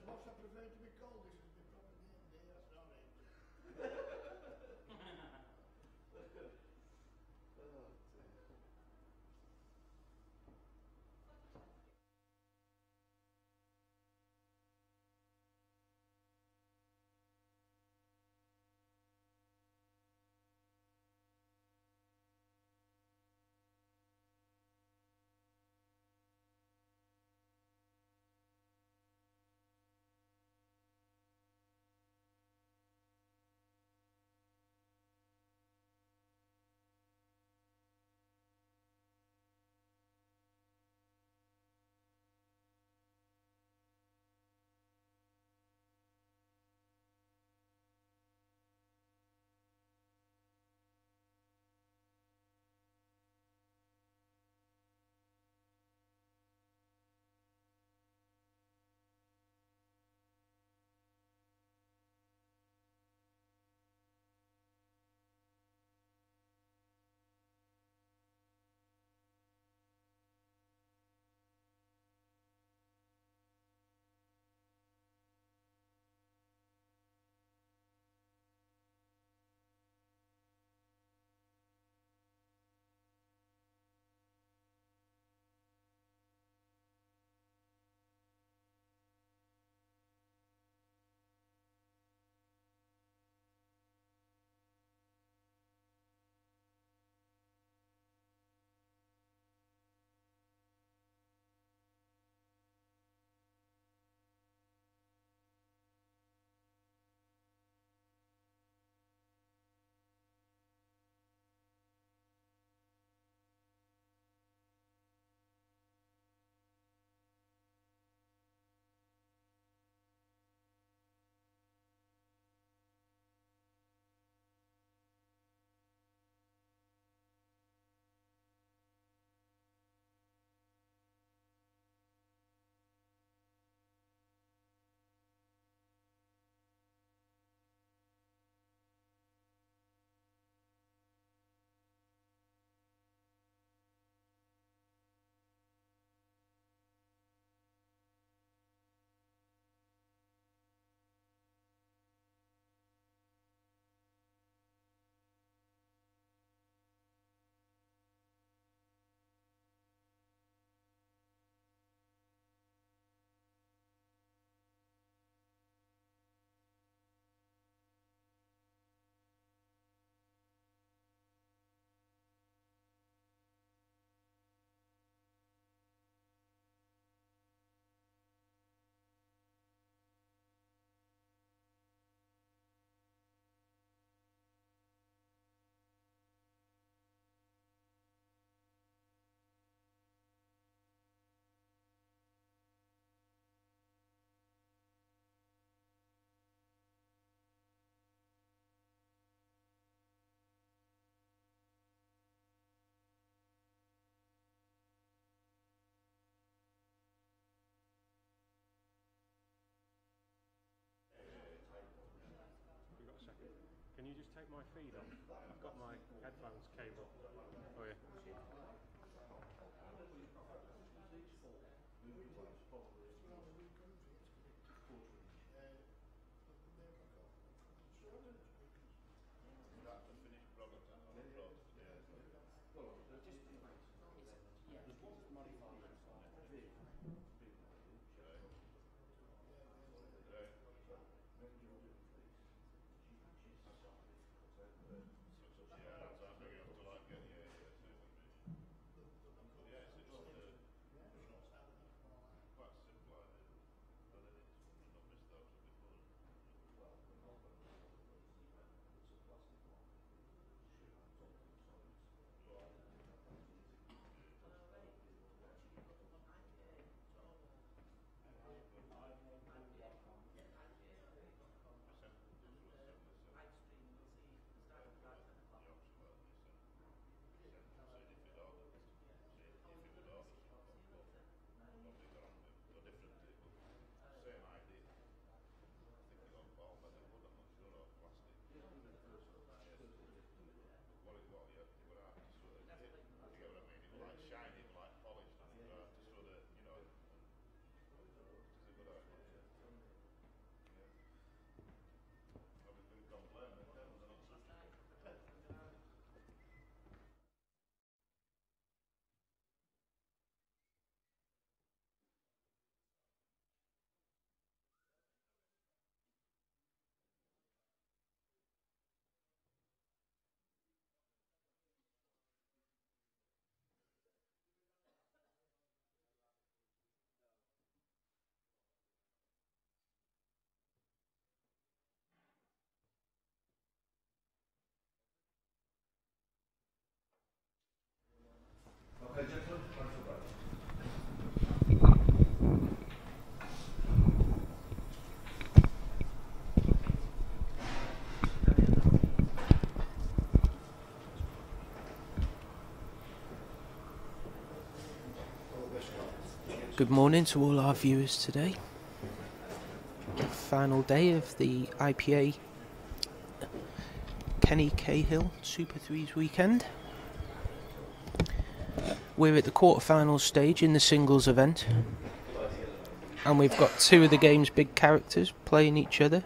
boss I prefer to be called. This is my proper name, dear. That's not it. Oh, dear. You've got a second. Can you just take my feed off? I've got my headphones cable. Oh yeah. That's the finished product. Well, just yeah, just modify it. Quite simple. Good morning to all our viewers today. Final day of the IPA Kenny Cahill Super 3s weekend. We're at the quarterfinals stage in the singles event, and we've got two of the game's big characters playing each other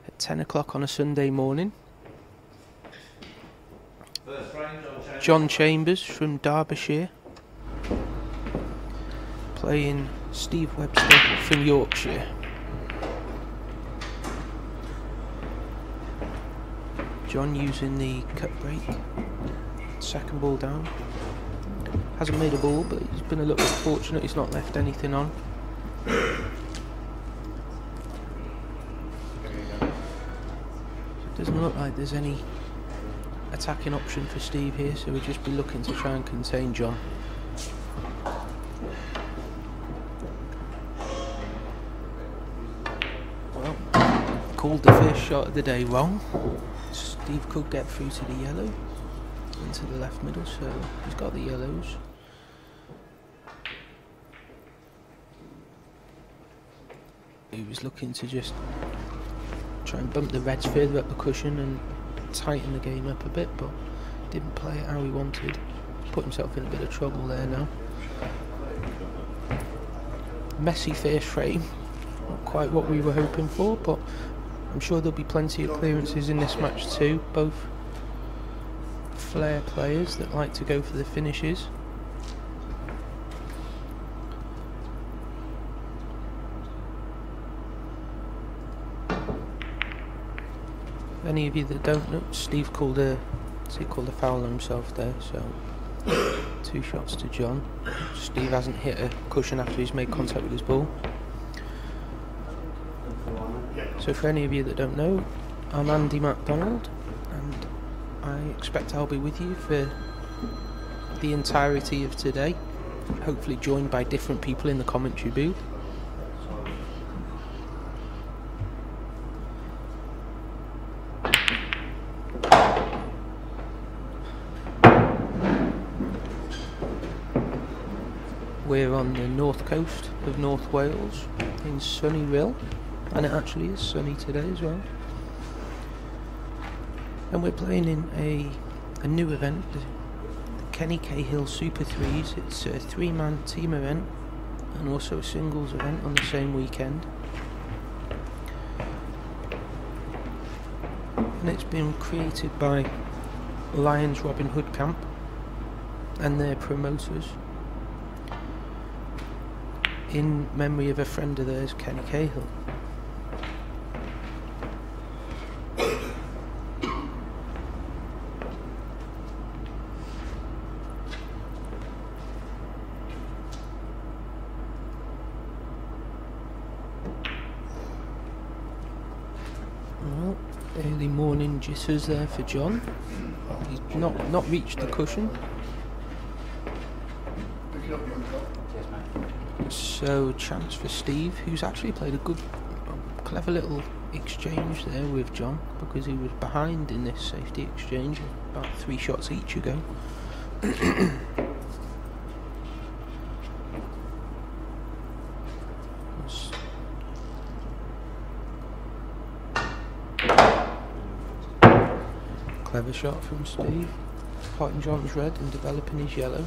at 10 o'clock on a Sunday morning. John Chambers from Derbyshire playing Steve Webster from Yorkshire. John using the cut break, second ball down. Hasn't made a ball, but he's been a little bit fortunate, he's not left anything on. It doesn't look like there's any attacking option for Steve here, so we'll just be looking to try and contain John. Well, called the first shot of the day wrong. Steve could get through to the yellow, into the left middle, so he's got the yellows. He was looking to just try and bump the reds further up the cushion and tighten the game up a bit, but didn't play it how he wanted. Put himself in a bit of trouble there now. Messy first frame, not quite what we were hoping for, but I'm sure there'll be plenty of clearances in this match too. Both flair players that like to go for the finishes. Any of you that don't know, Steve called a foul on himself there, so 2 shots to John. Steve hasn't hit a cushion after he's made contact with his ball. So for any of you that don't know, I'm Andy MacDonald, and I expect I'll be with you for the entirety of today, hopefully joined by different people in the commentary booth. We're on the north coast of North Wales in sunny Rhyl, and it actually is sunny today as well. And we're playing in a new event, the Kenny Cahill Super 3s. It's a 3-man team event and also a singles event on the same weekend. And it's been created by Lyons Robin Hood Camp and their promoters in memory of a friend of theirs, Kenny Cahill. Well, early morning jitters there for John. He's not reached the cushion. So chance for Steve, who's actually played a good, clever little exchange there with John, because he was behind in this safety exchange about 3 shots each ago. Clever shot from Steve, potting John's red and developing his yellow.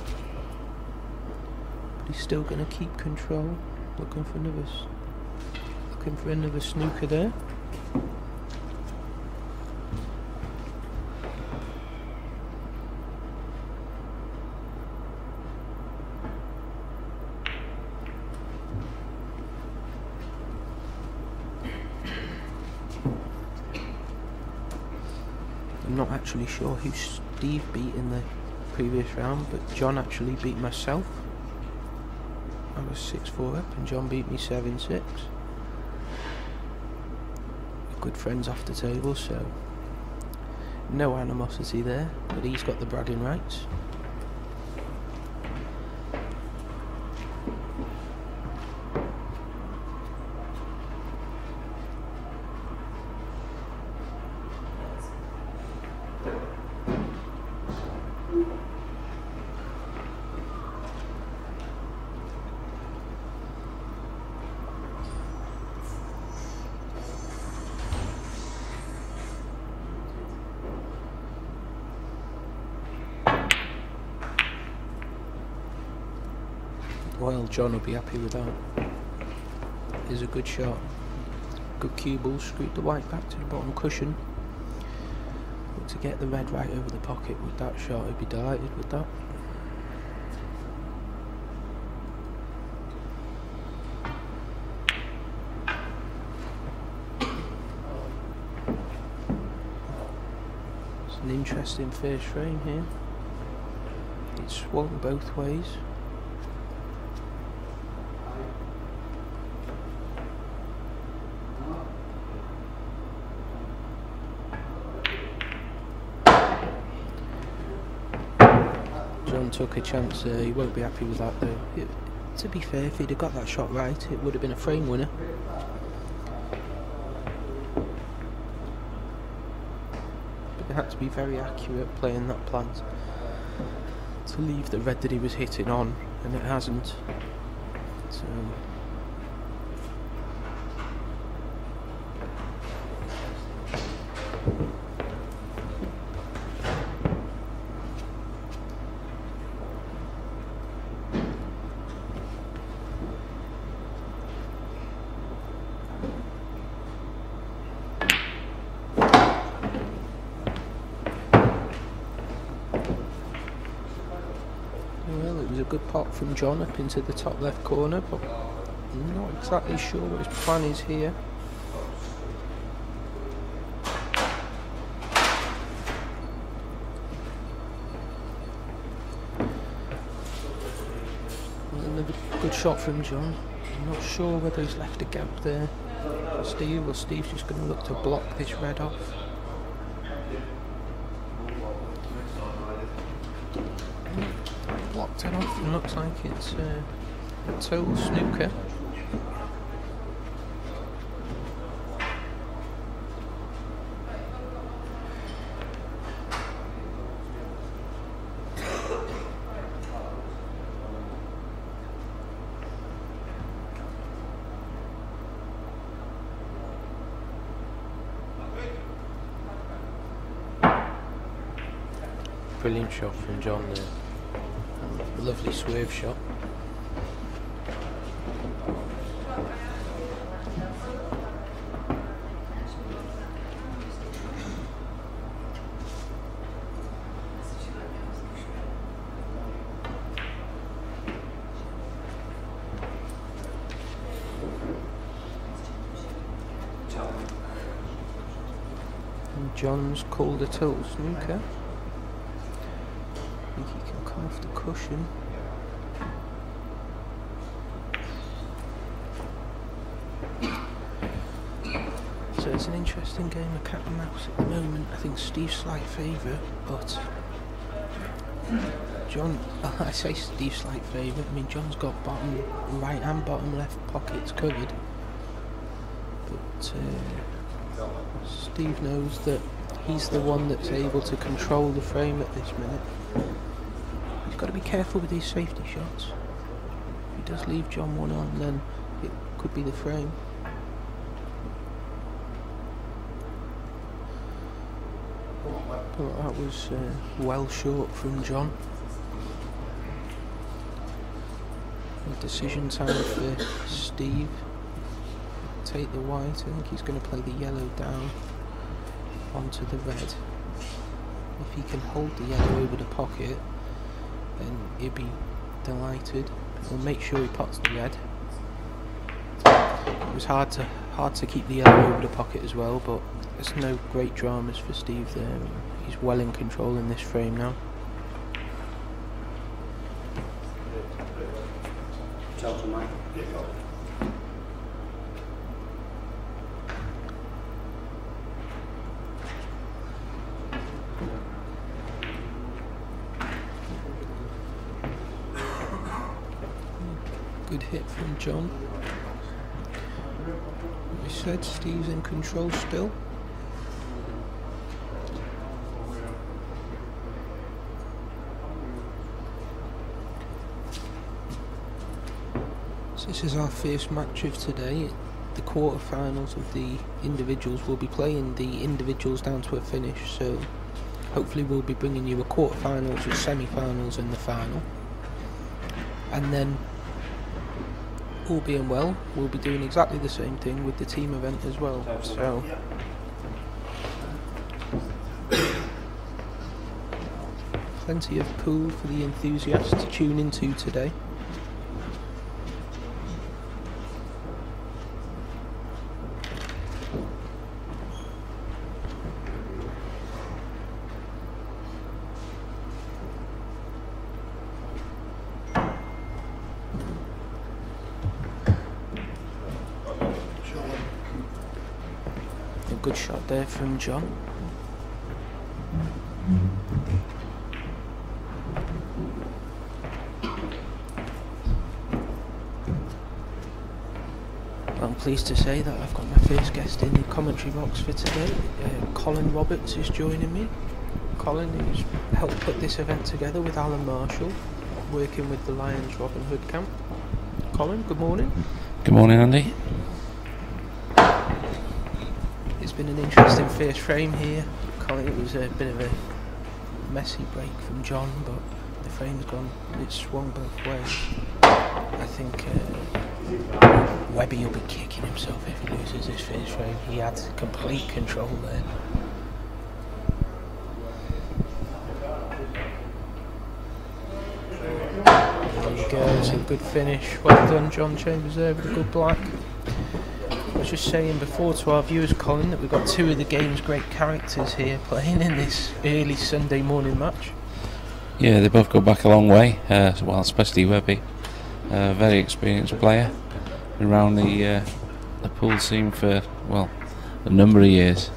He's still going to keep control, looking for another snooker there. I'm not actually sure who Steve beat in the previous round, but John actually beat myself. I was 6-4 up and John beat me 7-6. We're good friends off the table, so no animosity there, but he's got the bragging rights. Well, John will be happy with that. Is a good shot. Good cue ball, screwed the white back to the bottom cushion. But to get the red right over the pocket with that shot, he'd be delighted with that. It's an interesting first frame here. It's swung both ways. Took a chance there, he won't be happy with that though. To be fair, if he'd have got that shot right, it would have been a frame winner. But he had to be very accurate playing that plant to leave the red that he was hitting on, and it hasn't. So good pot from John up into the top left corner, but I'm not exactly sure what his plan is here. Another good shot from John. I'm not sure whether he's left a gap there for Steve, or Steve's just going to look to block this red off. Blocked it off and looks like it's a total snooker. Brilliant shot from John there. Lovely swerve shot. And John's called a total snooker. I think he can come off the cushion. So it's an interesting game of cat and mouse at the moment. I think Steve's slight favourite, but John, I say Steve's slight favourite, I mean John's got bottom right and bottom left pockets covered, but Steve knows that he's the one that's able to control the frame at this minute. He's got to be careful with his safety shots. If he does leave John one on, then it could be the frame. But that was well short from John. Decision time for Steve. Take the white. I think he's going to play the yellow down onto the red. If he can hold the yellow over the pocket, then he'll be delighted. We'll make sure he pots the red. It was hard to keep the yellow over the pocket as well, but there's no great dramas for Steve there. He's well in control in this frame now. Good hit from John. We said Steve's in control still. So this is our first match of today. The quarterfinals of the individuals. Will be playing the individuals down to a finish, so hopefully we'll be bringing you a quarterfinals, a semi-finals and the final. And then all being well, we'll be doing exactly the same thing with the team event as well. So plenty of pool for the enthusiasts to tune into today. Good shot there from John. I'm pleased to say that I've got my first guest in the commentary box for today. Colin Roberts is joining me. Colin, who's helped put this event together with Alan Marshall, working with the Lyons Robin Hood camp. Colin, good morning. Good morning, Andy. It's been an interesting first frame here. Colin, it was a bit of a messy break from John, but the frame's gone, it's swung both ways. I think Webby will be kicking himself if he loses his first frame. He had complete control there. There you go, it's a good finish. Well done, John Chambers there with a good black. I was just saying before to our viewers, Colin, that we've got two of the game's great characters here playing in this early Sunday morning match. Yeah, they both go back a long way, well, especially Webby. Very experienced player. Been around the pool scene for, well, a number of years.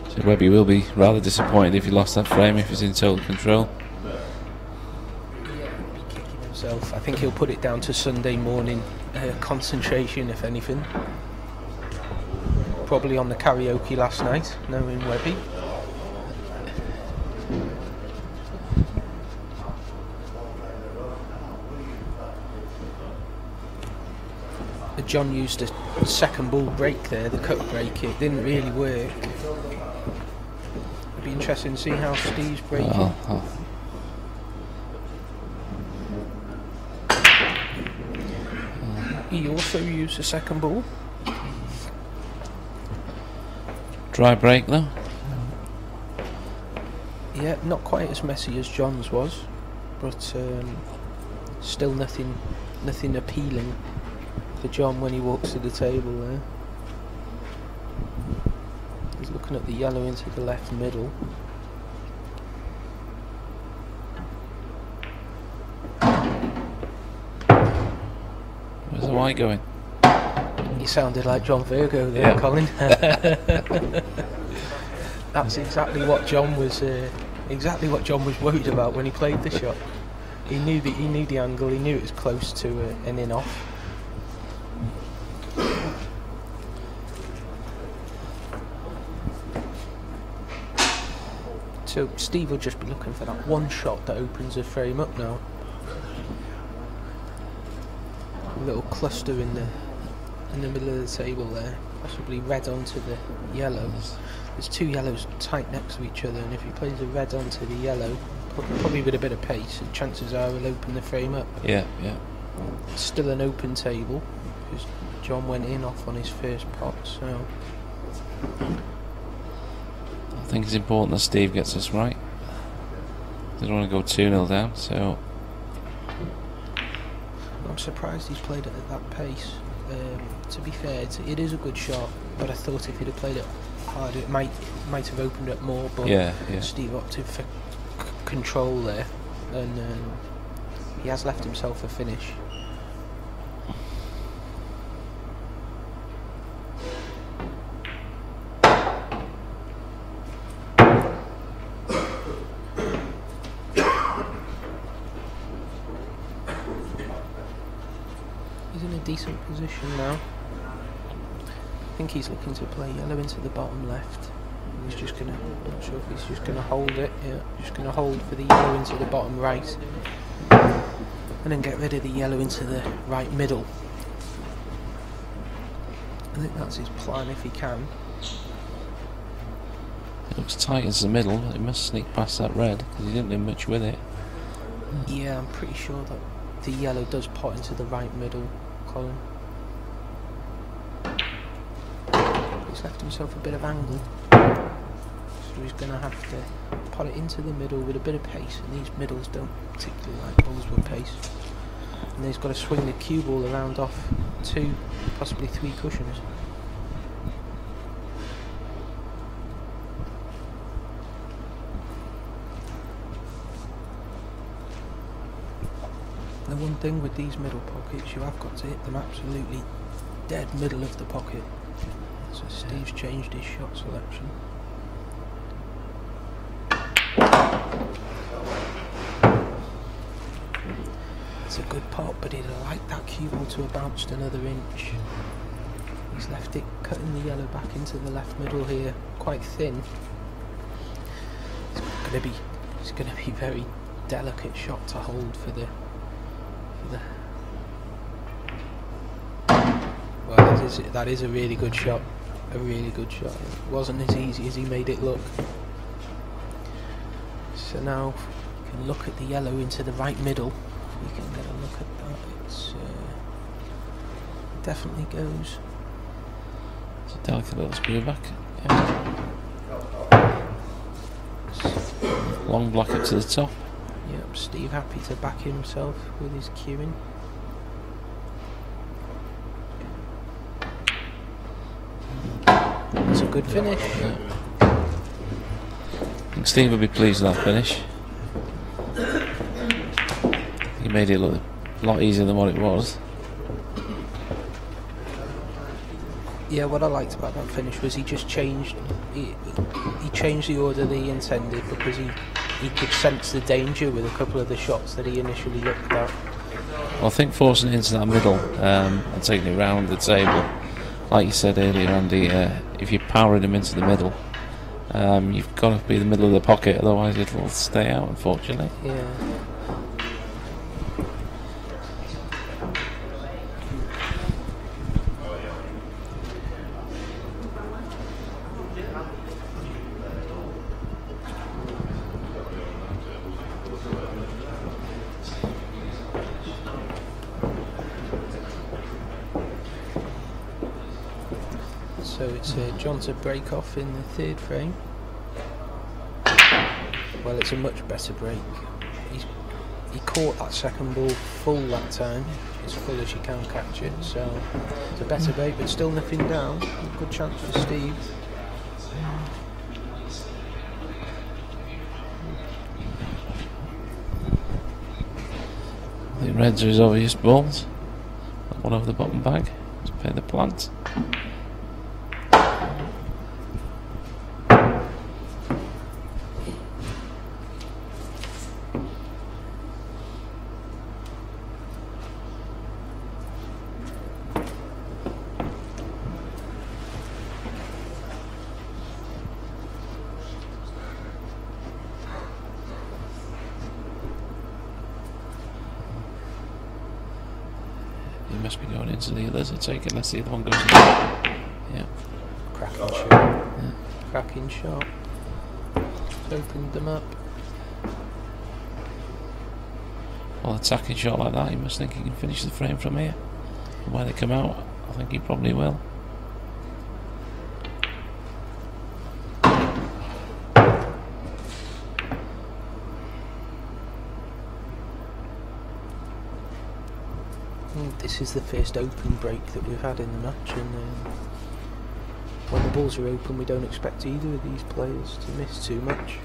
So Webby will be rather disappointed if he lost that frame, if he's in total control. I think he'll put it down to Sunday morning concentration, if anything. Probably on the karaoke last night, knowing Webby. John used a second ball break there, the cut break. It didn't really work. It'd be interesting to see how Steve's breaking. He also used a second ball. Dry break though? Yeah, not quite as messy as John's was, but still nothing appealing for John when he walks to the table there. He's looking at the yellow into the left middle. Where's the white going? You sounded like John Virgo there, yeah. Colin. That's exactly what John was worried about when he played the shot. He knew the angle. He knew it was close to an in-off. So Steve will just be looking for that one shot that opens the frame up now. A little cluster in the middle of the table there, possibly red onto the yellow. There's two yellows tight next to each other, and if he plays a red onto the yellow, probably with a bit of pace, the chances are he'll open the frame up. Yeah. It's still an open table because John went in off on his first pot, so I think it's important that Steve gets this right. Doesn't want to go 2-0 down, so I'm surprised he's played it at that pace. To be fair, it is a good shot, but I thought if he'd have played it harder, it might have opened up more. But yeah. Steve opted for control there, and he has left himself a finish. He's in a decent position now. I think he's looking to play yellow into the bottom left. He's just gonna, I'm not sure if he's just gonna hold it. Yeah, just gonna hold for the yellow into the bottom right, and then get rid of the yellow into the right middle. I think that's his plan if he can. It looks tight as the middle, but it must sneak past that red because he didn't do much with it. Yeah, I'm pretty sure that the yellow does pot into the right middle column. He's left himself a bit of angle, so he's going to have to pot it into the middle with a bit of pace, and these middles don't particularly like balls with pace. And then he's got to swing the cue ball around off 2, possibly 3 cushions. The one thing with these middle pockets, you have got to hit them absolutely dead middle of the pocket. So Steve's changed his shot selection. It's a good pot, but he'd like that cue ball to have bounced another inch. He's left it cutting the yellow back into the left middle here, quite thin. It's going to be very delicate shot to hold for the. Well, that is a really good shot. A really good shot. It wasn't as easy as he made it look. So now we can look at the yellow into the right middle. We can get a look at that. It's it definitely goes. It's a delicate little screw back. Yeah. Long block up to the top. Yep, Steve happy to back himself with his cueing. It's a good finish. Yeah. I think Steve will be pleased with that finish. He made it look a lot easier than what it was. Yeah, what I liked about that finish was he just changed. He changed the order that he intended because he could sense the danger with a couple of the shots that he initially looked at. Well, I think forcing it into that middle and taking it round the table, like you said earlier, Andy, if you're powering him into the middle, you've got to be in the middle of the pocket, otherwise it'll stay out, unfortunately. Yeah. So it's John to break off in the 3rd frame. Well, it's a much better break. He caught that second ball full that time, as full as you can catch it, so it's a better break, but still nothing down. A good chance for Steve. The reds are his obvious balls. One over the bottom bag. Let's play the plant. He must be going into the others. I take it. Let's see if the one goes in. Yeah. Cracking shot. Yeah. Cracking shot. Just opened them up. Well, attacking shot like that, he must think he can finish the frame from here. And where they come out, I think he probably will. This is the first open break that we've had in the match, and when the balls are open we don't expect either of these players to miss too much.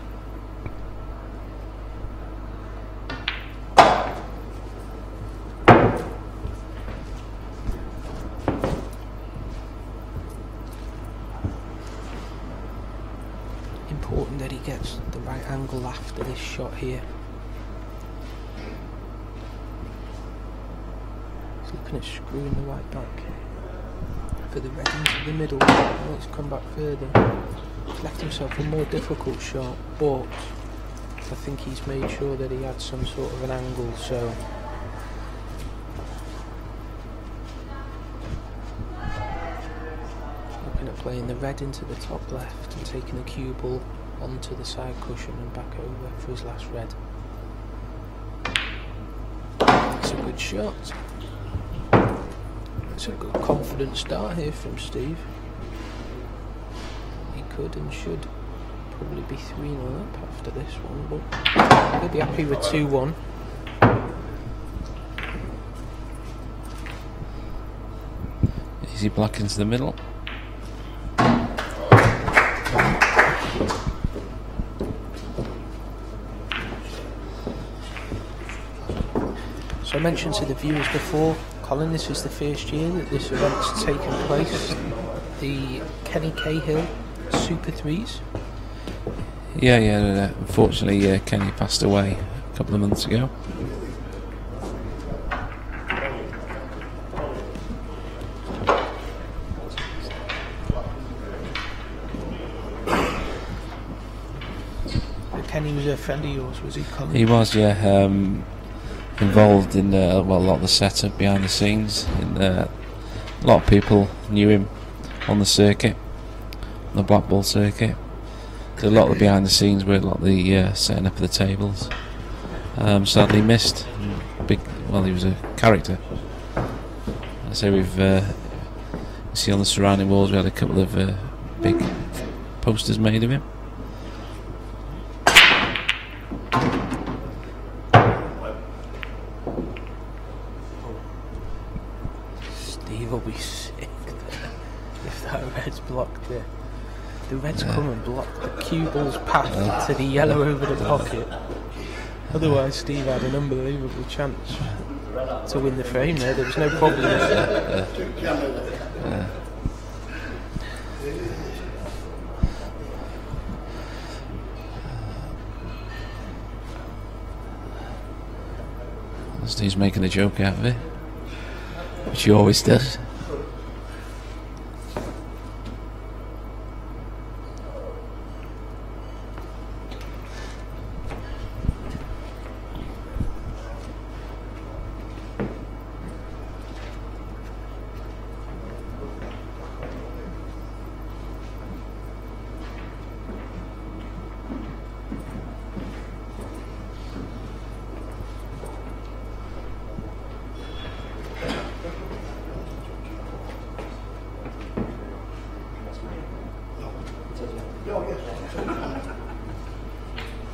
Important that he gets the right angle after this shot here. Looking at screwing the white back for the red into the middle. Oh, it's come back further. He's left himself a more difficult shot, but I think he's made sure that he had some sort of an angle, so looking at playing the red into the top left and taking the cue ball onto the side cushion and back over for his last red. It's a Good shot. It's a good confident start here from Steve. He could and should probably be 3-0 up after this one, but he'll be happy with 2-1. Easy block into the middle. So I mentioned to the viewers before, Colin, this is the first year that this event's taken place. The Kenny Cahill Super Threes. Yeah, unfortunately Kenny passed away a couple of months ago. Kenny was a friend of yours, was he, Colin? He was, yeah. Involved in a lot of the setup behind the scenes. A lot of people knew him on the circuit, the Blackball circuit. Did a lot of the behind the scenes work, a lot of the setting up of the tables. Sadly missed. He was a character. I say we've you see on the surrounding walls we had a couple of big posters made of him. Steve will be sick there if that red's blocked there. The red's come and blocked the cue ball's path to the yellow over the pocket. Otherwise Steve had an unbelievable chance to win the frame there. There was no problem there. Steve's making a joke out of it, which he always does.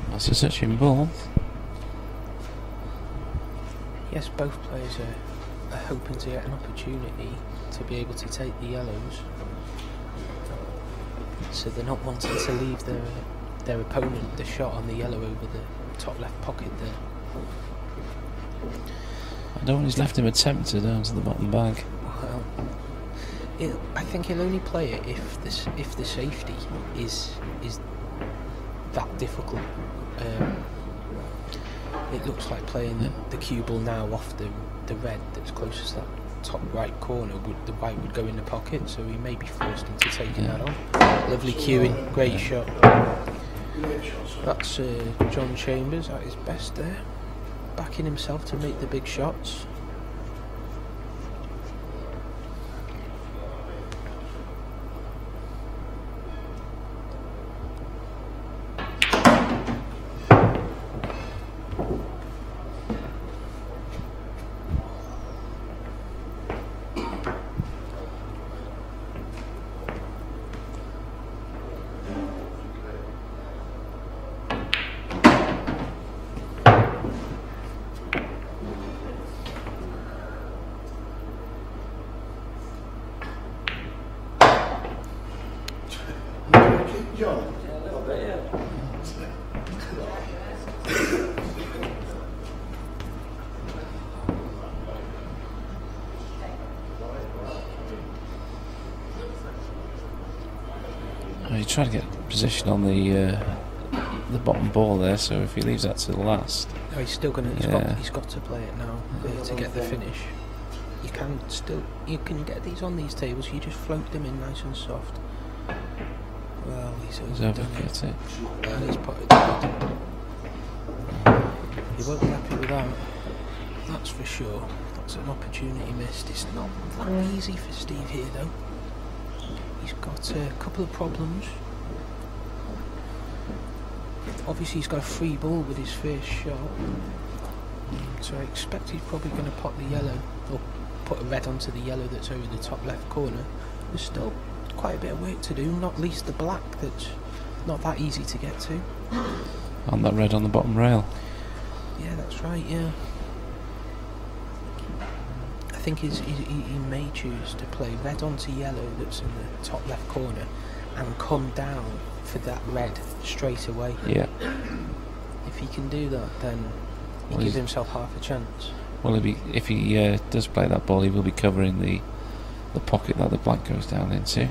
That's a touching ball. Yes, both players are hoping to get an opportunity to be able to take the yellows, so they're not wanting to leave their opponent the shot on the yellow over the top left pocket there. I don't want he's left him a tempter down to the bottom bag. Well, I think he'll only play it if the safety is that difficult. It looks like playing the cue ball now off the red that's closest to that top right corner. The white would go in the pocket, so he may be forced into taking that on. Lovely cueing, great shot. That's John Chambers at his best there, backing himself to make the big shots. He tried to get position on the bottom ball there, so if he leaves that to the last, oh, he's still gonna. He's got to play it now to get the finish. You can get these on these tables. You just float them in nice and soft. Well, he's overcut it. And he's put it down. He won't be happy with that. That's for sure. That's an opportunity missed. It's not that easy for Steve here, though. He's got a couple of problems. Obviously he's got a free ball with his first shot. So I expect he's probably going to pop the yellow, or put a red onto the yellow that's over the top left corner. There's still quite a bit of work to do, not least the black that's not that easy to get to. And that red on the bottom rail. Yeah, that's right, yeah. I think he may choose to play red onto yellow that's in the top left corner and come down for that red straight away. Yeah. If he can do that, then he gives himself half a chance. Well, if he does play that ball, he will be covering the pocket that the black goes down into.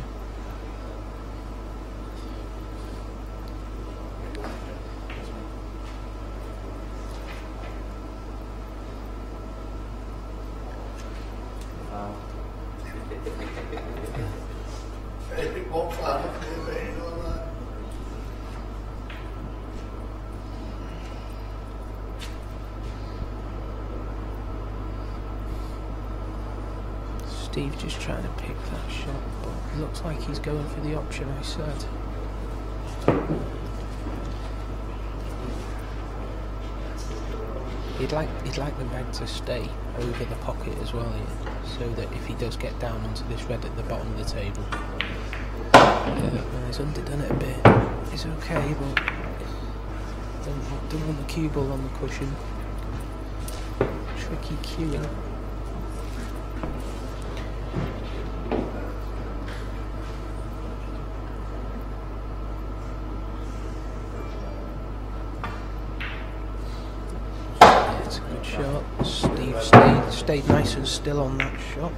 Steve just trying to pick that shot, but it looks like he's going for the option I said. He'd like the red to stay over the pocket as well, yeah, so that if he does get down onto this red at the bottom of the table, he's underdone it a bit. It's okay, but don't want the cue ball on the cushion. Tricky cueing. Steve stayed nice and still on that shot.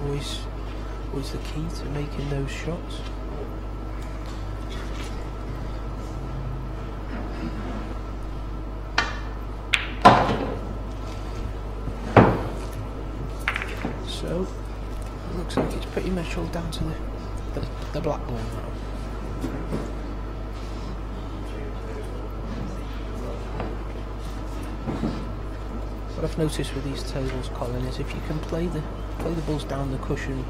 Always the key to making those shots. So it looks like it's pretty much all down to the black ball now. What I've noticed with these tables, Colin, is if you can play the balls down the cushion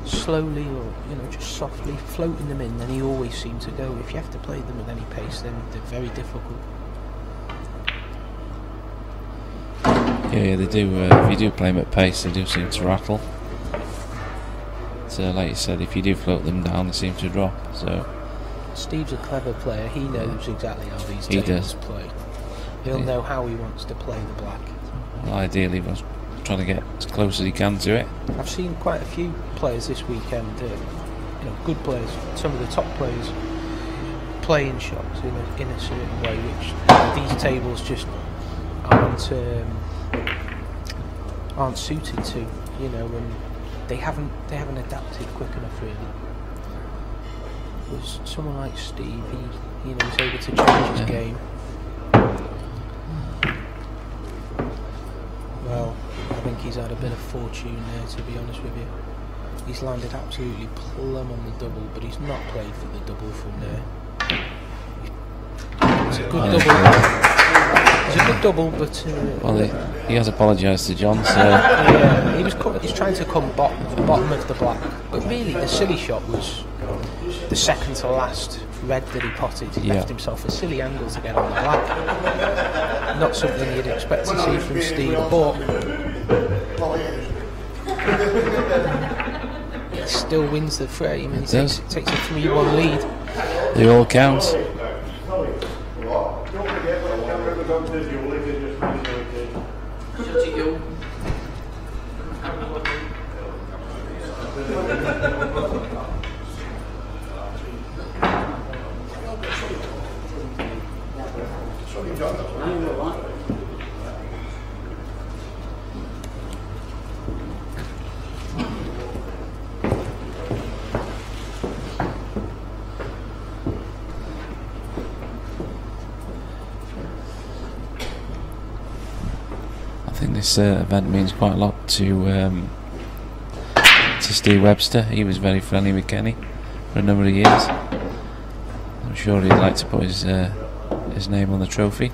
slowly, or just softly, floating them in, then he always seems to go. If you have to play them at any pace, then they're very difficult. Yeah, they do. If you do play them at pace, they do seem to rattle. So, like you said, if you do float them down, they seem to drop. So Steve's a clever player. He knows exactly how these tables play. He'll know how he wants to play the black. Well, ideally, he was trying to get as close as he can to it. I've seen quite a few players this weekend, good players, some of the top players, playing shots in a certain way, which these tables just aren't suited to, and they haven't adapted quick enough really. Whereas someone like Steve, he's able to change his game. Well, I think he's had a bit of fortune there, to be honest with you. He's landed absolutely plumb on the double, but he's not played for the double from there. It's a good double. It's a good double, but well, he has apologised to John, so yeah, he's trying to come bottom of the black, but really the silly shot was the second to last red that he potted. He left himself a silly angle to get on the black. Not something you'd expect to see from Steve, but he still wins the frame and he takes a 3-1 lead. They all count. This event means quite a lot to Steve Webster. He was very friendly with Kenny for a number of years. I'm sure he'd like to put his name on the trophy.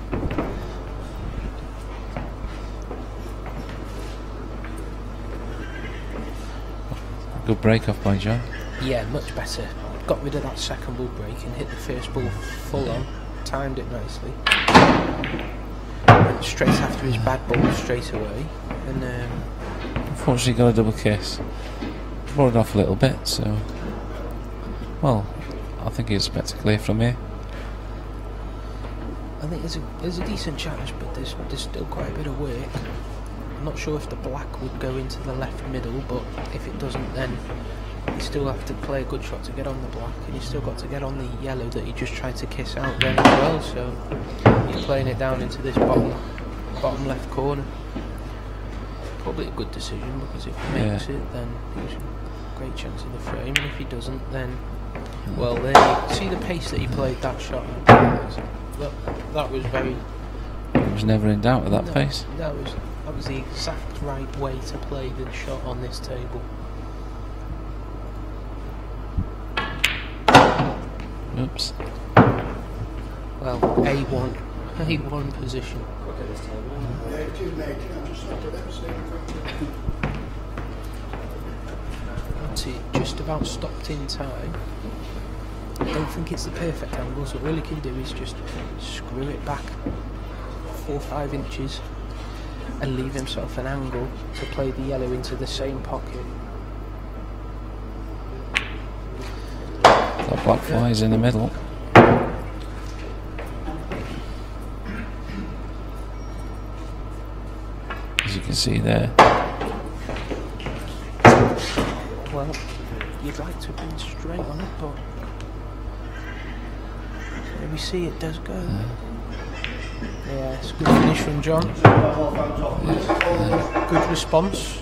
Good break off by John. Yeah, much better. Got rid of that second ball break and hit the first ball full on. Timed it nicely. straight after his bad ball straight away, and Unfortunately, got a double kiss. Brought it off a little bit, so. Well, I think he expects a clear from here. I think there's a decent chance, but there's still quite a bit of work. I'm not sure if the black would go into the left middle, but if it doesn't, then you still have to play a good shot to get on the black, and you've still got to get on the yellow that he just tried to kiss out then as well. So he's playing it down into this bottom left corner. Probably a good decision, because if he makes it, then he's a great chance of the frame, and if he doesn't, then well, there you see the pace that he played that shot. That was very. It was never in doubt at that pace. That was the exact right way to play the shot on this table. Oops. Well, A1 position. Just about stopped in time. I don't think it's the perfect angle, so all he can do is just screw it back 4 or 5 inches and leave himself an angle to play the yellow into the same pocket. That black flies in the middle. As you can see there. Well, you'd like to have been straight on it, but there we see it does go. Yeah, it's a good finish from John. Good response.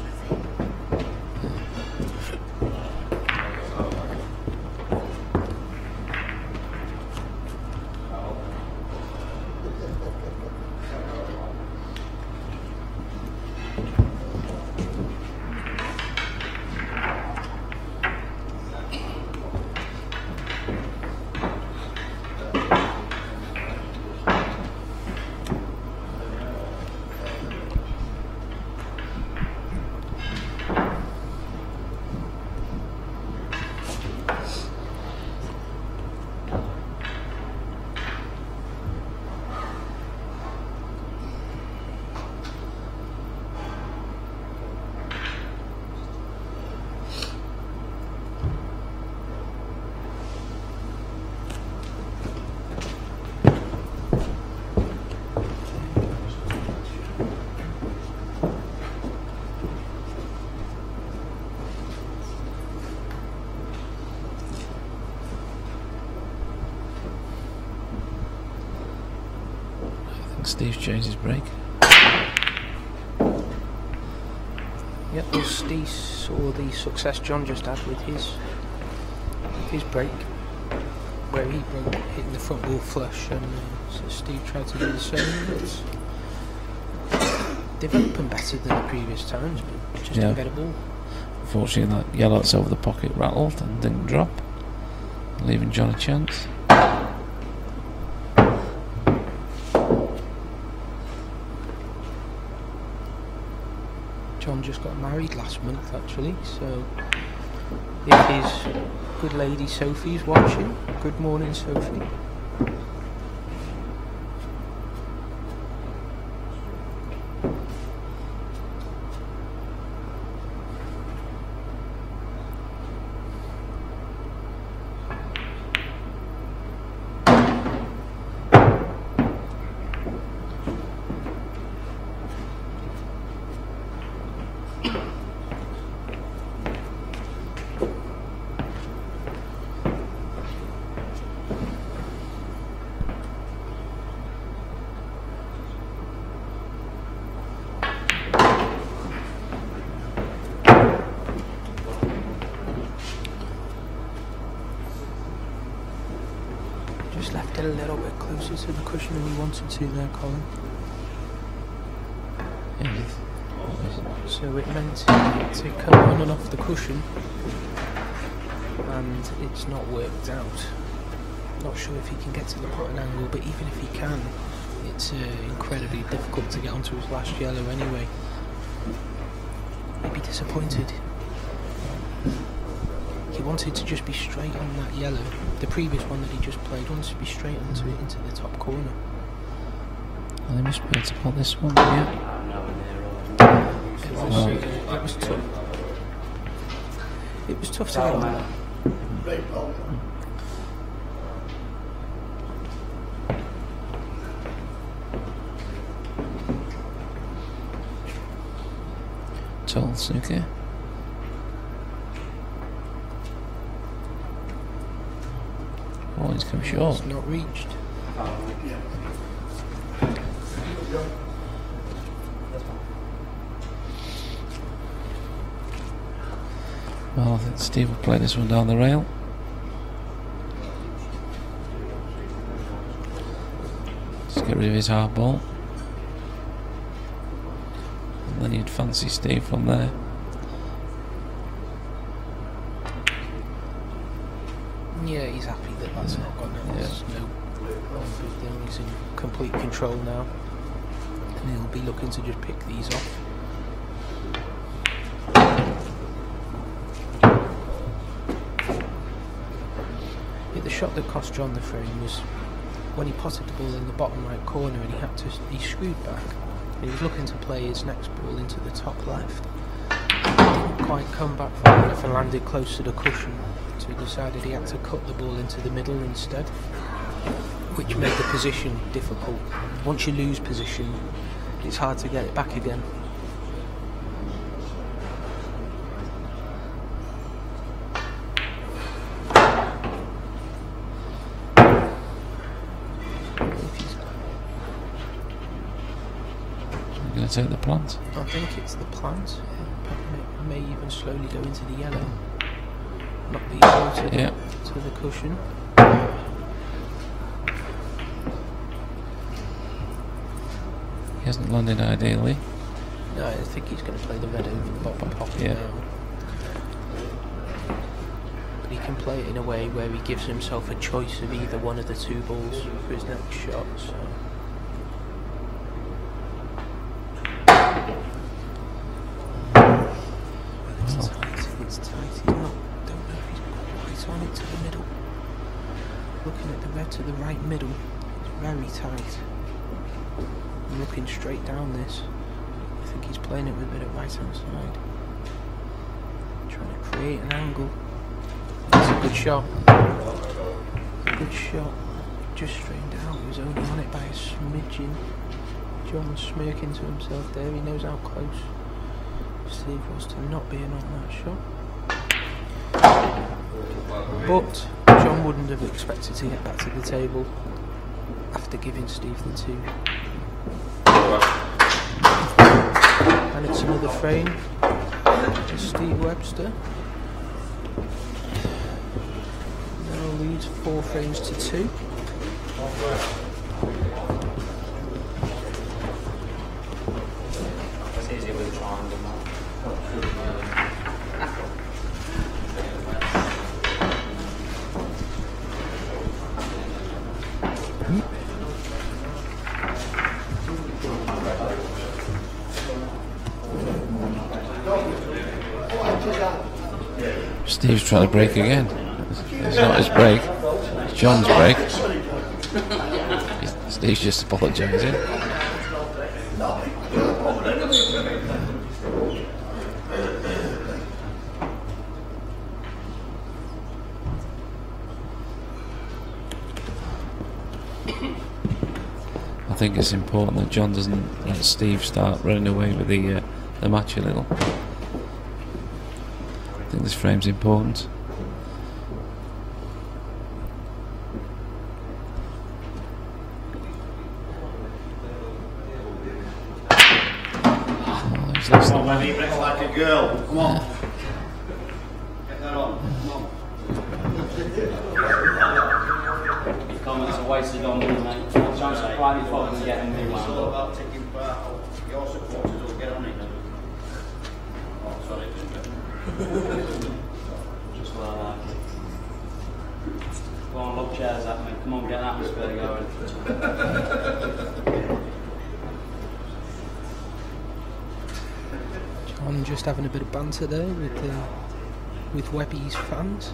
Steve's changed his break. Yep, well, Steve saw the success John just had with his break, where he broke hitting the front wall flush, and so Steve tried to do the same. It's developing better than the previous times, but just didn't get a ball. Unfortunately, that yellow that's over the pocket rattled and didn't drop, leaving John a chance. John just got married last month, actually, so if his good lady Sophie's watching, good morning, Sophie. Just left it a little bit closer to the cushion than we wanted to there, Colin. So it meant to come on and off the cushion, and it's not worked out. Not sure if he can get to the button angle, but even if he can, it's incredibly difficult to get onto his last yellow anyway. He'd be disappointed. He wanted to just be straight on that yellow. The previous one that he just played wanted to be straight onto it, into the top corner. Well, they must be able to pull this one, yeah. It was tough. It was tough to get on. Raybone. Tall snooker. Oh, he's come short. It's not reached. Well, I think Steve will play this one down the rail. Just get rid of his hard ball. And then he'd fancy Steve from there. Yeah, he's happy that that's not gone out. There's no good thing. He's in complete control now. And he'll be looking to just pick these off. Yeah, the shot that cost John the frame was when he potted the ball in the bottom right corner and he screwed back. And he was looking to play his next ball into the top left. He didn't quite come back far enough and landed close to the cushion. So he decided he had to cut the ball into the middle instead, which made the position difficult. Once you lose position, it's hard to get it back again. I'm going to take the plant. I think it's the plant. It may even slowly go into the yellow. Knock the yellow to the cushion. He hasn't landed ideally. No, I think he's going to play the red over the bottom pocket now. But he can play it in a way where he gives himself a choice of either one of the two balls for his next shot. So. It's tight. He's not. Don't know if he's quite on it to the middle. Looking at the red to the right middle, it's very tight. I'm looking straight down this. I think he's playing it with a bit of right hand side. Trying to create an angle. That's a good shot. Good shot. Just straightened out. He was only on it by a smidgen. John was smirking to himself there. He knows how close Steve was to not being on that shot. But John wouldn't have expected to get back to the table after giving Steve the 2. And it's another frame to Steve Webster. Now leads 4 frames to 2. It's easier with a triangle. Steve's trying to break again. It's not his break, it's John's break. Steve's just apologising. I think it's important that John doesn't let Steve start running away with the match a little. I think this frame's important. Oh, he's lost Come on, baby, break like a girl. Come on. Get that on. Come on. Comments are wasted on me, mate. I'm trying to supply me for and get them It's wound all up. about taking part. Your supporters will get on it. Oh, sorry, Just like that. Go on, look chairs at me. Come on, get an atmosphere going. John just having a bit of banter there with Webby's fans.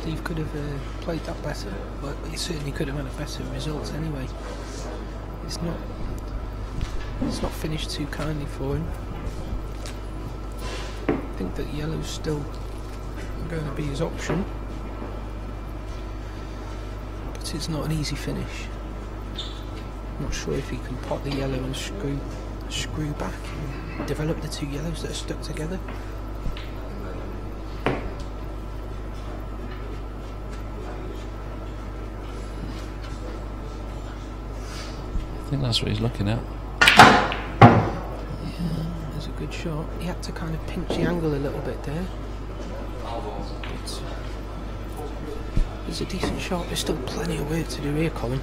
Steve could have played that better, but he certainly could have had a better result anyway. It's not finished too kindly for him. I think that yellow's still going to be his option, but it's not an easy finish. Not sure if he can pot the yellow and screw back and develop the two yellows that are stuck together. I think that's what he's looking at. Yeah, there's a good shot. He had to kind of pinch the angle a little bit there. But it's a decent shot. There's still plenty of work to do here, Colin.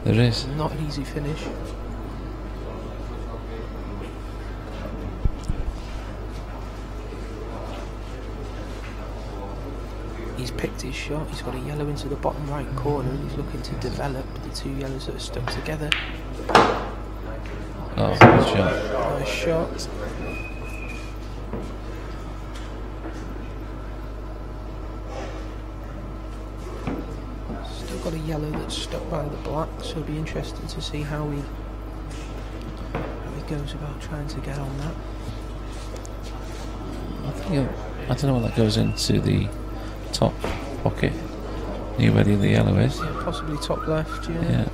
There is. Not an easy finish. He's picked his shot. He's got a yellow into the bottom right corner and he's looking to develop the two yellows that are stuck together. Oh, good shot. Nice shot. Still got a yellow that's stuck by the black, so it'll be interesting to see how he goes about trying to get on that. I don't know what that goes into the top pocket near where the yellow is. Yeah, possibly top left, yeah. Yeah.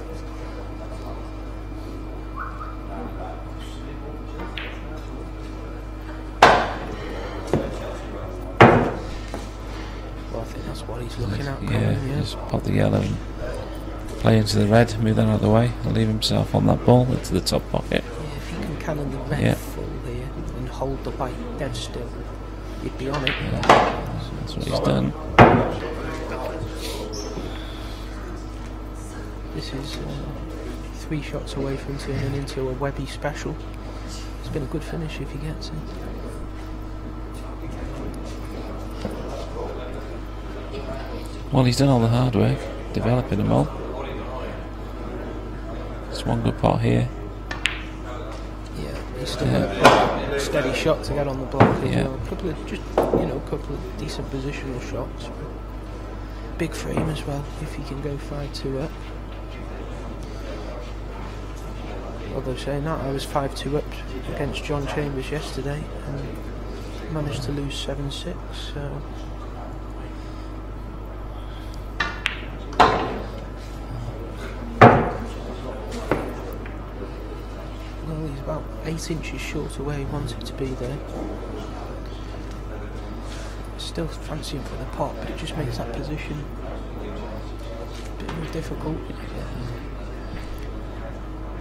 Well, I think that's what he's looking at. Yeah, Colin, just pop the yellow and play into the red, move that out of the way, and leave himself on that ball into the top pocket. Yeah, if he can cannon the red full here and hold the white dead still, he'd be on it. Yeah, that's what he's done. This is 3 shots away from turning into a Webby special. It's been a good finish if he gets it. Well, he's done all the hard work, developing them all. It's one good pot here. Yeah, he's still got a steady shot to get on the block as well. A couple of decent positional shots. Big frame as well, if he can go 5-2 up. Although saying that, I was 5-2 up against John Chambers yesterday and managed to lose 7-6, so... Well, he's about 8 inches short of where he wanted to be there. Still fancying for the pot, but it just makes that position a bit more difficult.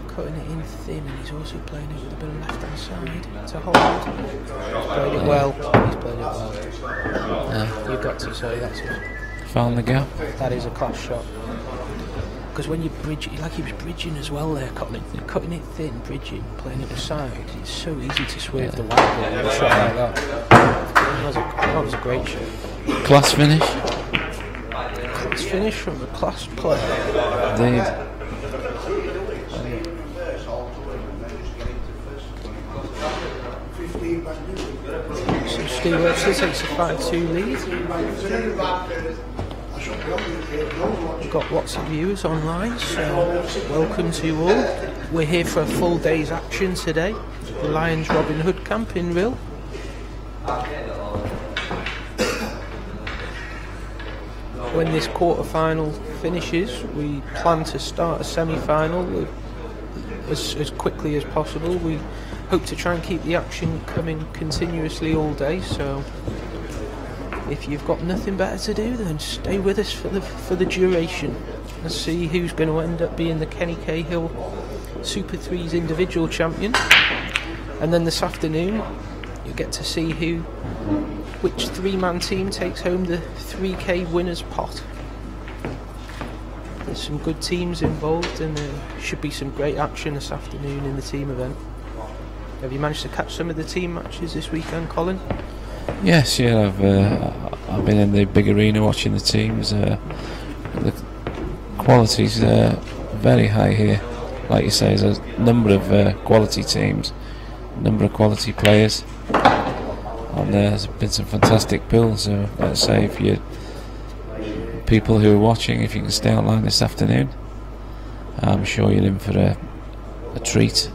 Cutting it in thin, and he's also playing it with a bit of left hand side to hold. He's played it well. He's played it well. You've got to say that's it. Found the gap. That is a class shot. Because when you bridge it, like he was bridging as well there, Colin. You're cutting it thin, bridging, playing it aside. It's so easy to swerve the white ball with a shot like that. That was a great shot. Class finish. Class finish from a class player. Indeed. So Steve Webster takes a 5-2 lead. We've got lots of viewers online, so welcome to you all. We're here for a full day's action today. The Lyons Robin Hood camp in Rhyl. When this quarterfinal finishes, we plan to start a semi-final as quickly as possible. We hope to try and keep the action coming continuously all day, so if you've got nothing better to do, then stay with us for the duration and see who's going to end up being the Kenny Cahill Super 3's individual champion. And then this afternoon you'll get to see which 3-man team takes home the 3K winners pot. There's some good teams involved and there should be some great action this afternoon in the team event. Have you managed to catch some of the team matches this weekend, Colin? Yes, yeah, I've been in the big arena watching the teams. The quality's very high here. Like you say, there's a number of quality teams, number of quality players, and there's been some fantastic builds. So let's say if you're people who are watching, if you can stay online this afternoon, I'm sure you're in for a treat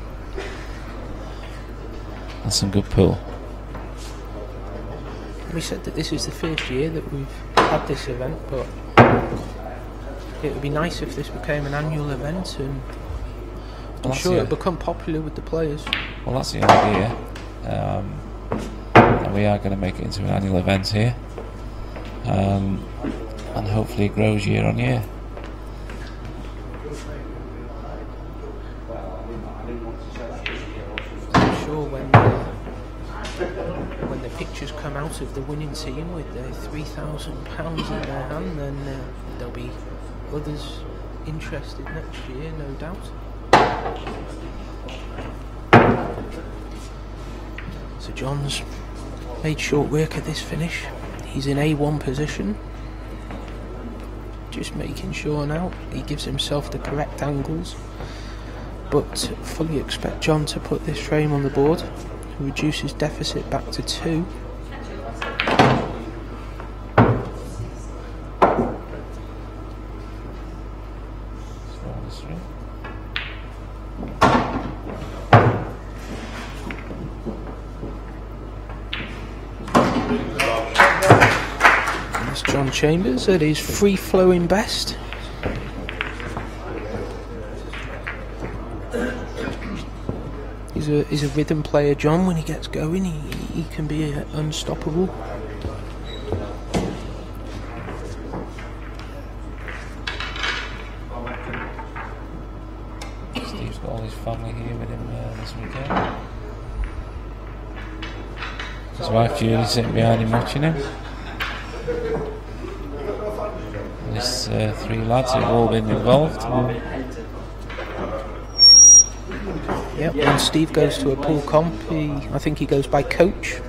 and some good pool. We said that this is the first year that we've had this event, but it would be nice if this became an annual event, and I'm sure it'll become popular with the players. Well, that's the idea. And we are going to make it into an annual event here, and hopefully it grows year on year. I'm sure when the pictures come out of the winning team with their £3,000 in their hand, then there'll be others interested next year, no doubt. So John's made short work of this finish. He's in A1 position. Just making sure now he gives himself the correct angles. But fully expect John to put this frame on the board. Reduce his deficit back to 2. John Chambers at his free-flowing best. He's a rhythm player, John. When he gets going, he can be unstoppable. Steve's got all his family here with him this weekend. His wife Julie sitting behind him watching him. There's 3 lads who've all been involved. Yep, when Steve goes to a pool comp, I think he goes by coach,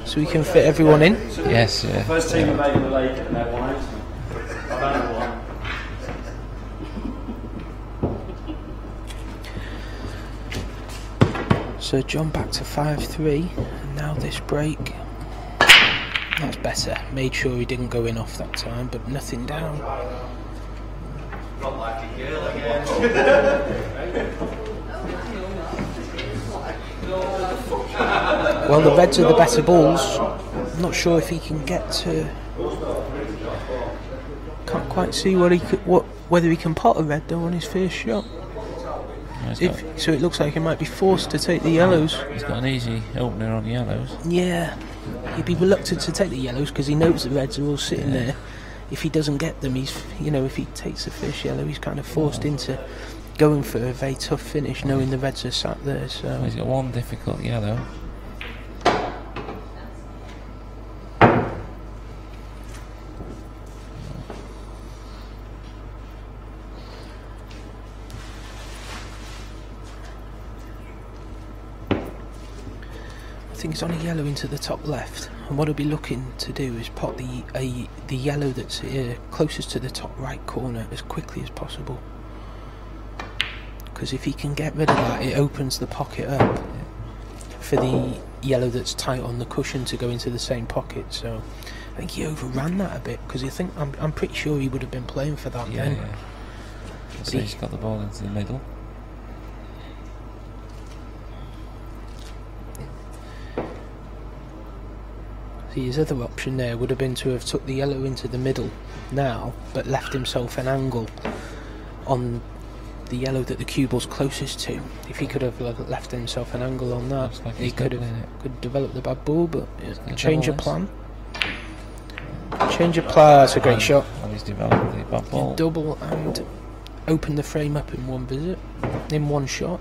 so he can fit everyone in. Yes, yeah. First team made in the lake and they're won out. I don't know why. So John back to 5-3, and now this break. That's better. Made sure he didn't go in off that time, but nothing down. Not like a girl again. Well, the reds are the better balls. I'm not sure if he can get to. Can't quite see whether he can pot a red though on his first shot. So it looks like he might be forced to take the yellows. He's got an easy opener on yellows. Yeah, he'd be reluctant to take the yellows because he knows the reds are all sitting there. If he doesn't get them, if he takes the first yellow, he's kind of forced into going for a very tough finish, knowing the reds are sat there. So he's got one difficult yellow. I think it's on a yellow into the top left, and what I'll be looking to do is pot the yellow that's closest to the top right corner as quickly as possible, because if he can get rid of that, it opens the pocket up for the yellow that's tight on the cushion to go into the same pocket. So I think he overran that a bit, because I'm pretty sure he would have been playing for that then. Yeah. So he's got the ball into the middle. His other option there would have been to have took the yellow into the middle now, but left himself an angle on the yellow that the cue ball's closest to. If he could have left himself an angle on that, like he could develop the bad ball, but change of plan. Change of plan, that's a great shot. And he's developed the bad ball. Double and open the frame up in one visit, in one shot.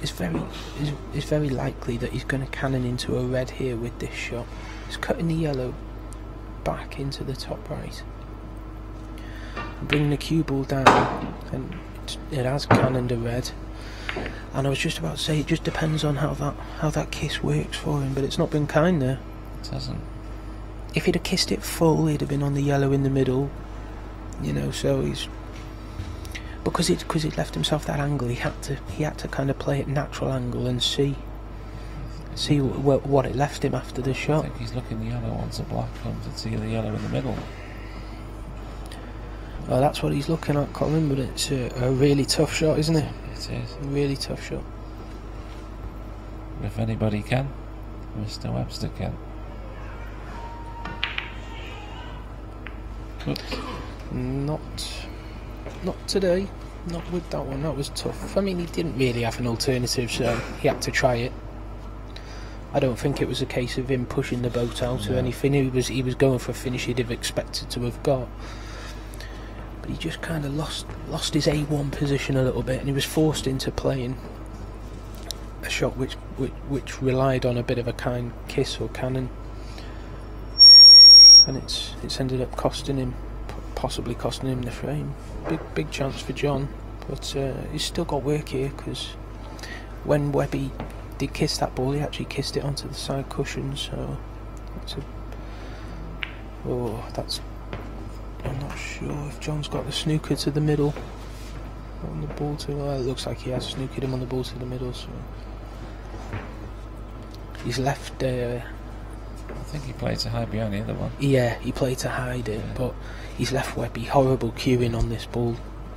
it's very likely that he's going to cannon into a red here with this shot. He's cutting the yellow back into the top right, bringing the cue ball down, and it has cannoned a red. And I was just about to say, it just depends on how that kiss works for him, but it's not been kind there. It hasn't. If he'd have kissed it full, he'd have been on the yellow in the middle, you know. So he's because he'd left himself that angle. He had to kind of play at natural angle and see what it left him after the shot. I think he's looking the yellow once the black comes and see the yellow in the middle. Well, that's what he's looking at, Colin. But it's a really tough shot, isn't it? It is. A really tough shot. If anybody can, Mr. Webster can. Oops. Not today. Not with that one. That was tough. I mean, he didn't really have an alternative, so he had to try it. I don't think it was a case of him pushing the boat out or anything. He was going for a finish he'd have expected to have got. But he just kind of lost his A1 position a little bit, and he was forced into playing a shot which relied on a bit of a kind kiss or cannon, and it's ended up possibly costing him the frame. Big chance for John, but he's still got work here, because when Webby did kiss that ball, he actually kissed it onto the side cushion. So I'm not sure if John's got the snooker to the middle on the ball to. Well, it looks like he has snookered him on the ball to the middle. So he's left. I think he played to hide behind the other one. Yeah, he played to hide it, but he's left Webby horrible cueing on this ball,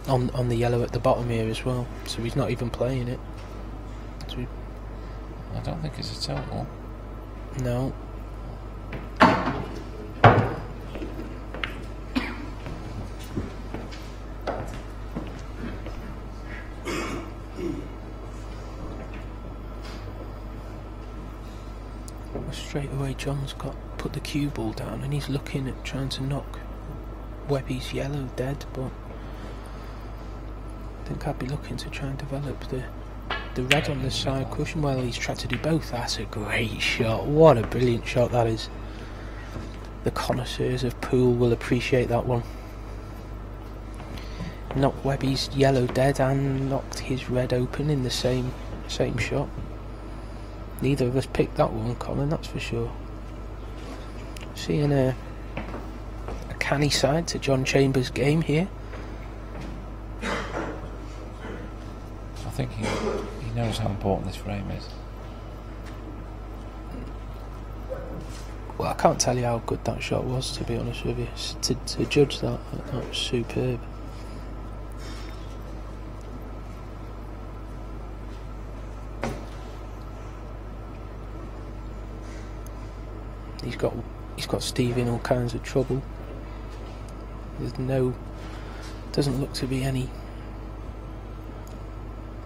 on the yellow at the bottom here as well. So he's not even playing it. So I don't think it's a total. No. Straight away John's put the cue ball down, and he's looking at trying to knock Webby's yellow dead, but I think I'd be looking to try and develop the red on the side cushion. Well, he's tried to do both. That's a great shot. What a brilliant shot that is. The connoisseurs of pool will appreciate that one. Knocked Webby's yellow dead and knocked his red open in the same shot. Neither of us picked that one, Colin, that's for sure. Seeing a canny side to John Chambers' game here. I think he knows how important this frame is. Well, I can't tell you how good that shot was, to be honest with you. To judge that was superb. He's got Steve in all kinds of trouble. Doesn't look to be any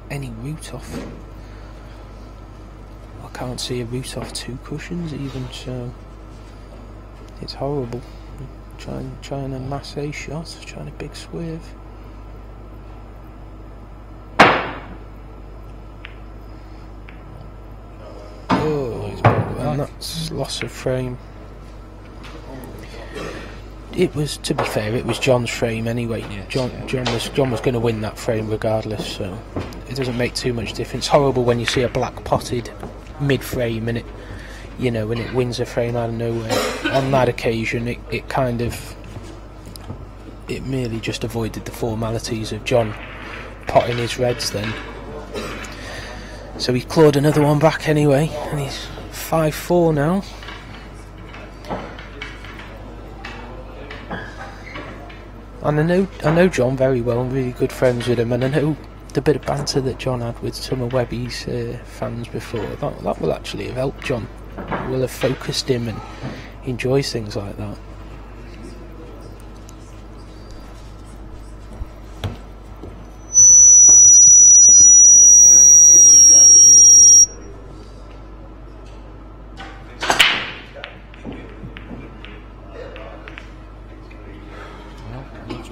root off. I can't see a root off two cushions even, so it's horrible. Trying a masse shot, trying a big swerve. And that's loss of frame. It was, to be fair, it was John's frame anyway. Yes, John was going to win that frame regardless, so it doesn't make too much difference. Horrible when you see a black potted mid-frame and it wins a frame out of nowhere. On that occasion, it merely just avoided the formalities of John potting his reds then. So he clawed another one back anyway, and he's 5-4 now. And I know John very well, I'm really good friends with him, and I know the bit of banter that John had with some of Webby's fans before, that will actually have helped John. It will have focused him, and he enjoys things like that.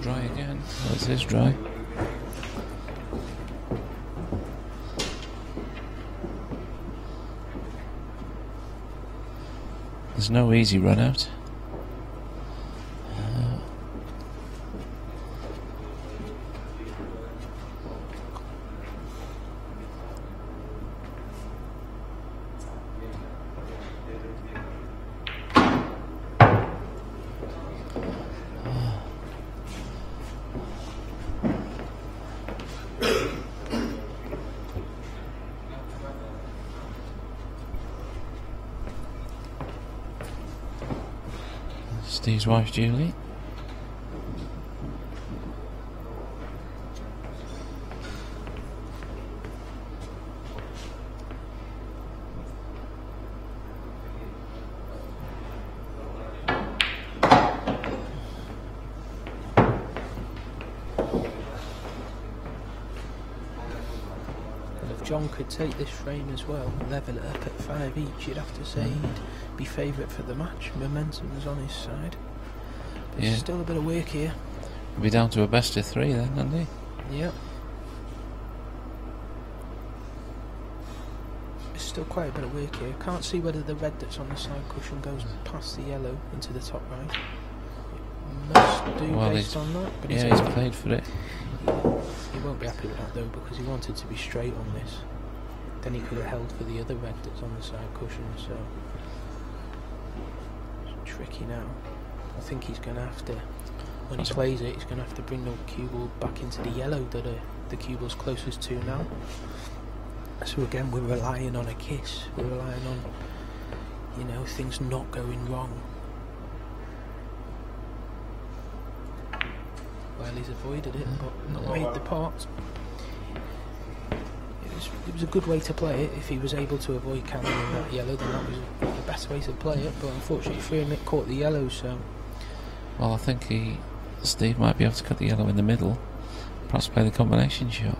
Dry again. Well, it is dry. there's no easy run out. Steve's wife Julie. If John could take this frame as well, level it up at 5 each, you'd have to say he'd be favourite for the match. Momentum is on his side. But Yeah. still a bit of work here. We'll be down to a best of 3 then, Andy. Yep. There's still quite a bit of work here. Can't see whether the red that's on the side cushion goes past the yellow into the top right. It must do Well, based on that. But Yeah, he's he's played for it. He won't be happy with that though, because he wanted to be straight on this. Then he could have held for the other red that's on the side cushion, so it's tricky now. I think he's going to have to, when he plays it, he's going to have to bring the cue ball back into the yellow that the cue ball's closest to now. So again, we're relying on a kiss. We're relying on, you know, things not going wrong. Well, he's avoided it, but not made the pot. It was a good way to play it. If he was able to avoid carrying that yellow, then that was the best way to play it. But unfortunately for him, it caught the yellow. So, Well, I think Steve might be able to cut the yellow in the middle. Perhaps play the combination shot.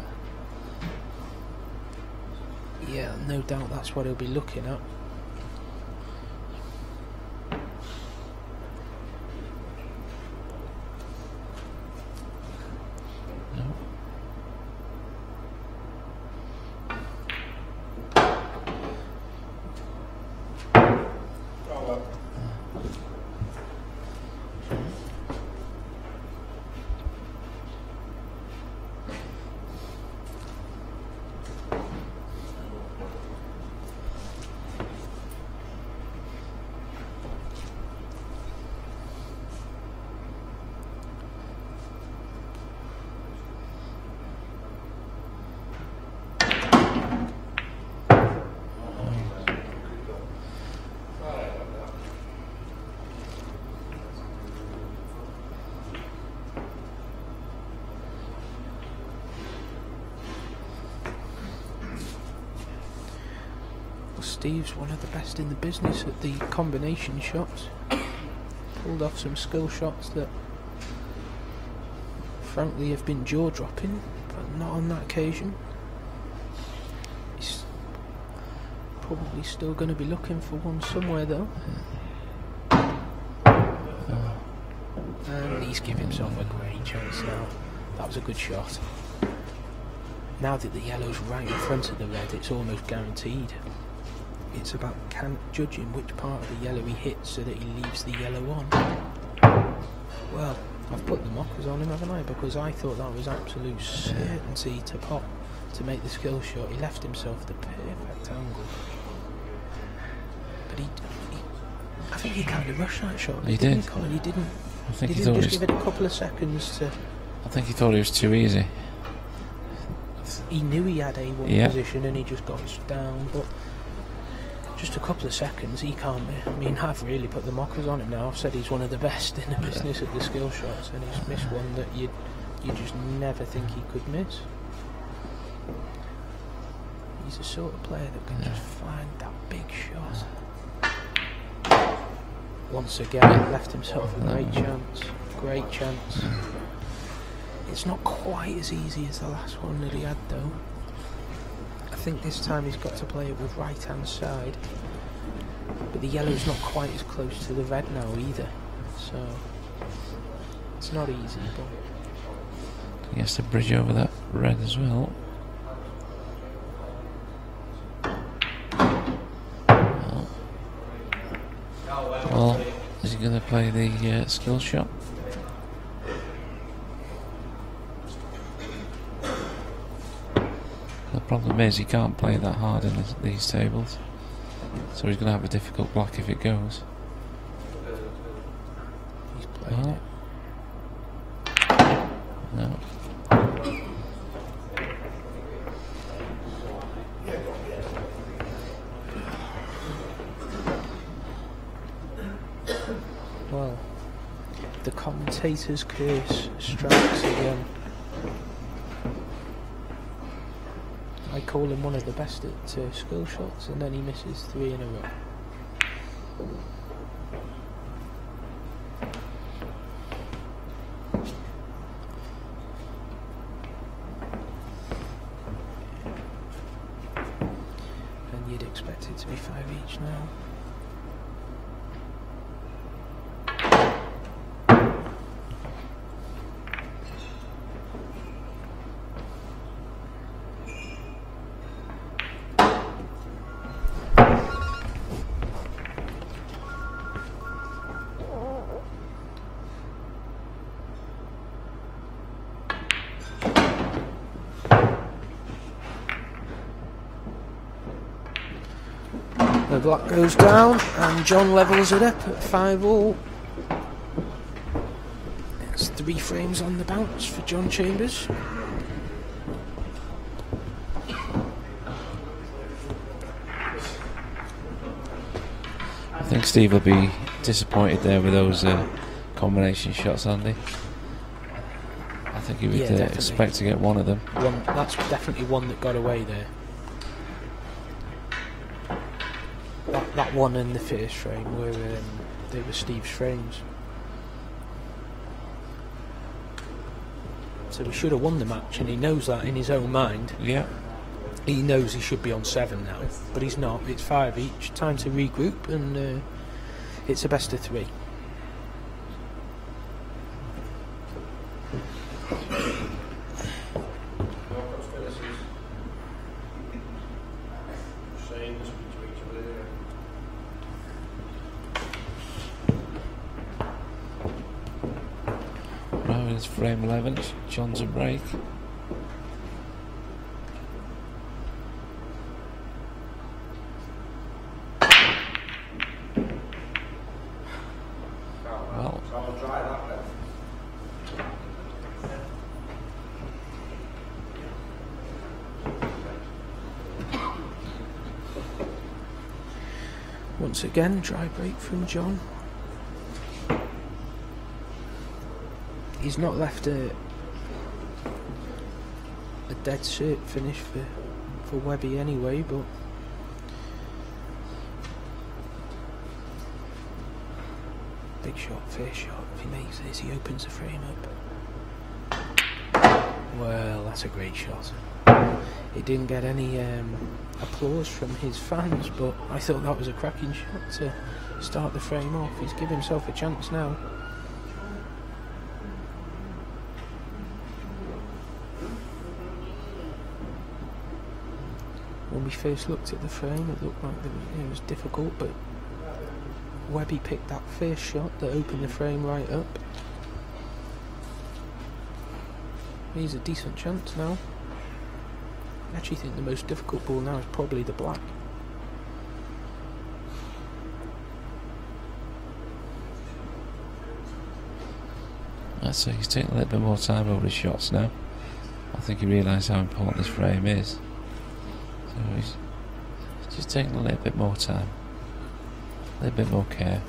yeah, no doubt that's what he'll be looking at. Steve's one of the best in the business at the combination shots. Pulled off some skill shots that frankly have been jaw-dropping, but not on that occasion. He's probably still going to be looking for one somewhere though. And he's given himself a great chance now. That was a good shot. Now that the yellow's right in front of the red, it's almost guaranteed. It's about judging which part of the yellow he hits so that he leaves the yellow on. Well, I've put the mockers on him, haven't I? Because I thought that was absolute certainty to pop, to make the skill shot. He left himself the perfect angle. But I think he kind of rushed that shot. He did. Colin? He didn't. I think He he didn't thought just it give was, it a couple of seconds to. I think he thought it was too easy. He knew he had A1 position and he just got down, but just a couple of seconds, he can't. I mean, I've really put the mockers on him now. I've said he's one of the best in the business at the skill shots, and he's missed one that you just never think he could miss. He's the sort of player that can just find that big shot. Once again, left himself a great chance. Great chance. It's not quite as easy as the last one that he had, though. I think this time he's got to play it with right hand side, but the yellow's not quite as close to the red now either, so it's not easy. But He has to bridge over that red as well. going to play the skill shot? The problem is he can't play that hard in these tables, so he's going to have a difficult block if it goes. He's playing it. No. Well, the commentator's curse strikes again. I call him one of the best at skill shots, and then he misses 3 in a row. And you'd expect it to be 5 each now. The block goes down and John levels it up at 5-all. It's 3 frames on the bounce for John Chambers. I think Steve will be disappointed there with those combination shots, Andy. I think he would expect to get one of them. That's definitely one that got away there. That one and the first frame were they were Steve's frames. So he should have won the match, and he knows that in his own mind. Yeah. He knows he should be on 7 now, but he's not. It's 5 each. Time to regroup, and it's a best of 3. It's frame 11, John's a break. Well, once again, dry break from John. He's not left a dead cert finish for Webby anyway, but big shot, fair shot. If he makes this, he opens the frame up. Well, that's a great shot. It didn't get any applause from his fans, but I thought that was a cracking shot to start the frame off. He's given himself a chance now. When we first looked at the frame, it looked like it was difficult, but Webby picked that first shot that opened the frame right up. He's a decent chance now. I actually think the most difficult ball now is probably the black. So he's taking a little bit more time over his shots now. I think he realised how important this frame is. So he's just taking a little bit more time, a little bit more care.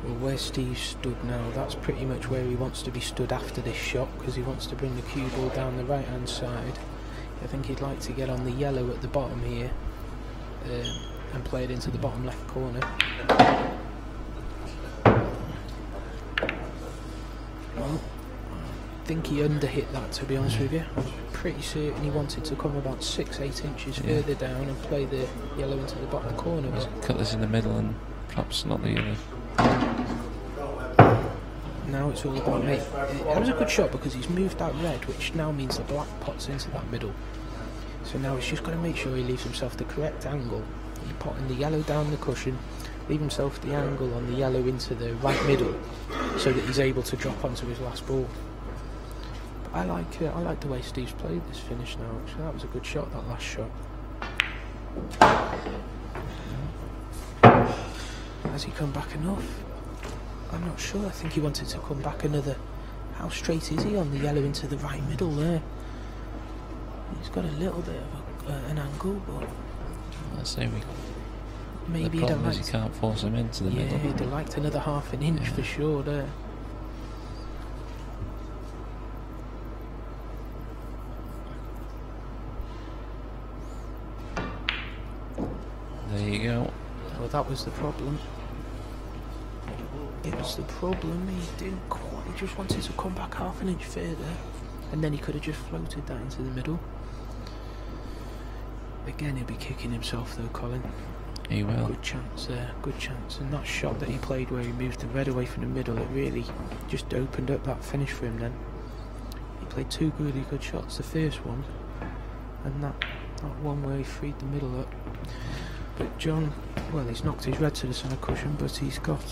Well, where Steve stood now, that's pretty much where he wants to be stood after this shot, because he wants to bring the cue ball down the right hand side. I think he'd like to get on the yellow at the bottom here and play it into the bottom left corner. Well, I think he underhit that, to be honest with you. I'm pretty certain he wanted to come about 6-8 inches further down and play the yellow into the bottom corner. Cut this in the middle and perhaps not the yellow. Now it's all about me. It was a good shot because he's moved that red, which now means the black pots into that middle. So now he's just got to make sure he leaves himself the correct angle. He's potting the yellow down the cushion, leave himself the angle on the yellow into the right middle, so that he's able to drop onto his last ball. But I like the way Steve's played this finish now. Actually, that was a good shot, that last shot. Has he come back enough? I'm not sure. I think he wanted to come back another. How straight is he on the yellow into the right middle there? He's got a little bit of an angle, but let's say maybe the problem is you can't force him into the middle. Yeah, he'd have liked another half an inch for sure there. There you go. Well, that was the problem. It was the problem. He didn't quite. He just wanted to come back half an inch further, and then he could have just floated that into the middle. Again, he'll be kicking himself though, Colin. He will. Good chance there. Good chance. And that shot that he played where he moved the red away from the middle, it really just opened up that finish for him then. He played two really good shots. The first one, and that one where he freed the middle up. But John, well, he's knocked his red to the centre cushion, but he's got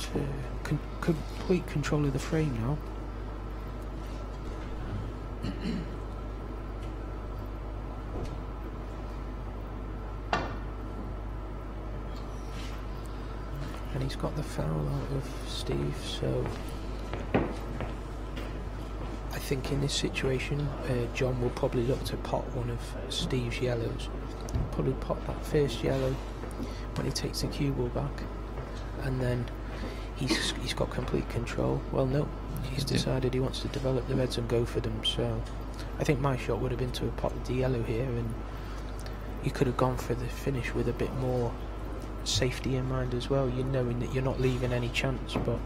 complete control of the frame now. And he's got the foul out of Steve, so I think in this situation John will probably look to pot one of Steve's yellows. Probably pot that first yellow when he takes the cue ball back, and then he's got complete control. Well, no, he's decided he wants to develop the reds and go for them, so I think my shot would have been to have potted the yellow here, and you could have gone for the finish with a bit more safety in mind as well, you knowing that you're not leaving any chance. But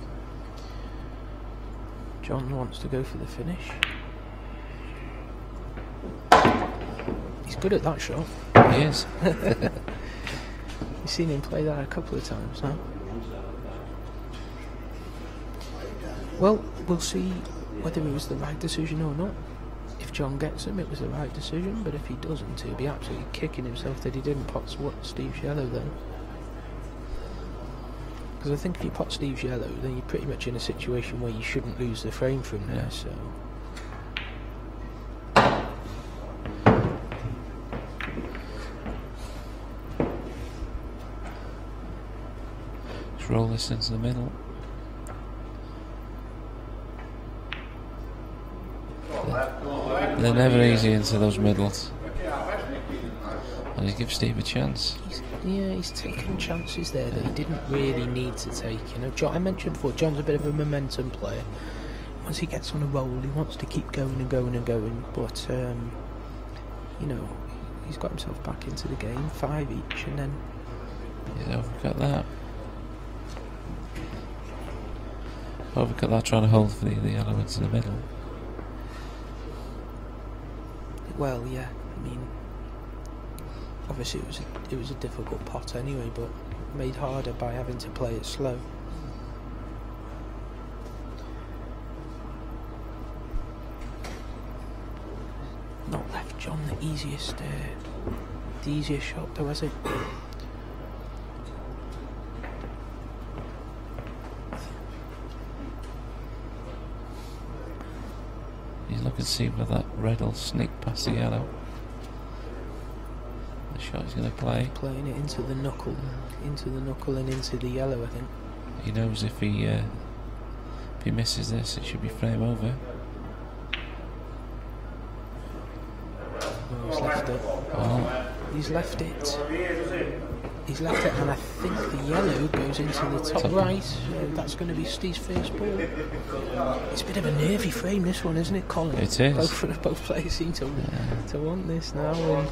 John wants to go for the finish. He's good at that shot. He is. You've seen him play that a couple of times now. Well, we'll see whether it was the right decision or not. If John gets him, it was the right decision, but if he doesn't, he'll be absolutely kicking himself that he didn't pot Steve's yellow then. Because I think if you pot Steve's yellow, then you're pretty much in a situation where you shouldn't lose the frame from there, so... Just roll this into the middle. They're never easy into those middles. And you give Steve a chance. He's taken chances there that he didn't really need to take. You know, John, I mentioned before, John's a bit of a momentum player. Once he gets on a roll, he wants to keep going and going and going. But you know, he's got himself back into the game, 5 each, and then he's overcut that. Overcut that, trying to hold for the yellow into the middle. Well, yeah. I mean, obviously it was a difficult pot anyway, but made harder by having to play it slow. Not left John the easiest shot though, has it? He's looking to see whether that red will sneak past the yellow. The shot he's going to play. Playing it into the knuckle and into the yellow, I think. He knows if he misses this, it should be frame over. Oh, he's left it. Oh. He's left it. He's left it, and I think the yellow goes into the top right. That's going to be Steve's first ball. It's a bit of a nervy frame, this one, isn't it, Colin? It is. Both players seem to want this now. And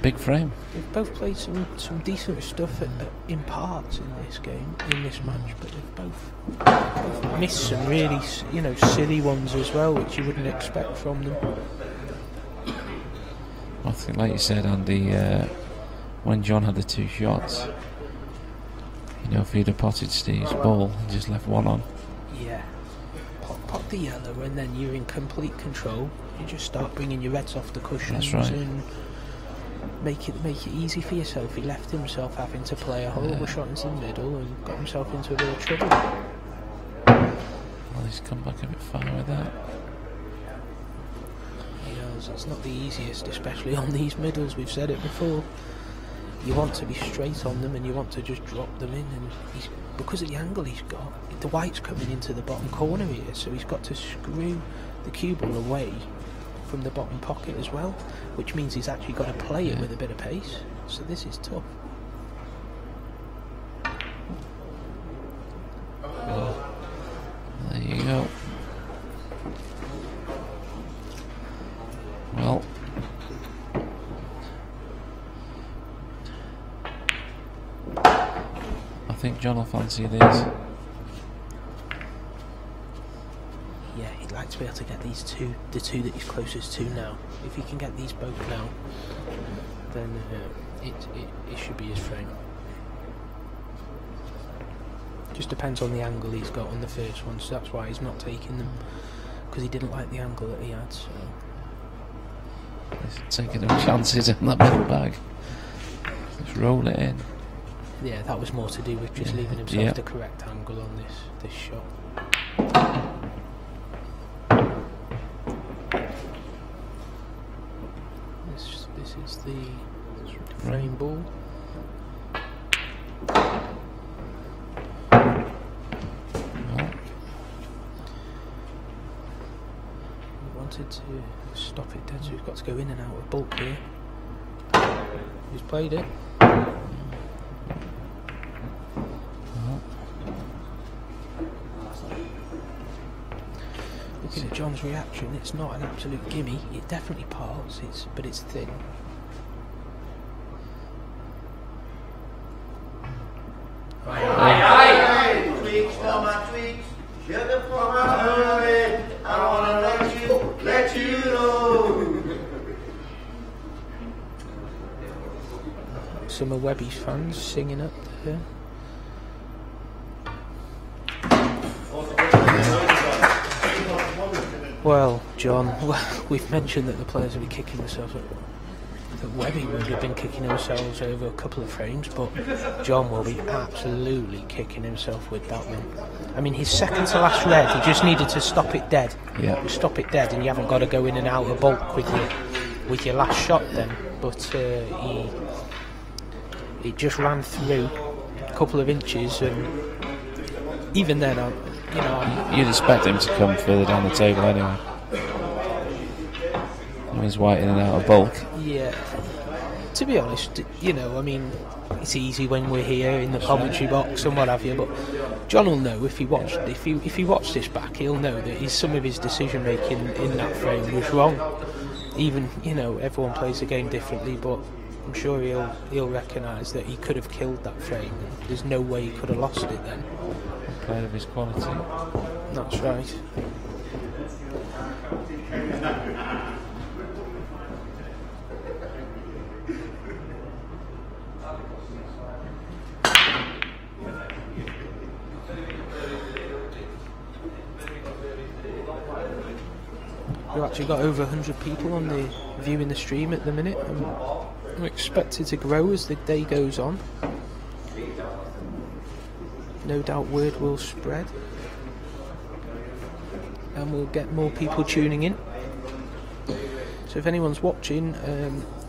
big frame. they've both played some decent stuff in parts in this game, in this match, but they've both missed some really, silly ones as well, which you wouldn't expect from them. I think, like you said, Andy, when John had the two shots, if he'd have potted Steve's ball and just left one on. Yeah. Pot the yellow, and then you're in complete control. You just start bringing your reds off the cushions. That's right. And make it easy for yourself. He left himself having to play a horrible shot into the middle and got himself into a bit of trouble. Well, he's come back a bit far with that. He has. It's not the easiest, especially on these middles. We've said it before. You want to be straight on them and you want to just drop them in, and because of the angle he's got, the white's coming into the bottom corner here, so he's got to screw the cue ball away from the bottom pocket as well, which means he's actually got to play it with a bit of pace. So this is tough. Oh, there you go. Well, I think John will fancy these. Yeah, he'd like to be able to get these two, the two that he's closest to now. If he can get these both now, then it should be his frame. Just depends on the angle he's got on the first one, so that's why he's not taking them, because he didn't like the angle that he had. So He's taking no chances in that middle bag. Just roll it in. yeah, that was more to do with just leaving himself the correct angle on this shot. This is the frame ball. Well, We wanted to stop it dead, so we've got to go in and out of bulk here. He's played it. Looking at John's reaction, it's not an absolute gimme. It definitely parts, but it's thin. Tweaks for my tweaks, sugar for my honey. I wanna let you know. Some of Webby's fans singing up there. Well, John, we've mentioned that the players will be kicking themselves. That Webby would have been kicking themselves over a couple of frames, but John will be absolutely kicking himself with that one. I mean, his second to last red, he just needed to stop it dead. Yeah. Stop it dead, and you haven't got to go in and out of bulk with your last shot then. But he just ran through a couple of inches, and even then, you'd expect him to come further down the table anyway. He's white in and out of bulk. Yeah. To be honest, I mean, it's easy when we're here in the commentary box and what have you, but John will know if he watched this back, he'll know that some of his decision making in that frame was wrong. Even, everyone plays the game differently, but I'm sure he'll recognise that he could have killed that frame. There's no way he could have lost it then. Player of his quality. That's right. We've actually got over 100 people on the viewing the stream at the minute, and we're expected to grow as the day goes on. No doubt word will spread and we'll get more people tuning in. So if anyone's watching,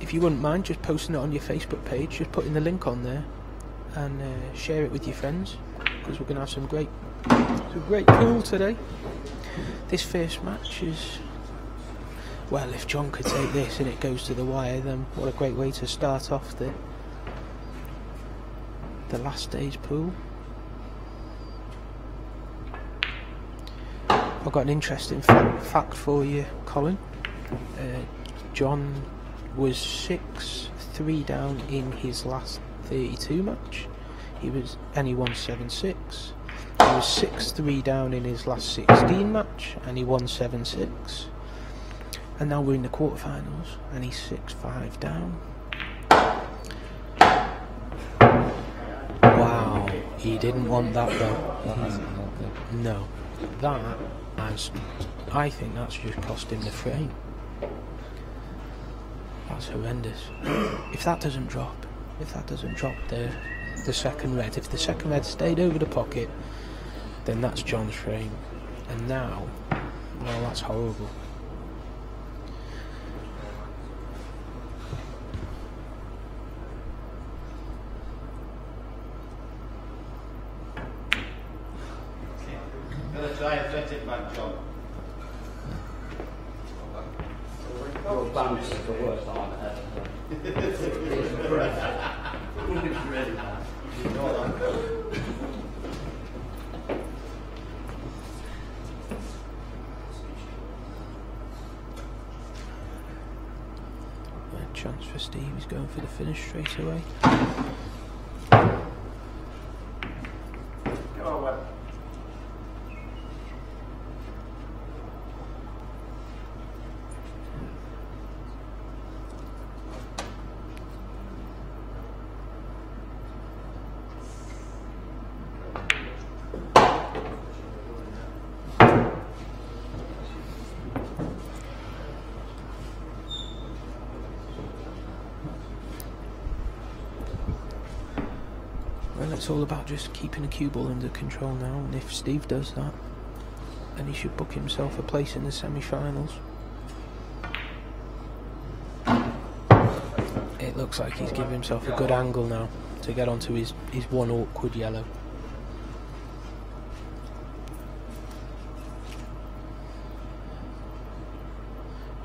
if you wouldn't mind just posting it on your Facebook page, just putting the link on there and share it with your friends, because we're going to have some great pool today. This first match is, well, if John could take this and it goes to the wire, then what a great way to start off the last day's pool. I've got an interesting fact for you, Colin. John was 6-3 down in his last 32 match. He won 7-6. He was 6-3 down in his last 16 match, and he won 7-6. And now we're in the quarterfinals, and he's 6-5 down. Wow, he didn't want that though. No. that as I think that's just cost him the frame. That's horrendous. If that doesn't drop the second red, if the second red stayed over the pocket, then that's John's frame. And now, well, that's horrible. I'm gonna try and flit it back, John. Your bounce is the worst I've ever heard. It's really bad. You know that. Chance for Steve, he's going for the finish straight away. Come on, Web. Well, it's all about just keeping the cue ball under control now, and if Steve does that, then he should book himself a place in the semi-finals. It looks like he's giving himself a good angle now to get onto his one awkward yellow.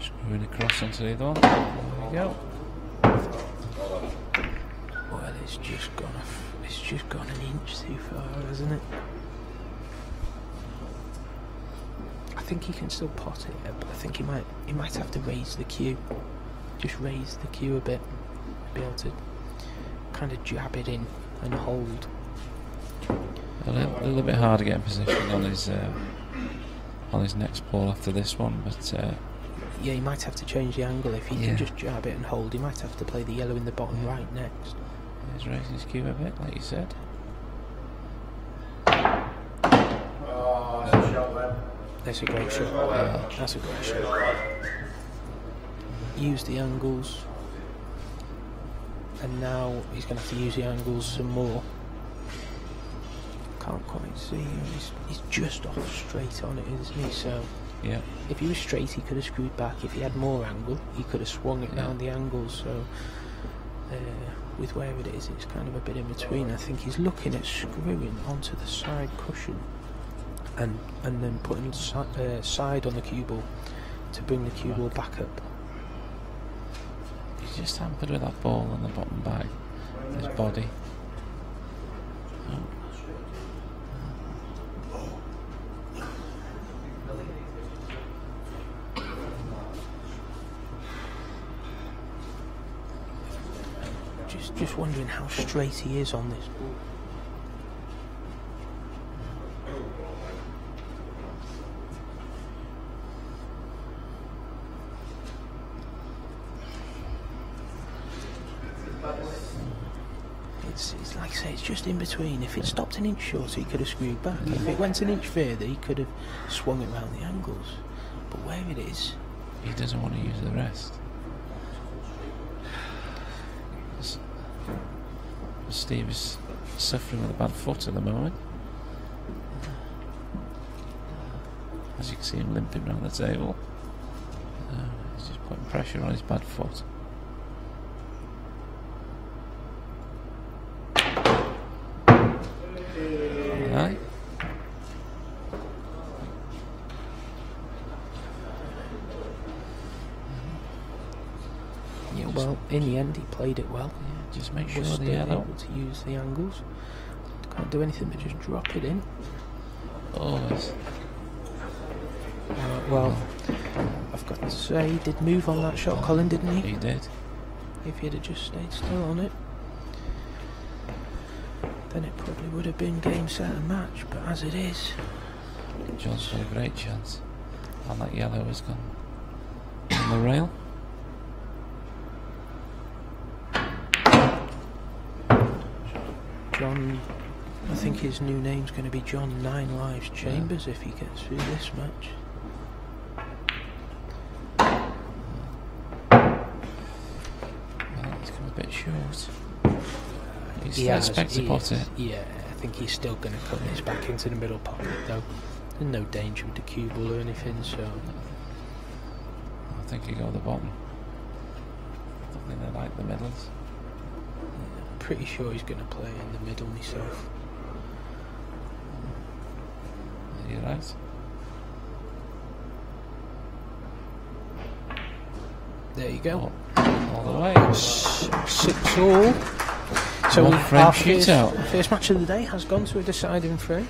Screwing across onto the other one. There we go. Well, it's just gone an inch too far, hasn't it? I think he can still pot it, but I think he might have to raise the cue. Just raise the cue a bit. Be able to kind of jab it in and hold. A little bit hard to get in position on his next ball after this one, but yeah, he might have to change the angle. If he can just jab it and hold, he might have to play the yellow in the bottom right next. he's raising his cue a bit, like you said. Oh, that's a shot, Web. That's a great shot. That's a great shot. Use the angles, and now he's going to have to use the angles some more. Can't quite see. He's just off straight on it, isn't he? So Yeah. if he was straight, he could have screwed back. If he had more angle, he could have swung it round the angles. So with where it is, it's kind of a bit in between. I think he's looking at screwing onto the side cushion and then putting side on the cue ball to bring the cue ball back up. He's just hampered with that ball on the bottom bag, his body. Just wondering how straight he is on this ball. It's like I say, it's just in between. If it stopped an inch shorter, he could have screwed back. If it went an inch further, he could have swung it round the angles. But where it is, He doesn't want to use the rest. Steve is suffering with a bad foot at the moment. As you can see him limping around the table. He's just putting pressure on his bad foot. Aye. yeah, well, in the end, he played it well. Just make sure Was the still yellow. able to use the angles. Can't do anything but just drop it in. Always. Well, I've got to say, he did move on that shot, Colin, didn't he? He did. If he'd have just stayed still on it, then it probably would have been game, set and match. But as it is, John's got a great chance. And that yellow has gone on the rail. John I think his new name's going to be John 9 Lives Chambers if he gets through this match. Well, it's come a bit short. He still expects to pot it. Yeah, I think he's still going to cut this back into the middle pocket though. There's no danger with the cue ball or anything, so... I think he got the bottom. I don't think they like the middles. I'm pretty sure he's going to play in the middle myself. You're right. There you go. All the way. 6-all. So One frame our shootout. first match of the day has gone to a deciding frame.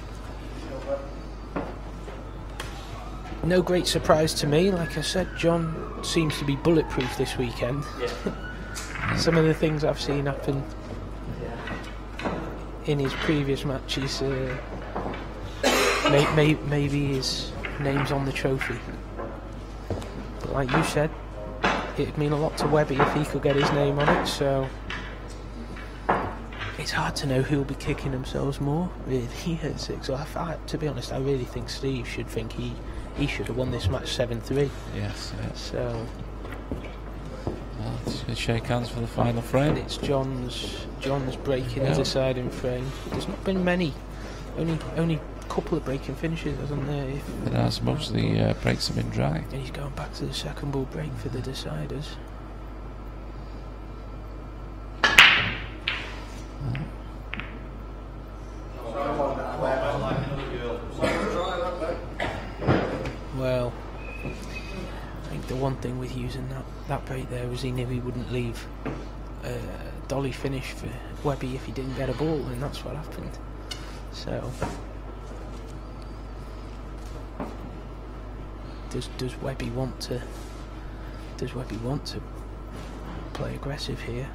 No great surprise to me. Like I said, John seems to be bulletproof this weekend. Some of the things I've seen happen in his previous matches, maybe his name's on the trophy. But like you said, it'd mean a lot to Webby if he could get his name on it, so it's hard to know who'll be kicking themselves more, really, at 6. So to be honest, I really think Steve should think he should have won this match 7-3. Yes, yes. So Well, just going to shake hands for the final frame. it's John's breaking the deciding frame. There's not been many, only a couple of breaking finishes, hasn't there? It has, most of the breaks have been dry. And he's going back to the second ball break for the deciders. Well, I think the one thing with using that break there was he knew he wouldn't leave a dolly finish for Webby if he didn't get a ball, and that's what happened. So does Webby want to play aggressive here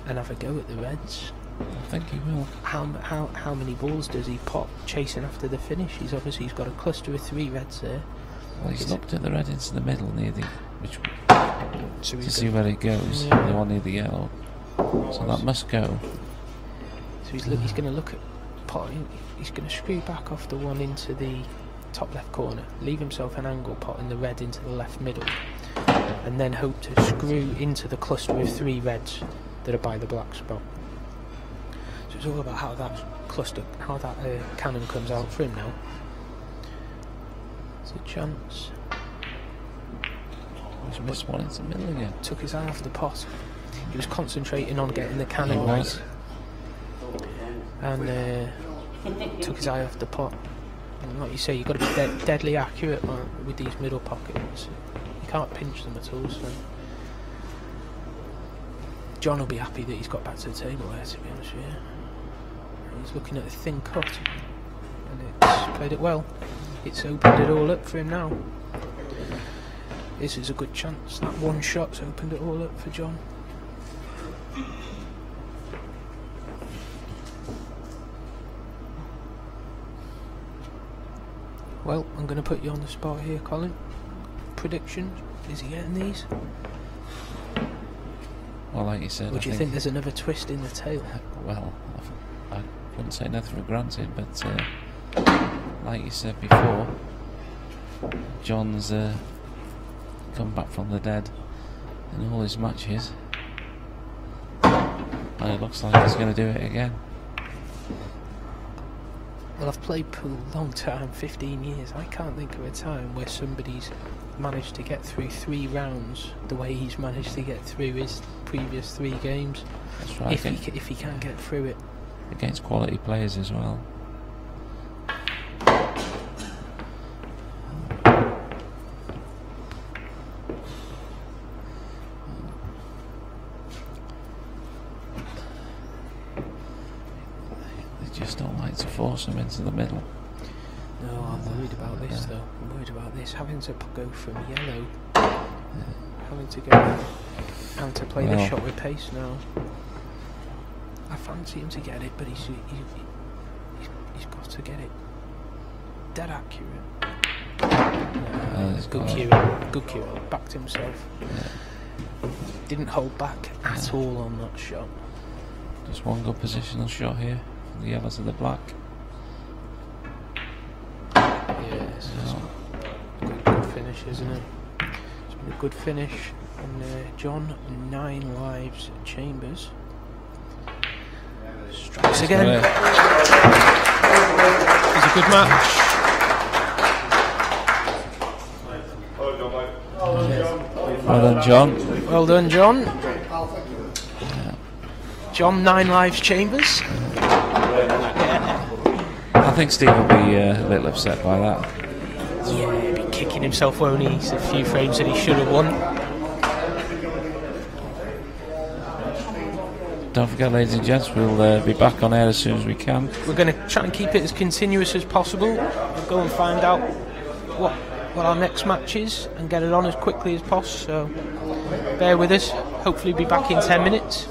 and have a go at the Reds? I think he will. How many balls does he pot chasing after the finish? He's got a cluster of 3 Reds there. Well, he's looked at the red into the middle near the So to see where it goes. Yeah. The one near the yellow. So that must go. So he's going to look at potting. He's going to screw back off the one into the top left corner, leave himself an angle pot in the red into the left middle, and then hope to screw into the cluster of 3 Reds that are by the black spot. So it's all about how that cannon comes out for him now. It's a chance. He's missed one into the middle again. Took his eye off the pot. He was concentrating on getting the cannon He right, was. and took his eye off the pot. And like you say, you've got to be deadly accurate with these middle pockets. You can't pinch them at all. So John will be happy that he's got back to the table there, to be honest with you. He's looking at a thin cut, and it's played it well. It's opened it all up for him now. This is a good chance. That one shot's opened it all up for John. Well, I'm going to put you on the spot here, Colin. Predictions? Is he getting these? Well, like you said, Or do you think there's another twist in the tail? Well, I wouldn't say nothing for granted, but like you said before, John's come back from the dead in all his matches, and it looks like he's going to do it again. Well, I've played pool a long time, 15 years. I can't think of a time where somebody's managed to get through 3 rounds the way he's managed to get through his previous 3 games. That's right. If he can't get through it. Against quality players as well. Just don't like to force them into the middle. No, I'm worried about this though. I'm worried about this. Having to go from yellow, having to play the shot with pace now. I fancy him to get it, but he's got to get it dead accurate. Good cue. Backed himself. Didn't hold back at all on that shot. Just one good positional shot here. the yellow to the black. Yes, good finish, isn't it? It's been a good finish. And John 9 lives Chambers strikes again. It's a good match. Well done, John. Well done, John. John 9 lives Chambers. I think Steve will be a little upset by that. Yeah, he'll be kicking himself, won't he? It's a few frames that he should have won. Don't forget, ladies and gents, we'll be back on air as soon as we can. We're going to try and keep it as continuous as possible. We'll go and find out what our next match is and get it on as quickly as possible. So bear with us. Hopefully be back in 10 minutes.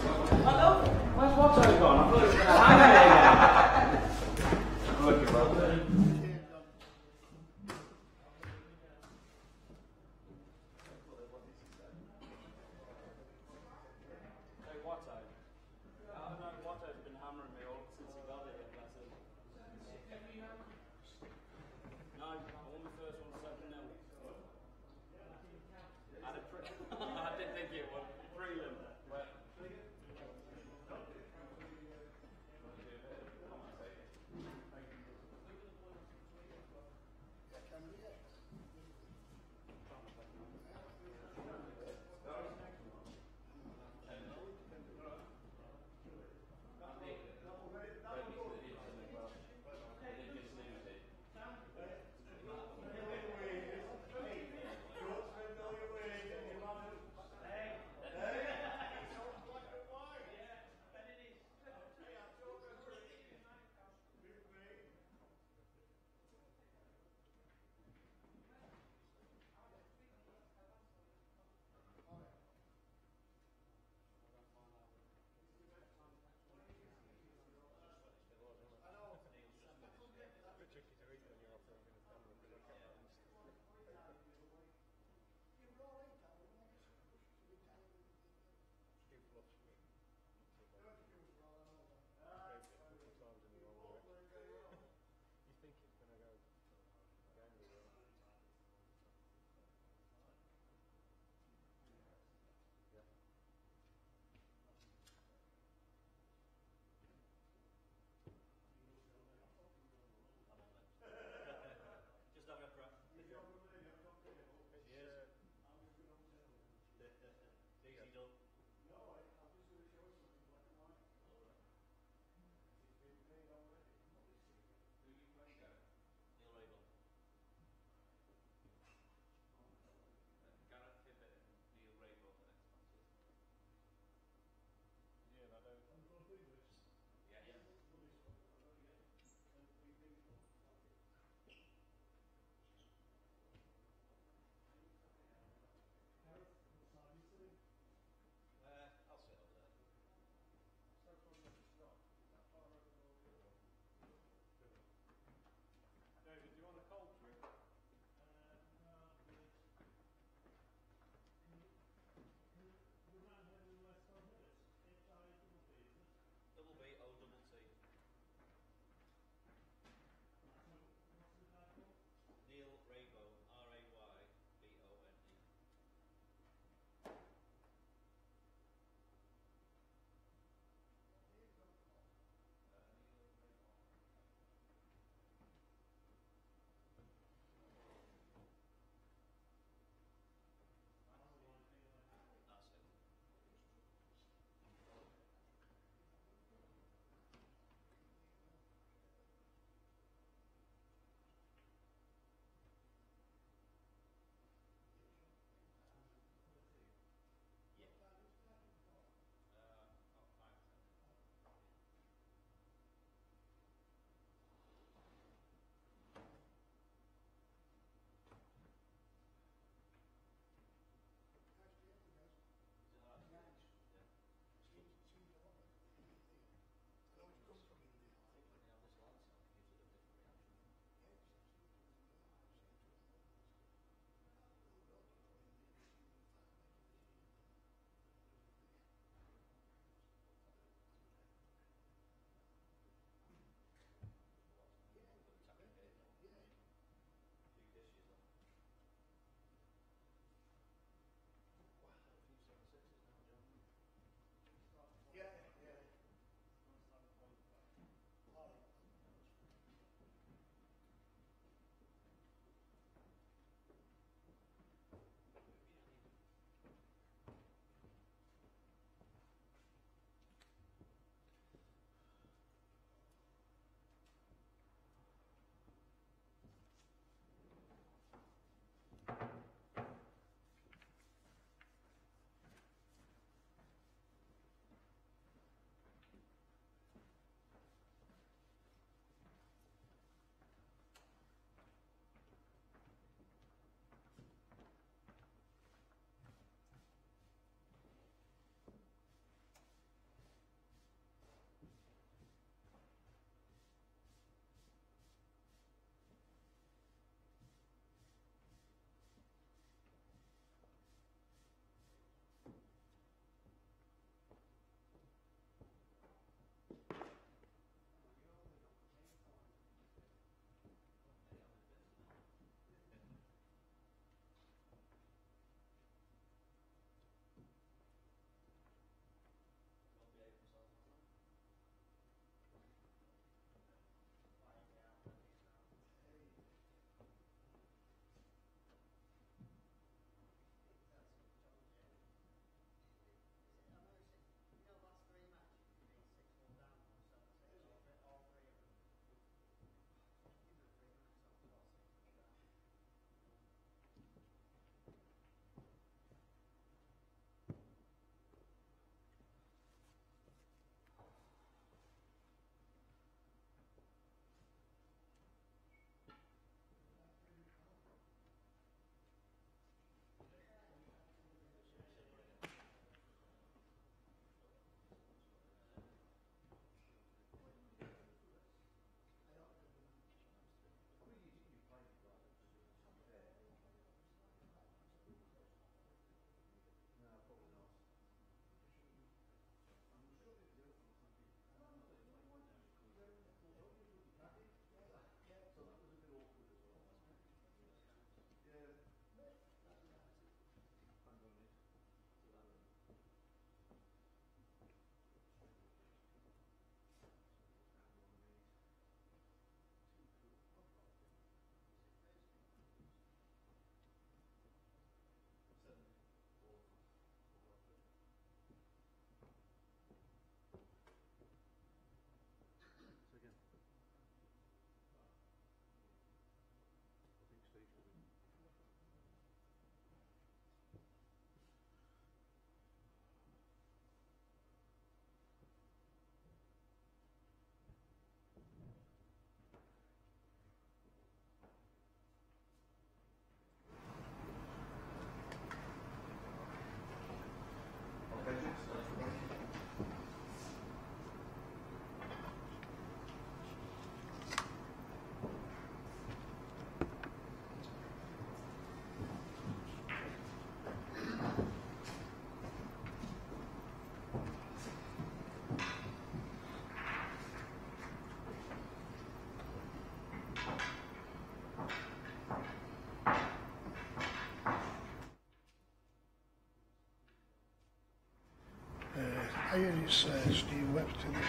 it's Steve Webster. This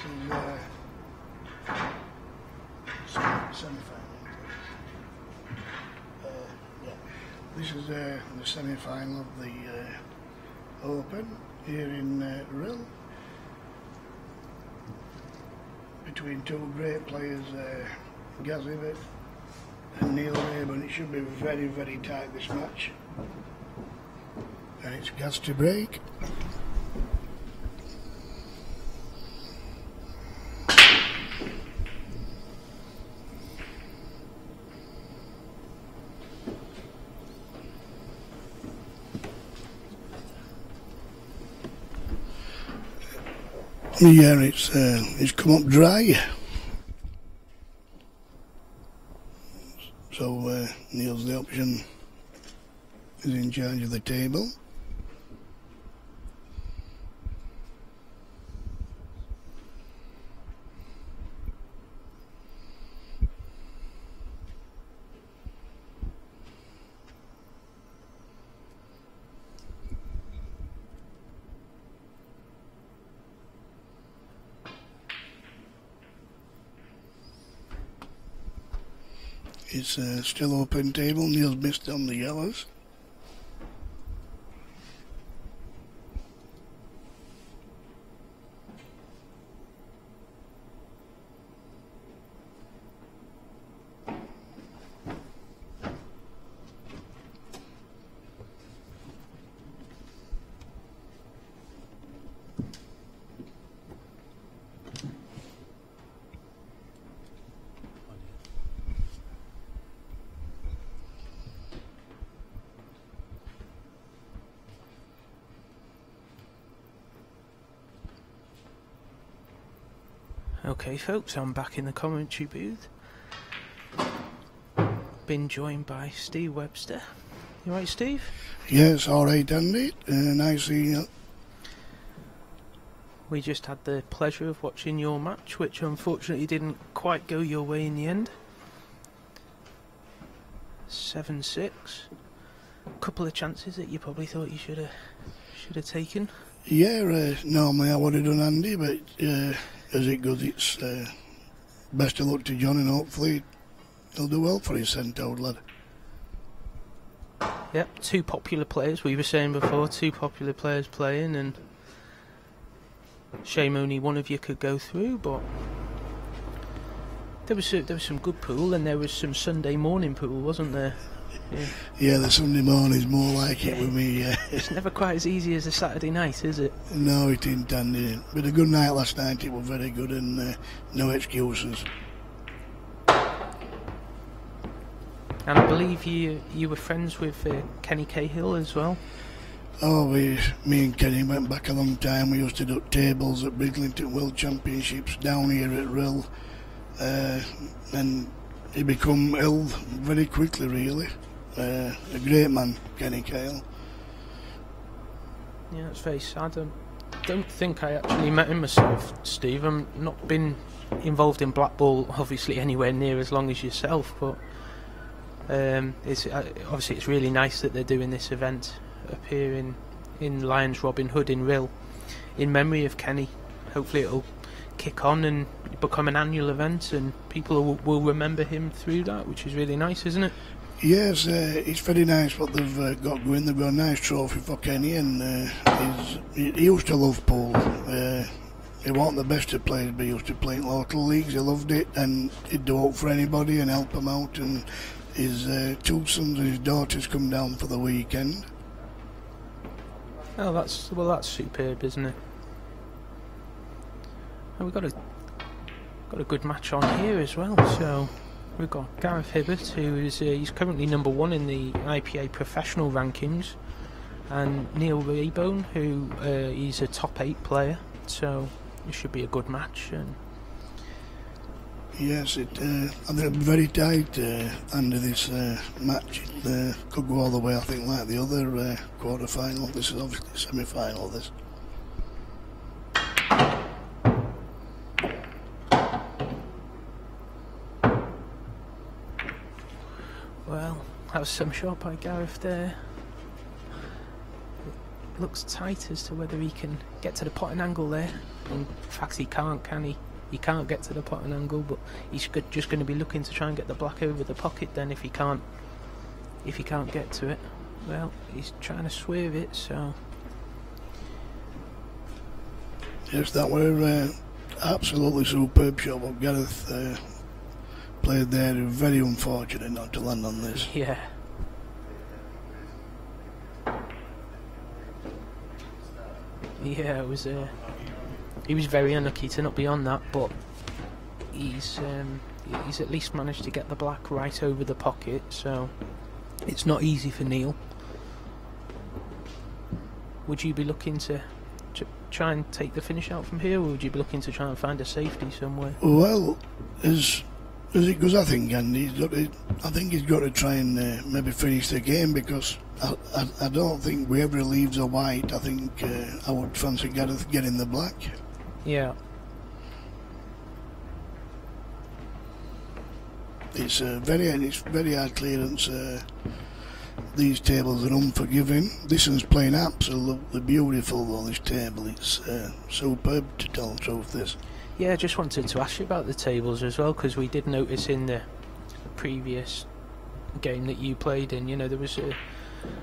is semi-final. Yeah. This is the semi-final of the Open here in Rhyl, between two great players, Hibbott and Raybone. It should be very, very tight, this match. And it's gas to break. Yeah, it's come up dry. So Neil's the option is in charge of the table. It's still open table. Neil's missed on the yellows. Okay folks, I'm back in the commentary booth. Been joined by Steve Webster. You right, Steve? Yes, alright Andy. Nice seeing you. We just had the pleasure of watching your match, which unfortunately didn't quite go your way in the end. 7-6. A couple of chances that you probably thought you should have taken. Yeah, normally I would have done Andy, but as it goes, it's best of luck to John, and hopefully he'll do well for his centre lad. Yep, two popular players. We were saying before, two popular players playing, and shame only one of you could go through. But there was some good pool, and there was some Sunday morning pool, wasn't there? Yeah, the Sunday morning's more like it with me, yeah. It's never quite as easy as a Saturday night, is it? No, it isn't, Andy. But a good night last night, it was very good, and no excuses. And I believe you were friends with Kenny Cahill as well? Oh, me and Kenny went back a long time. We used to do tables at Bridlington World Championships down here at Rhyl. And he become ill very quickly, really. A great man, Kenny Cahill. Yeah, that's very sad. I don't think I actually met him myself, Steve. I've not been involved in Blackball, obviously, anywhere near as long as yourself, but obviously it's really nice that they're doing this event up here in Lyons Robin Hood in Rhyl in memory of Kenny. Hopefully it'll kick on and become an annual event, and people will remember him through that, which is really nice, isn't it? Yes, it's very nice what they've got going. They've got a nice trophy for Kenny, and he used to love pool. He wasn't the best of players, but he used to play in local leagues. He loved it, and he'd do out for anybody and help them out. And his two sons and his daughters come down for the weekend. Oh, that's superb, isn't it? And we've got a good match on here as well. So we've got Gareth Hibbott, who is he's currently #1 in the IPA professional rankings, and Neil Raybone, who he's a top 8 player. So it should be a good match. And yes, I'm very tight under this match. It could go all the way, I think, like the other quarter-final. This is obviously semi-final, this. well, that was some shot by Gareth there. It looks tight as to whether he can get to the potting angle there. In fact, he can't, can he? He can't get to the pot and angle, but he's just going to be looking to try and get the black over the pocket. Then, if he can't get to it, well, he's trying to swerve it. So, yes, that were absolutely superb shot. What Gareth played there. Very unfortunate not to land on this. yeah. Yeah, it was. He was very unlucky to not be on that, but he's at least managed to get the black right over the pocket, so it's not easy for Neil. Would you be looking to try and take the finish out from here, or would you be looking to try and find a safety somewhere? Well, as it goes, I think, and I think he's got to try and maybe finish the game, because I don't think whoever leaves a white, I think I would fancy Gareth getting the black. Yeah. It's very hard clearance. These tables are unforgiving. This one's playing absolutely beautiful though, this table. It's superb, to tell the truth, this. Yeah, I just wanted to ask you about the tables as well, because we did notice in the previous game that you played in, you know, there was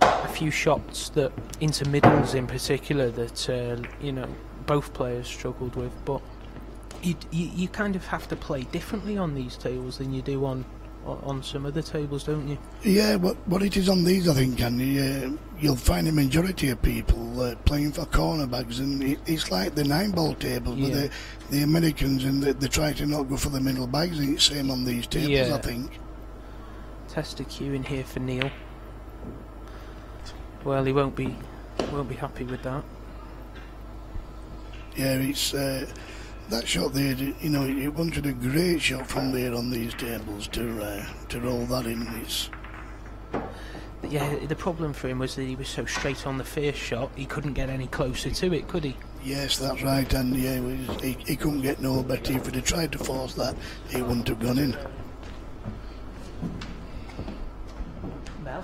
a few shots that, into middles in particular, that you know, both players struggled with, but you kind of have to play differently on these tables than you do on some other tables, don't you? Yeah, what it is on these, I think, Andy, you'll find a majority of people playing for corner bags, and it's like the 9-ball tables, yeah, with the Americans, and they try to not go for the middle bags, and it's same on these tables, yeah. I think. Test a cue in here for Neil. Well, he won't be happy with that. Yeah, it's that shot there. You know, he wanted a great shot from there on these tables to roll that in. Yeah, the problem for him was that he was so straight on the first shot, he couldn't get any closer to it, could he? Yes, that's right, and yeah, he couldn't get no better. If he'd tried to force that, he wouldn't have gone in. Mel?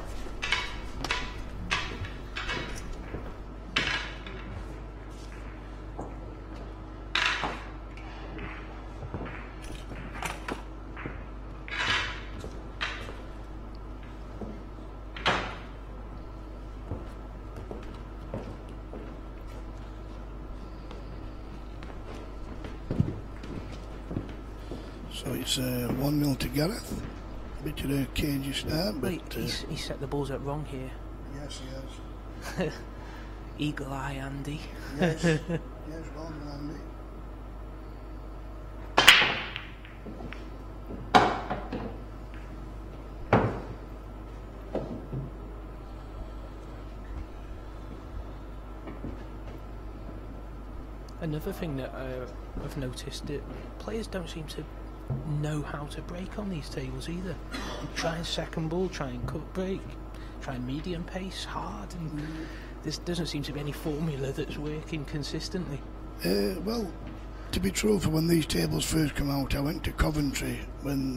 So it's 1-0 to Gareth. A bit of a cagey start, but... Wait, he set the balls up wrong here. Yes, he has. Eagle eye, Andy. Yes, yes, well done, Andy. Another thing that I've noticed, that players don't seem to know how to break on these tables either. Try and second ball, try and cut break, try and medium pace, hard, and there doesn't seem to be any formula that's working consistently. Well, to be truthful, when these tables first come out, I went to Coventry when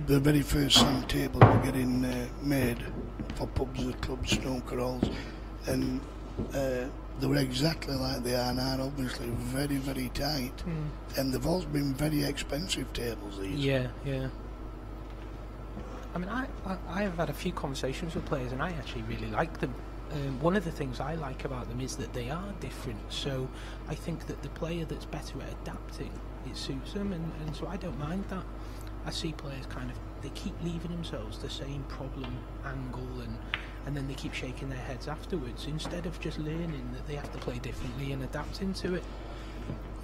the very first sand tables were getting made for pubs, clubs, snooker halls, and they were exactly like they are now, obviously very, very tight, and they've all been very expensive tables, these. Yeah. I mean, I have had a few conversations with players, and I actually really like them. One of the things I like about them is that they are different, so I think that the player that's better at adapting, it suits them, and so I don't mind that. I see players they keep leaving themselves the same problem angle, and then they keep shaking their heads afterwards, instead of just learning that they have to play differently and adapting to it.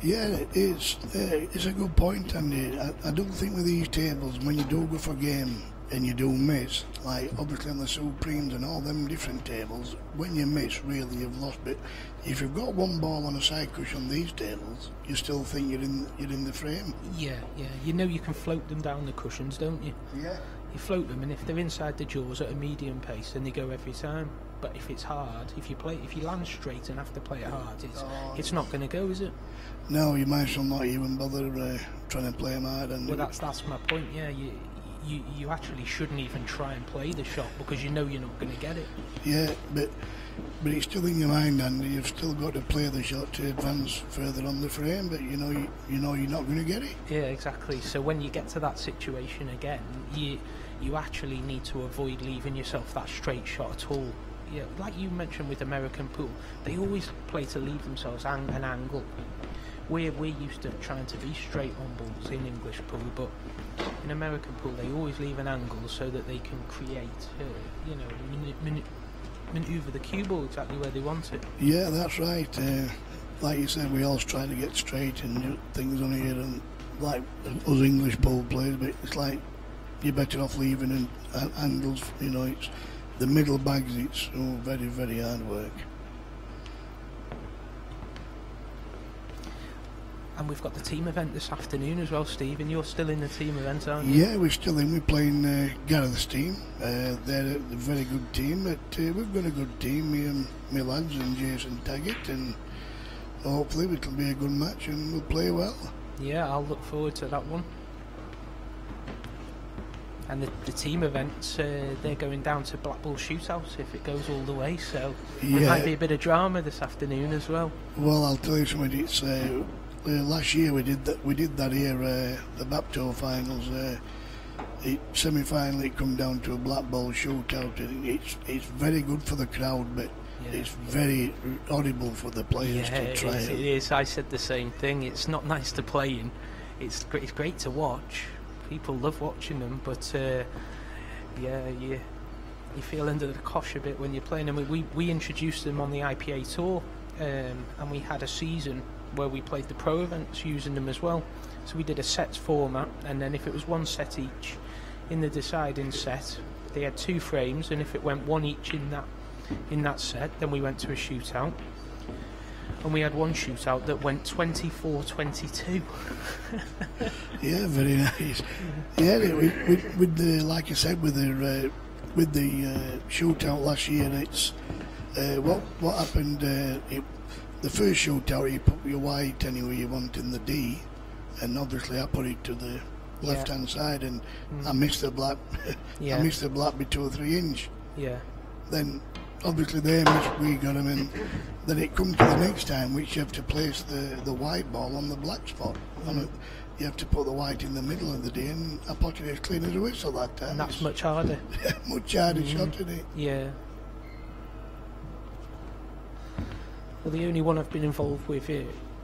Yeah, it's a good point, Andy. I do think with these tables, when you do go for game and you do miss, like obviously on the Supremes and all them different tables, when you miss, really you've lost. But if you've got one ball on a side cushion on these tables, you still think you're in the frame. Yeah. You know you can float them down the cushions, don't you? Yeah. You float them, and if they're inside the jaws at a medium pace, then they go every time. But if it's hard, if you land straight and have to play it hard, it's not going to go, is it? No, you might as well not even bother trying to play them hard. And well, that's my point. Yeah, you actually shouldn't even try and play the shot because you know you're not going to get it. Yeah, but it's still in your mind, and you've still got to play the shot to advance further on the frame. But you know you're not going to get it. Yeah, exactly. So when you get to that situation again, you actually need to avoid leaving yourself that straight shot at all. Yeah, like you mentioned with American pool, they always play to leave themselves an angle. We're used to trying to be straight on balls in English pool, but in American pool they always leave an angle so that they can create, maneuver the cue ball exactly where they want it. Yeah, that's right. Like you said, we always try to get straight and things on here, and like us English pool players, but it's like you're better off leaving and angles. It's the middle bags. It's very, very hard work. And we've got the team event this afternoon as well, Steve, and you're still in the team event, aren't you? Yeah, we're still in. We're playing Gareth's team. They're a very good team, but we've got a good team, me and my lads and Jason Taggart, and hopefully it'll be a good match and we'll play well. Yeah, I'll look forward to that one. And the team events, they're going down to Blackball Shootout if it goes all the way, so there might be a bit of drama this afternoon as well. Well, I'll tell you something. It's last year we did that here, the Bapto finals. Semi-final, it come down to a Blackball Shootout, and it's very good for the crowd, but it's very horrible for the players to try. It is. I said the same thing. It's not nice to play in. It's great to watch. People love watching them, but you feel under the cosh a bit when you're playing them. We introduced them on the IPA tour, and we had a season where we played the pro events using them as well. So we did a sets format, and then if it was one set each in the deciding set, they had 2 frames, and if it went one each in that set, then we went to a shootout. And we had one shootout that went 24-22. Yeah, very nice. Yeah, with the, like I said, with the shootout last year, it's what happened. The first shootout, you put your white anywhere you want in the D, and obviously I put it to the left-hand side, and I missed the black. I missed the black by 2 or 3 inch. Yeah. Then obviously they missed, we got them in. Then it comes to the next time, which you have to place the white ball on the black spot. You have to put the white in the middle of the D, and I put it as clean as a whistle that time. And that's much harder. Much harder shot, isn't it? Yeah. Well, the only one I've been involved with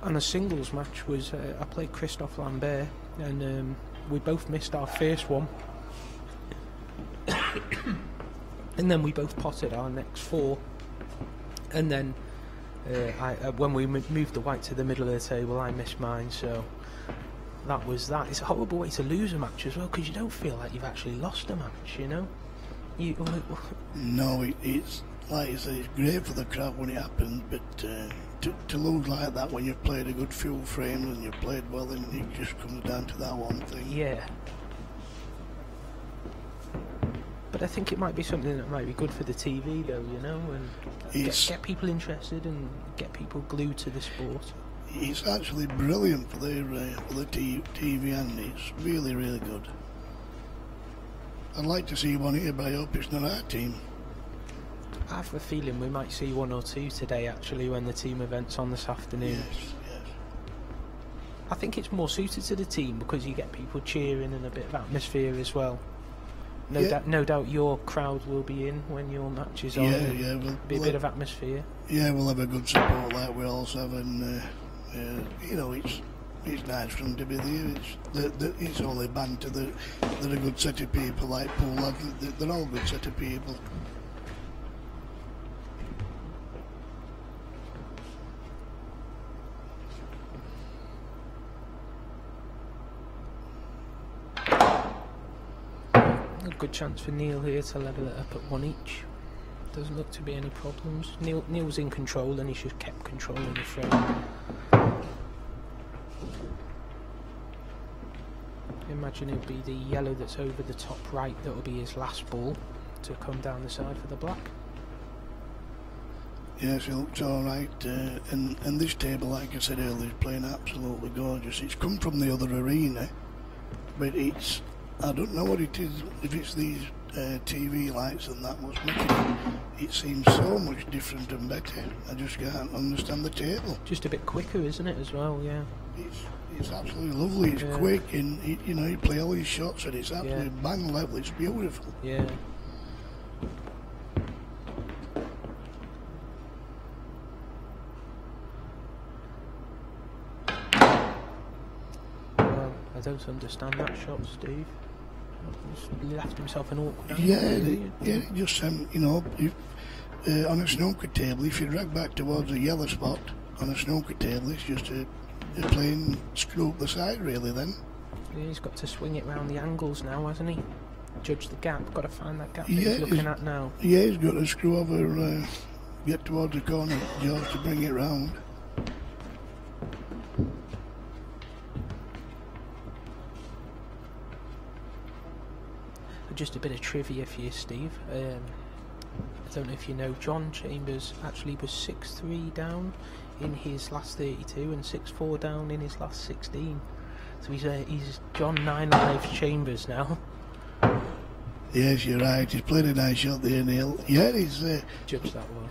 on a singles match was I played Christophe Lambert, and we both missed our first one. And then we both potted our next 4. And then when we moved the white to the middle of the table, I missed mine, so that was that. It's a horrible way to lose a match as well, because you don't feel like you've actually lost a match, you know? No, it's like you say, it's great for the crowd when it happens, but to lose like that when you've played a good few frames and you've played well, then it just comes down to that one thing. Yeah. But I think it might be something that might be good for the TV, though, you know, and get people interested and get people glued to the sport. It's actually brilliant for the TV, and it's really, really good. I'd like to see one here, but I hope it's not our team. I have a feeling we might see 1 or 2 today, actually, when the team event's on this afternoon. Yes. I think it's more suited to the team because you get people cheering and a bit of atmosphere as well. No doubt your crowd will be in when your match is on. Yeah, we'll be a bit of atmosphere. Yeah, we'll have a good support like we also have, and it's nice for them to be there. It's only banter. They're a good set of people, like Paul lads. They're all a good set of people. Good chance for Neil here to level it up at 1 each. Doesn't look to be any problems. Neil's in control, and he's just kept controlling the frame. Imagine it'll be the yellow that's over the top right that'll be his last ball to come down the side for the black. Yes, it looks alright, and this table, like I said earlier, is playing absolutely gorgeous. It's come from the other arena, but it's I don't know what it is, if it's these TV lights and that what's making it seems so much different and better. I just can't understand the table. Just a bit quicker, isn't it, as well? Yeah. It's absolutely lovely. It's quick, and you know, you play all these shots, and it's absolutely bang level. It's beautiful. Yeah. Well, I don't understand that shot, Steve. He's left himself an awkward angle. Yeah. Just you know, on a snooker table, if you drag back towards the yellow spot on a snooker table, it's just a plain screw up the side, really. Then. Yeah, he's got to swing it round the angles now, hasn't he? Judge the gap. Got to find that gap that he's looking at now. Yeah, he's got to screw over, get towards the corner, George, to bring it round. Just a bit of trivia for you, Steve. I don't know if you know, John Chambers actually was 6-3 down in his last 32 and 6-4 down in his last 16. So he's John 9 Live Chambers now. Yes, you're right. He's played a nice shot there, Neil. Yeah, he's... Judge that well.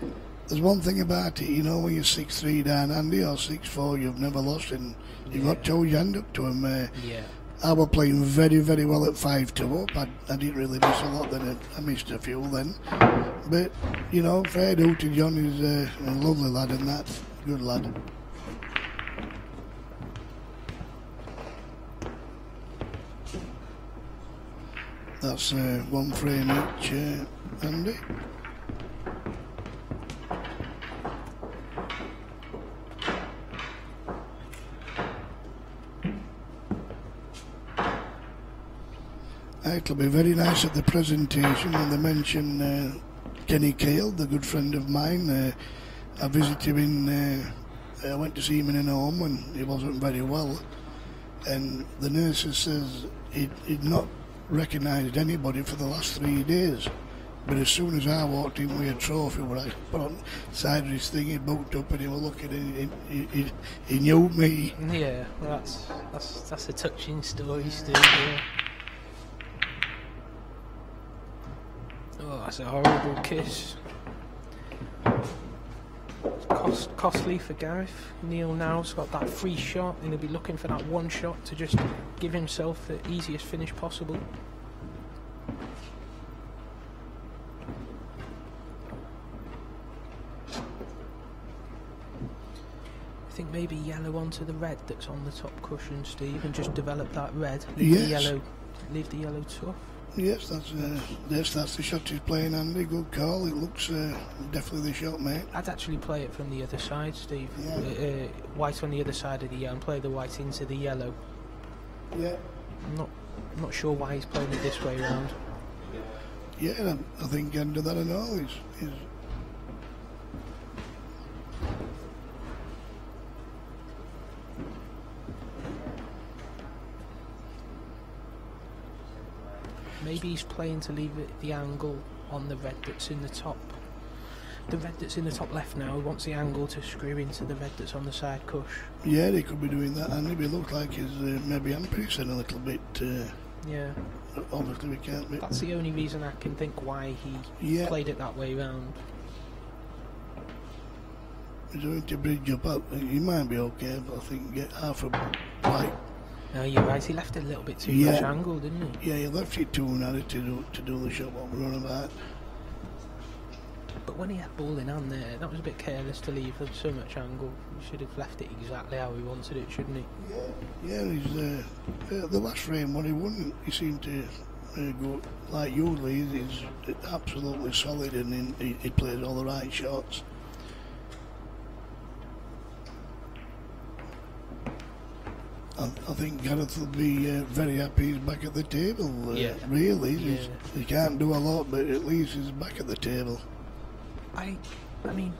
There's one thing about it, you know, when you're 6-3 down, Andy, or 6-4, you've never lost, and you've got to hold your hand up to him. Yeah. I was playing very, very well at 5-2 up. I didn't really miss a lot then. I missed a few then. But, you know, fair do to John. He's a lovely lad and that. Good lad. That's one frame each, Andy. It'll be very nice at the presentation when they mention Kenny Cale, the good friend of mine. I visited him I went to see him in a home when he wasn't very well, and the nurses says he'd not recognised anybody for the last 3 days. But as soon as I walked in with a trophy where I put on the side of his thing, he booked up and he was looking and he knew me. Yeah, well, that's a touching story, Steve. Yeah. Oh, that's a horrible kiss. Costly for Gareth. Neil now's got that free shot and he'll be looking for that one shot to just give himself the easiest finish possible. I think maybe yellow onto the red that's on the top cushion, Steve, and just develop that red. Leave the yellow tough. Yes, that's the shot he's playing, Andy. Good call. It looks definitely the shot, mate. I'd actually play it from the other side, Steve. Yeah. White on the other side of the yellow and play the white into the yellow. Yeah. I'm not sure why he's playing it this way around. Yeah, I think under that and all is maybe he's playing to leave it the angle on the red that's in the top. The red that's in the top left now, he wants the angle to screw into the red that's on the side cush. Yeah, he could be doing that, and it looks like he's maybe ampersand a little bit. Yeah. Obviously we can't. That's the only reason I can think why he played it that way round. He's going to bridge up out. He might be okay, but I think get half a white. No, you're right. He left it a little bit too much angle, didn't he? Yeah, he left it too narrow to do the shot what we're on about. But when he had ball in hand there, that was a bit careless to leave so much angle. He should have left it exactly how he wanted it, shouldn't he? Yeah. He's the last frame when he wouldn't. He seemed to go like usually. He's absolutely solid, and he plays all the right shots. I think Gareth will be very happy he's back at the table. Really, he can't do a lot, but at least he's back at the table. I mean,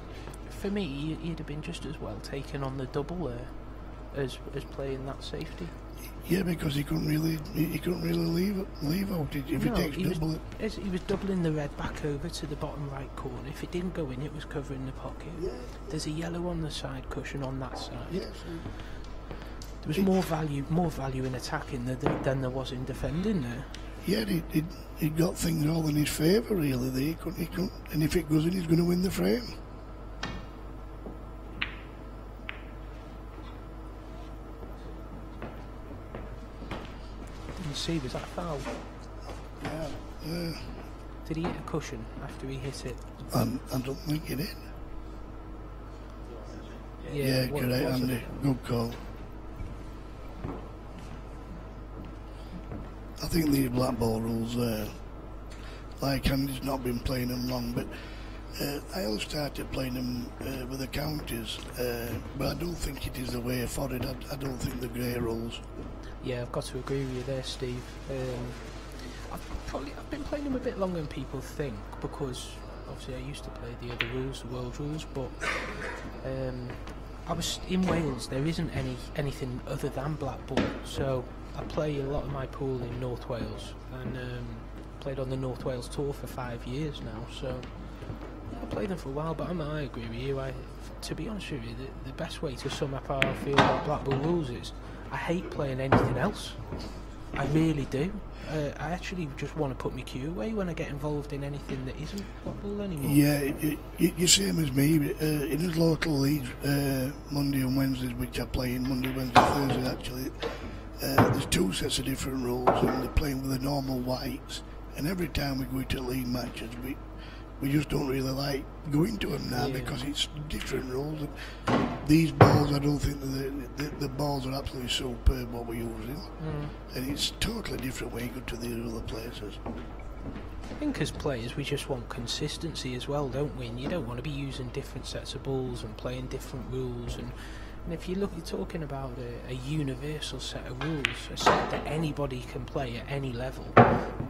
for me, he'd have been just as well taken on the double as playing that safety. Yeah, because he couldn't really leave out if he takes double. He was doubling the red back over to the bottom right corner. If it didn't go in, it was covering the pocket. Yeah. There's a yellow on the side cushion on that side. Yes. There was more value in attacking than there was in defending there. Yeah, he got things all in his favour really. He couldn't, and if it goes in, he's going to win the frame. Didn't see, was that a foul? Yeah. Did he hit a cushion after he hit it? I don't think he did. Yeah, what correct, was Andy. it? Good call. I think these Blackball rules, like Andy's not been playing them long, but I only started playing them with the counters, but I don't think it is the way for it. I don't think the grey rules. Yeah, I've got to agree with you there, Steve. I've been playing them a bit longer than people think, because obviously I used to play the other rules, the world rules, but I was in Wales. There isn't anything other than Blackball, so I play a lot of my pool in North Wales, and played on the North Wales tour for 5 years now. So I played them for a while, but I agree with you. To be honest with you, the best way to sum up how I feel about Blackball rules is I hate playing anything else. I really do. I actually just want to put my cue away when I get involved in anything that isn't Blackball anymore. Yeah, you're same as me. In his local leagues, Monday and Wednesdays, which I play in Monday, Wednesday, Thursday actually, there's 2 sets of different rules, and they're playing with the normal whites. And every time we go into league matches, we just don't really like going to them now because it's different rules. And these balls, I don't think the balls are absolutely superb what we're using, and it's totally different when you go to these other places. I think as players we just want consistency as well, don't we? And you don't want to be using different sets of balls and playing different rules. And if you're talking about a universal set of rules, a set that anybody can play at any level,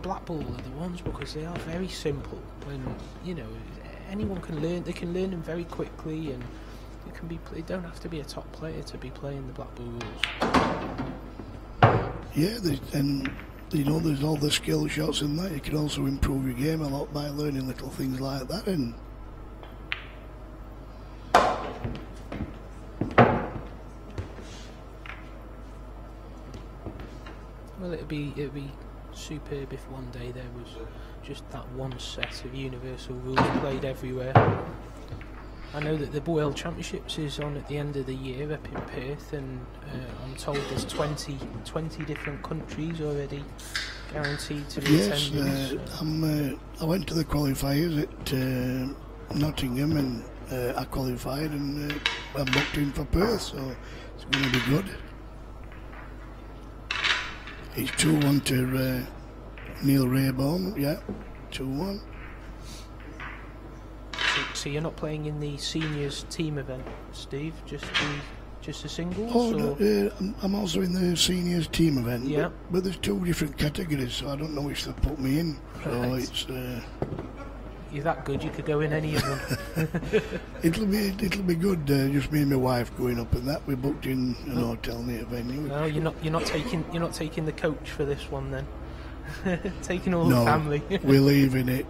Blackball are the ones, because they are very simple. And anyone can learn. They can learn them very quickly, and it can be. They don't have to be a top player to be playing the Blackball rules. Yeah, there's all the skill shots in that. You can also improve your game a lot by learning little things like that. And well, it'd be superb if one day there was just that one set of universal rules played everywhere. I know that the World Championships is on at the end of the year up in Perth, and I'm told there's 20 different countries already guaranteed to be attending. I went to the qualifiers at Nottingham, and I qualified, and I'm booked in for Perth, so it's going to be good. It's 2-1 to Neil Raybone, yeah, 2-1. So you're not playing in the seniors team event, Steve? Just a singles? Oh, no, I'm also in the seniors team event. Yeah. But there's 2 different categories, so I don't know which to put me in. So right. It's. You're that good, you could go in any of them. It'll be good. Just me and my wife going up, and that we booked in an hotel near venue. No, you're not taking the coach for this one then. Taking all the No, family. we're leaving it.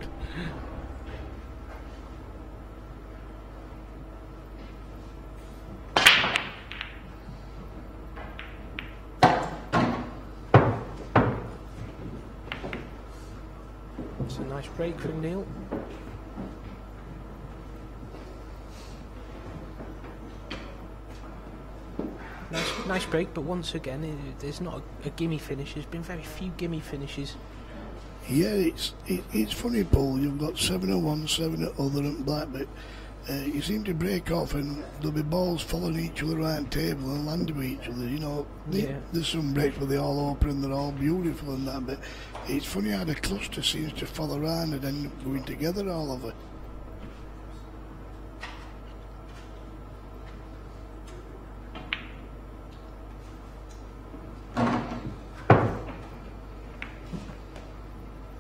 It's a nice break from Neil. Nice break, but once again, there's not a gimme finish. There's been very few gimme finishes. Yeah, it's funny, Paul. You've got 7 at one, 7 at other, and black, but you seem to break off, and there'll be balls following each other around the table and landing with each other. There's some breaks where they're all open and they're all beautiful and that, but it's funny how the cluster seems to follow around and end up going together, all of it.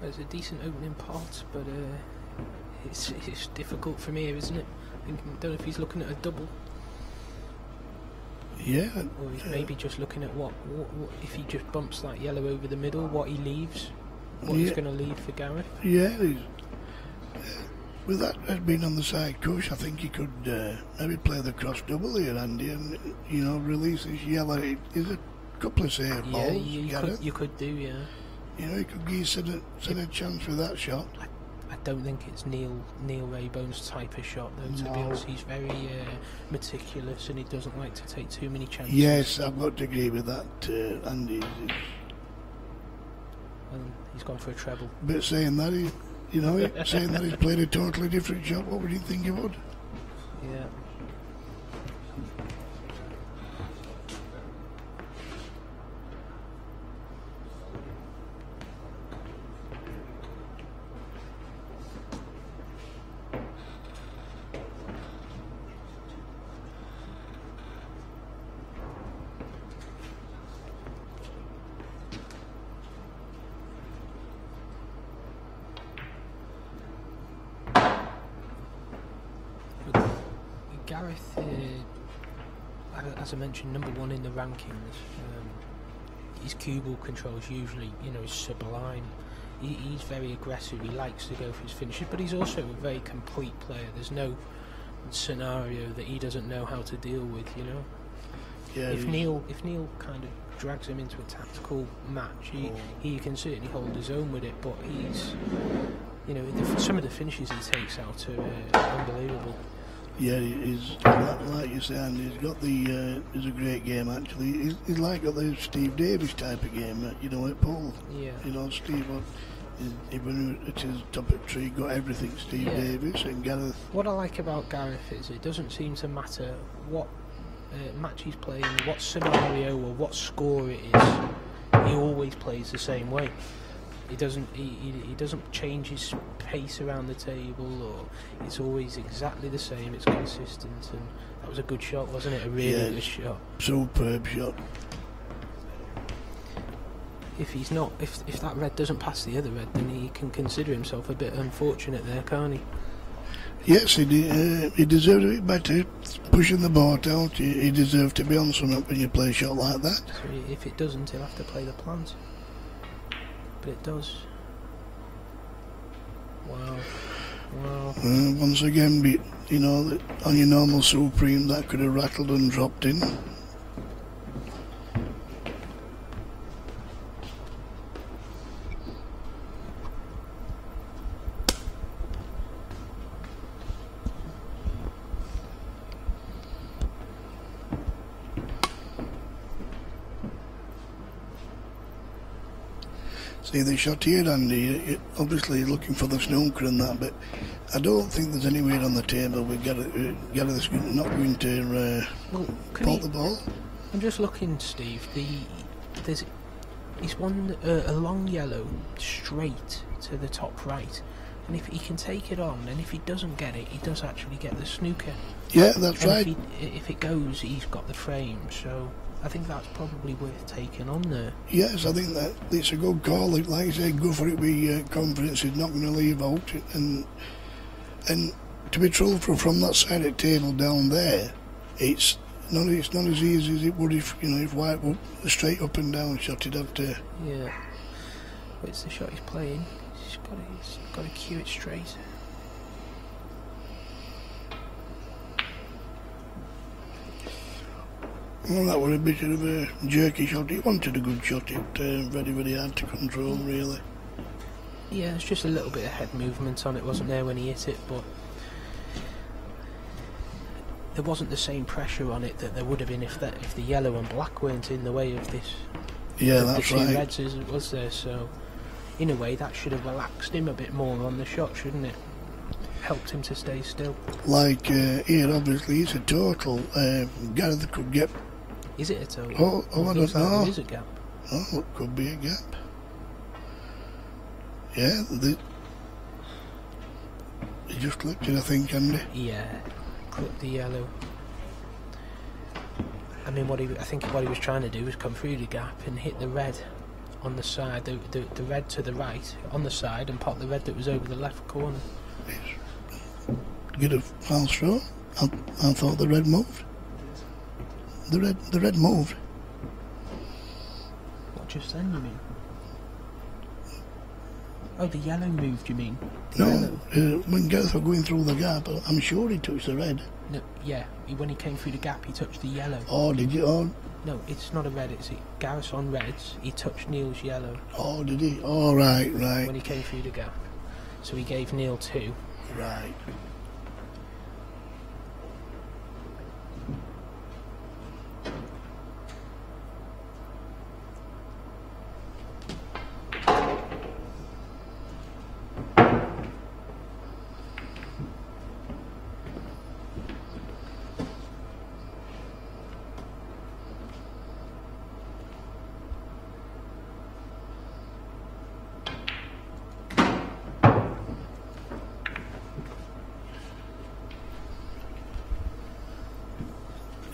It's a decent opening pot, but it's difficult from here, isn't it? I don't know if he's looking at a double. Yeah. Or he's maybe just looking at what if he just bumps that yellow over the middle, what he leaves, what he's going to leave for Gareth. Yeah, with that red being on the side cush, I think he could maybe play the cross double here, Andy, and release his yellow. Is a couple of save balls. You could do, yeah. He could give Sid a chance with that shot. I don't think it's Neil Raybone's type of shot, though. To be honest, he's very meticulous and he doesn't like to take too many chances. Yes, I've got to agree with that, Andy. And he's gone for a treble. But saying that, saying that he's played a totally different shot, what would you think he would? Yeah. Gareth, as I mentioned, #1 in the rankings. His cue ball control is usually, is sublime. He's very aggressive. He likes to go for his finishes, but he's also a very complete player. There's no scenario that he doesn't know how to deal with. Yeah. If Neil kind of drags him into a tactical match, he can certainly hold his own with it. But he's, some of the finishes he takes out are unbelievable. Yeah, he's like you said, he's got it's a great game actually. He's like got the Steve Davis type of game, at Paul. Yeah. Steve, even at his top of the tree, got everything. Steve Davis and Gareth. What I like about Gareth is it doesn't seem to matter what match he's playing, what scenario or what score it is. He always plays the same way. He doesn't change his pace around the table, or it's always exactly the same. It's consistent, and that was a good shot, wasn't it? A really good shot. Superb shot. If that red doesn't pass the other red, then he can consider himself a bit unfortunate there, can't he? Yes, he deserved a bit better. Pushing the board out, he deserved to be on something when you play a shot like that. So if it doesn't, he'll have to play the plant. But it does. Wow. Once again, on your normal Supreme, that could have rattled and dropped in. See the shot here, Andy, obviously looking for the snooker and that, but I don't think there's anywhere on the table with Gareth not going to pop the ball. I'm just looking, Steve, he's won a long yellow straight to the top right, and if he can take it on, and if he doesn't get it, he does actually get the snooker. Yeah, that's right. If it goes, he's got the frame, so I think that's probably worth taking on there. Yes, I think that it's a good call. Like I said, go for it with confidence. He's not going to leave out. And to be truthful, from that side of the table down there, it's not as easy as it would if White were straight up and down shot. He'd have to. Yeah, but it's the shot he's playing. He's got to cue it straight. Well, that was a bit of a jerky shot. He wanted a good shot. It very, very hard to control, really. Yeah, it's just a little bit of head movement on it, wasn't there, when he hit it, but there wasn't the same pressure on it that there would have been if the yellow and black weren't in the way of this. Yeah, that's right. The two reds was there, so in a way that should have relaxed him a bit more on the shot, shouldn't it? Helped him to stay still. Like here, obviously, it's a total. Gareth could get. Is it a total? I don't know. There is a gap. Oh, it could be a gap. Yeah, he just clipped it, I think, Andy. Yeah, clipped the yellow. I mean, I think what he was trying to do was come through the gap and hit the red on the side, the red to the right on the side, and pop the red that was over the left corner. Get a false throw. I thought the red moved. The red moved. What just then, you mean? Oh, the yellow moved, you mean? No, when Gareth was going through the gap, I'm sure he touched the red. No, yeah, when he came through the gap, he touched the yellow. Oh, did you? Oh, no, it's not a red, it's Gareth's on reds, he touched Neil's yellow. Oh, did he? Oh, right. When he came through the gap. So he gave Neil 2. Right.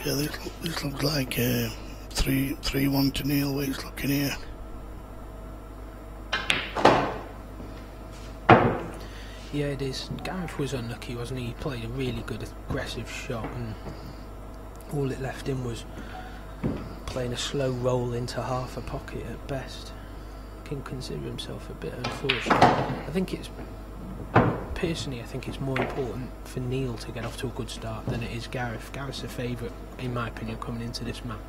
Yeah, this looks like 3-1 to Neil, where he's looking here. Yeah, it is. Gareth was unlucky, wasn't he? He played a really good aggressive shot, and all it left him was playing a slow roll into half a pocket at best. Can consider himself a bit unfortunate. Personally, I think it's more important for Neil to get off to a good start than it is Gareth. Gareth's a favourite, in my opinion, coming into this match.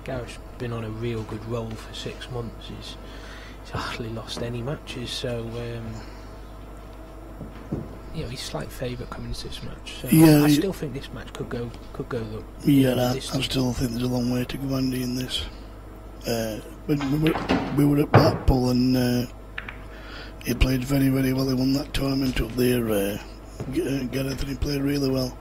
Gareth's been on a real good roll for 6 months. He's hardly lost any matches, so he's slight favourite coming into this match. So yeah, I still think this match could go. Yeah, I still think there's a long way to go, Andy, in this. We were at Blackball and. He played very, very well. He won that tournament up there, Gareth, and he played really well.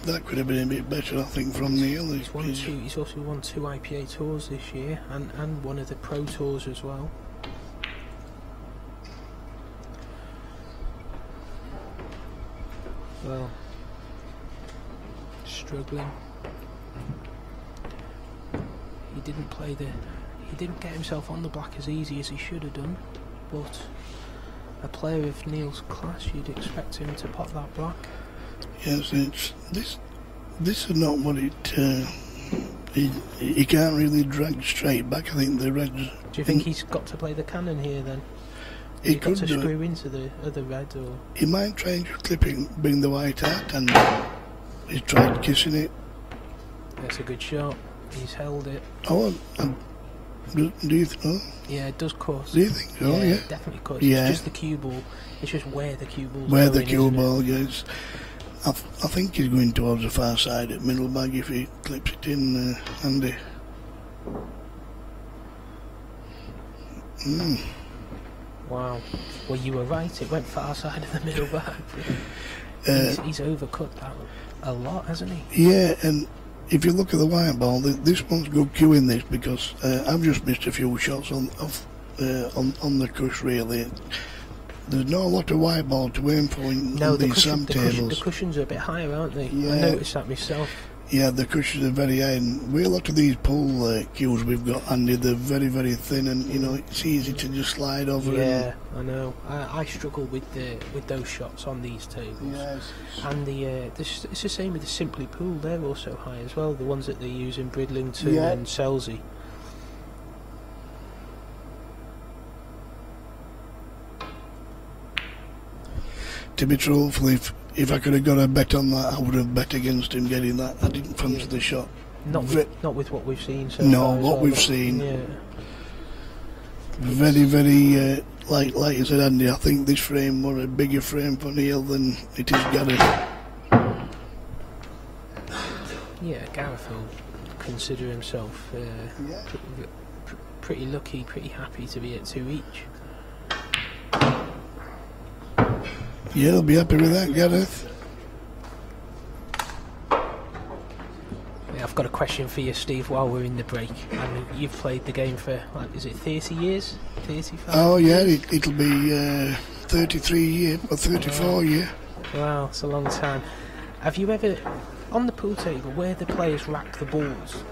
That could have been a bit better, I think, from Neil. He's also won 2 IPA tours this year, and one of the Pro Tours as well. Well, struggling. He didn't get himself on the black as easy as he should have done, but a player of Neil's class, you'd expect him to pop that black. Yes, this is not what it. He can't really drag straight back. I think the reds. Do you think he's got to play the cannon here then? He got to screw into the other red, or he might try and clip it, bring the white out, and he's tried kissing it. That's a good shot. He's held it. Oh, do you think? Oh? Yeah, it does cut. Do you think? Oh, yeah. It definitely cuts. Yeah. It's just the cue ball. It's just where the cue ball. Where the cue ball goes. I think he's going towards the far side at middle bag if he clips it in, Andy. Wow. Well, you were right. It went far side of the middle bag. He's overcut that a lot, hasn't he? Yeah, and if you look at the white ball, this one's good cue in this because I've just missed a few shots on the cush, really. There's not a lot of white ball to aim for in these SAM tables. The cushions are a bit higher, aren't they? Yeah. I noticed that myself. Yeah, the cushions are very high, and a lot of these pool cues we've got, Andy, they're very, very thin, and it's easy to just slide over. Yeah, I know. I struggle with those shots on these tables. Yes. And it's the same with the Simply Pool. They're also high as well. The ones that they use in Bridlington and Selsey. To be truthful, if I could have got a bet on that, I would have bet against him getting that. I didn't fancy the shot. Not with what we've seen so no, far. What we've seen. Yeah. Very, very, like you said, Andy, I think this frame was a bigger frame for Neil than it is Gareth. Yeah, Gareth will consider himself pretty lucky, pretty happy to be at 2 each. Yeah, I'll be happy with that, Gareth. Yeah, I've got a question for you, Steve, while we're in the break. I mean, you've played the game for, is it 30 years? 35? Oh, yeah, it'll be 33 years, or 34 years. Wow, it's a long time. Have you ever, on the pool table, where the players rack the balls,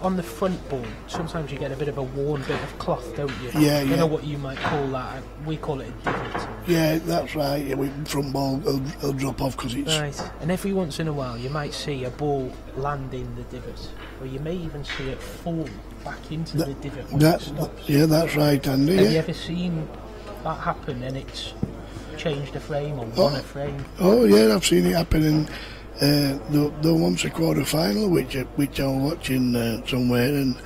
on the front ball, sometimes you get a bit of a worn bit of cloth, don't you? Yeah, I don't know what you might call that. We call it a divot. Yeah, that's right. Yeah, front ball will drop off because it's... Right, and every once in a while you might see a ball land in the divot, or you may even see it fall back into the divot when it stops. Yeah, that's right, Andy. Have you ever seen that happen and it's changed a frame or won a frame? Oh, yeah, I've seen it happen in... the once a quarter-final, which I was watching somewhere, and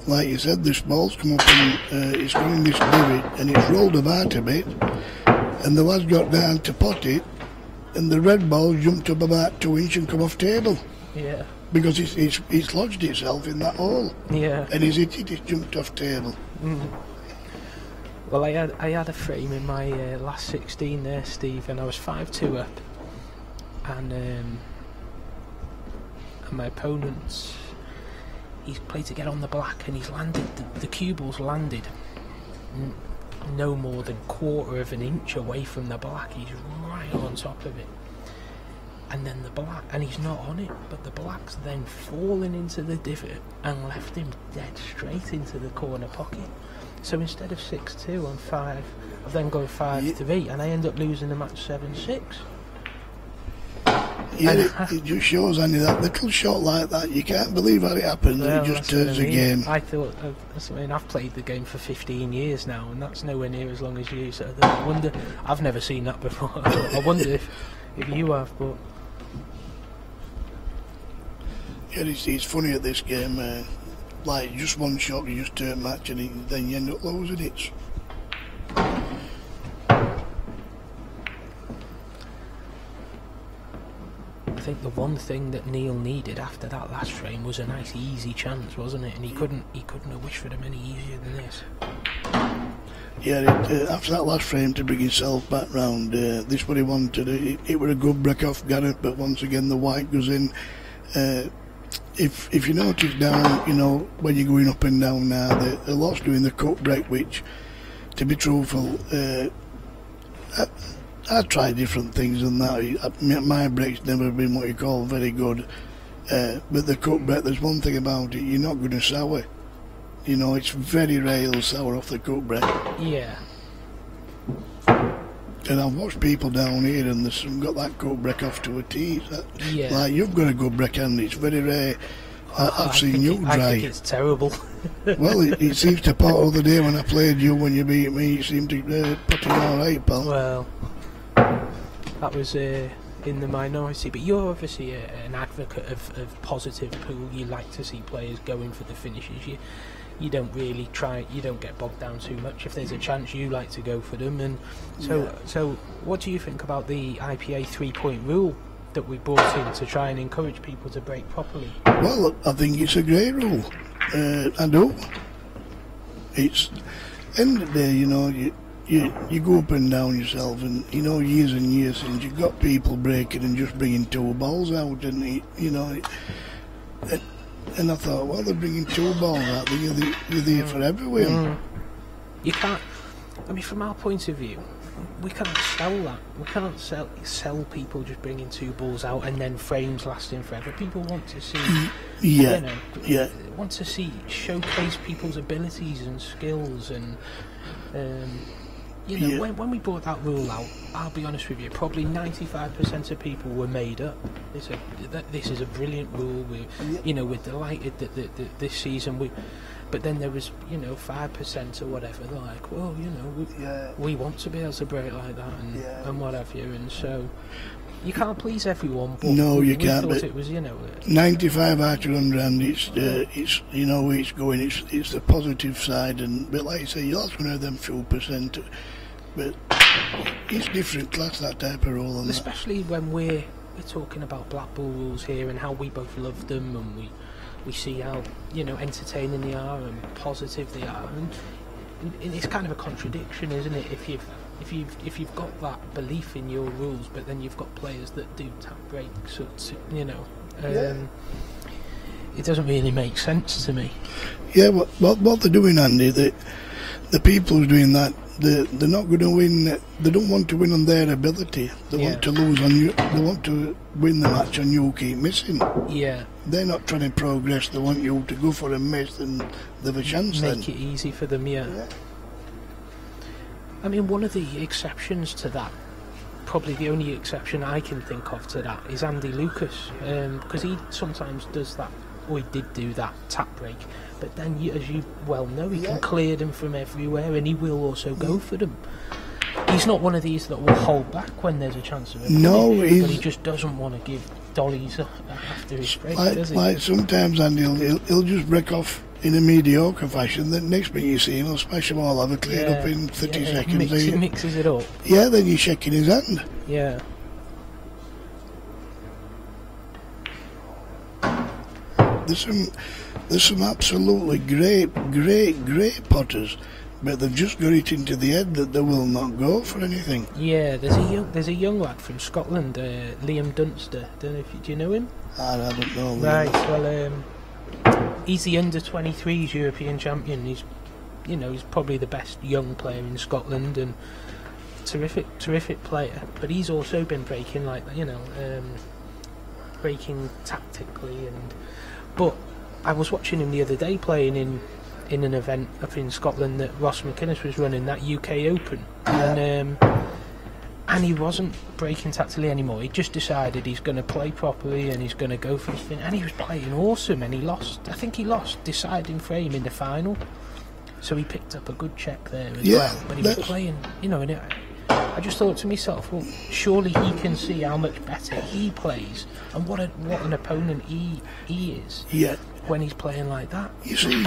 like you said, this ball's come up and it's gone in this divot and it's rolled about a bit, and the lad's got down to pot it, and the red ball jumped up about 2 inches and come off table. Yeah. Because it's lodged itself in that hole. Yeah. And he's hit it, it's jumped off table. Mm. Well, I had a frame in my last 16 there, Steve, and I was 5-2 up, and my opponent's, he's played to get on the black, and he's landed, the cue ball's landed no more than 1/4 of an inch away from the black. He's right on top of it, and then the black, and he's not on it, but the black's then fallen into the divot and left him dead straight into the corner pocket. So instead of 6-2 on 5, I've then gone 5-3, and I end up losing the match 7-6. Yeah, it just shows, Andy, that little shot like that, you can't believe how it happens. Well, it just turns the game. I thought, I've played the game for 15 years now, and that's nowhere near as long as you. So I wonder, I've never seen that before. I wonder if you have, but yeah, it's funny at this game. Like just one shot, you just turn match, and then you end up losing it. I think the one thing that Neil needed after that last frame was a nice easy chance, wasn't it? And he couldn't have wished for them any easier than this. Yeah, after that last frame to bring himself back round, this what he wanted. It was a good break off Gareth, but once again the white goes in. If you notice down, you know, when you're going up and down now, the lot's doing the cut break, which, to be truthful, I tried different things and that. My break's never been what you call very good. But the cut break, there's one thing about it, you're not going to sour. You know, it's very rare you'll sour off the cut break. Yeah. And I've watched people down here and they've got that cut break off to a tee. Yeah. Like, you've got a good break and it's very rare. I've seen you dry. I think it's terrible. Well, it seems to pot other day when I played you, when you beat me, it seemed to put it alright, pal. Well, that was in the minority, but you're obviously an advocate of positive pool. You like to see players going for the finishes. You don't really try. You don't get bogged down too much. If there's a chance, you like to go for them. And so what do you think about the IPA 3-point rule that we brought in to try and encourage people to break properly? Well, I think it's a great rule. I do. It's end of the day, you know, you go up and down yourself, and you know, years and years since you've got people breaking and just bringing 2 balls out, and you know. And I thought, well, they're bringing 2 balls out. You're there for everyone. You can't. I mean, from our point of view, we can't sell that. We can't sell people just bringing 2 balls out and then frames lasting forever. People want to see, want to see showcase people's abilities and skills, and you know, when we brought that rule out, I'll be honest with you, probably 95% of people were made up. This is a brilliant rule. We're delighted that this season but then there was, 5% or whatever. They're like, well, we want to be able to break like that and what have you. And so you can't please everyone. But no, you can't. Thought but it was, 95 out of 100, and it's you know where it's going. It's the positive side, but like you say, you're also going to have them few percent. But it's different class, that type of rule, especially when we're talking about Blackball rules here and how we both love them, and we see how entertaining they are and positive they are, and it's kind of a contradiction, isn't it? If you've got that belief in your rules, but then you've got players that do tap breaks, it doesn't really make sense to me. Yeah, what they're doing, Andy, the people who's doing that, they're not going to win. They don't want to win on their ability. They want to lose on you. They want to win the match and you keep missing. Yeah. They're not trying to progress. They want you to go for a miss and they've a chance. Make it easy for them. Yeah. I mean, one of the exceptions to that, probably the only exception I can think of to that, is Andy Lucas, because he sometimes does that, or he did do that tap break, but then as you well know, he can clear them from everywhere and he will also go for them. He's not one of these that will hold back when there's a chance of it. No, but he just doesn't want to give dollies after his break, does he? Like sometimes Andy he'll just break off in a mediocre fashion. The next thing you see him, he'll smash them all, have a cleared up in 30 seconds. He mixes it up. Yeah, then you're shaking his hand. Yeah. There's some absolutely great potters, but they've just got it into the head that they will not go for anything. Yeah, there's a young lad from Scotland, Liam Dunster. Don't know if do you know him? I don't know. Right. Well, he's the under-23s European champion. He's probably the best young player in Scotland and terrific player. But he's also been breaking breaking tactically But I was watching him the other day playing in an event up in Scotland that Ross McInnes was running, that UK Open, and he wasn't breaking tactically anymore. He just decided he's going to play properly and he's going to go for his thing, and he was playing awesome, and he lost. I think he lost deciding frame in the final, so he picked up a good check there as well. But he was playing, and I just thought to myself, well, surely he can see how much better he plays and what an opponent he is when he's playing like that. You see,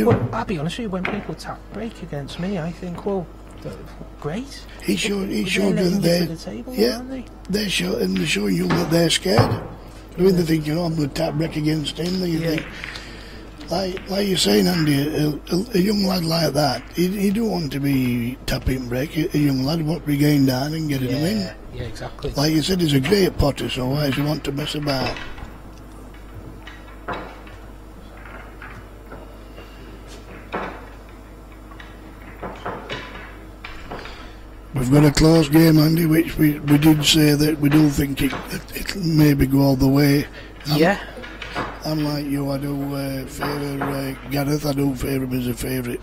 well, I'll be honest with you, when people tap break against me, I think, well, great. He showed you that they're showing you that they're scared. When they think, I'm going to tap break against him, then you think, like you're saying, Andy, a young lad like that, he don't want to be tapping break. A young lad wants to be going down and getting him in. Yeah, exactly. Like you said, he's a great potter, so why does he want to mess about? We've got a close game, Andy, which we did say that we don't think it'll maybe go all the way. I'm like you, I do favour Gareth, I do favour him as a favourite.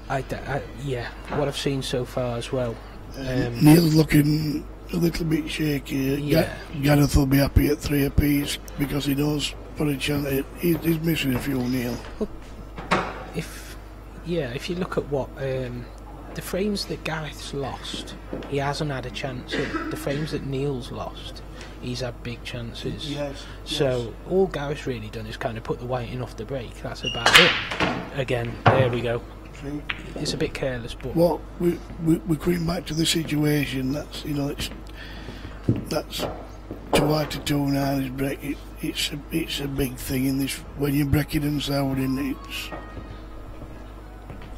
What I've seen so far as well. Neil's looking a little bit shaky. Gareth will be happy at 3 apiece because he knows for a chance he's missing a few, Neil. Well, if you look at what the frames that Gareth's lost, he hasn't had a chance at. The frames that Neil's lost, he's had big chances. So all Gareth's really done is kind of put the whiting off the break. That's about it. Again, there we go. It's a bit careless, but we're coming back to the situation. That's that's 2 out of 2 now. This break, it's a big thing in this when you're breaking and sounding.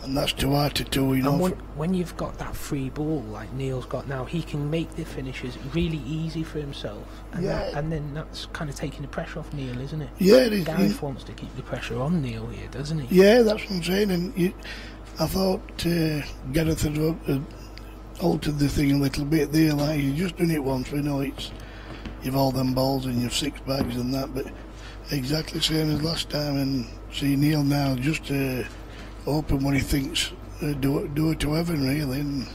And that's 2 out of 2, And when you've got that free ball like Neil's got now, he can make the finishes really easy for himself. And then that's kind of taking the pressure off Neil, isn't it? Yeah, it is. Gareth wants to keep the pressure on Neil here, doesn't he? Yeah, that's what I'm saying. And I thought Gareth had altered the thing a little bit there. Like, you've just done it once. We know you've all them balls and you've 6 bags and that, but exactly the same as last time. And see Neil now just open what he thinks, do it to heaven, really. And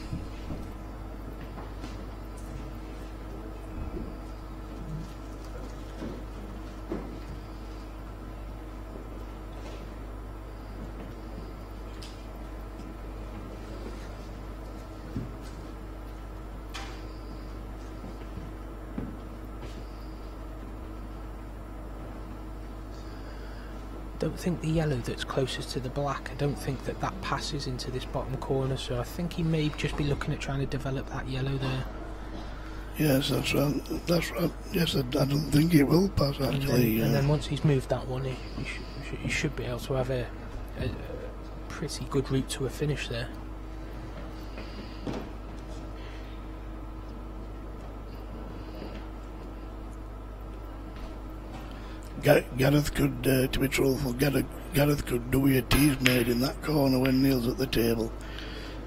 I don't think the yellow that's closest to the black, I don't think that passes into this bottom corner, so I think he may just be looking at trying to develop that yellow there. Yes, that's right. Yes, I don't think it will pass, actually. And then once he's moved that one, he should be able to have a pretty good route to a finish there. Gareth could, to be truthful, Gareth could do a tease made in that corner when Neil's at the table.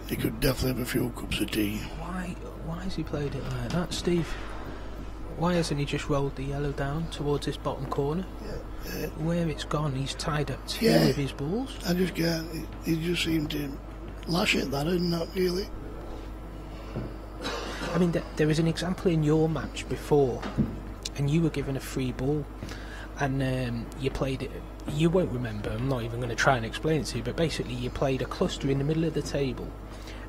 he could definitely have a few cups of tea. Why has he played it like that, Steve? Why hasn't he just rolled the yellow down towards this bottom corner? Where it's gone, he's tied up two of his balls. I just can't. He just seemed to lash at that and not really. I mean, there was an example in your match before, and you were given a free ball, and you played it. You won't remember. I'm not even going to try and explain it to you. But basically, you played a cluster in the middle of the table,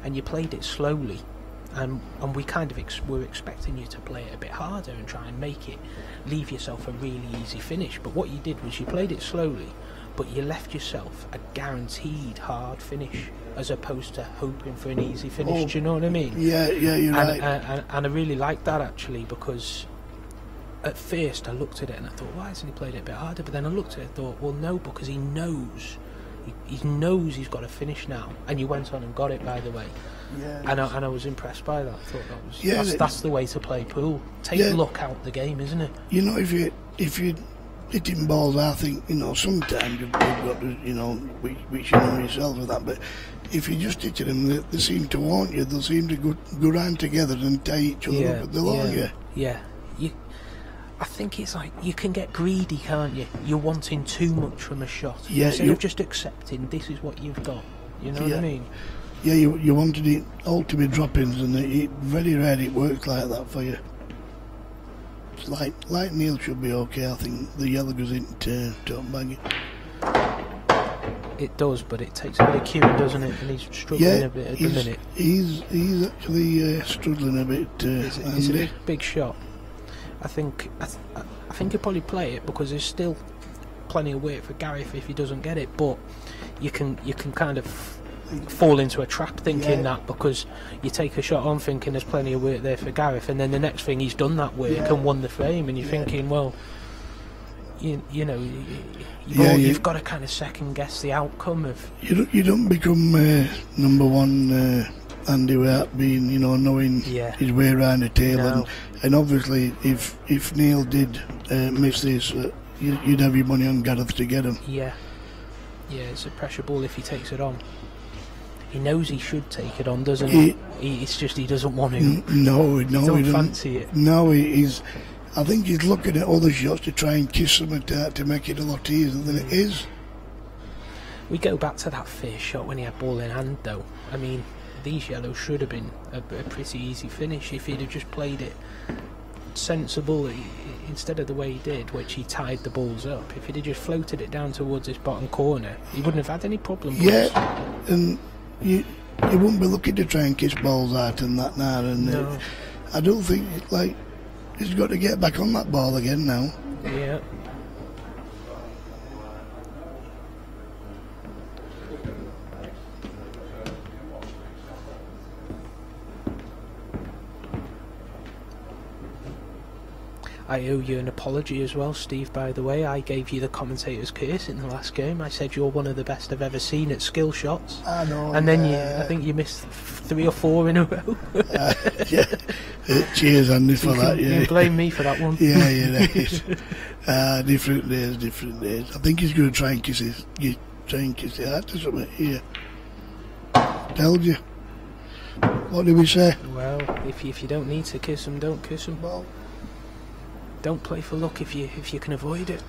and you played it slowly. And we kind of were expecting you to play it a bit harder and try and leave yourself a really easy finish. But what you did was you played it slowly, but you left yourself a guaranteed hard finish, as opposed to hoping for an easy finish. Do you know what I mean? Yeah, you're right. And I really liked that, actually, because at first I looked at it and I thought, why hasn't he played it a bit harder? But then I looked at it and thought, well, no, because he knows. He knows he's got to finish now. And you went on and got it, by the way. Yeah, and I was impressed by that. I thought that's the way to play pool. Take luck out the game, isn't it? You know, if you hitting balls, I think, you know, sometimes you've got to, you know, which you know yourself with that. But if you just hit them, they seem to want you. They seem to go round together and tie each other up at the log. Yeah. I think it's like you can get greedy, can't you? You're wanting too much from a shot. Yeah, instead of just accepting this is what you've got. You know what I mean? Yeah, you wanted it all to be drop-ins, and it very rare it works like that for you. It's like Neil should be okay. I think the yellow goes into top bag. It does, but it takes a bit of cueing, doesn't it? And he's struggling a bit at the minute. He's actually struggling a bit. It's a big shot. I think he'll probably play it because there's still plenty of weight for Gareth if he doesn't get it. But you can kind of fall into a trap thinking that, because you take a shot on thinking there's plenty of work there for Gareth, and then the next thing he's done that work and won the frame, and you're thinking, well, you know, you've got to kind of second guess the outcome of. You don't become number one. Andy, without being, you know, knowing his way around the table, and obviously if Neil did miss this, you'd have your money on Gareth to get him. Yeah, it's a pressure ball if he takes it on. He knows he should take it on, doesn't he? It's just he doesn't want to. No, he doesn't fancy it. No, he's. I think he's looking at other shots to try and kiss them to make it a lot easier than it is. We go back to that first shot when he had ball in hand, though. I mean, these yellows should have been a pretty easy finish if he'd have just played it sensible instead of the way he did, which he tied the balls up. If he'd have just floated it down towards his bottom corner, he wouldn't have had any problem. And you wouldn't be looking to try and kiss balls out and that now. And I don't think he's got to get back on that ball again now. Yeah. I owe you an apology as well, Steve, by the way. I gave you the commentator's curse in the last game. I said you're one of the best I've ever seen at skill shots. I know. And then I think you missed 3 or 4 in a row. Cheers, Andy, for that. You can blame me for that one. Right. Different days. I think he's going to try and kiss it out or something. Here. Told you. What did we say? Well, if you don't need to kiss them, don't kiss them. Well, don't play for luck if you can avoid it.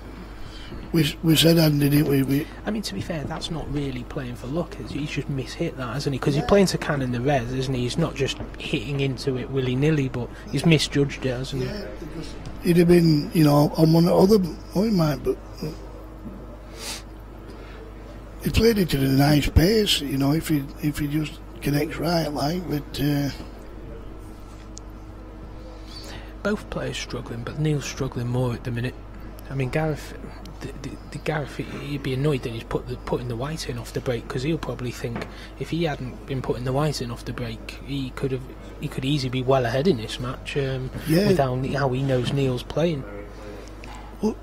We said, Andy, didn't we? I mean, to be fair, that's not really playing for luck. He's just mishit that, hasn't he? Because he's playing to cannon the res, isn't he? He's not just hitting into it willy-nilly, but he's misjudged it, hasn't he? Because he'd have been, you know, on one other. Oh, he might, but he played it at a nice pace, you know. If he just connects right, but. Both players struggling, but Neil's struggling more at the minute. I mean, Gareth, he'd be annoyed that he's putting the white in off the break, because he'll probably think if he hadn't been putting the white in off the break, he could easily be well ahead in this match with how he knows Neil's playing.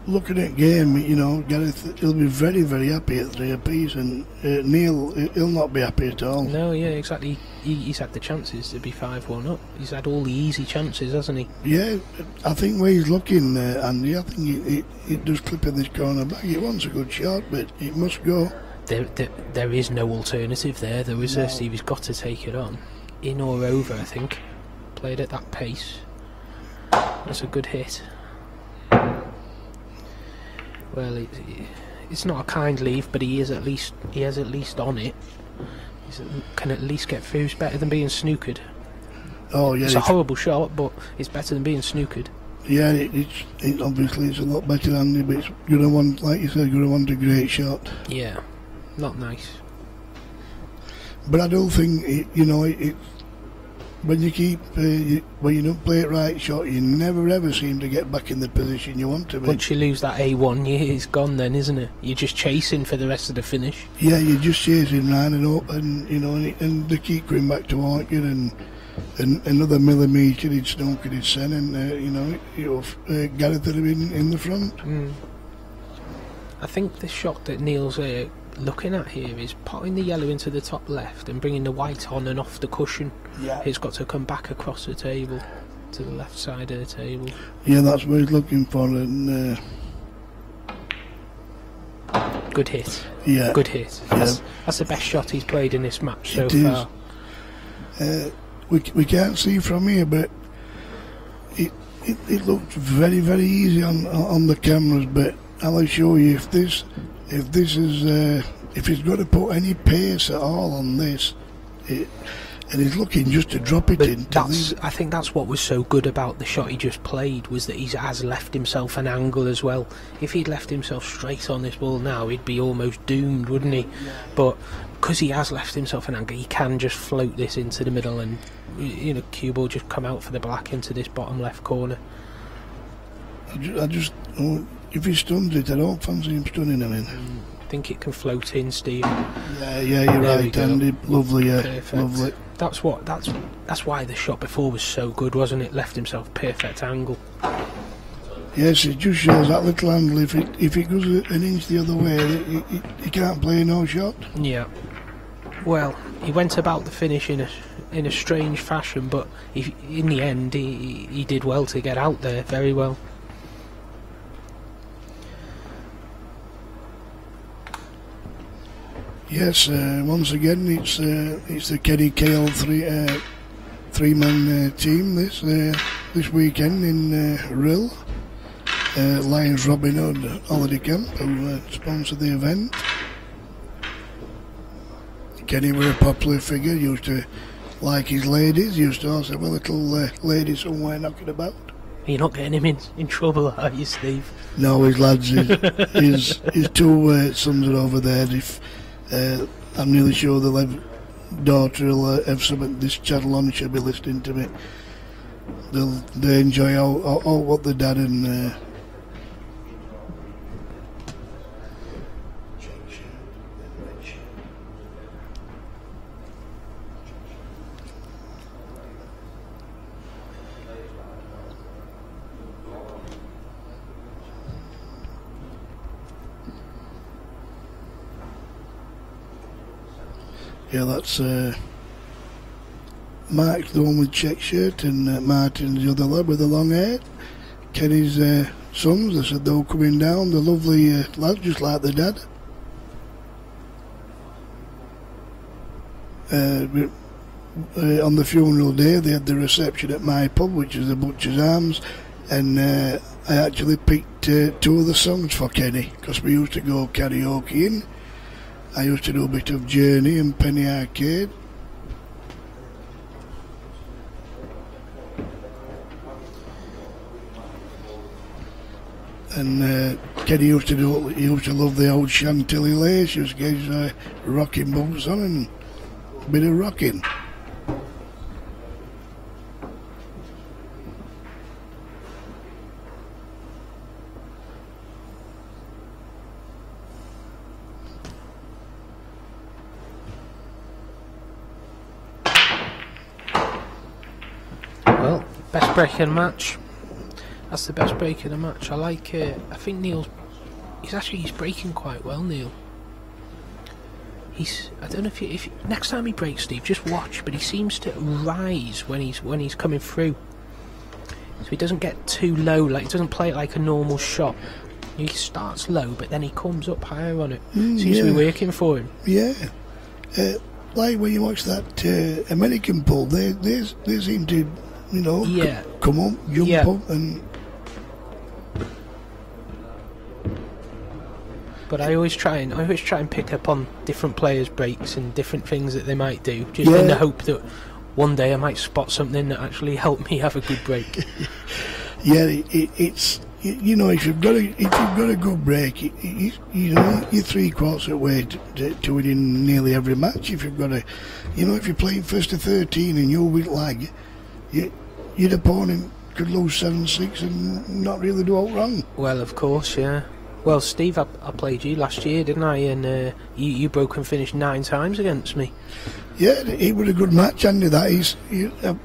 Looking at game, you know, Gareth, he'll be very, very happy at 3 apiece, and Neil, he'll not be happy at all. No, yeah, exactly. He's had the chances to be 5-1 up. He's had all the easy chances, hasn't he? Yeah, I think where he's looking, Andy, I think it does clip in this corner back. It wants a good shot, but it must go. there is no alternative there. There is a Steve. He's got to take it on, in or over. I think played at that pace. That's a good hit. Well, it's not a kind leave, but he has at least on it. He can at least get through. It's better than being snookered. Oh yeah, it's a horrible shot, but it's better than being snookered. Yeah, it's obviously it's a lot better than it, but it's gonna want, like you said, gonna want a great shot. Yeah, not nice. But I don't think when you keep when you don't play it right shot, you never ever seem to get back in the position you want to be. Once you lose that A1, it's gone then, isn't it? You're just chasing for the rest of the finish. Yeah, you're just chasing round and up, and they keep going back to Orchard and another millimetre he'd snookered his sen, and Gareth would have been in the front. I think the shot that Neil's looking at here is potting the yellow into the top left and bringing the white on and off the cushion. Yeah. It's got to come back across the table to the left side of the table. Yeah, that's what he's looking for. And good hit. Yeah, good hit. That's the best shot he's played in this match so far. We can't see from here, but it looked very, very easy on the cameras. But I'll assure you, if he's got to put any pace at all on this, and he's looking just to drop it in. I think that's what was so good about the shot he just played, was that he has left himself an angle as well. If he'd left himself straight on this ball now, he'd be almost doomed, wouldn't he? Yeah. But because he has left himself an angle, he can just float this into the middle, and cue ball just come out for the black into this bottom left corner. If he stuns it, I don't fancy him stunning him in. I think it can float in, Steve. Yeah, you're right, Andy. Lovely, perfect. Lovely. That's why the shot before was so good, wasn't it? Left himself perfect angle. Yes, it just shows that little angle. If it goes an inch the other way, he can't play no shot. Yeah. Well, he went about the finish in a strange fashion, but in the end, he did well to get out there. Very well. Yes, once again, it's the Kenny Kale three-man team this weekend in Rhyl. Lyons Robin Hood Holiday Camp, who sponsored the event. Kenny was a popular figure, used to like his ladies, used to also have a little lady somewhere knocking about. You're not getting him in trouble, are you, Steve? No, his lads, his two sons are over there. I'm nearly sure the daughter will have something this channel on, she'll be listening to me. They enjoy all what the dad yeah, that's Mark's the one with check shirt, and Martin's the other lad with the long hair. Kenny's sons, they said they were coming down, the lovely lads, just like the dad. On the funeral day, they had the reception at my pub, which is the Butcher's Arms, and I actually picked two of the songs for Kenny, because we used to go karaoke in. I used to do a bit of Journey and Penny Arcade. And Kenny used to love the old Chantilly lace. He used to get his rocking boots on and a bit of rocking. Well, best break in the match. That's the best break in the match. I like it. I think Neil's he's breaking quite well, Neil. I don't know if next time he breaks, Steve, just watch, but he seems to rise when he's coming through. So he doesn't get too low, like he doesn't play it like a normal shot. He starts low, but then he comes up higher on it. Seems to be working for him. Yeah. Like when you watch that American pull, they seem to, come up, jump up, and. But I always try and pick up on different players' breaks and different things that they might do, just in the hope that one day I might spot something that actually help me have a good break. It's if you've got a good break, you're 3/4 of the way to winning nearly every match. If you've got if you're playing first to 13 and you're weak lag, your opponent could lose 7-6 and not really do all wrong. Well, of course, yeah. Well, Steve, I played you last year, didn't I? And you broke and finished 9 times against me. Yeah, it was a good match, Andy. I've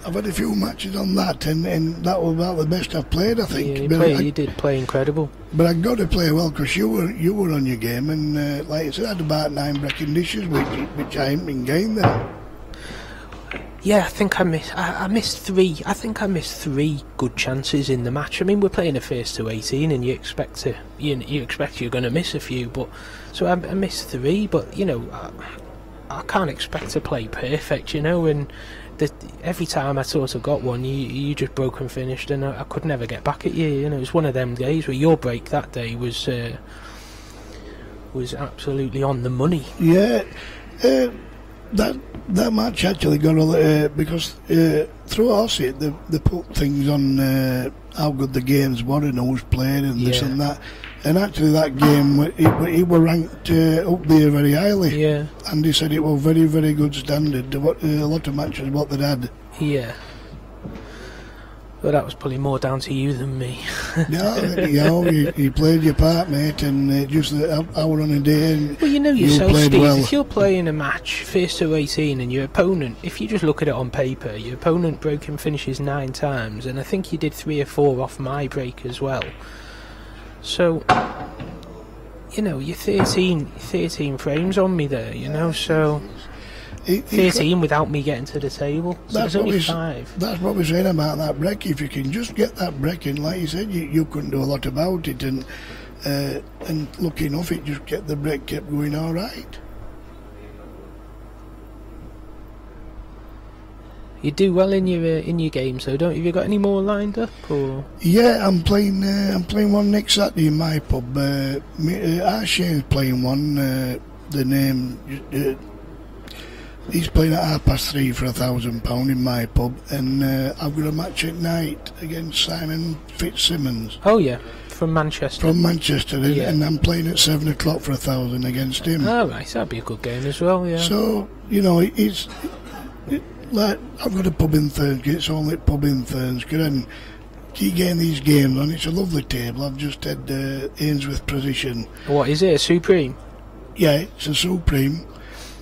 had a few matches on that, and that was about the best I've played, I think. Yeah, you did play incredible. But I got to play well because you were on your game, and like I said, I had about 9 breaking dishes, which I ain't been game then. Yeah, I think I missed 3. I think I missed 3 good chances in the match. I mean, we're playing a first to 18, and you expect you're going to miss a few. But so I missed 3. But I can't expect to play perfect, And every time I sort of got one, you just broke and finished, and I could never get back at you. It was one of them days where your break that day was absolutely on the money. Yeah. That match actually got because through Aussie they put things on how good the games were and who's played and this and that, and actually that game it were ranked up there very highly. Yeah, and he said it was very, very good standard. A lot of matches what they'd had. Yeah. Well, that was probably more down to you than me. You played your part, mate, and just an hour on a day. And well, you know yourself, Steve, well. If you're playing a match, first to 18, and your opponent, if you just look at it on paper, your opponent broke and finishes 9 times, and I think you did 3 or 4 off my break as well. So, you're 13 frames on me there, so... 13 without me getting to the table. So there's only 5. That's what we're saying about that break. If you can just get that break in, like you said, you couldn't do a lot about it, and lucky enough, it just kept the break kept going all right. You do well in your games, though, don't you? Have you got any more lined up, or? Yeah, I'm playing one next Saturday in my pub. Shane's playing one. The name. He's playing at 3:30 for £1,000 in my pub, and I've got a match at night against Simon Fitzsimmons. Oh yeah, from Manchester. And I'm playing at 7 o'clock for 1,000 against him. Oh right, that'd be a good game as well. Yeah. So it's like I've got a pub in Thurnsgate. It's only a pub in Thurnsgate, and keep getting these games on. It's a lovely table. I've just had Ainsworth Precision. What is it? A Supreme? Yeah, it's a Supreme.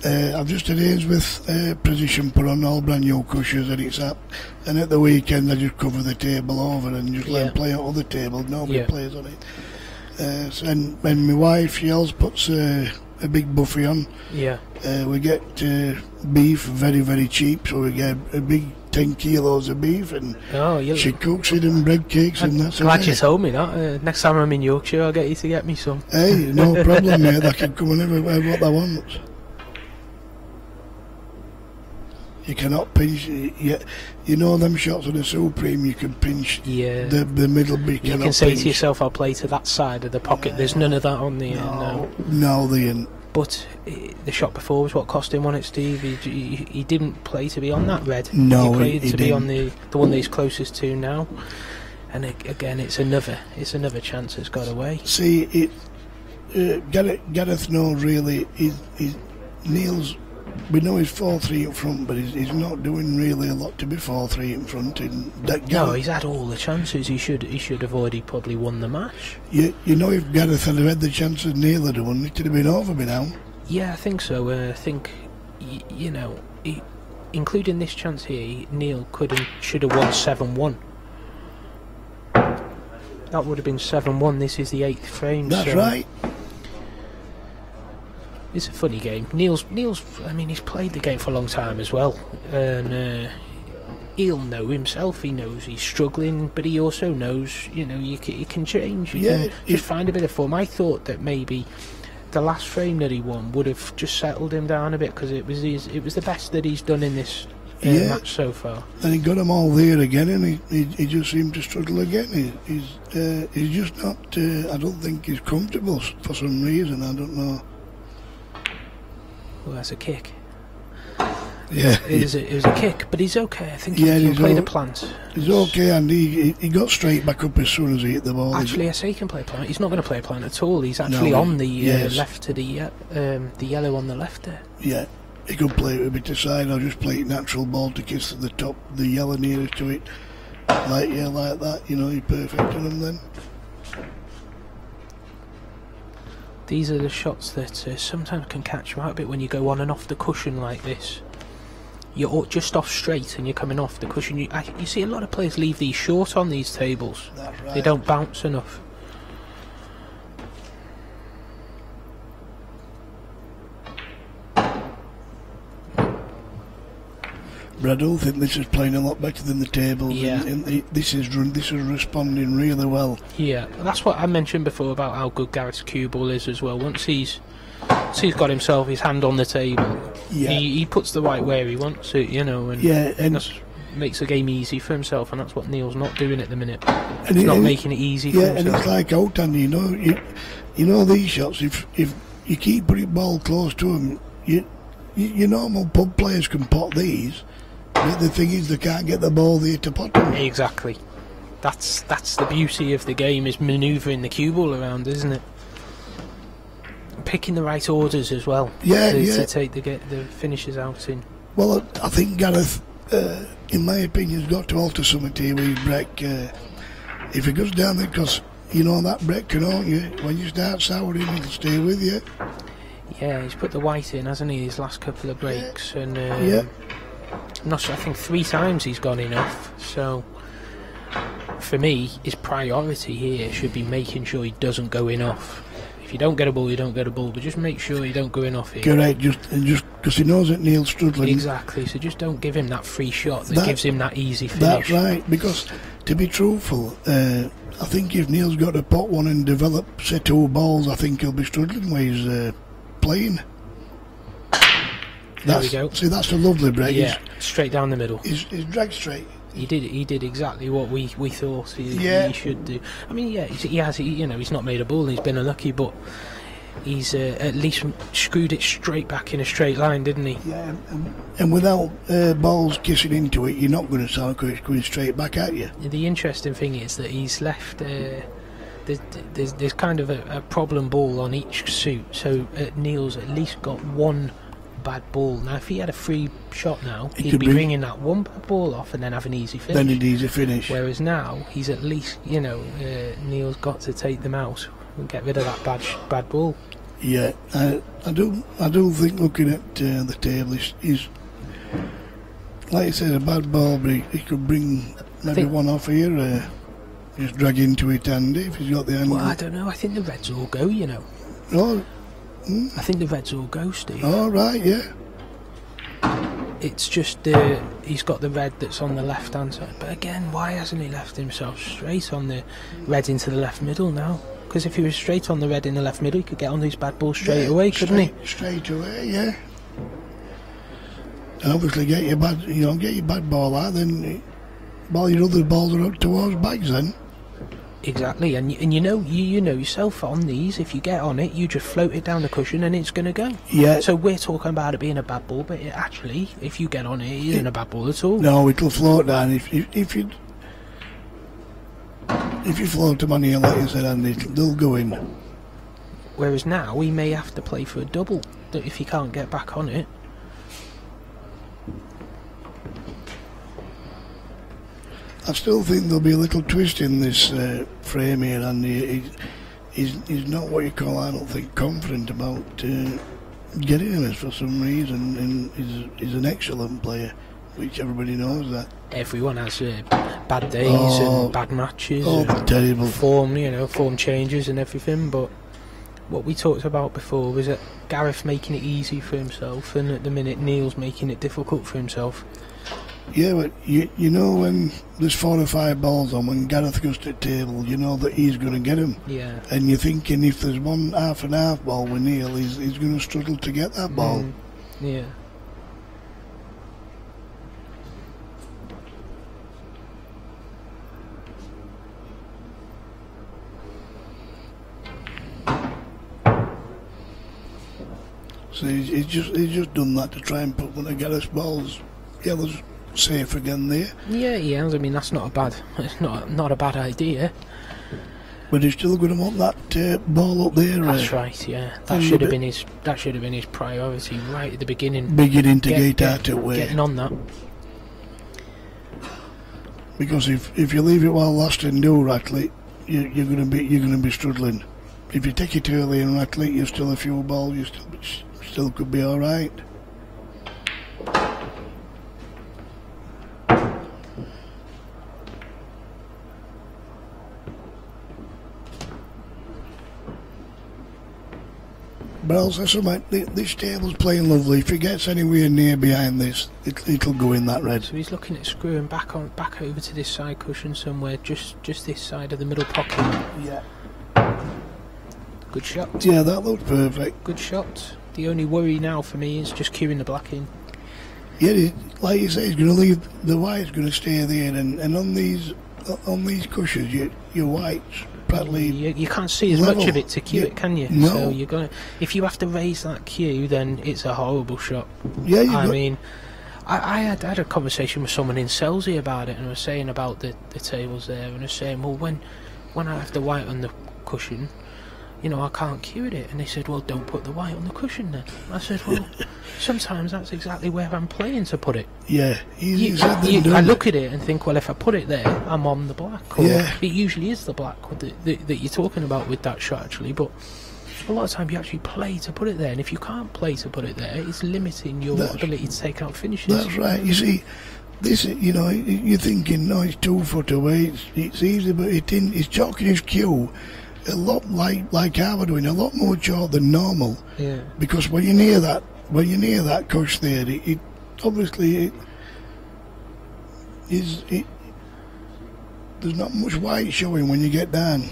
I've just had Ainsworth Precision put on all brand new cushions, and it's up. And at the weekend I just cover the table over and just let them play at other tables. Nobody plays on it. And my wife, she always puts a big buffet on. Yeah. We get beef very, very cheap, so we get a big 10 kilos of beef, and she cooks it and bread cakes, and that's it. Glad you told me that. Next time I'm in Yorkshire, I'll get you to get me some. Hey, no problem, mate. They can come and have what they want. You cannot pinch. Them shots on the Supreme, you can pinch the middle bit. You can say to yourself, I'll play to that side of the pocket. There's none of that on the No, there isn't. But the shot before was what cost him on it, Steve. He didn't play to be on that red. No, he played he to didn't. be on the one that he's closest to now. And again, it's another chance that's got away. See, Gareth knows really. Neil's. We know he's 4-3 in front, but he's not doing really a lot to be 4-3 in front. No, he's had all the chances. He should have already probably won the match. If Gareth had had the chances Neil had won, it would have been over by now. Yeah, I think so. I think, including this chance here, Neil should have won 7-1. That would have been 7-1. This is the 8th frame. That's right. It's a funny game. Neil's. I mean, he's played the game for a long time as well, and he'll know himself. He knows he's struggling, but he also knows, you know, you can change. You can just find a bit of form. I thought that maybe the last frame that he won would have just settled him down a bit, because it was the best that he's done in this match so far. And he got them all there again, and he just seemed to struggle again. He's just not. I don't think he's comfortable for some reason. I don't know. Well, that's a kick. Yeah, it was a kick, but he's okay. I think he can play the plant. He's okay, and he got straight back up as soon as he hit the ball. Actually, I say he can play plant. He's not going to play plant at all. He's actually on the left to the yellow on the left there. Yeah, he could play it a bit aside, or just play it natural ball to kiss at the top, the yellow nearest to it. Like that. You know, he's perfect on them then. These are the shots that sometimes can catch you out a bit when you go on and off the cushion like this. You're just off straight and you're coming off the cushion. You see a lot of players leave these short on these tables. That's right. They don't bounce enough. But I do think this is playing a lot better than the tables. Yeah. And this is responding really well. Yeah, that's what I mentioned before about how good Gareth's cue ball is as well. Once he's got himself his hand on the table, he puts the white where he wants it, you know, and that makes the game easy for himself, and that's what Neil's not doing at the minute. He's not making it easy for himself. Yeah, and it's like out-hand, you know these shots, if you keep putting the ball close to him, your normal pub players can pot these, but the thing is they can't get the ball there to pot them. Exactly. That's the beauty of the game, is manoeuvring the cue ball around, isn't it? Picking the right orders as well. To take the finishes out in. Well, I think Gareth, in my opinion, has got to alter something here with his break. If he goes down there, because you know that break can haunt you. When you start souring, it'll stay with you. Yeah, he's put the white in, hasn't he, his last couple of breaks, and I'm not sure, I think 3 times he's gone enough. So for me, his priority here should be making sure he doesn't go in off. If you don't get a ball, you don't get a ball, but just make sure you don't go in off here. Correct, just because he knows that Neil's struggling. Exactly, so just don't give him that free shot that gives him that easy finish. That's right, because to be truthful, I think if Neil's got to pot one and develop, say, 2 balls, I think he'll be struggling with his playing. There we go. See, that's a lovely break. Yeah, straight down the middle. He's dragged straight. He did exactly what we thought he should do. I mean, he's not made a ball, he's been unlucky, but he's at least screwed it straight back in a straight line, didn't he? Yeah, and without balls kissing into it, you're not going to sound it's going straight back at you. The interesting thing is that he's left. There's kind of a problem ball on each suit, so Neil's at least got 1 bad ball. Now if he had a free shot now, he'd be bringing that 1 bad ball off and then have an easy finish. Then an easy finish. Whereas now he's at least, Neil's got to take them out and get rid of that bad ball. Yeah, I do think looking at the table, he's like you said, a bad ball, but he could bring maybe one off here. Just drag into it, Andy, if he's got the angle. Well, I don't know. I think the Reds will go, you know. Oh. I think the Reds will go, Steve. Oh, right, yeah. It's just he's got the red that's on the left-hand side. But again, why hasn't he left himself straight on the red into the left middle now? Because if he was straight on the red in the left middle, he could get on these bad balls straight away, couldn't he? Straight away, yeah. And obviously get your bad ball out, then all your other balls are up towards bags then. Exactly, and you know yourself on these, if you get on it, you just float it down the cushion and it's going to go. Yeah. So we're talking about it being a bad ball, but actually, if you get on it, it isn't a bad ball at all. No, it'll float down. If you float them on here, like you said, Andy, they'll go in. Whereas now, we may have to play for a double if he can't get back on it. I still think there'll be a little twist in this frame here, and he's not what you call, I don't think, confident about getting in this for some reason, and he's an excellent player, which everybody knows that. Everyone has bad days and bad matches, and terrible form changes and everything, but what we talked about before was that Gareth making it easy for himself, and at the minute Neil's making it difficult for himself. Yeah, but you know when there's 4 or 5 balls on, when Gareth goes to the table, you know that he's going to get them. Yeah. And you're thinking if there's one half and half ball with Neil, he's going to struggle to get that ball. Yeah. So he's just done that to try and put one of Gareth's balls. Yellow's safe again there. Yeah, he has. I mean, that's not a bad. It's not a bad idea. But he's still going to want that ball up there. That's right. Yeah, that should have been his. That should have been his priority right at the beginning. Beginning to get out of the way. Getting on that. Because if you leave it while last and do rattle it, you're going to be struggling. If you take it early and rattle it, you're still a few balls. You still could be all right. But I'll say something, this table's playing lovely. If he gets anywhere near behind this, it'll go in that red. So he's looking at screwing back over to this side cushion somewhere, just this side of the middle pocket. Yeah. Good shot. Yeah, that looked perfect. Good shot. The only worry now for me is just queuing the black in. Yeah, like you say, he's going to leave the white's going to stay there, and on these cushions, your white's probably you can't see as level. much of it to cue it, can you? No. So you're gonna, if you have to raise that cue, then it's a horrible shot. Yeah, I mean, I had a conversation with someone in Selzy about it, and I was saying about the tables there, and I was saying, well, when I have the white on the cushion, you know, I can't cue it. And they said, well, don't put the white on the cushion then. I said, well, sometimes that's exactly where I'm playing to put it. Yeah, I look at it and think, well, if I put it there, I'm on the black. Or yeah. It usually is the black that you're talking about with that shot, actually. But a lot of time you actually play to put it there. And if you can't play to put it there, it's limiting your ability to take out finishes. That's right. You see, this, you know, you're thinking, no, it's 2 foot away. It's easy, but it's chalking his cue a lot like how we're doing, a lot more chalk than normal. Yeah. Because when you're near that cush there, it obviously there's not much white showing when you get down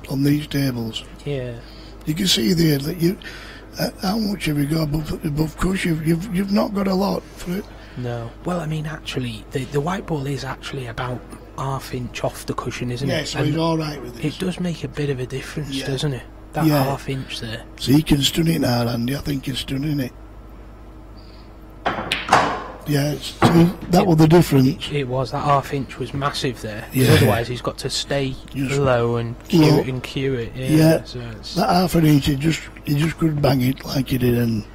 on these tables. Yeah. You can see there that how much have you got above cush? You've not got a lot for it. No. Well, I mean, actually, the white ball is actually about ½ inch off the cushion, isn't it? Yeah, so he's all right with this. It does make a bit of a difference, Yeah. doesn't it? That Yeah. ½ inch there. So he can stun it now, Andy. I think he's stunning it. Yeah, that was the difference. It was. That ½ inch was massive there. Yeah. Otherwise, he's got to stay Just low and low. cue it. Yeah. Yeah. So it's, That ½ inch, he just could bang it like he did, and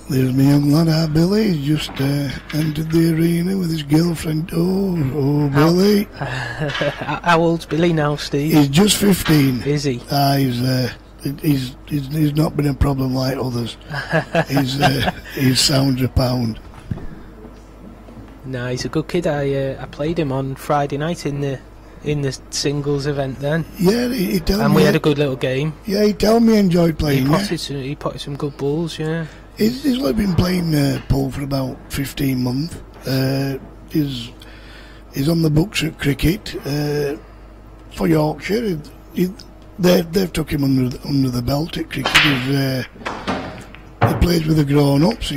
there's my young lad, Billy. He's just entered the arena with his girlfriend. Oh, Billy. how old's Billy now, Steve? He's just 15. Is he? He's not been a problem like others. He's sounds a pound. No, he's a good kid. I played him on Friday night in the singles event then. Yeah, he told me. And we had a good little game. Yeah, he told me he enjoyed playing. He potted some good balls, yeah. He's only been playing pool for about 15 months. He's on the books at cricket for Yorkshire. They've took him under the belt at cricket. He plays with the grown-ups.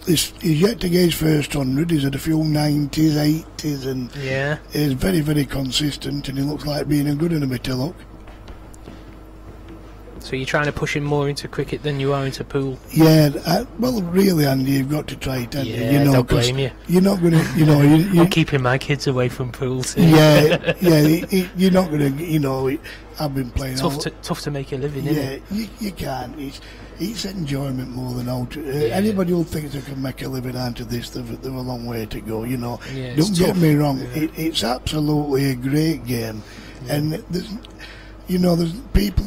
He's yet to get his first 100. He's had a few 90s, 80s, and yeah, he's very, very consistent, and he looks like being a good and a bit of luck. So you're trying to push him more into cricket than you are into pool? Yeah, well, really, Andy, you've got to try it, haven't you? Yeah, don't blame you. You're not going to, you know... I'm keeping my kids away from pool too. Yeah, you're not going to, you know... I've been playing... Tough to make a living, isn't it? Yeah, you can't. It's enjoyment more than out. Anybody who thinks they can make a living out of this, they've a long way to go, you know. Yeah, don't get me wrong, yeah. It's absolutely a great game. Yeah. And there's people,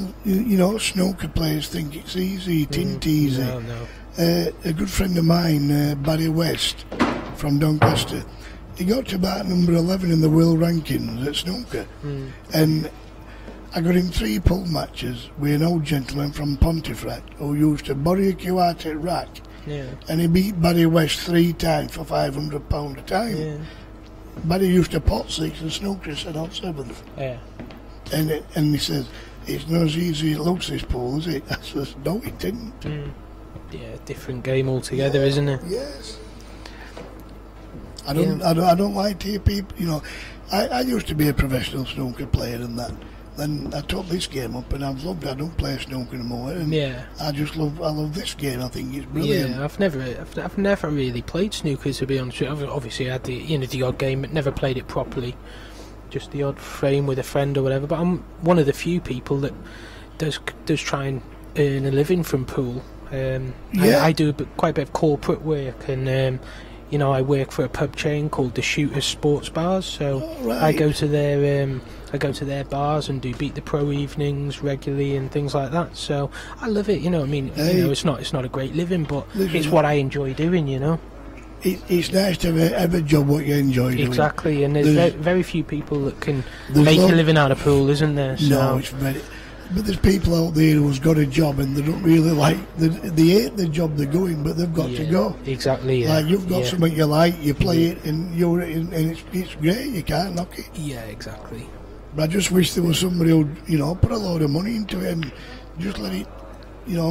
snooker players think it's easy, it ain't easy. No. A good friend of mine, Barry West, from Doncaster, he got to about number 11 in the world rankings at snooker. And I got in 3 pool matches with an old gentleman from Pontefract who used to borrow a QRT rack, and he beat Barry West 3 times for £500 a time. Yeah. Barry used to pot 6 and Snooker said on 7th. Yeah. And he says, it's not as easy as it looks, this pool, is it? I says, no, it didn't. Yeah, different game altogether, isn't it? Yes. I don't like to hear people, you know, I used to be a professional snooker player and that. Then I took this game up and I've loved it. I don't play snooker anymore. And I love this game. I think it's brilliant. Yeah, I've never really played snooker, to be honest. I've obviously had the odd game, but never played it properly. Just the odd frame with a friend or whatever. But I'm one of the few people that does try and earn a living from pool. I do quite a bit of corporate work, and I work for a pub chain called the Shootout Sports Bars. So I go to their bars and do Beat the Pro evenings regularly and things like that. So I love it. It's not a great living, but it's what I enjoy doing. It's nice to have a job what you enjoy doing. Exactly, and there's very few people that can make a living out of pool, isn't there? So. No, it's very. But there's people out there who's got a job and they don't really like. They hate the job they're going, but they've got to go. Exactly. Yeah. Like you've got something you like, you play it, and it's great. You can't knock it. Yeah, exactly. But I just wish there was somebody who'd put a load of money into it and just let it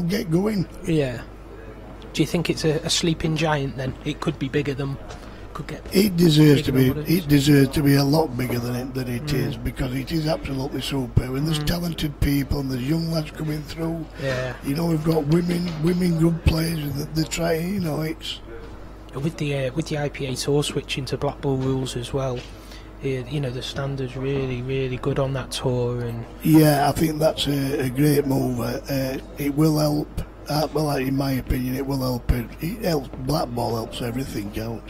get going. Yeah. Do you think it's a sleeping giant then? It could be bigger than. It deserves to be. It deserves to be a lot bigger than it is, because it is absolutely super. And there's talented people, and there's young lads coming through. Yeah. We've got women good players, and they're trying. It's with the IPA tour switching to Blackball rules as well. The standards really, really good on that tour, and I think that's a great move. It will help. In my opinion, it will help. It helps. Blackball helps everything out.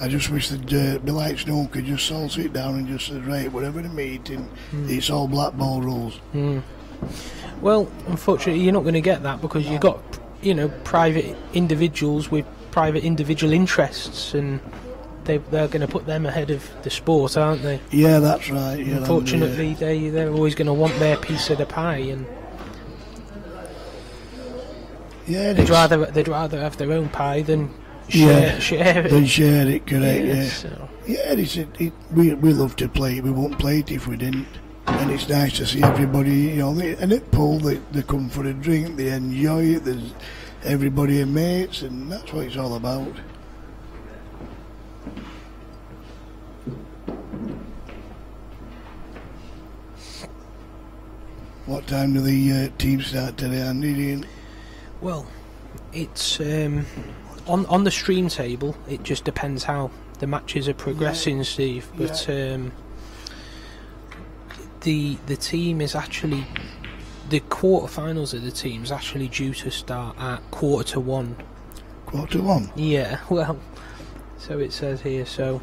I just wish that the like snooker just all sit down and just say, right, whatever the meeting, it's all Blackball rules. Well, unfortunately, you're not going to get that, because you've got, private individuals with private individual interests, and they're going to put them ahead of the sport, aren't they? Yeah, that's right. Unfortunately, they're always going to want their piece of the pie, and they'd rather have their own pie than share it. Then share it, correct? Yeah. So. We love to play it. We won't play it if we didn't. And it's nice to see everybody, and at pool they come for a drink, they enjoy it. There's everybody and mates, and that's what it's all about. What time do the teams start today, Andy? Well, it's on the stream table. It just depends how the matches are progressing, Steve. But the team is actually, the quarterfinals of the team is actually due to start at 1:45. 1:45? Yeah. Well, so it says here. So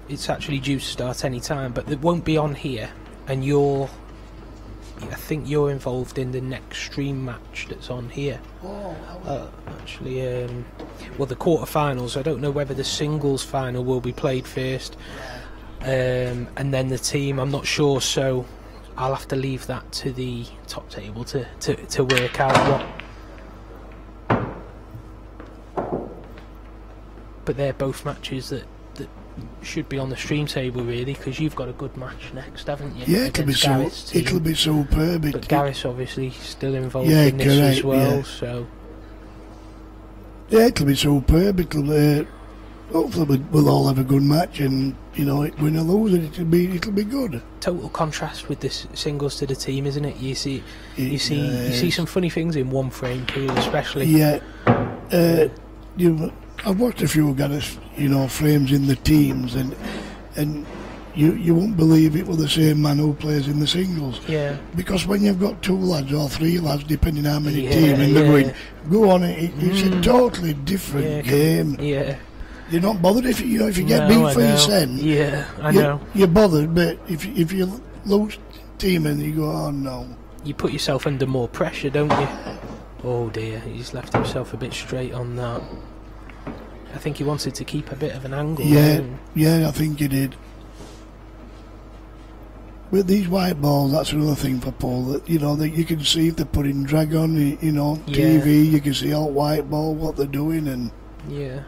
it's actually due to start any time, but it won't be on here. And I think you're involved in the next stream match that's on here. Actually, the quarterfinals. I don't know whether the singles final will be played first, and then the team. I'm not sure, so I'll have to leave that to the top table to work out what. But they're both matches that should be on the stream table, really, because you've got a good match next, haven't you? Yeah, it'll be superb. But Gareth's obviously still involved in this as well, so. Yeah, it'll be superb. Hopefully we'll all have a good match, and win or lose, it'll be good. Total contrast with this singles to the team, isn't it? You see some funny things in one frame too, especially. Yeah. I've watched a few Gareth, frames in the teams, and you won't believe it was the same man who plays in the singles. Yeah. Because when you've got 2 lads or 3 lads, depending how many teams, and they're going, go on, it's a totally different game. Yeah. You're not bothered if you get beat for your sin. Yeah, I know. You're bothered, but if you lose team and you go, oh no. You put yourself under more pressure, don't you? Oh dear, he's left himself a bit straight on that. I think he wanted to keep a bit of an angle. Yeah, I think he did. with these white balls, that's another thing for Paul. That that you can see if they're putting drag on, TV. You can see all white ball what they're doing, and yeah.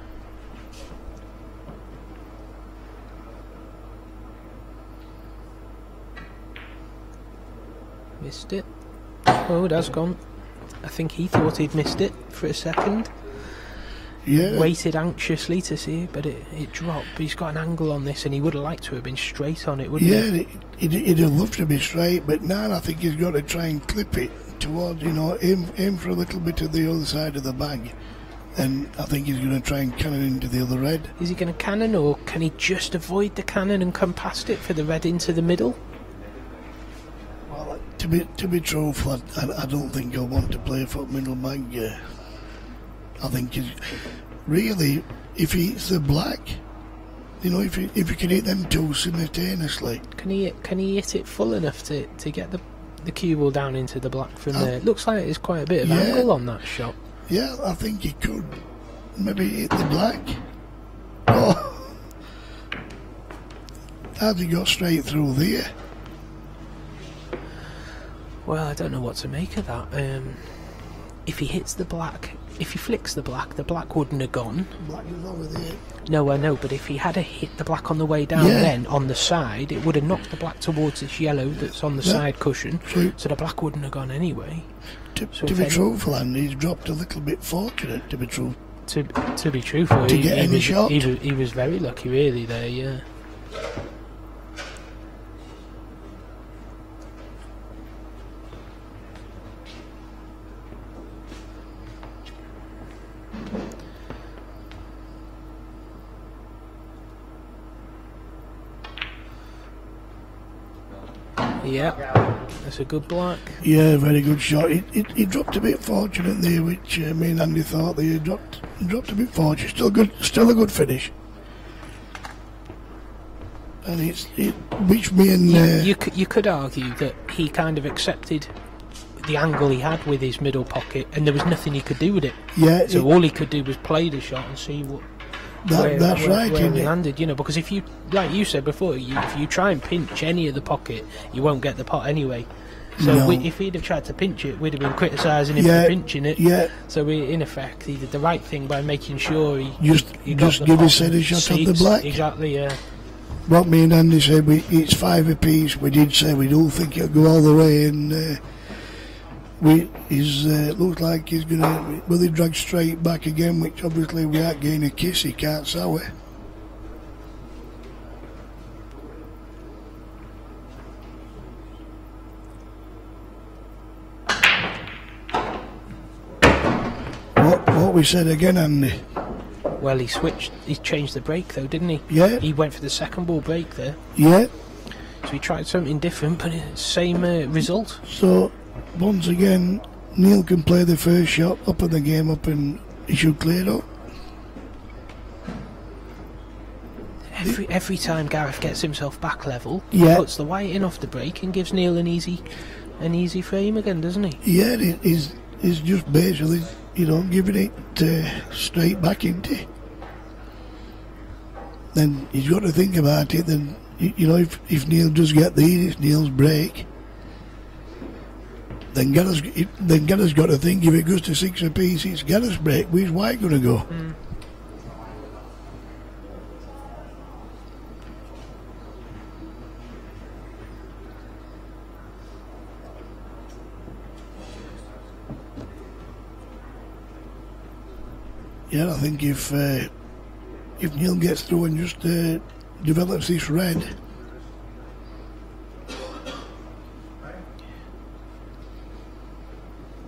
Missed it. Oh, that's gone. I think he thought he'd missed it for a second. Yeah. Waited anxiously to see it, but it dropped. But he's got an angle on this, and he would have liked to have been straight on it, wouldn't he? Yeah, he'd have loved to be straight, but now I think he's got to try and clip it towards, aim for a little bit of the other side of the bag. And I think he's going to try and cannon into the other red. Is he going to cannon, or can he just avoid the cannon and come past it for the red into the middle? Well, to be truthful, I don't think he'll want to play for middle bag. I think he's really, if he hits the black, if he can hit them two simultaneously. Can he hit it full enough to get the cue ball down into the black from there? It looks like there's quite a bit of angle on that shot. Yeah, I think he could. Maybe hit the black. Oh, how's he got straight through there? Well, I don't know what to make of that. If he hits the black, if he flicks the black wouldn't have gone. Black is over there. No, I know, but if he had hit the black on the way down, then on the side, it would have knocked the black towards this yellow that's on the side cushion, so the black wouldn't have gone anyway. To be truthful, and he's dropped a little bit fortunate. To be true. To be truthful, to get any shot. He was very lucky, really. There, yeah. Yeah, that's a good black. Yeah, very good shot. He dropped a bit fortunate there, which me and Andy thought he dropped a bit fortunate. Still a good finish. And which me and you could argue that he kind of accepted the angle he had with his middle pocket, and there was nothing he could do with it. Yeah. So all he could do was play the shot and see what. That's right, where he landed, because if you, like you said before, if you try and pinch any of the pocket, you won't get the pot anyway. So if he'd have tried to pinch it, we'd have been criticising him for pinching it. Yeah. So in effect, he did the right thing by making sure he just give his head a shot at the black. Exactly, yeah. What me and Andy said, it's 5 apiece. We did say we don't think he'll go all the way, and looks like he's going to, will he drag straight back again, which obviously without getting a kiss he can't sour. What we said again, Andy? Well, he changed the break though, didn't he? Yeah. He went for the second ball break there. Yeah. So he tried something different, but same result. So, once again, Neil can play the first shot, up in the game, up, and he should clear it up. Every time Gareth gets himself back level, he puts the white in off the break and gives Neil an easy frame again, doesn't he? Yeah, he's just basically, giving it straight back into. Then he's got to think about it. Then if Neil does get these, it's Neil's break. Then Gareth's got to think, if it goes to 6 apiece, it's Gareth's break. Where's white going to go? Yeah, I think if Neil gets through and just develops this red,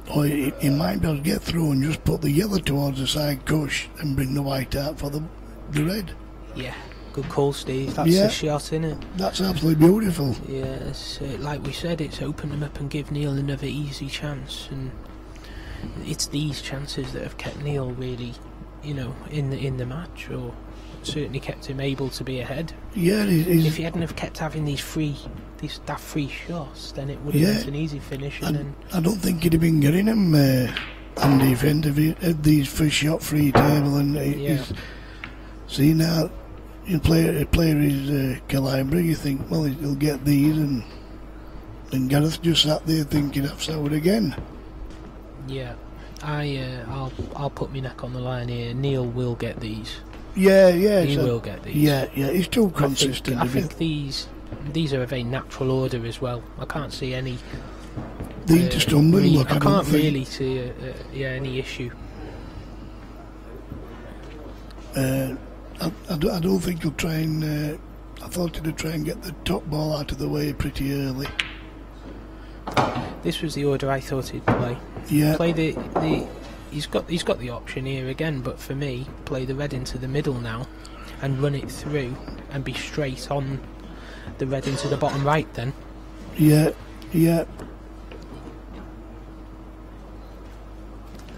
or he might be able to get through and just put the yellow towards the side cush and bring the white out for the red. Yeah, good call, Steve. That's the shot, innit? That's absolutely beautiful. Yes, like we said, it's opened him up and give Neil another easy chance, and it's these chances that have kept Neil really, in the match, or certainly kept him able to be ahead. Yeah, if he hadn't have kept having that free shots, then it would have been an easy finish. And I don't think he'd have been getting him on defend if he had these first shot free table. And see now, a player is calibre. You think, well, he'll get these, and And Gareth just sat there thinking, I've soured again. Yeah, I'll put my neck on the line here. Neil will get these. Yeah, He will get these. Yeah, he's too consistent. I think these are a very natural order as well. I can't see any. They just stumbling. Look, I can't really see any issue. I don't think he'll try and. I thought he'd try and get the top ball out of the way pretty early. This was the order I thought he'd play. Yeah. Play the. He's got the option here again, but for me, play the red into the middle now, and run it through, and be straight on the red into the bottom right. Then. Yeah.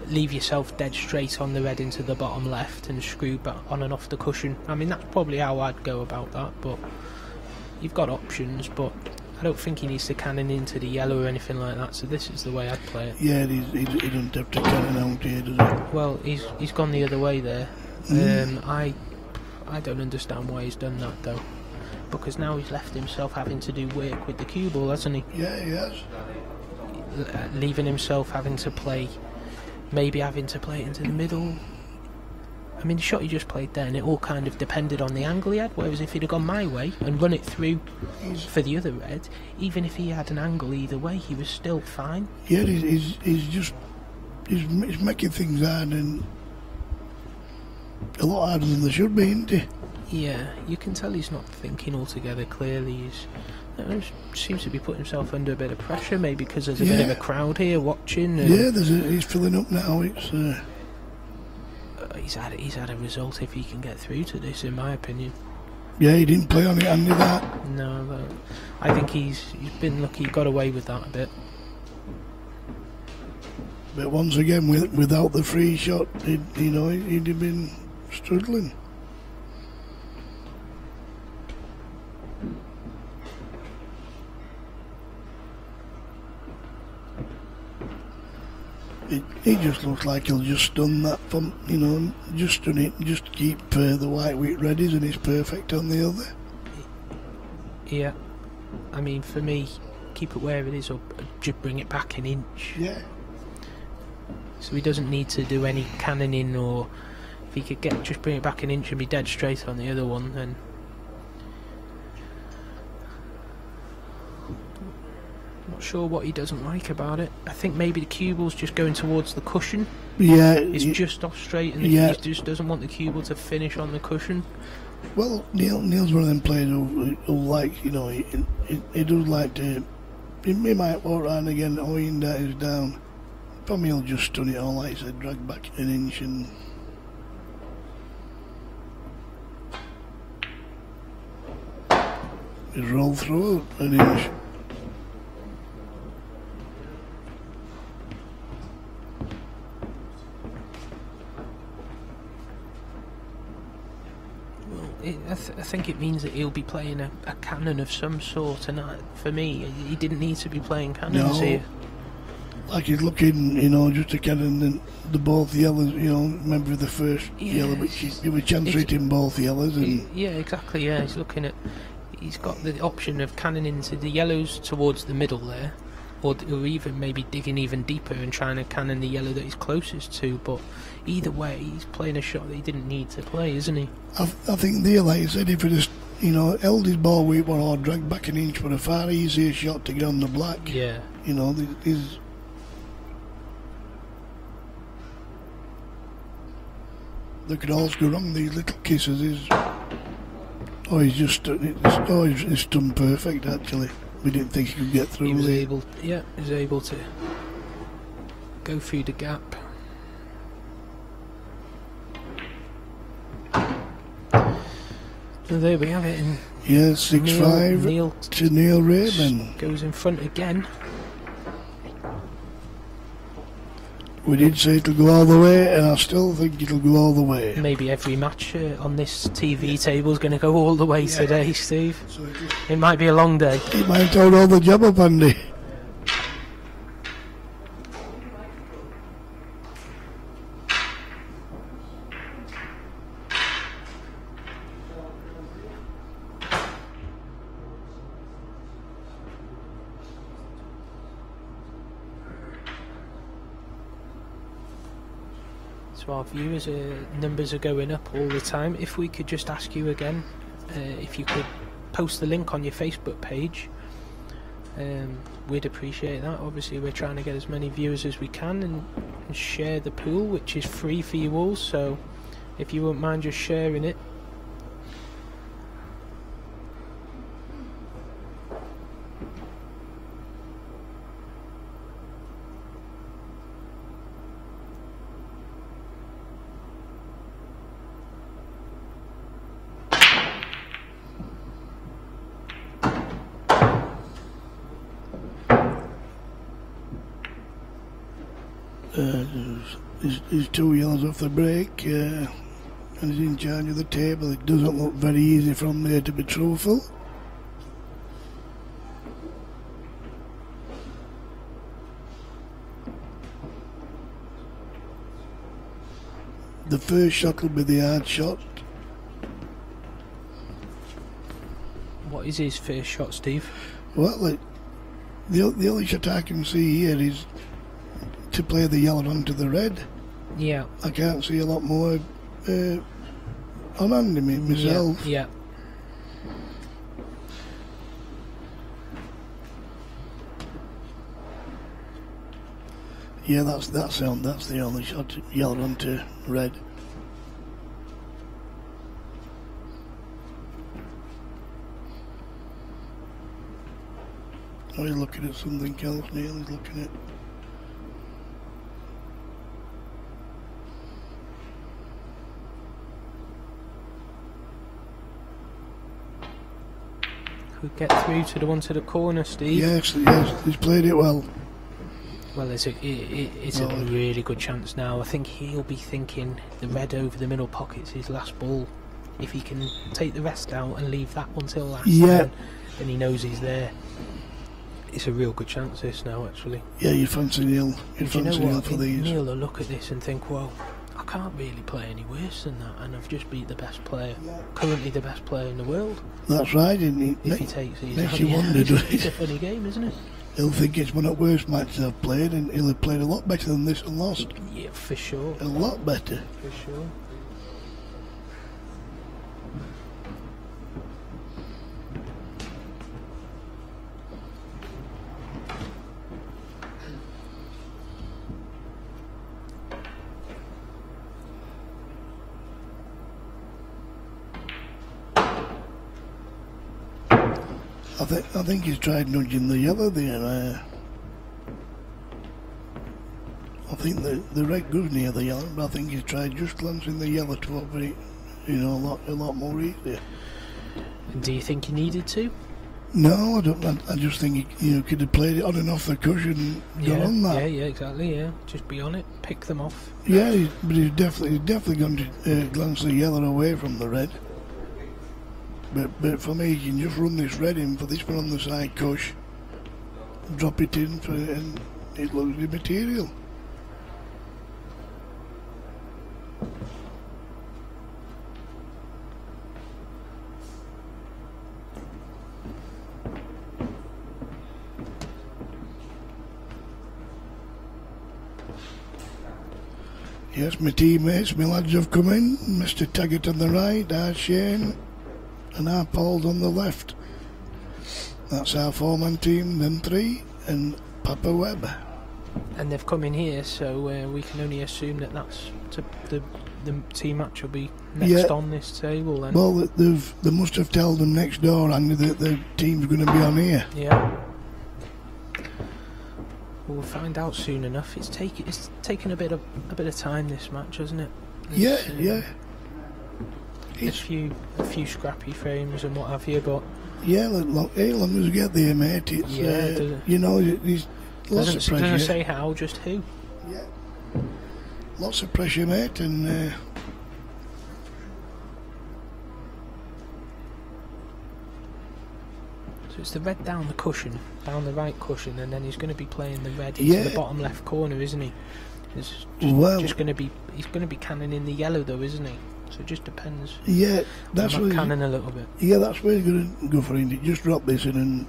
Leave yourself dead straight on the red into the bottom left and screw back on and off the cushion. I mean, that's probably how I'd go about that, but you've got options, but I don't think he needs to cannon into the yellow or anything like that, so this is the way I'd play it. Yeah, he doesn't have to cannon out here, does he? Well, he's gone the other way there. I don't understand why he's done that, though, because now he's left himself having to do work with the cue ball, hasn't he? Yeah, he has. Leaving himself having to play... Maybe having to play it into the middle. I mean, the shot he just played then, it all kind of depended on the angle he had, whereas if he'd have gone my way and run it through for the other red, even if he had an angle either way, he was still fine. Yeah, he's making things hard, and a lot harder than they should be, isn't he? Yeah, you can tell he's not thinking altogether clearly. He seems to be putting himself under a bit of pressure, maybe because there's a bit of a crowd here watching. Yeah, he's filling up now. He's had a result if he can get through to this, in my opinion. Yeah, he didn't play on it, and that. No, but I think he's been lucky. He got away with that a bit. But once again, without the free shot, he'd have been struggling. He just looks like he'll just stun that from, just stun it and just keep the white wheat readies, and it's perfect on the other. Yeah, I mean, for me, keep it where it is or just bring it back an inch. Yeah. So he doesn't need to do any cannoning, or if he could just bring it back an inch and be dead straight on the other one, then... Not sure what he doesn't like about it. I think maybe the cue ball's just going towards the cushion. Yeah. It's just off straight, and he just doesn't want the cue ball to finish on the cushion. Well, Neil's one of them players who like, he does like to... He might walk around again, that is down. Probably he'll just stun it all, like I said, drag back an inch and... Just roll through an inch. I think it means that he'll be playing a cannon of some sort, and for me, he didn't need to be playing cannons here. Like he's looking, just a cannon the both yellows, remember the first yellow, which he was chance hitting both yellows. Yeah, exactly, yeah, he's got the option of cannon into the yellows towards the middle there, or even maybe digging even deeper and trying to cannon the yellow that he's closest to, but either way, he's playing a shot that he didn't need to play, isn't he? I think there, like you said, if he just, held his ball with one or dragged back an inch, but a far easier shot to get on the black. Yeah. They could always go wrong, these little kisses. He's done perfect, actually. We didn't think he could get through. He was able to go through the gap. So there we have it. 6-5 to Neil Raybone. Goes in front again. We did say it'll go all the way, and I still think it'll go all the way. Maybe every match on this TV table is going to go all the way today, Steve. So it might be a long day. He might have told all the job up, Andy. So our viewers numbers are going up all the time. If we could just ask you again, if you could post the link on your Facebook page, we'd appreciate that. Obviously we're trying to get as many viewers as we can and share the pool, which is free for you all, so if you wouldn't mind just sharing it. There's 2 yellows off the break, and he's in charge of the table. It doesn't look very easy from there, to be truthful. The first shot will be the hard shot. What is his first shot, Steve? Well, like, the only shot I can see here is to play the yellow onto the red. Yeah. I can't see a lot more on under me myself. Yeah. Yeah, that's the only shot, yellow onto red. Oh, he's looking at something else, Neil. He's looking at. Could get through to the one to the corner, Steve. Yes, he's played it well. Well, it's a really good chance now. I think he'll be thinking the red over the middle pocket's his last ball. If he can take the rest out and leave that one till last, then he knows he's there. It's a real good chance this now, actually. Yeah, you fancy Neil. You fancy Neil for these. Neil will look at this and think, well, I can't really play any worse than that, and I've just beat the best player, currently the best player in the world. That's right, isn't he? If he takes these, makes you wonder. It's a funny game, isn't it? He'll think it's one of the worst matches I've played, and he'll have played a lot better than this and lost. Yeah, for sure. A lot better. For sure. I think he's tried nudging the yellow there. I think the red goes near the yellow, but I think he's tried just glancing the yellow to over it, a lot more easier. And do you think he needed to? No, I don't. I just think he could have played it on and off the cushion and got on that. Yeah, exactly. Yeah, just be on it, pick them off. Yeah, but he's definitely going to glance the yellow away from the red. But for me, you can just run this red in for this one on the side cush, drop it in, and it looks the material. Yes, my teammates, my lads have come in. Mr. Taggart on the right, our Shane, and our Paul's on the left. That's our 4-man team, then 3, and Papa Webb. And they've come in here, so we can only assume that that's the team match will be next on this table. Then. Well, they must have told them next door, Andy, that the team's going to be on here. Yeah. We'll find out soon enough. It's taken a bit of time, this match, hasn't it? Yeah. A few scrappy frames and what have you, but yeah, long as you get there, mate. It's there's lots of pressure. Doesn't say how, just who. Yeah, lots of pressure, mate, and. So it's the red down the cushion, down the right cushion, and then he's going to be playing the red into the bottom left corner, isn't he? He's going to be canning in the yellow though, isn't he? So it just depends. Yeah, that's where canning a little bit. Yeah, that's where he's going to go for it. Just drop this in and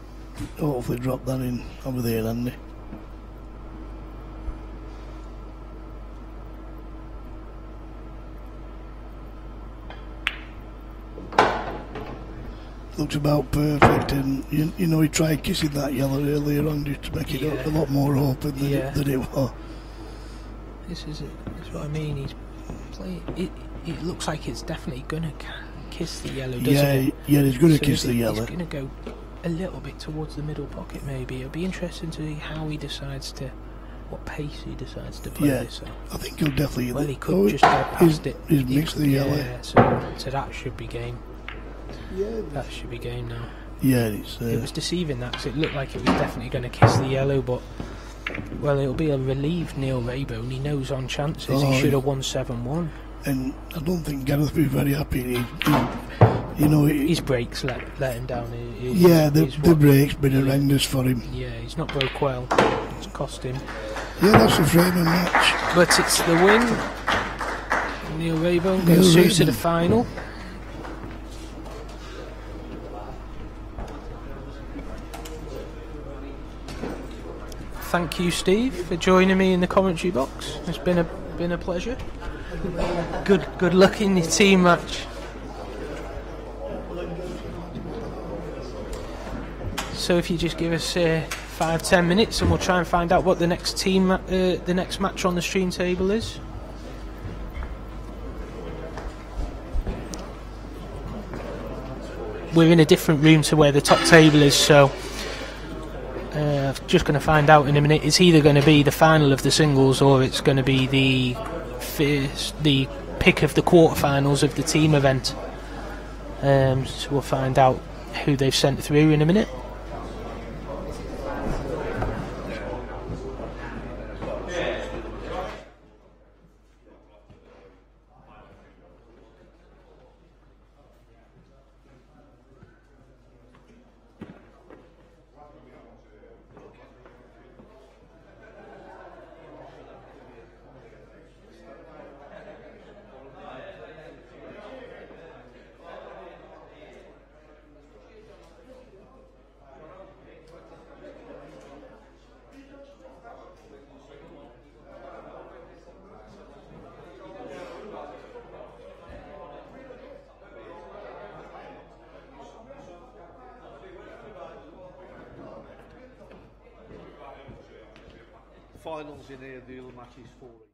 hopefully drop that in over there, Andy. looked about perfect, and you know he tried kissing that yellow earlier on just to make it a lot more open than it was. This is what I mean. He's playing. It looks like it's definitely gonna kiss the yellow, doesn't it? Yeah, he's gonna kiss the yellow. He's gonna go a little bit towards the middle pocket. Maybe it'll be interesting to see how he decides to. What pace he decides to play this at. I think he'll definitely. Well, he could just go past it. He's mixed the yellow. Yeah, so that should be game. Yeah, that should be game now. Yeah, it was deceiving that because it looked like it was definitely going to kiss the yellow, but well, it'll be a relieved Neil Raybone. He knows on chances he should have won 7-1. And I don't think Gareth will be very happy. His brakes let him down. The brakes been horrendous for him. Yeah, he's not broke well. It's cost him. Yeah, that's a framing match. But it's the win. Neil Raybone goes through to the final. Thank you, Steve, for joining me in the commentary box. It's been a pleasure. Good luck in your team match. So if you just give us 5-10 minutes, and we'll try and find out what the next match on the stream table is. We're in a different room to where the top table is, so just going to find out in a minute. It's either going to be the final of the singles, or it's going to be the pick of the quarterfinals of the team event. So we'll find out who they've sent through in a minute. Finals in here, the other matches for it.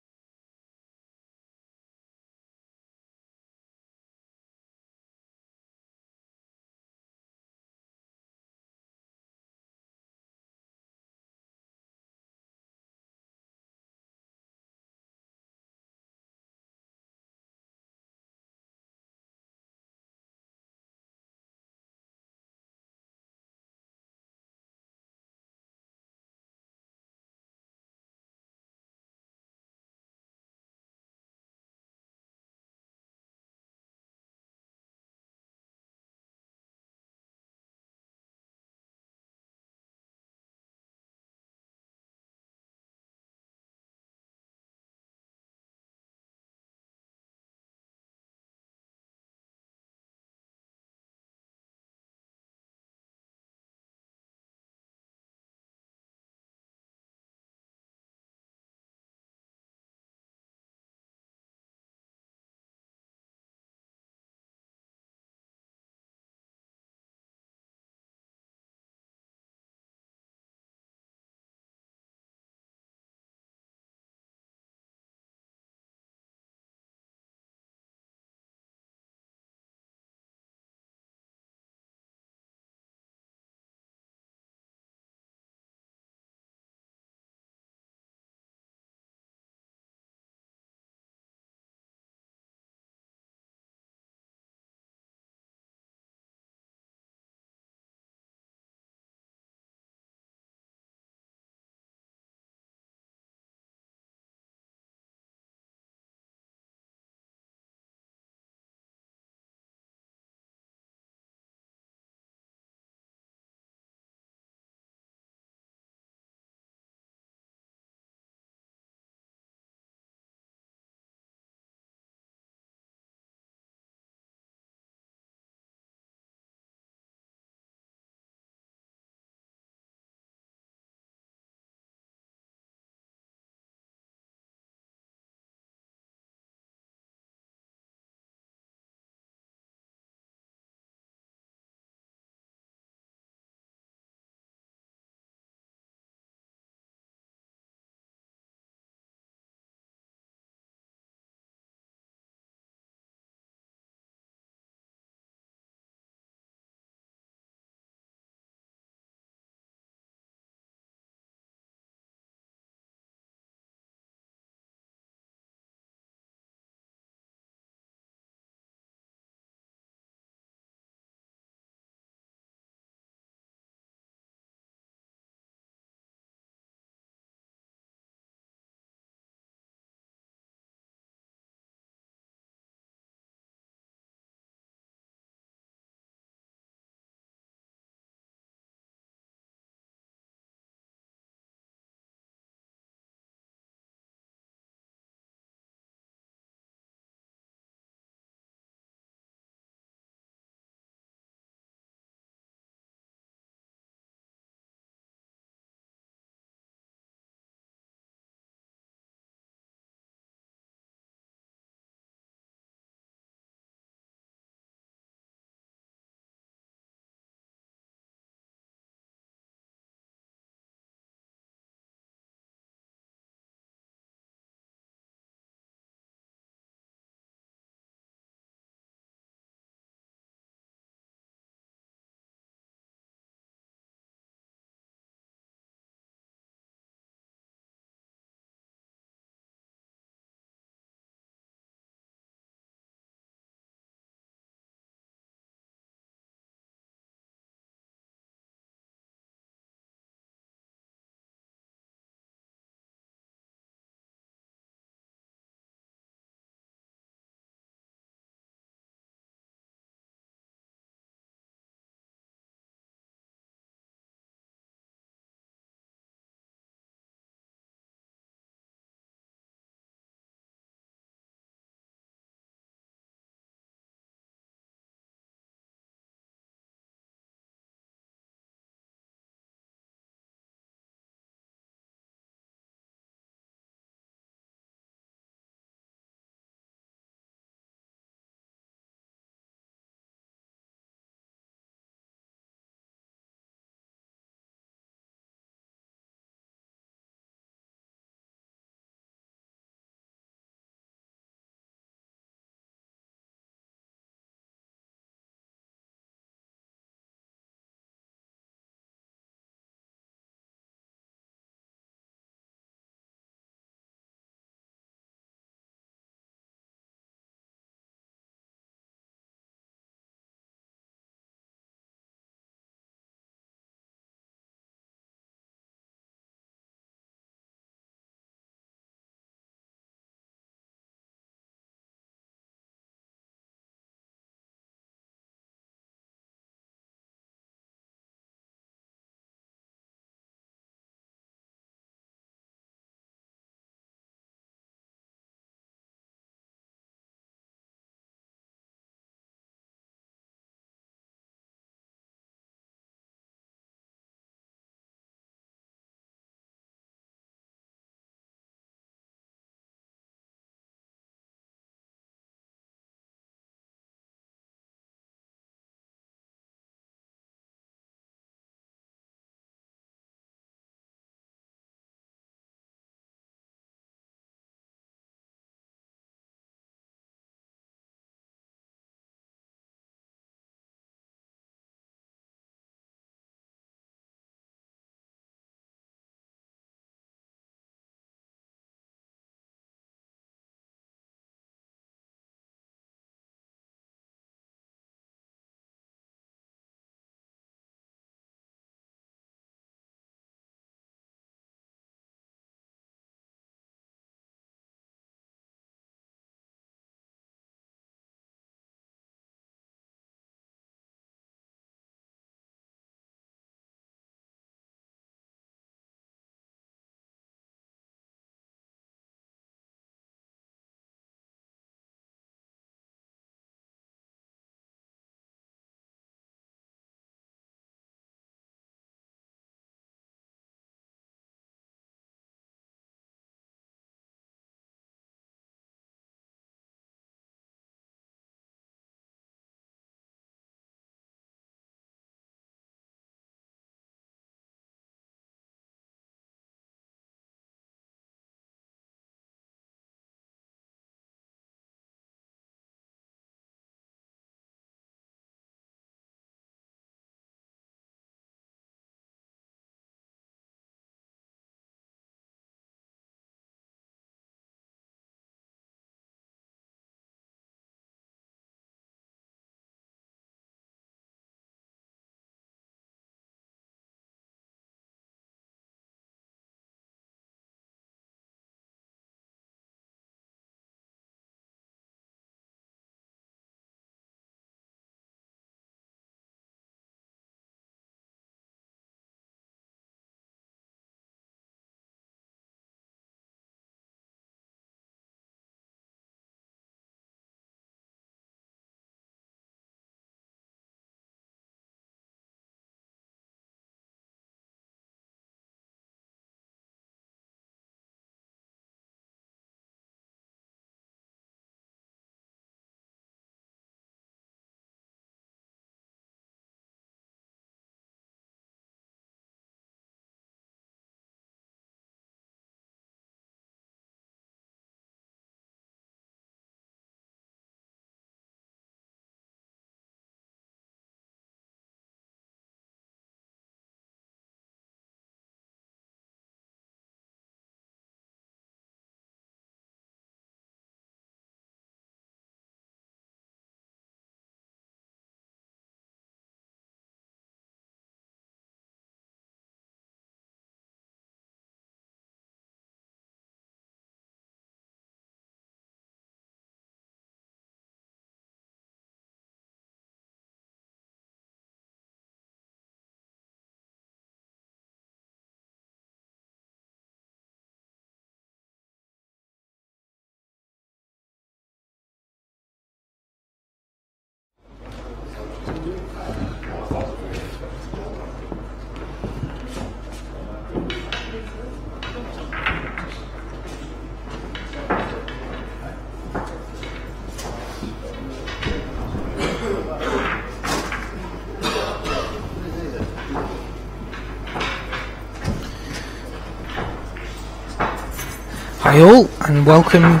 Hi all, and welcome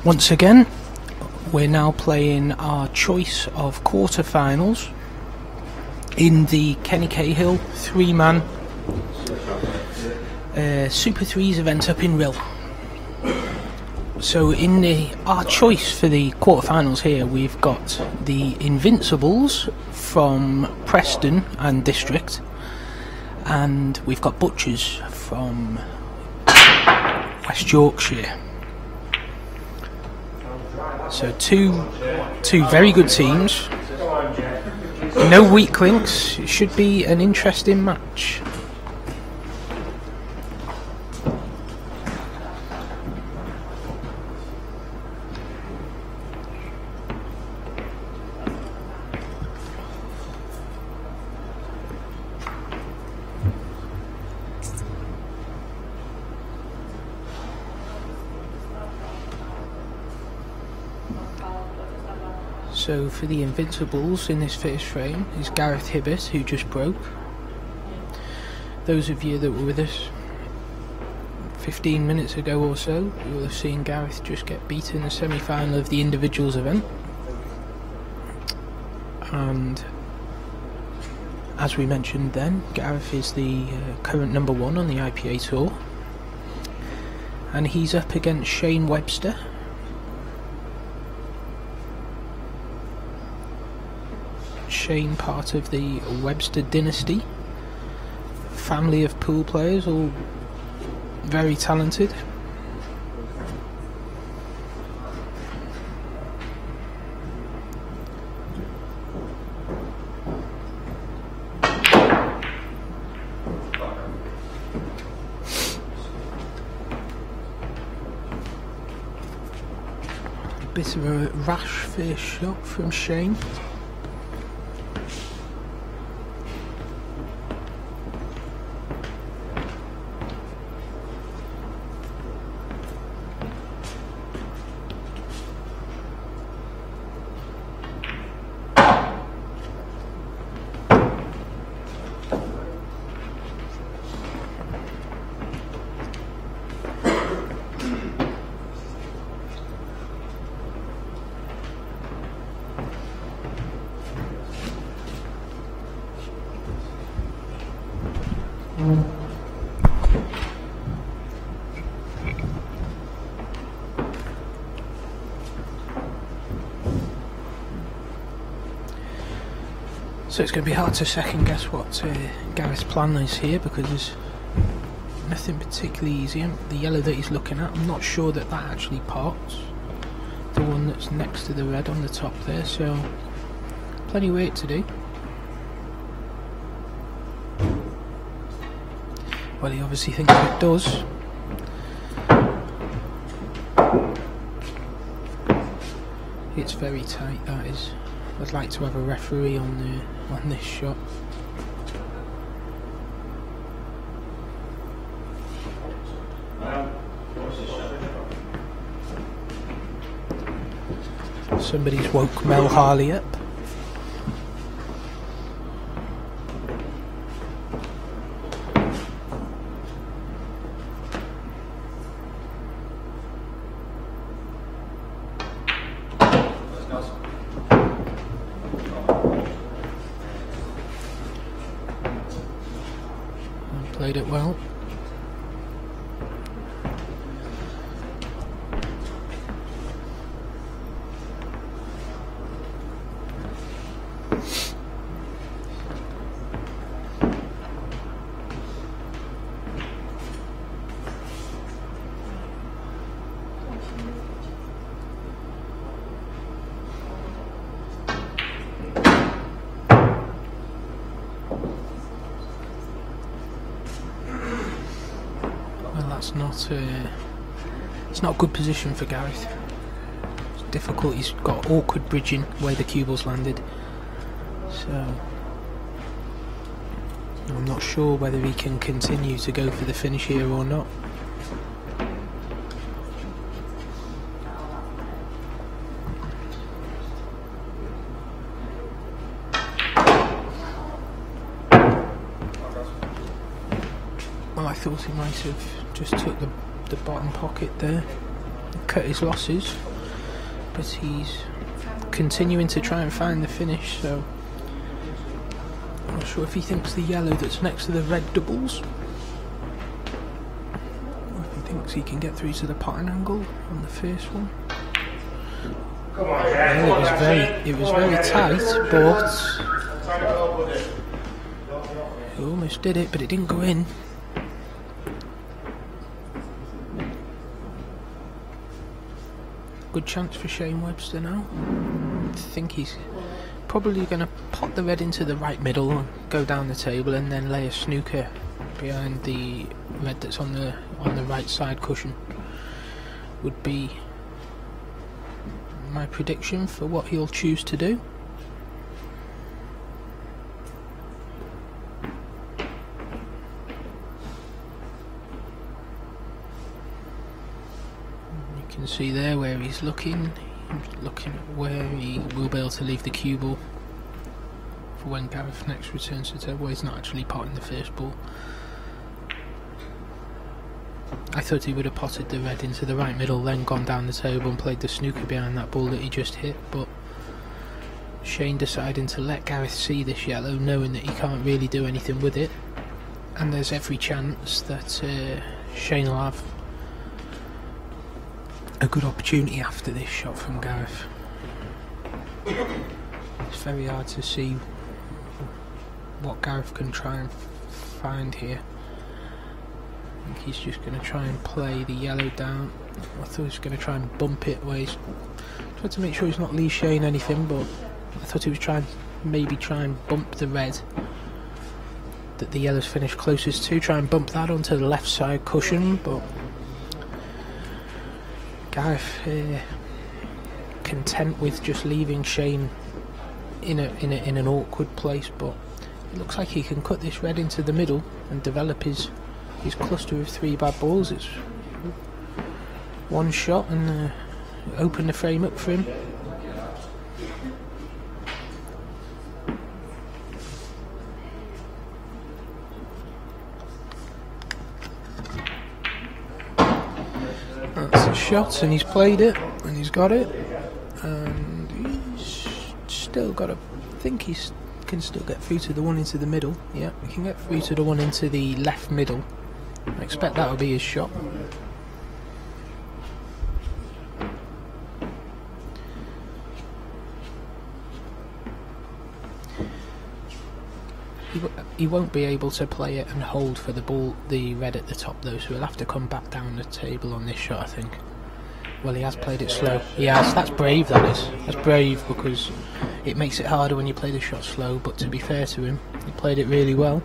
once again. We're now playing our choice of quarterfinals in the Kenny Cahill 3-man Super 3s event up in Rhyl. So in our choice for the quarterfinals here, we've got the Invincibles from Preston and District, and we've got Butchers from West Yorkshire. So two very good teams, no weak links. It should be an interesting match. So for the Invincibles in this first frame is Gareth Hibbott, who just broke. Those of you that were with us 15 minutes ago or so, you'll have seen Gareth just get beaten in the semi-final of the individuals event. And as we mentioned then, Gareth is the current #1 on the IPA tour, and he's up against Shane Webster. Shane, part of the Webster dynasty, family of pool players, all very talented. A bit of a rash first shot from Shane. So it's going to be hard to second guess what Gareth's plan is here, because there's nothing particularly easy. The yellow that he's looking at, I'm not sure that actually parts. The one that's next to the red on the top there, so plenty of work to do. Well, he obviously thinks it does. It's very tight, that is. I'd like to have a referee on this shot. Somebody's woke Mel Harley up. Played it well. It's not a good position for Gareth. It's difficult. He's got awkward bridging where the cue ball's landed, so I'm not sure whether he can continue to go for the finish here or not. Well, I thought he might have just took the bottom pocket there, cut his losses, but he's continuing to try and find the finish, so I'm not sure if he thinks the yellow that's next to the red doubles, or if he thinks he can get through to the potting angle on the first one. Well, it was very tight, but he almost did it, but it didn't go in. Good chance for Shane Webster now. I think he's probably going to pop the red into the right middle and go down the table, and then lay a snooker behind the red that's on the right side cushion. Would be my prediction for what he'll choose to do. You can see there where he's looking at where he will be able to leave the cue ball for when Gareth next returns to the table. He's not actually potting the first ball. I thought he would have potted the red into the right middle, then gone down the table and played the snooker behind that ball that he just hit, but Shane deciding to let Gareth see this yellow, knowing that he can't really do anything with it, and there's every chance that Shane will have a good opportunity after this shot from Gareth. It's very hard to see what Gareth can try and find here. I think he's just going to try and play the yellow down. I thought he was going to try and bump it where he's trying to make sure he's not Lee Shane anything, but I thought he was maybe try and bump the red that the yellow's finished closest to, try and bump that onto the left side cushion, but Gareth content with just leaving Shane in an awkward place, but it looks like he can cut this red into the middle and develop his cluster of 3 bad balls. It's one shot and open the frame up for him. That's a shot, and he's played it, and he's got it, and he's still got a... I think he can still get through to the one into the middle. Yeah, he can get through to the one into the left middle. I expect that will be his shot. He won't be able to play it and hold for the red at the top though, so he'll have to come back down the table on this shot, I think. Well, he has played it slow. He has. That's brave, that is. That's brave, because it makes it harder when you play the shot slow, but to be fair to him, he played it really well.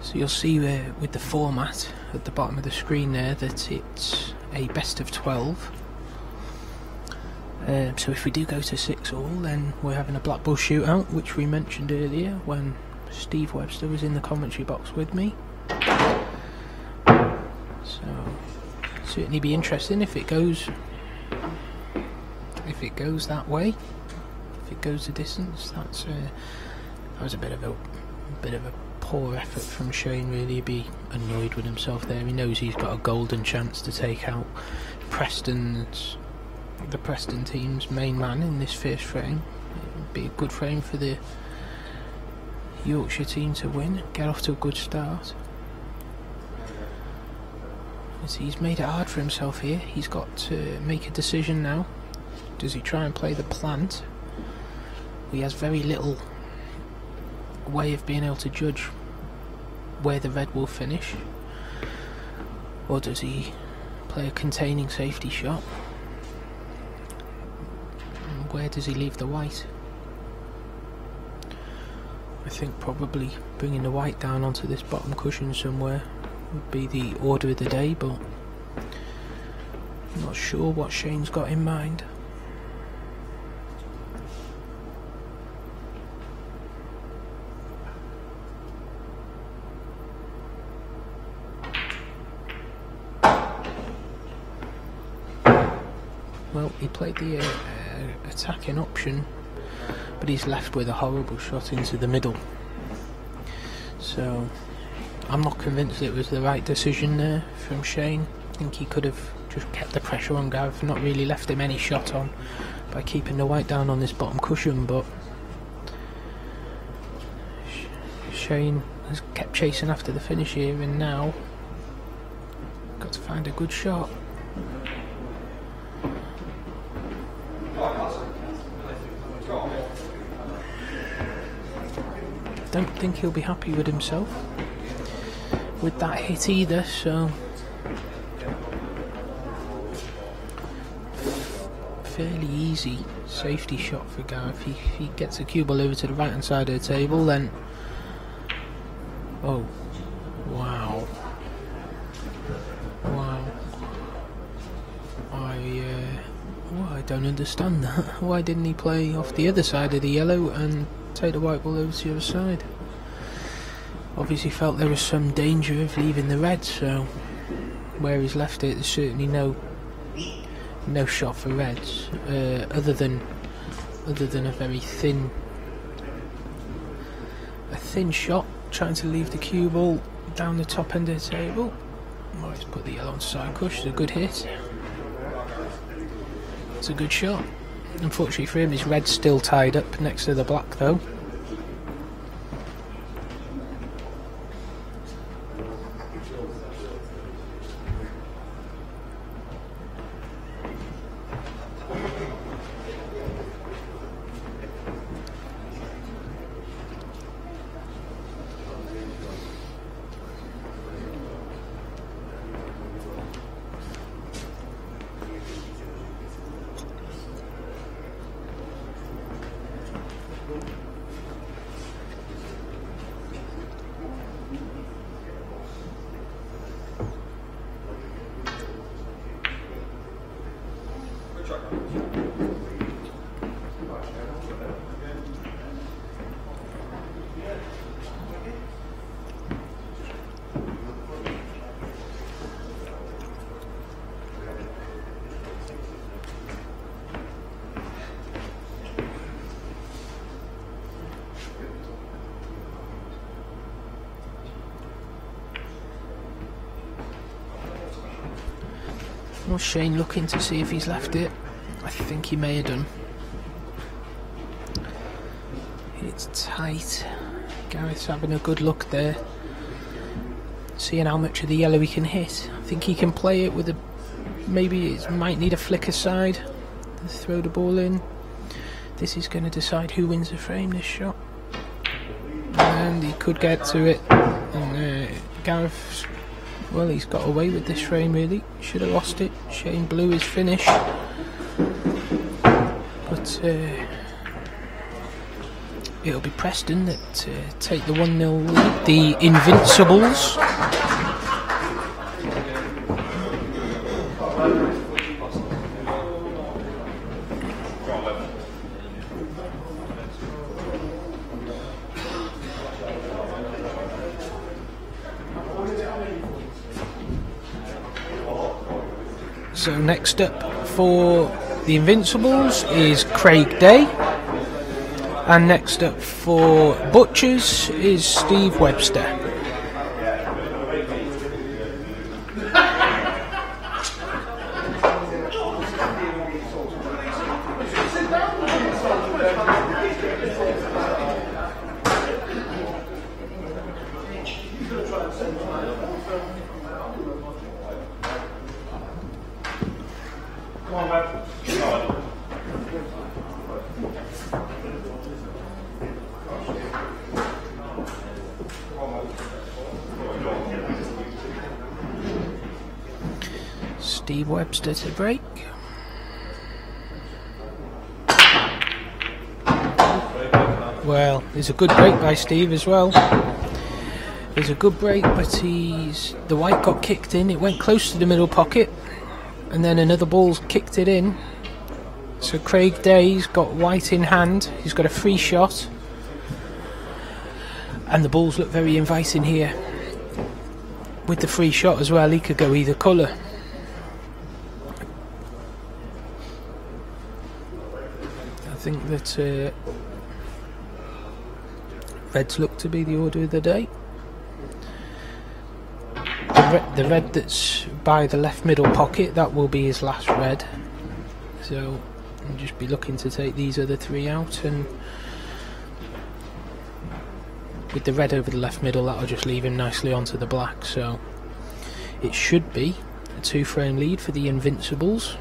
So you'll see with the format at the bottom of the screen there that it's a best of 12. So if we do go to 6-all, then we're having a Blackball shootout, which we mentioned earlier when Steve Webster was in the commentary box with me. So certainly be interesting if it goes that way. If it goes the distance, that was a bit of a poor effort from Shane. Really, he'd be annoyed with himself there. He knows he's got a golden chance to take out the Preston team's main man in this first frame. It would be a good frame for the Yorkshire team to win, get off to a good start. As he's made it hard for himself here, he's got to make a decision now. Does he try and play the plant? He has very little way of being able to judge where the red will finish. Or does he play a containing safety shot? And where does he leave the white? I think probably bringing the white down onto this bottom cushion somewhere would be the order of the day, but I'm not sure what Shane's got in mind. Well, he played the attacking option, but he's left with a horrible shot into the middle. So I'm not convinced it was the right decision there from Shane. I think he could have just kept the pressure on Gareth, not really left him any shot on by keeping the white down on this bottom cushion, but Shane has kept chasing after the finish here, and now got to find a good shot. Don't think he'll be happy with himself with that hit either, so fairly easy safety shot for Gareth. If he gets the cue ball over to the right hand side of the table, then oh wow, I don't understand that. Why didn't he play off the other side of the yellow and take the white ball over to the other side? Obviously felt there was some danger of leaving the red, so where he's left it, there's certainly no shot for reds, other than a very thin shot trying to leave the cue ball down the top end of the table. Oh, he's put the yellow on side cush. It's a good hit. It's a good shot. Unfortunately for him, his red's still tied up next to the black though. Well, Shane looking to see if he's left it. I think he may have done. It's tight. Gareth's having a good look there, seeing how much of the yellow he can hit. I think he can play it with a, maybe it might need a flicker side to throw the ball in. This is going to decide who wins the frame, this shot. And he could get to it. And Gareth, well, he's got away with this frame really. Should have lost it. Shane blew his finish. But it'll be Preston that take the 1-0 lead. The Invincibles. So next up for the Invincibles is Craig Day, and next up for Butchers is Steve Webster. Come on, Webster. Steve Webster to break. Well, there's a good break by Steve as well. There's a good break, but the white got kicked in. It went close to the middle pocket, and then another ball kicked it in. So Craig Day's got white in hand. He's got a free shot, and the balls look very inviting here. With the free shot as well, he could go either colour. I think that reds look to be the order of the day. The red that's by the left middle pocket, that will be his last red. So I'll just be looking to take these other three out, and with the red over the left middle, that'll just leave him nicely onto the black. So it should be a 2-frame lead for the Invincibles.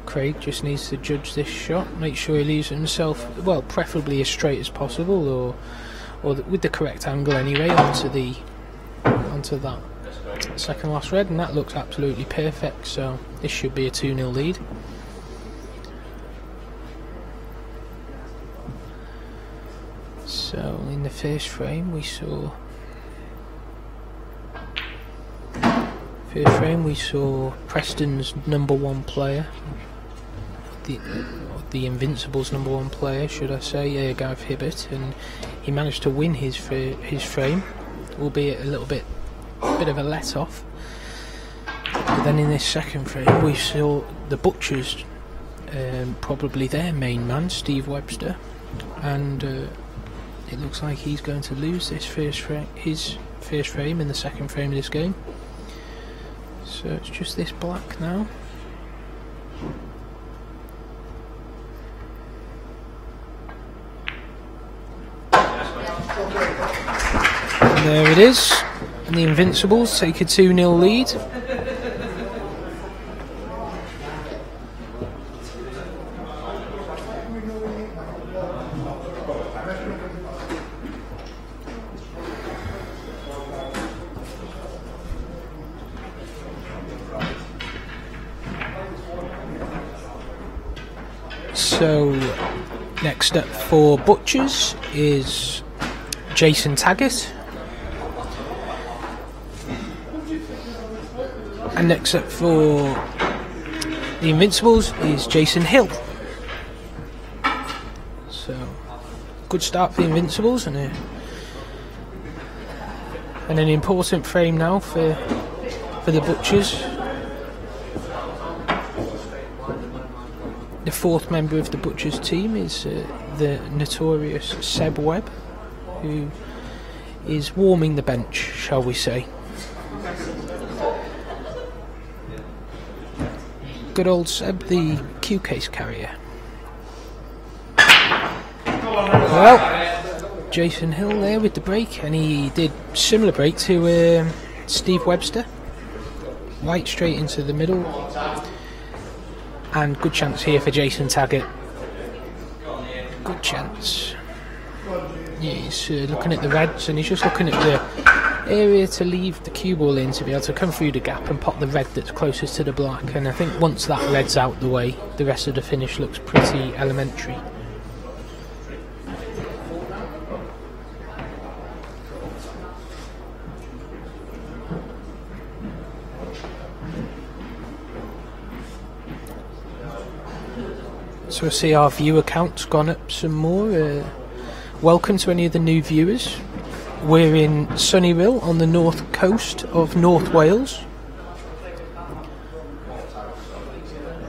Craig just needs to judge this shot, make sure he leaves himself, well, preferably as straight as possible, or with the correct angle anyway, onto that second last red, and that looks absolutely perfect. So this should be a 2-0 lead. So in the first frame we saw Preston's #1 player, the Invincibles #1 player, should I say, Gareth Hibbott, and he managed to win his frame, albeit a little bit of a let off. But then in this second frame we saw the Butchers, probably their main man, Steve Webster, and it looks like he's going to lose this his first frame in the second frame of this game. So it's just this black now. And there it is, and the Invincibles take a 2-0 lead. So next up for Butchers is Jason Taggart, and next up for the Invincibles is Jason Hill. So good start for the Invincibles, and an important frame now for the Butchers. The fourth member of the Butchers team is the notorious Seb Webb, who is warming the bench, shall we say. Good old Seb, the cue case carrier. Well, Jason Hill there with the break, and he did similar break to Steve Webster. White straight into the middle. And good chance here for Jason Taggart. Good chance. Yeah, he's looking at the reds, and he's just looking at the area to leave the cue ball in to be able to come through the gap and pop the red that's closest to the black. And I think once that red's out the way, the rest of the finish looks pretty elementary. So I see our viewer count's gone up some more. Welcome to any of the new viewers. We're in sunny Rhyl on the north coast of North Wales,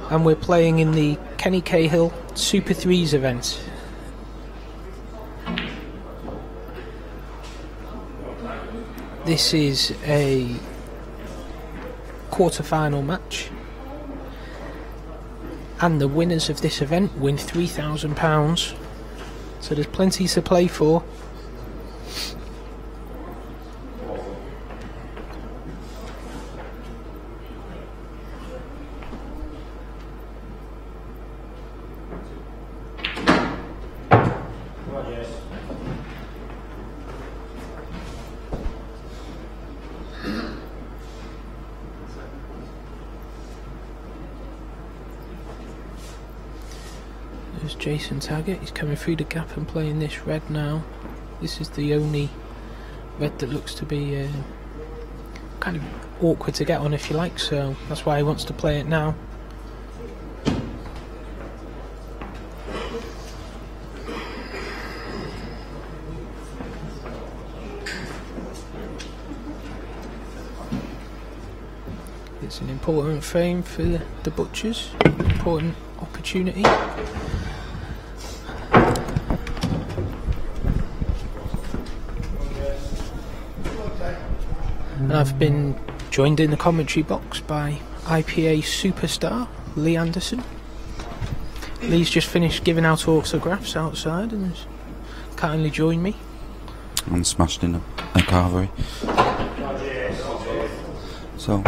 and we're playing in the Kenny Cahill Super 3s event. This is a quarterfinal match, and the winners of this event win £3,000. So there's plenty to play for. There's Jason Taggart, he's coming through the gap and playing this red now. This is the only red that looks to be kind of awkward to get on, if you like, so that's why he wants to play it now. It's an important frame for the Butchers, important opportunity. And I've been joined in the commentary box by IPA superstar Lee Anderson. Lee's just finished giving out autographs outside and has kindly joined me. And smashed in a carvery. So,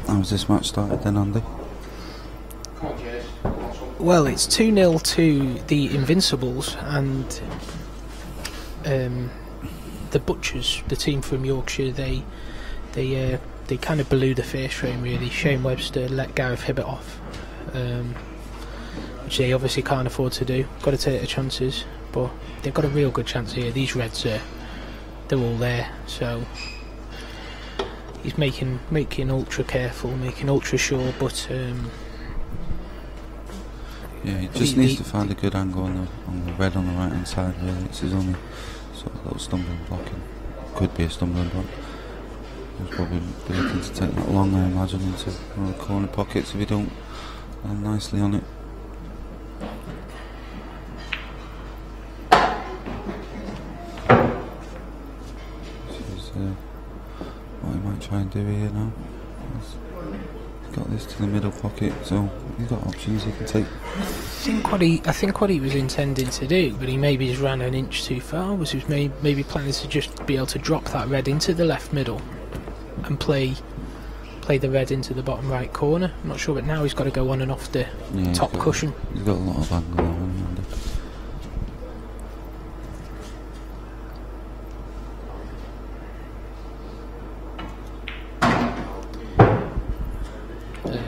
how was this match started then, Andy? Well, it's 2-0 to the Invincibles, and the Butchers, the team from Yorkshire, they kind of blew the first frame really. Shane Webster let Gareth Hibbott off, which they obviously can't afford to do. Got to take their chances, but they've got a real good chance here. These reds they're all there, so he's making ultra careful, making ultra sure, but yeah, he just needs to find a good angle on the red on the right hand side really. It's his only sort of little stumbling block, and could be a stumbling block. He'll probably be looking to take that long, I imagine, into one of the corner pockets if he don't land nicely on it. This is what he might try and do here now. He's got this to the middle pocket, so he's got options he can take. I think what he was intending to do, but he maybe just ran an inch too far, was he was maybe planning to just be able to drop that red into the left middle and play the red into the bottom right corner. I'm not sure, but now he's got to go on and off the top cushion. He's got a lot of angle on him.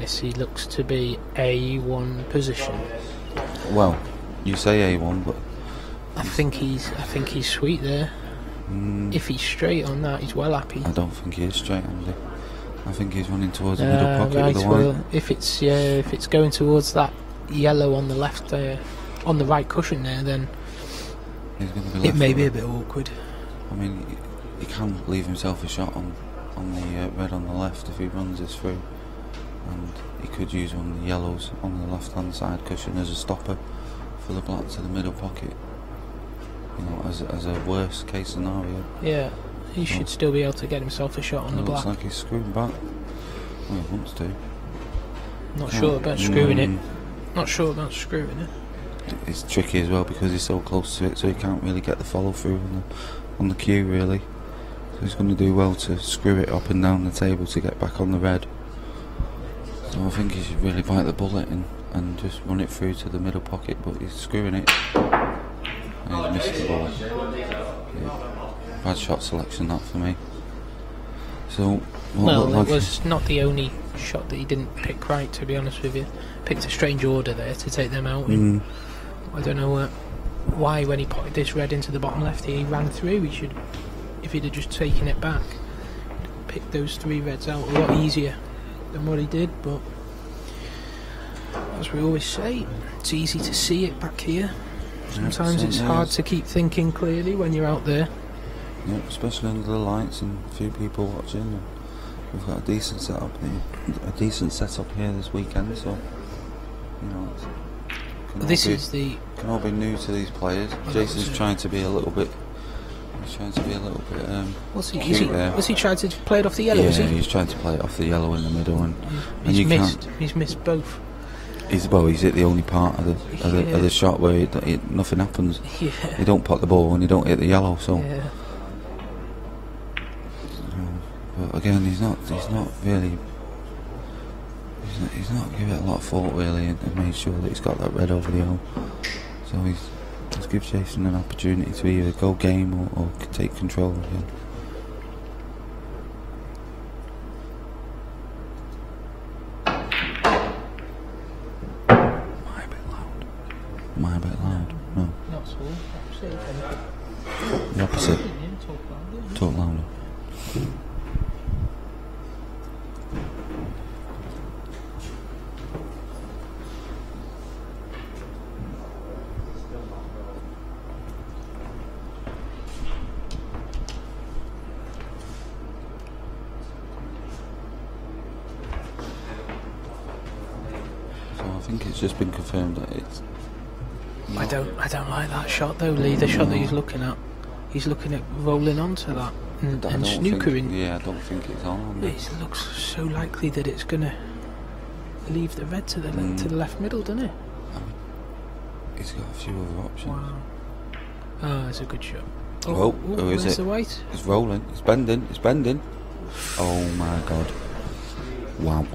This he looks to be A1 position. Well, you say A1, but I think he's sweet there. If he's straight on that, he's well happy. I don't think he is straight, Andy. I think he's running towards the middle pocket right, with the white. well, if it's going towards that yellow on the left, on the right cushion there, then he's going to be left. It may be a bit awkward. I mean, he can leave himself a shot on the red on the left if he runs this through, and he could use one of the yellows on the left hand side cushion as a stopper for the black to the middle pocket. You know, as a worst case scenario. Yeah, he should still be able to get himself a shot on the black. Looks like he's screwing back. Well, he wants to. Not sure about screwing it. Not sure about screwing it. It's tricky as well because he's so close to it, so he can't really get the follow through on the cue really. So he's going to do well to screw it up and down the table to get back on the red. So I think he should really bite the bullet and just run it through to the middle pocket, but he's screwing it. And he's missed the ball. Yeah. Bad shot selection that for me. So well, it was not the only shot that he didn't pick right, to be honest with you. Picked a strange order there to take them out. I don't know why when he put this red into the bottom left he ran through. He should, if he'd have just taken it back, pick those three reds out a lot easier than what he did. But as we always say, it's easy to see it back here. Sometimes it's hard to keep thinking clearly when you're out there. Yeah, especially under the lights and a few people watching. We've got a decent setup here this weekend, so you know this is the can all be new to these players. Jason's trying to be a little bit He's trying to be a little bit. Was he trying to play it off the yellow? Yeah, Was he? he's trying to play it off the yellow in the middle, and He's you missed. can't. He's missed both. He's hit the only part of the shot where nothing happens. Yeah. You don't pot the ball and you don't hit the yellow. So, Yeah. but again, he's not really. He's not giving it a lot of thought really, and made sure that he's got that red over the O. So let's give Jason an opportunity to either go game or take control again. Am I a bit loud? No. Not so. The opposite. Talk louder. So I think it's just been confirmed that it's. I don't like that shot though, Lee. The shot that he's looking at rolling onto that and snookering. I don't think it's on. It looks so likely that it's gonna leave the red to the left middle, doesn't it? He's got a few other options. Wow. Oh, it's a good shot. Oh, who is where's it? the white? It's rolling. It's bending. Oh my god. Wow.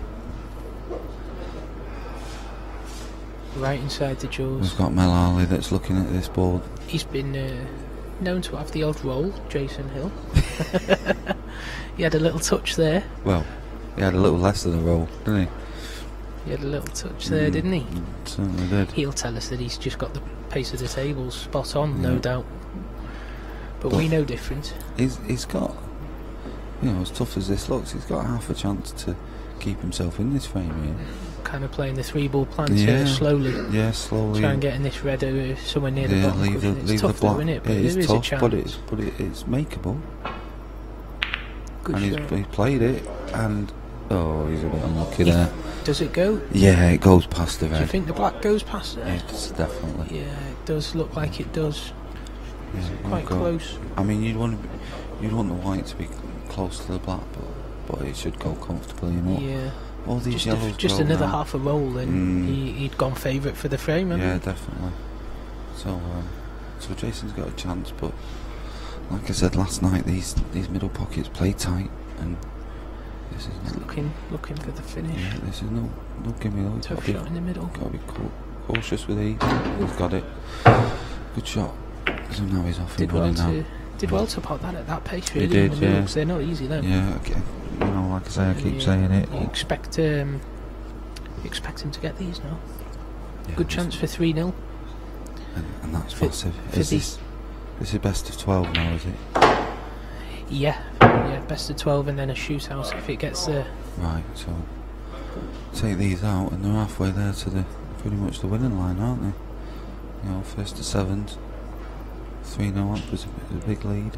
Right inside the jaws. We've got Mel Harley that's looking at this board. He's been known to have the odd roll, Jason Hill. He had a little touch there. Well, he had a little less than a roll, didn't he? He had a little touch there, didn't he? Certainly did. He'll tell us that he's just got the pace of the tables spot on, no doubt. But we know different. He's got, as tough as this looks, he's got half a chance to keep himself in this frame here. Kind of playing the 3-ball plan here slowly. Yeah, slowly. Try and get in this red somewhere near the bottom. Leave it's tough the block. though, isn't it? But It there is is tough, a chance. but it's makeable. Good and shot. he's played it, and he's a bit unlucky there. Does it go? Yeah, it goes past the red. Do you think the black goes past there? It's definitely. Yeah, it does look like it does. Yeah, It's quite close. I mean, you'd want the white to be close to the black, but it should go comfortably enough. Yeah. All these yellows Just go another now. half a roll, and he'd gone favourite for the frame. Yeah, definitely. So Jason's got a chance, but like I said last night, these middle pockets play tight, and this is not looking for the finish. Yeah, this is no give me those. Tough shot in the middle. Got to be cautious with these. He's got it. Good shot. So now he's off and running now. Did well to pot that at that pace, really. He did, in the yeah. middle, they're not easy then. Yeah, okay. Like I say, I keep saying it. You expect him to get these now. Yeah, Good chance for 3-0. And that's massive. This is best of 12 now, is it? Yeah, best of 12 and then a shootout if it gets there. Right, so take these out and they're halfway there to pretty much the winning line, aren't they? First to 7s, 3-0 up is a big lead.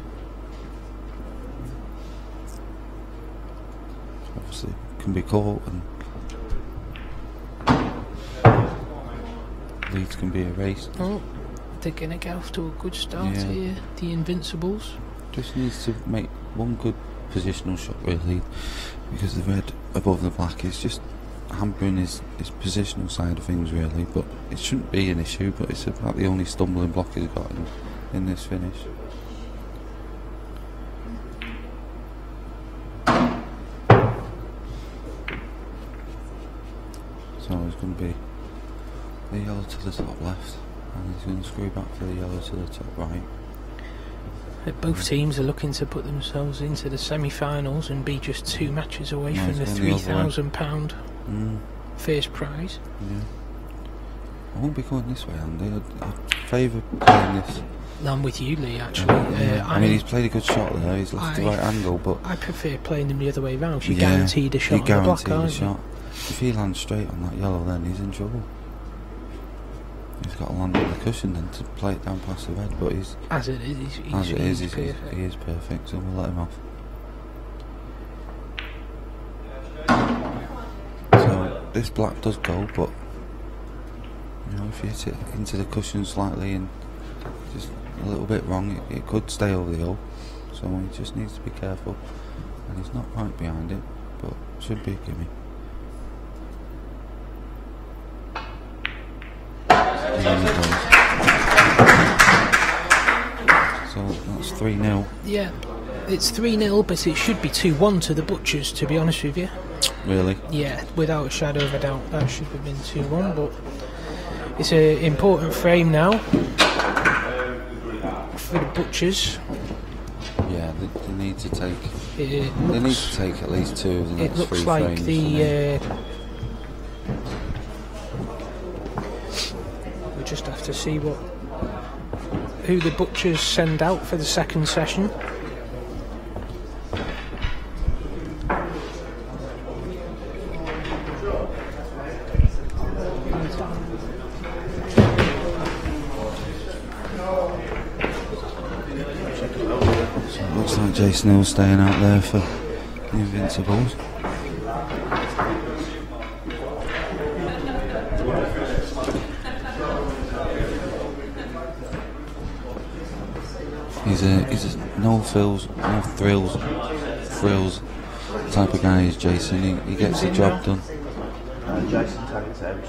Obviously can be caught and leads can be erased. Oh, they're going to get off to a good start here, the Invincibles. Just needs to make one good positional shot really, because the red above the black is just hampering his positional side of things really, but it shouldn't be an issue, but it's about the only stumbling block he's got in this finish. So it's going to be the yellow to the top left, and he's going to screw back for the yellow to the top right. Both teams are looking to put themselves into the semi-finals and be just 2 matches away from the £3,000 first prize. Yeah. I won't be going this way, Andy. I'd favour playing this. I'm with you, Lee, actually. I mean, he's played a good shot there. He's left the right angle, but I prefer playing them the other way round. You're guaranteed a shot on the black, aren't you? If he lands straight on that yellow, then he's in trouble. He's got to land on the cushion then to play it down past the red, but he's as it is, he's perfect. He is perfect, so we'll let him off. So this black does go, but if you hit it into the cushion slightly and just a little bit wrong. It could stay over the hole, so he just needs to be careful. And he's not right behind it, but should be a gimme. So that's 3-0. Yeah, it's 3-0, but it should be 2-1 to the Butchers, to be honest with you. Really? Yeah, without a shadow of a doubt, that should have been 2-1, but it's an important frame now for the Butchers. Yeah, they need to take. They need to take at least 2 of the next 3 frames. It looks like the. We just have to see who the Butchers send out for the second session. So it looks like Jason Hill's staying out there for the Invincibles. He's a no frills type of guy. Is Jason? He gets the job done. Jason Taggart's out.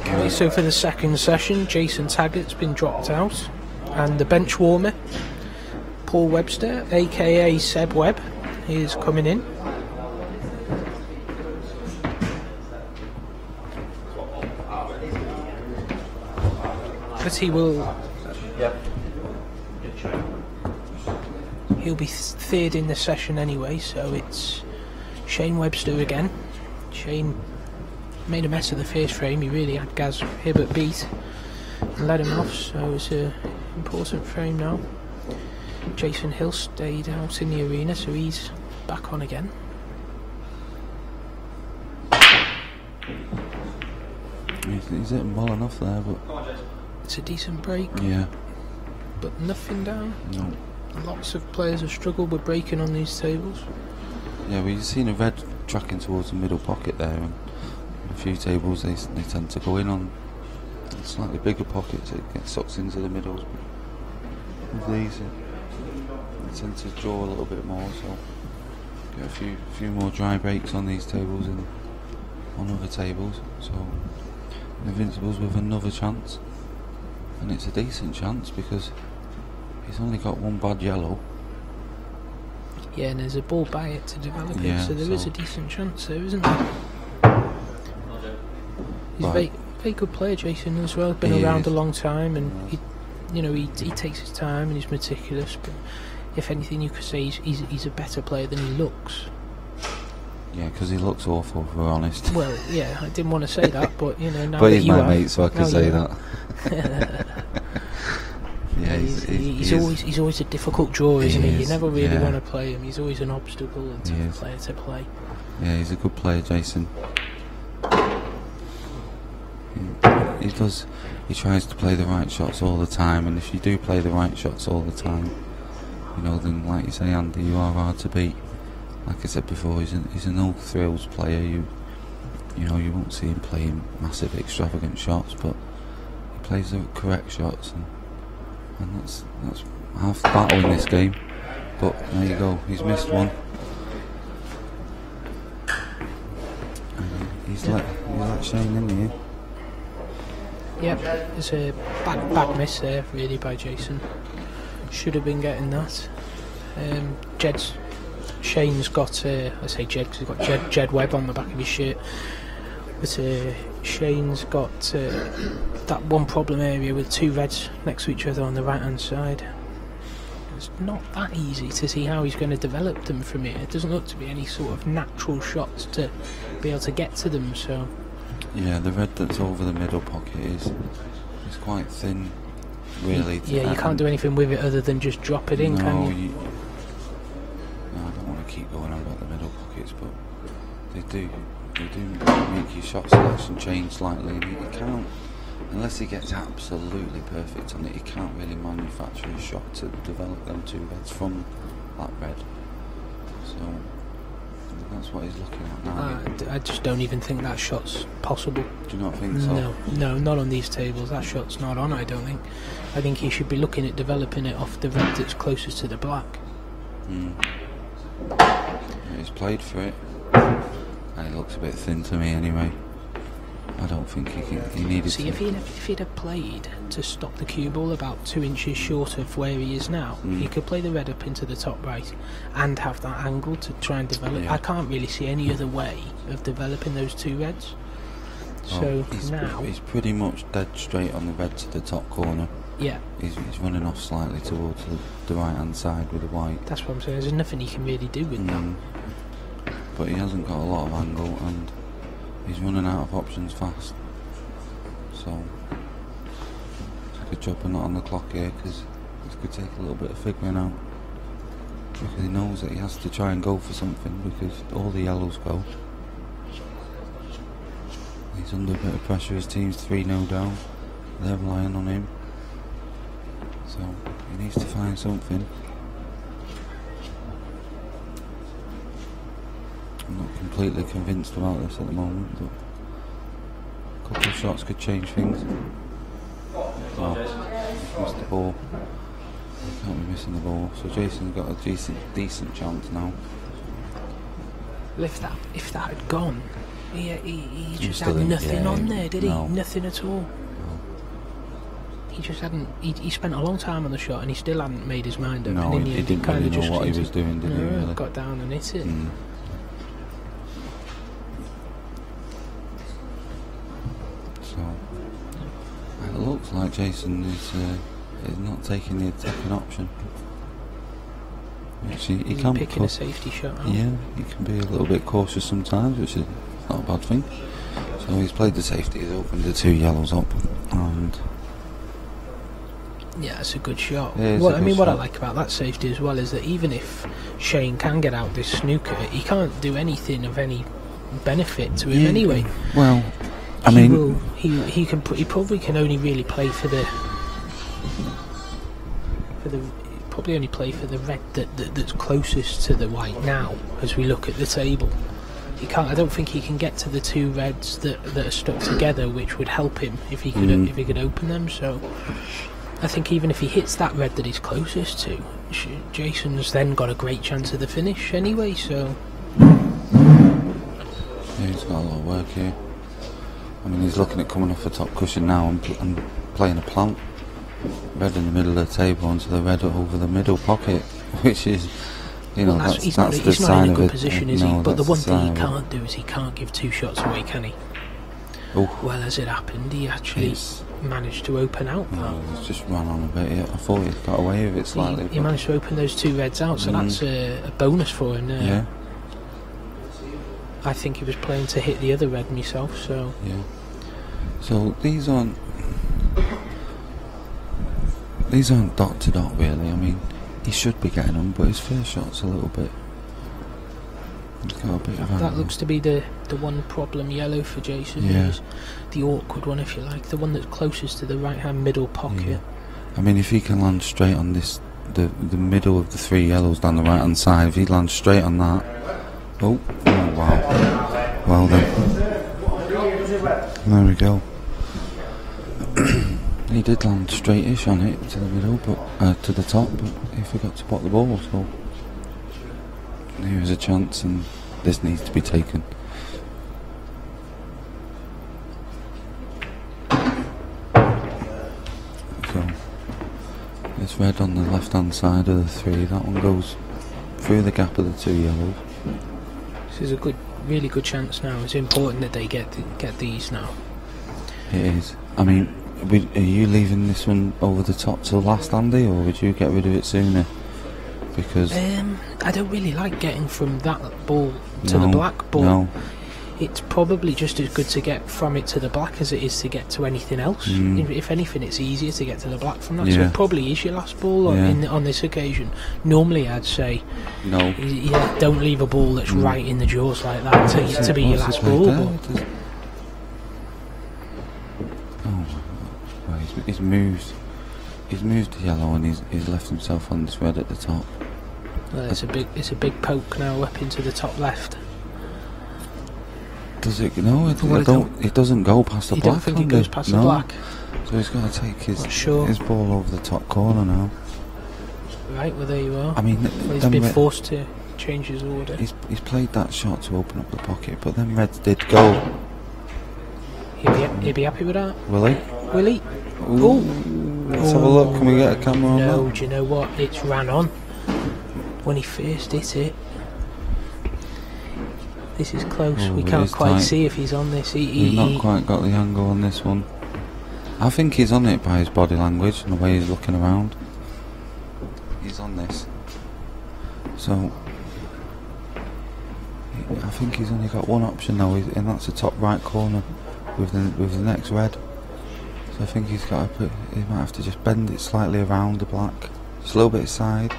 Okay, so for the second session, Jason Taggart's been dropped out, and the bench warmer, Paul Webster, aka Seb Webb, is coming in. But he'll be third in the session anyway, so it's Shane Webster again. Shane made a mess of the first frame. He really had Gaz Hibbott beat and let him off, so it's an important frame now. Jason Hill stayed out in the arena, so he's back on again. He's hitting well enough there, but it's a decent break. Yeah. But nothing down. No. Lots of players have struggled with breaking on these tables. Yeah, well, you've seen a red tracking towards the middle pocket there, and a few tables they tend to go in on slightly bigger pockets. It gets sucked into the middles. With these, they tend to draw a little bit more, so get a few more dry breaks on these tables and on other tables. So Invincibles with another chance, and it's a decent chance because he's only got one bad yellow. Yeah, and there's a ball by it to develop yeah, it, so there is a decent chance there, isn't there? He's a very good player, Jason, as well. Been around a long time, and he takes his time and he's meticulous. But if anything, you could say he's a better player than he looks. Yeah, because he looks awful, if we're honest. Well, yeah, I didn't want to say that, but now but that he's you my are, mate, so I can say that. Yeah, he's always a difficult draw, isn't he? You never really yeah. want to play him. He's always an obstacle to the player to play. Yeah, he's a good player, Jason. He tries to play the right shots all the time, and if you do play the right shots all the time, then like you say, Andy, you are hard to beat. Like I said before, he's an old thrills player. You won't see him playing massive, extravagant shots, but he plays the correct shots, and that's half the battle in this game. But there you go, he's missed one. And he's let Shane in here. Yep, it's a bad miss there, really, by Jason. Should have been getting that. Shane's got, I say Jed because he's got Jed Webb on the back of his shirt. But Shane's got that one problem area with two reds next to each other on the right hand side. It's not that easy to see how he's going to develop them from here. It doesn't look to be any sort of natural shots to be able to get to them, so... Yeah, the red that's over the middle pocket is quite thin, really. Yeah, you can't do anything with it other than just drop it in, can you? No, I don't want to keep going on about the middle pockets, but they do make your shot selection change slightly, and you can't, unless he gets absolutely perfect on it, you can't really manufacture a shot to develop them two reds from that red. So That's what he's looking at now. I just don't even think that shot's possible. Do you not think so? No, not on these tables. That shot's not on, I don't think. I think he should be looking at developing it off the red that's closest to the black. He's played for it. And he looks a bit thin to me anyway. I don't think he needed See, to. if he'd have played to stop the cue ball about 2 inches short of where he is now, he could play the red up into the top right and have that angle to try and develop. Yeah. I can't really see any other way of developing those 2 reds. So now he's pretty much dead straight on the red to the top corner. Yeah. He's running off slightly towards the right hand side with the white. That's what I'm saying. There's nothing he can really do with that. But he hasn't got a lot of angle, and he's running out of options fast. So it's a good job we're not on the clock here, because this could take a little bit of figuring out. Because he knows that he has to try and go for something, because all the yellows go. He's under a bit of pressure. His team's 3-0 down. They're relying on him. So he needs to find something. I'm not completely convinced about this at the moment, but a couple of shots could change things. Oh, missed the ball. He can't be missing the ball. So Jason's got a decent chance now. Well, if that had gone, he just still had in, nothing on there, did he? No. Nothing at all. He just hadn't. He spent a long time on the shot and he still hadn't made his mind up. No, and in he the end, didn't kind really of know just what he was doing, did he? Really? Got down and hit it. So it looks like Jason is not taking the attacking option. Actually, he can picking a safety shot out. Yeah, he can be a little bit cautious sometimes, which is not a bad thing. So he's played the safety, he's opened the 2 yellows up, and yeah, it's a good shot. Yeah, What I shot. like about that safety as well is that even if Shane can get out this snooker, he can't do anything of any benefit to him anyway. Well, he probably can only really play for the probably only play for the red that's closest to the white now. As we look at the table, he can't. I don't think he can get to the 2 reds that are stuck together, which would help him if he could open them. So I think even if he hits that red that he's closest to, Jason's then got a great chance of the finish anyway. So yeah, he's got a lot of work here. I mean, he's looking at coming off the top cushion now and playing a plant. Red in the middle of the table onto the red over the middle pocket, which is, he's not the sign in a of good it. position, is No, he? But the that's one the thing he sign of it. can't do is he can't give 2 shots away, can he? Oh. Well, as it happened, he actually managed to open out that. No, he's just run on a bit here. I thought he got away with it slightly. He managed to open those 2 reds out, so that's a bonus for him there. Yeah. I think he was playing to hit the other red myself, so... Yeah. So these aren't dot to dot really. I mean, he should be getting them, but his first shot's a little bit. He's got a bit of that angle. looks to be the one problem yellow for Jason. Yeah. Is the awkward one, if you like, the one that's closest to the right hand middle pocket. Yeah. I mean, if he can land straight on this, the middle of the 3 yellows down the right hand side, if he lands straight on that. Oh wow. Well then. There we go. He did land straight-ish on it to the middle, but to the top, but he forgot to pot the ball. So here's a chance, and this needs to be taken. So it's red on the left-hand side of the 3. That one goes through the gap of the 2 yellows. This is a really good chance now. It's important that they get these now. It is. I mean, are you leaving this one over the top till last, Andy, or would you get rid of it sooner? Because I don't really like getting from that ball to the black ball. No. It's probably just as good to get from it to the black as it is to get to anything else. If anything, it's easier to get to the black from that. So it probably is your last ball on this occasion. Normally, I'd say no. Yeah, don't leave a ball that's right in the jaws like that to be your last ball. Well, he's moved the yellow, and he's left himself on this red at the top. Well, it's a big poke now up into the top left. Does it? No, it doesn't go past the You black. don't think it goes past the black? So he's got to take his Sure. his ball over the top corner now. Right, well there you are. I mean, Well, he's been forced to change his order. He's played that shot to open up the pocket, but then Reds did go. He'd be happy with that. Will he? Will he? Ooh. Let's have a look. Can we get a camera on No, that? do you know what? It's ran on when he first hit it. This is close. Oh, We it can't is quite tight. see if he's on this. He's not quite got the angle on this one. I think he's on it by his body language and the way he's looking around. He's on this. So I think he's only got one option now, and that's the top right corner with the next red. So I think he might have to just bend it slightly around the black, just a little bit aside,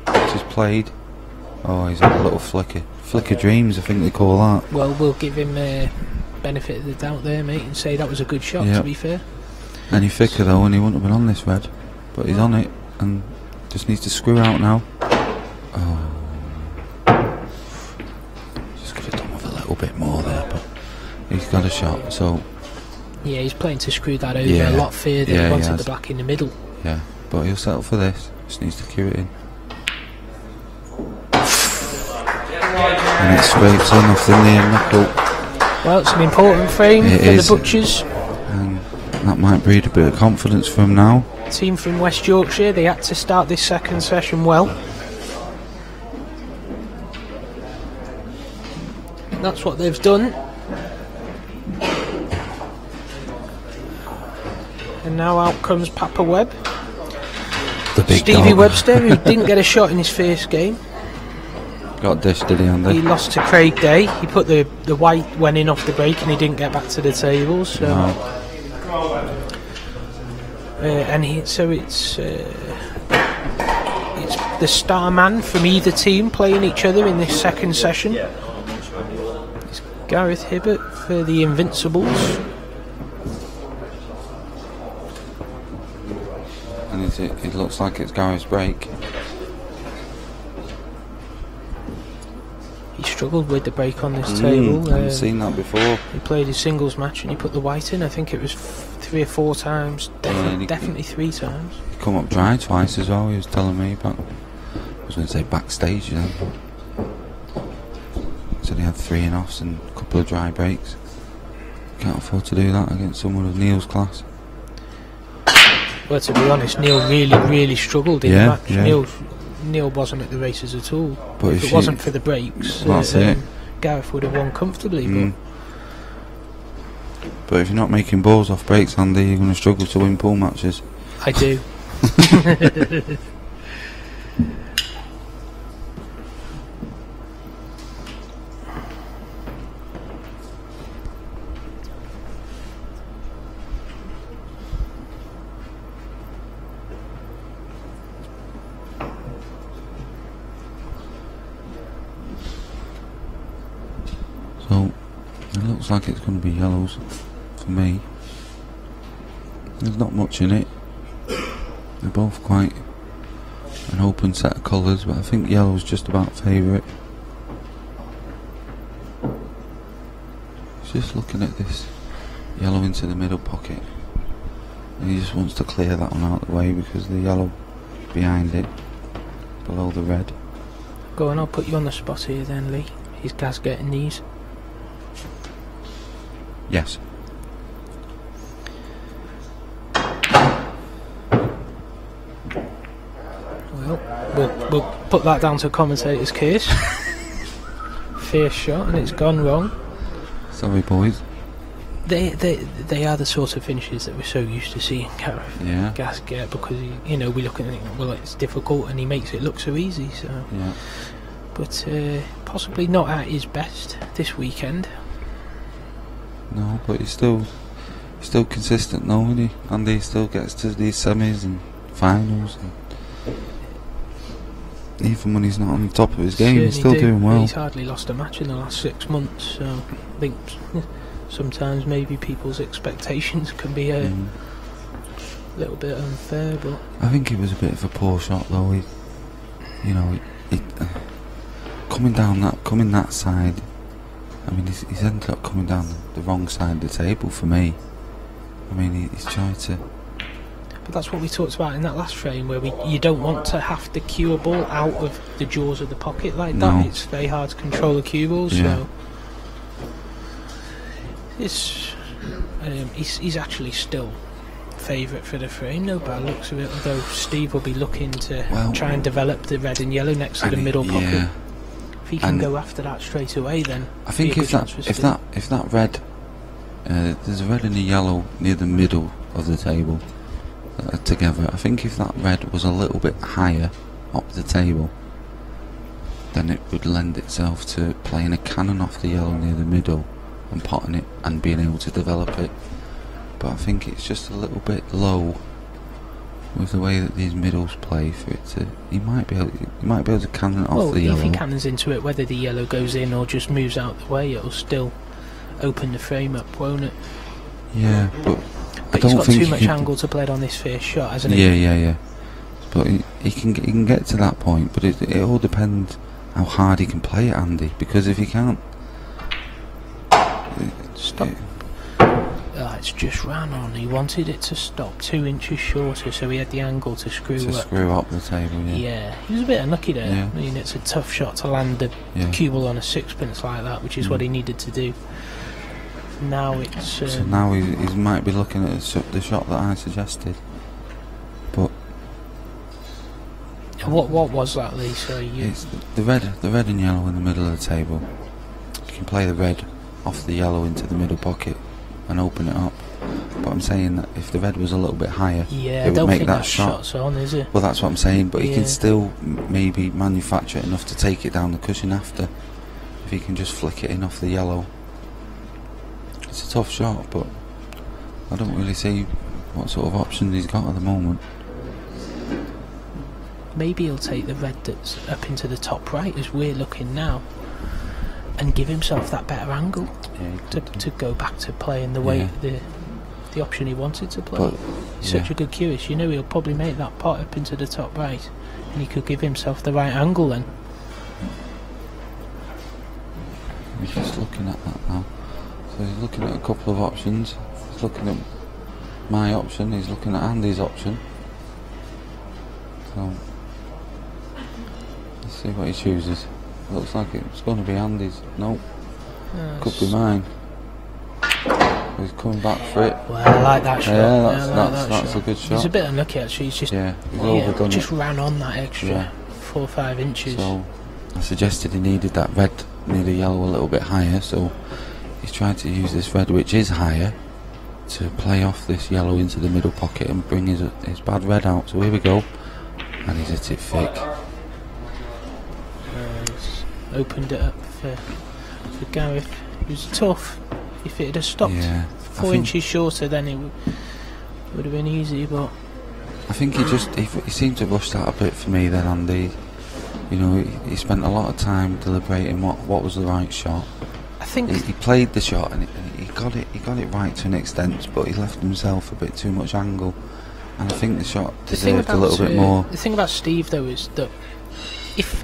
which is played. Oh, he's had a little flicker dreams, I think they call that. Well, we'll give him benefit of the doubt there, mate, and say that was a good shot. Yep. To be fair. Any thicker though, and he wouldn't have been on this red, but he's on it and just needs to screw out now. Oh, just could have done with a little bit more there, but he's got a shot. So yeah, he's playing to screw that over a lot further. Yeah, he wanted the black in the middle. Yeah, but he'll settle for this. Just needs to cue it in. And it scrapes in off the near knuckle. Well, it's an important frame for the Butchers. And that might breed a bit of confidence for him now. Team from West Yorkshire, they had to start this second session well. That's what they've done. And now out comes Papa Webb. The big Stevie dog. Webster, who didn't get a shot in his first game. Got dished, did he, Andy? He lost to Craig Day. He put the white went in off the break and he didn't get back to the table. So, it's the star man from either team playing each other in this second session. It's Gareth Hibbott for the Invincibles. And it looks like it's Gareth's break. He struggled with the break on this table. I haven't seen that before. He played his singles match and he put the white in. I think it was 3 or 4 times. Definitely 3 times. He come up dry twice as well. He was telling me about. I was going to say backstage then. So he had 3 in-offs and a couple of dry breaks. Can't afford to do that against someone of Neil's class. Well, to be honest, Neil really struggled in the match. Yeah. Neil wasn't at the races at all. But if it wasn't for the breaks, Gareth would have won comfortably. But if you're not making balls off breaks, Andy, you're going to struggle to win pool matches. I do. So it looks like it's going to be yellows for me. There's not much in it. They're both quite an open set of colours, but I think yellow's just about favourite. He's just looking at this yellow into the middle pocket, and he just wants to clear that one out of the way because the yellow behind it, below the red. Go on, I'll put you on the spot here then, Lee. Is Gaz getting these? Yes. Well, we'll put that down to commentator's case. First shot, and it's gone wrong. Sorry, boys. They are the sort of finishes that we're so used to seeing Gaz get, because we look at it, well, it's difficult, and he makes it look so easy. So, yeah. But possibly not at his best this weekend. No, but he's still consistent, though, isn't he? And he still gets to these semis and finals. And even when he's not on the top of his game, he's still doing well. He's hardly lost a match in the last 6 months, so I think sometimes maybe people's expectations can be a little bit unfair. But I think it was a bit of a poor shot, though. Coming that side, I mean, he's ended up coming down the wrong side of the table for me. I mean, he's tried to... But that's what we talked about in that last frame, where you don't want to have to cue a ball out of the jaws of the pocket like that. It's very hard to control the cue ball, so... He's actually still favourite for the frame, no bad looks of it, although Steve will be looking to try and develop the red and yellow next to the middle pocket. If he can go after that straight away, then I think if that red, there's a red and a yellow near the middle of the table together. I think if that red was a little bit higher up the table, then it would lend itself to playing a cannon off the yellow near the middle and potting it and being able to develop it. But I think it's just a little bit low with the way that these middles play for it to... He might be able to cannon it off the yellow. If he cannons into it, whether the yellow goes in or just moves out the way, it'll still open the frame up, won't it? Yeah, but he's got too much angle to play it on this first shot, hasn't he? Yeah. But he can get to that point, but it all depends how hard he can play it, Andy. Because if he can't... Stop. It's just ran on. He wanted it to stop 2 inches shorter, so he had the angle to screw up the table. Yeah, he was a bit unlucky there. Yeah. I mean, it's a tough shot to land the cue ball on a sixpence like that, which is what he needed to do. Now it's so now he might be looking at the shot that I suggested. But what was that, Lee? So it's the red and yellow in the middle of the table. You can play the red off the yellow into the middle pocket and open it up. But I'm saying that if the red was a little bit higher, it would make that shot. On, is it? Well, that's what I'm saying. But he can still maybe manufacture enough to take it down the cushion after, if he can just flick it in off the yellow. It's a tough shot, but I don't really see what sort of options he's got at the moment. Maybe he'll take the red that's up into the top right as we're looking now, and give himself that better angle to go back to playing the way the option he wanted to play. But, he's such a good cueist, he'll probably make that pot up into the top right, and he could give himself the right angle then. He's just looking at that now. So he's looking at a couple of options. He's looking at my option, he's looking at Andy's option. So let's see what he chooses. Looks like it's going to be Andy's. Nope. Could be mine. He's coming back for it. Well, I like that shot. Yeah, that's a good shot. He's a bit unlucky actually. He's just just ran on that extra 4 or 5 inches. So I suggested he needed that red near the yellow a little bit higher. So he's trying to use this red, which is higher, to play off this yellow into the middle pocket and bring his bad red out. So here we go, and he's hit it thick. Opened it up for Gareth. It was tough. If it had stopped 4 inches shorter, then it would have been easy. But I think he seemed to rush that a bit for me then, Andy. He spent a lot of time deliberating what was the right shot. I think he played the shot and he got it right to an extent, but he left himself a bit too much angle, and I think the shot deserved a little bit more. The thing about Steve though is that if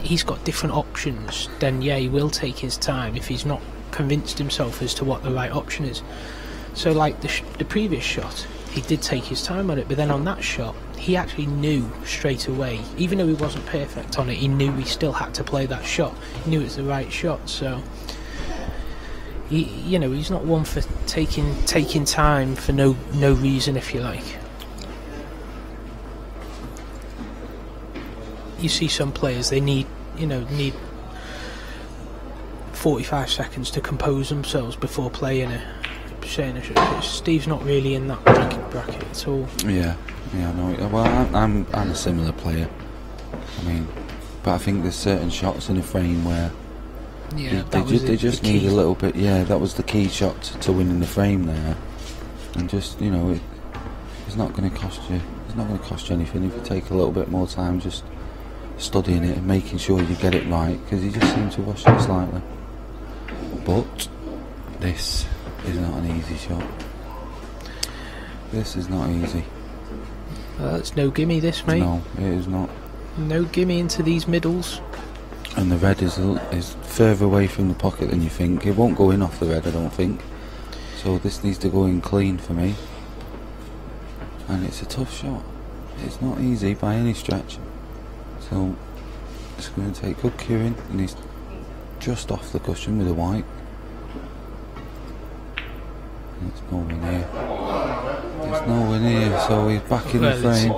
he's got different options, then he will take his time if he's not convinced himself as to what the right option is. So like the previous shot, he did take his time on it, but then on that shot he actually knew straight away, even though he wasn't perfect on it, he knew he still had to play that shot. He knew it was the right shot. So he's not one for taking time for no reason, if you like. You see some players, they need 45 seconds to compose themselves before playing a shot. Steve's not really in that bracket at all. Yeah, I know. Well, I'm a similar player. I mean, but I think there's certain shots in a frame where they just need a little bit. Yeah, that was the key shot to winning the frame there, and just it's not going to cost you. It's not going to cost you anything if you take a little bit more time just studying it and making sure you get it right, because you just seem to rush it slightly. But this is not an easy shot. This is not easy. It's no gimme, this, mate. No, it is not. No gimme into these middles. and the red is further away from the pocket than you think. It won't go in off the red, I don't think. So this needs to go in clean for me. And it's a tough shot. It's not easy by any stretch. So it's going to take good cueing, and he's just off the cushion with a white. It's nowhere near. It's nowhere near, so he's back in the frame.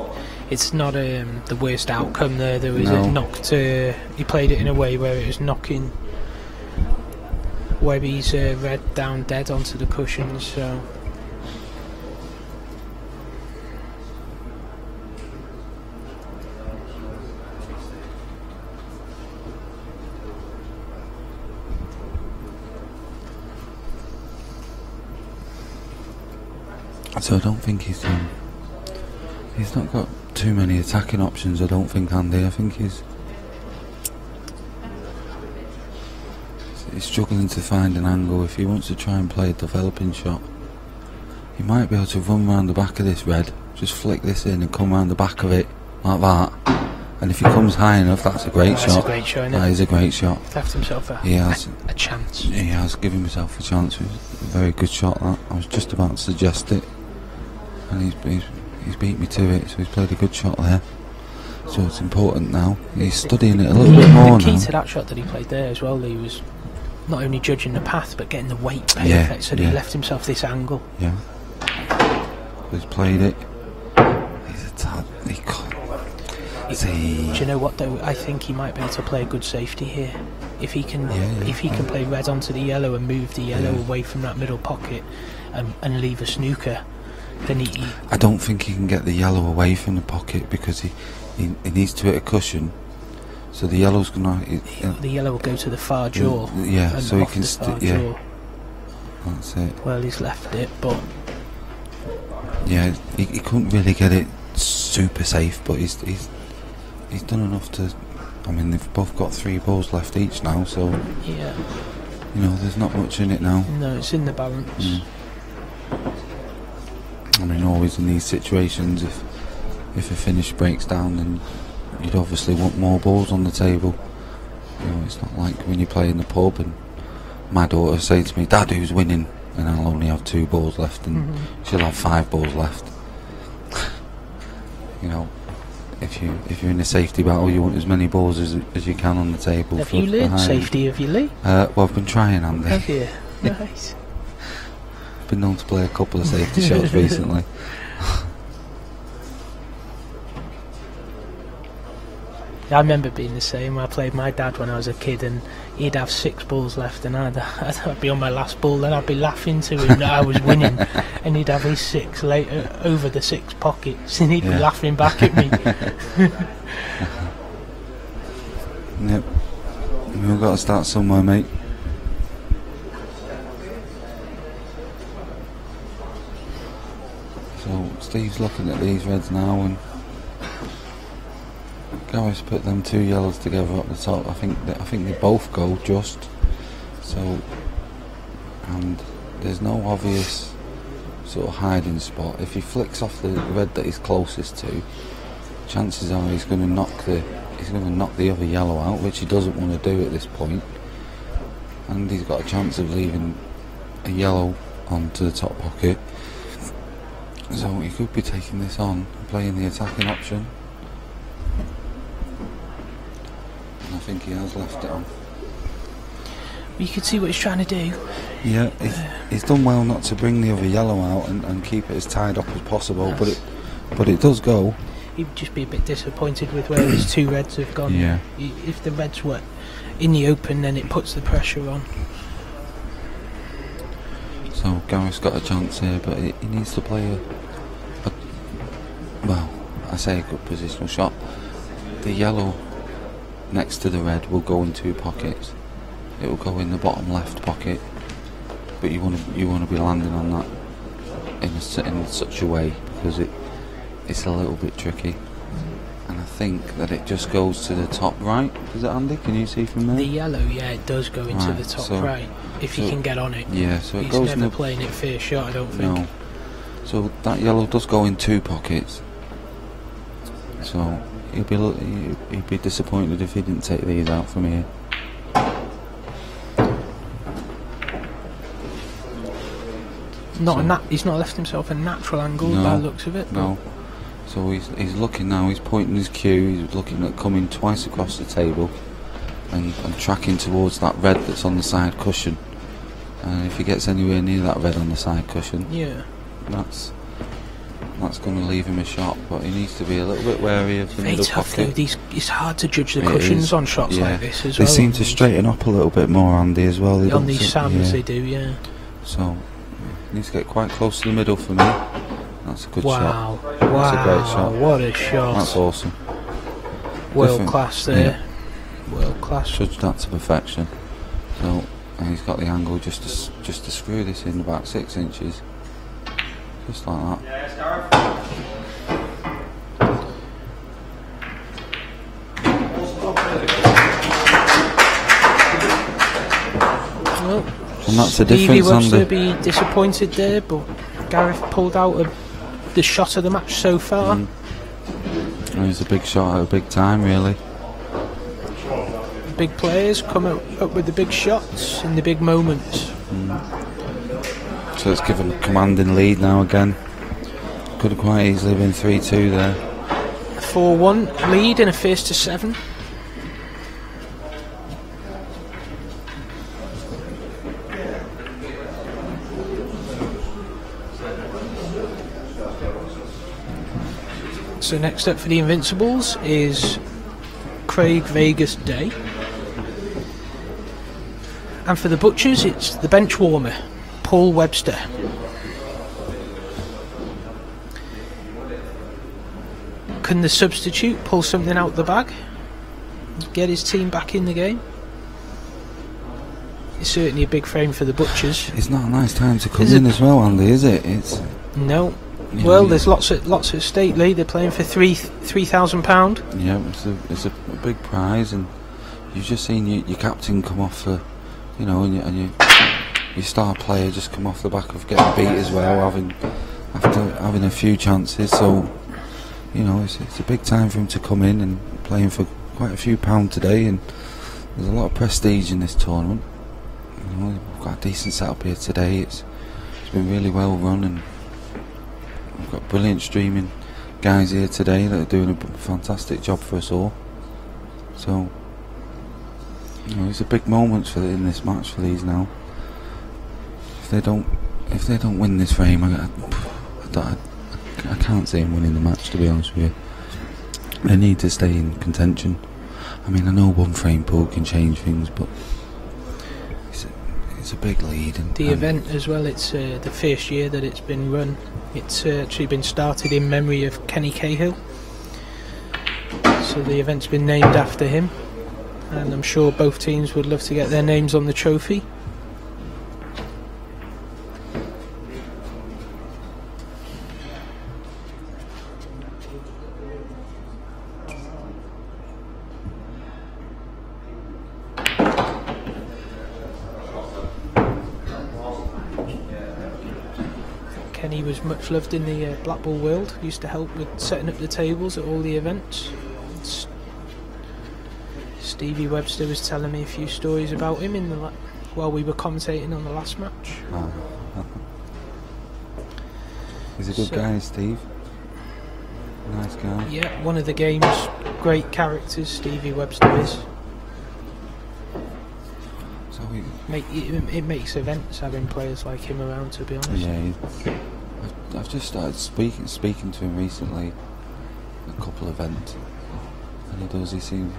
It's not the worst outcome there. There was No. a knocked. He played it in a way where it was knocking Webby's red down dead onto the cushions. So I don't think he's not got too many attacking options, I don't think, Andy. I think he's struggling to find an angle. If he wants to try and play a developing shot, he might be able to run round the back of this red, just flick this in and come round the back of it like that. And if he comes high enough, that's a great shot. That's a great shot, isn't it? That is a great shot. He's left himself a chance. He has given himself a chance. It was a very good shot, that. I was just about to suggest it, and he's beat me to it, so he's played a good shot there. So it's important now. He's studying it a little bit more now. The key to that shot that he played there as well, he was not only judging the path but getting the weight perfect, Yeah, so that he left himself this angle. Yeah. He's played it. He's a tad. He could. Do you know what though? I think he might be able to play a good safety here. If he can, if he can play red onto the yellow and move the yellow away from that middle pocket, and leave a snooker, then he. I don't think he can get the yellow away from the pocket because he needs to hit a cushion. So the yellow's gonna. The yellow will go to the far jaw. Yeah, and so he off can. the far jaw. That's it. Well, he's left it, but yeah, he couldn't really get it super safe, but he's done enough to. I mean, they've both got 3 balls left each now, so yeah, you know, there's not much in it now. no, it's in the balance. I mean, always in these situations, if a finish breaks down, then you'd obviously want more balls on the table. You know, it's not like when you play in the pub and my daughter says to me, "Dad, who's winning?" and I'll only have 2 balls left, and she'll have 5 balls left. You know, if you're in a safety battle, you want as many balls as you can on the table. Have you learned safety? Have you, Lee? Well, I've been trying, Andy. Have you? Nice. Been known to play a couple of safety shots recently. I remember being the same. I played my dad when I was a kid, and he'd have 6 balls left, and I'd be on my last ball, and I'd be laughing to him that I was winning, and he'd have his 6 later over the 6 pockets, and he'd be laughing back at me. Yep, we've got to start somewhere, mate. So Steve's looking at these reds now, and Gareth's put them 2 yellows together up the top. I think they both go just. So, and there's no obvious sort of hiding spot. If he flicks off the red that he's closest to, chances are he's going to knock the other yellow out, which he doesn't want to do at this point. And he's got a chance of leaving a yellow onto the top pocket. So he could be taking this on, playing the attacking option. And I think he has left it on. You can see what he's trying to do. Yeah, he's done well not to bring the other yellow out and keep it as tied up as possible, but it does go. He'd just be a bit disappointed with where his 2 reds have gone. Yeah. If the reds were in the open, then it puts the pressure on. So Gareth's got a chance here, but he needs to play well, I say a good positional shot. The yellow next to the red will go in 2 pockets. It will go in the bottom left pocket, but you want to be landing on that in such a way, because it's a little bit tricky. And I think that it just goes to the top right. Does it, Andy? Can you see from there? The yellow, yeah, it does go into the top right, if he can get on it. Yeah, so it he's goes never playing it fair shot, I don't think. No. So that yellow does go in 2 pockets. So he'd be disappointed if he didn't take these out from here. He's not left himself a natural angle No, by the looks of it. No. So he's looking now. He's pointing his cue. He's looking at coming twice across the table and tracking towards that red that's on the side cushion. And if he gets anywhere near that red on the side cushion, Yeah. that's going to leave him a shot. But he needs to be a little bit wary of the Very middle tough pocket. though. It's hard to judge the It cushions is, on shots yeah. like this as They well. seem to straighten up a little bit more, Andy, as well. They on don't these seem- Sams, yeah. they do, yeah. So he needs to get quite close to the middle for me. That's a good shot. Wow, That's a great shot. what a shot. That's awesome. World Different. class there. World class. Judged that to perfection. So and he's got the angle just to screw this in about 6 inches, just like that. Well, And that's the Stevie difference, Webster Andy. be disappointed there, but Gareth pulled out the shot of the match so far. And it's a big shot at a big time, really. Big players come up with the big shots in the big moments. So it's given a commanding lead now again. Could have quite easily been 3-2 there. 4-1 lead in a first to 7. So next up for the Invincibles is Craig Vegas Day. And for the Butchers, it's the bench warmer, Paul Webster. Can the substitute pull something out the bag? Get his team back in the game? It's certainly a big frame for the Butchers. It's not a nice time to come Is in it? as well, Andy, is it? It's No. Yeah, Well, yeah. there's lots at stake, Lee. They're playing for £3,000. yeah, it's a big prize, and you've just seen your captain come off the, you know, and your star player just come off the back of getting beat as well, after having a few chances. So, you know, it's a big time for him to come in and playing for quite a few pounds today, and there's a lot of prestige in this tournament. You know, we've got a decent setup here today. It's been really well run, and we've got brilliant streaming guys here today that are doing a fantastic job for us all. So, you know, it's a big moment in this match for these now. If they don't win this frame, I can't see them winning the match, to be honest with you. They need to stay in contention. I mean, I know one frame pool can change things, but it's a big lead. And The event as well, it's the first year that it's been run. It's actually been started in memory of Kenny Cahill. So the event's been named after him. And I'm sure both teams would love to get their names on the trophy. Kenny was much loved in the Blackball world. He used to help with setting up the tables at all the events. Stevie Webster was telling me a few stories about him while we were commentating on the last match. He's a good guy, Steve. Nice guy. Yeah, one of the game's great characters, Stevie Webster is. So It makes events having players like him around, to be honest. yeah, I've just started speaking to him recently, a couple of events, and he seems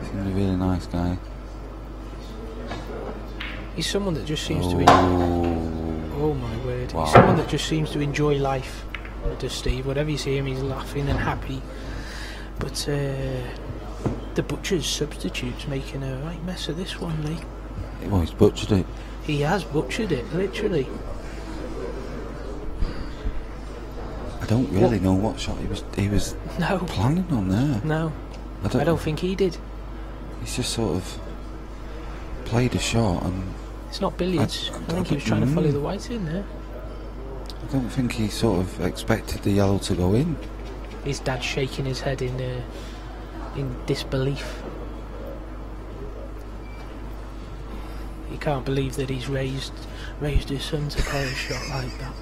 a really nice guy. He's someone that just seems to be... Oh, Oh my word. Wow. He's someone that just seems to enjoy life. Does Steve. Whatever you see him, he's laughing and happy. But the Butcher's substitute's making a right mess of this one, Lee. well, he's butchered it. He has butchered it, literally. I don't really know what shot he was No. planning on there. No. I don't think he did. He's just sort of played a shot, and It's not billiards. I think he was trying to follow the white in there. I don't think he sort of expected the yellow to go in. His dad's shaking his head in in disbelief. He can't believe that he's raised his son to play a shot like that.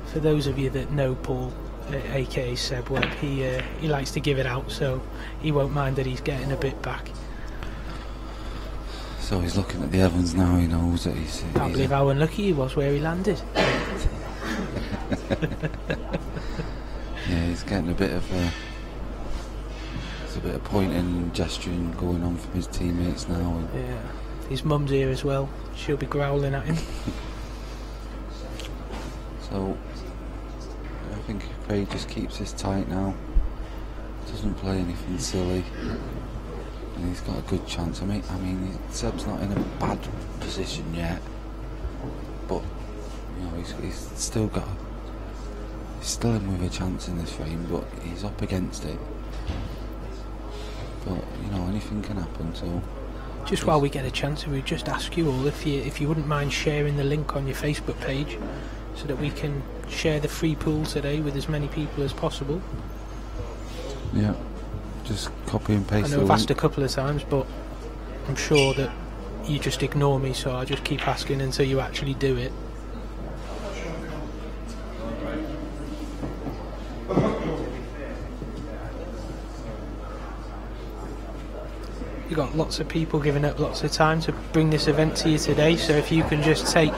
For those of you that know Paul, aka Seb Webb, he likes to give it out, so he won't mind that he's getting a bit back. So he's looking at the Evans now. He knows that he's. Can't believe how unlucky he was where he landed. Yeah, he's getting a bit of there's a bit of pointing and gesturing going on from his teammates now. And yeah, his mum's here as well. She'll be growling at him. So I think Craig just keeps this tight now. Doesn't play anything silly, and he's got a good chance. I mean, Seb's not in a bad position yet, but you know he's still got. He's still in with a chance in this frame, but he's up against it. But you know, anything can happen. So just while we get a chance, we just ask you all if you wouldn't mind sharing the link on your Facebook page, so that we can share the free pool today with as many people as possible. Yeah, just copy and paste. I the know I've link. asked a couple of times, but I'm sure that you just ignore me, so I'll just keep asking until you actually do it. You've got lots of people giving up lots of time to bring this event to you today, so if you can just take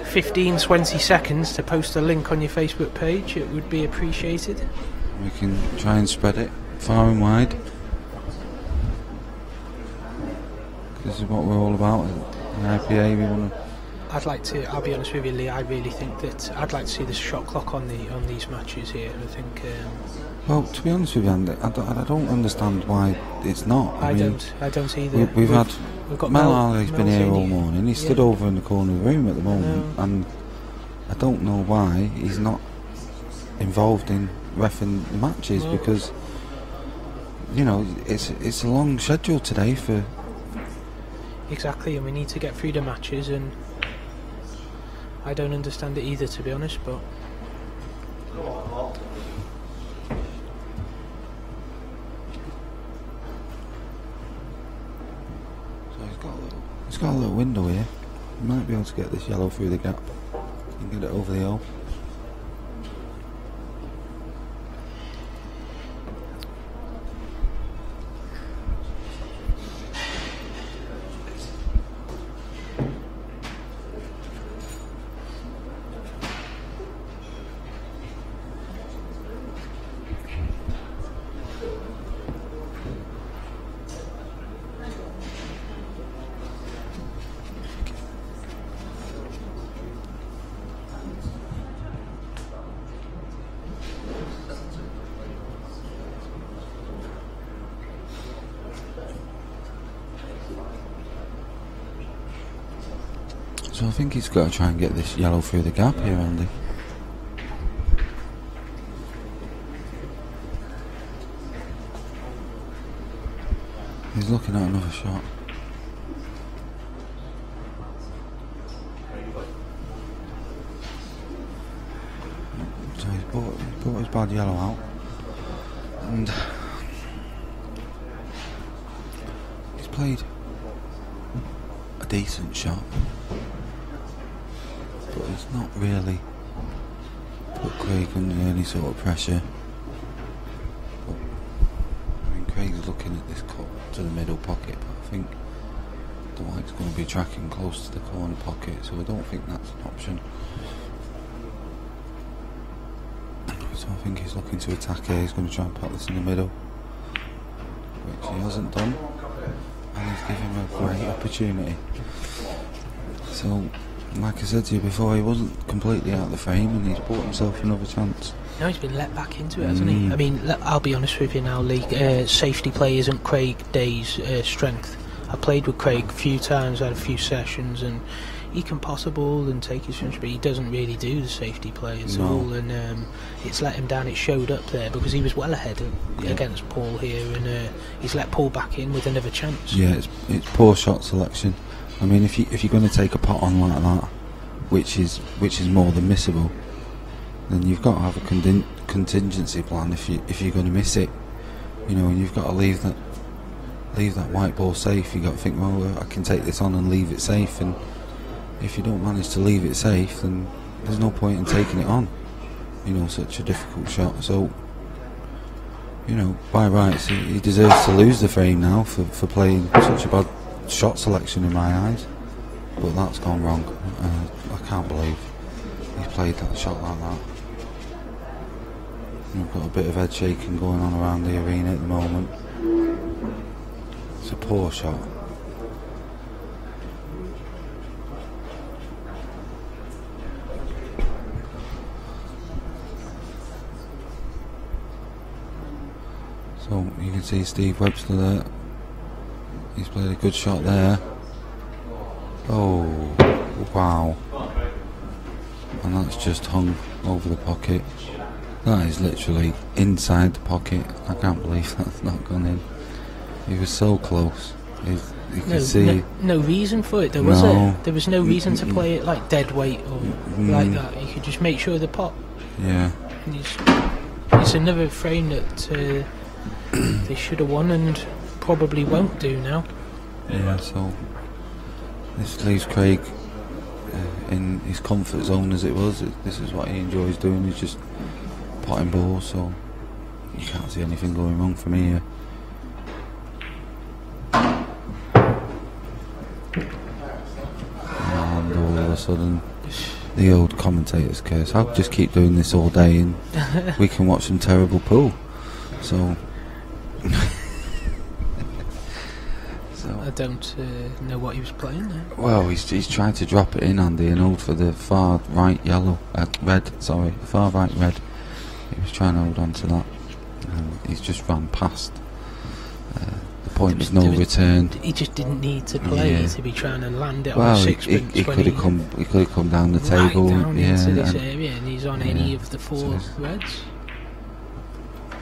15-20 seconds to post a link on your Facebook page, it would be appreciated. We can try and spread it far and wide. This is what we're all about. In IPA, we want to. I'll be honest with you, Lee, I really think that I'd like to see the shot clock on these matches here. I think. Well, to be honest with you, Andy, I don't understand why it's not. I don't either. We've got Mel Harley's been here all here. morning. He's stood over in the corner of the room at the moment, and I don't know why he's not involved in reffing the matches, because you know it's a long schedule today for. Exactly, and we need to get through the matches, and I don't understand it either, to be honest, but. He's got a little window here. He might be able to get this yellow through the gap and get it over the hole. So I think he's got to try and get this yellow through the gap here, Andy. He's looking at another shot. So he's brought his bad yellow out, and he's played a decent shot, but he's not really put Craig under any sort of pressure. But, I mean, Craig's looking at this cut to the middle pocket, but I think the white's going to be tracking close to the corner pocket, so I don't think that's an option. So I think he's looking to attack here. He's going to try and put this in the middle, which he hasn't done, and he's given him a great opportunity. So, like I said to you before, he wasn't completely out of the frame, and he's bought himself another chance. No, he's been let back into it, hasn't he? I mean, I'll be honest with you now, Lee. Safety play isn't Craig Day's strength. I played with Craig a few times, had a few sessions, and he can possible and take his finish, but he doesn't really do the safety play at all, and it's let him down. It showed up there because he was well ahead against Paul here, and he's let Paul back in with another chance. Yeah, it's poor shot selection. I mean, if you're going to take a pot on like that, which is more than missable, then you've got to have a contingency plan if you're going to miss it. You know, and you've got to leave that white ball safe. You've got to think, well, I can take this on and leave it safe, and if you don't manage to leave it safe, then there's no point in taking it on. You know, such a difficult shot. So, you know, by rights, he deserves to lose the frame now for playing such a bad shot selection in my eyes. But that's gone wrong. I can't believe he's played that shot like that. We've got a bit of head shaking going on around the arena at the moment. It's a poor shot. So you can see Steve Webster there. He's played a good shot there. Oh, wow. And that's just hung over the pocket. That is literally inside the pocket. I can't believe that's not gone in. He was so close. You could see. No reason for it, though, was there? There was no reason to play it like dead weight or like that. You could just make sure of the pot. Yeah. And it's another frame that they should have won and probably won't do now. Yeah, so this leaves Craig in his comfort zone as it was. This is what he enjoys doing, he's just potting balls, so you can't see anything going wrong from here. And all of a sudden, the old commentator's curse. I'll just keep doing this all day and we can watch some terrible pool. So I don't know what he was playing there. Well, he's tried to drop it in, Andy, and hold for the far right red. Sorry, far right red. He was trying to hold on to that, and he's just ran past. The point is no return. He just didn't need to play to be trying to land it well, on sixpence. He could have come. He could have come down the table. Down yeah, into this area, and he's on any of the four reds.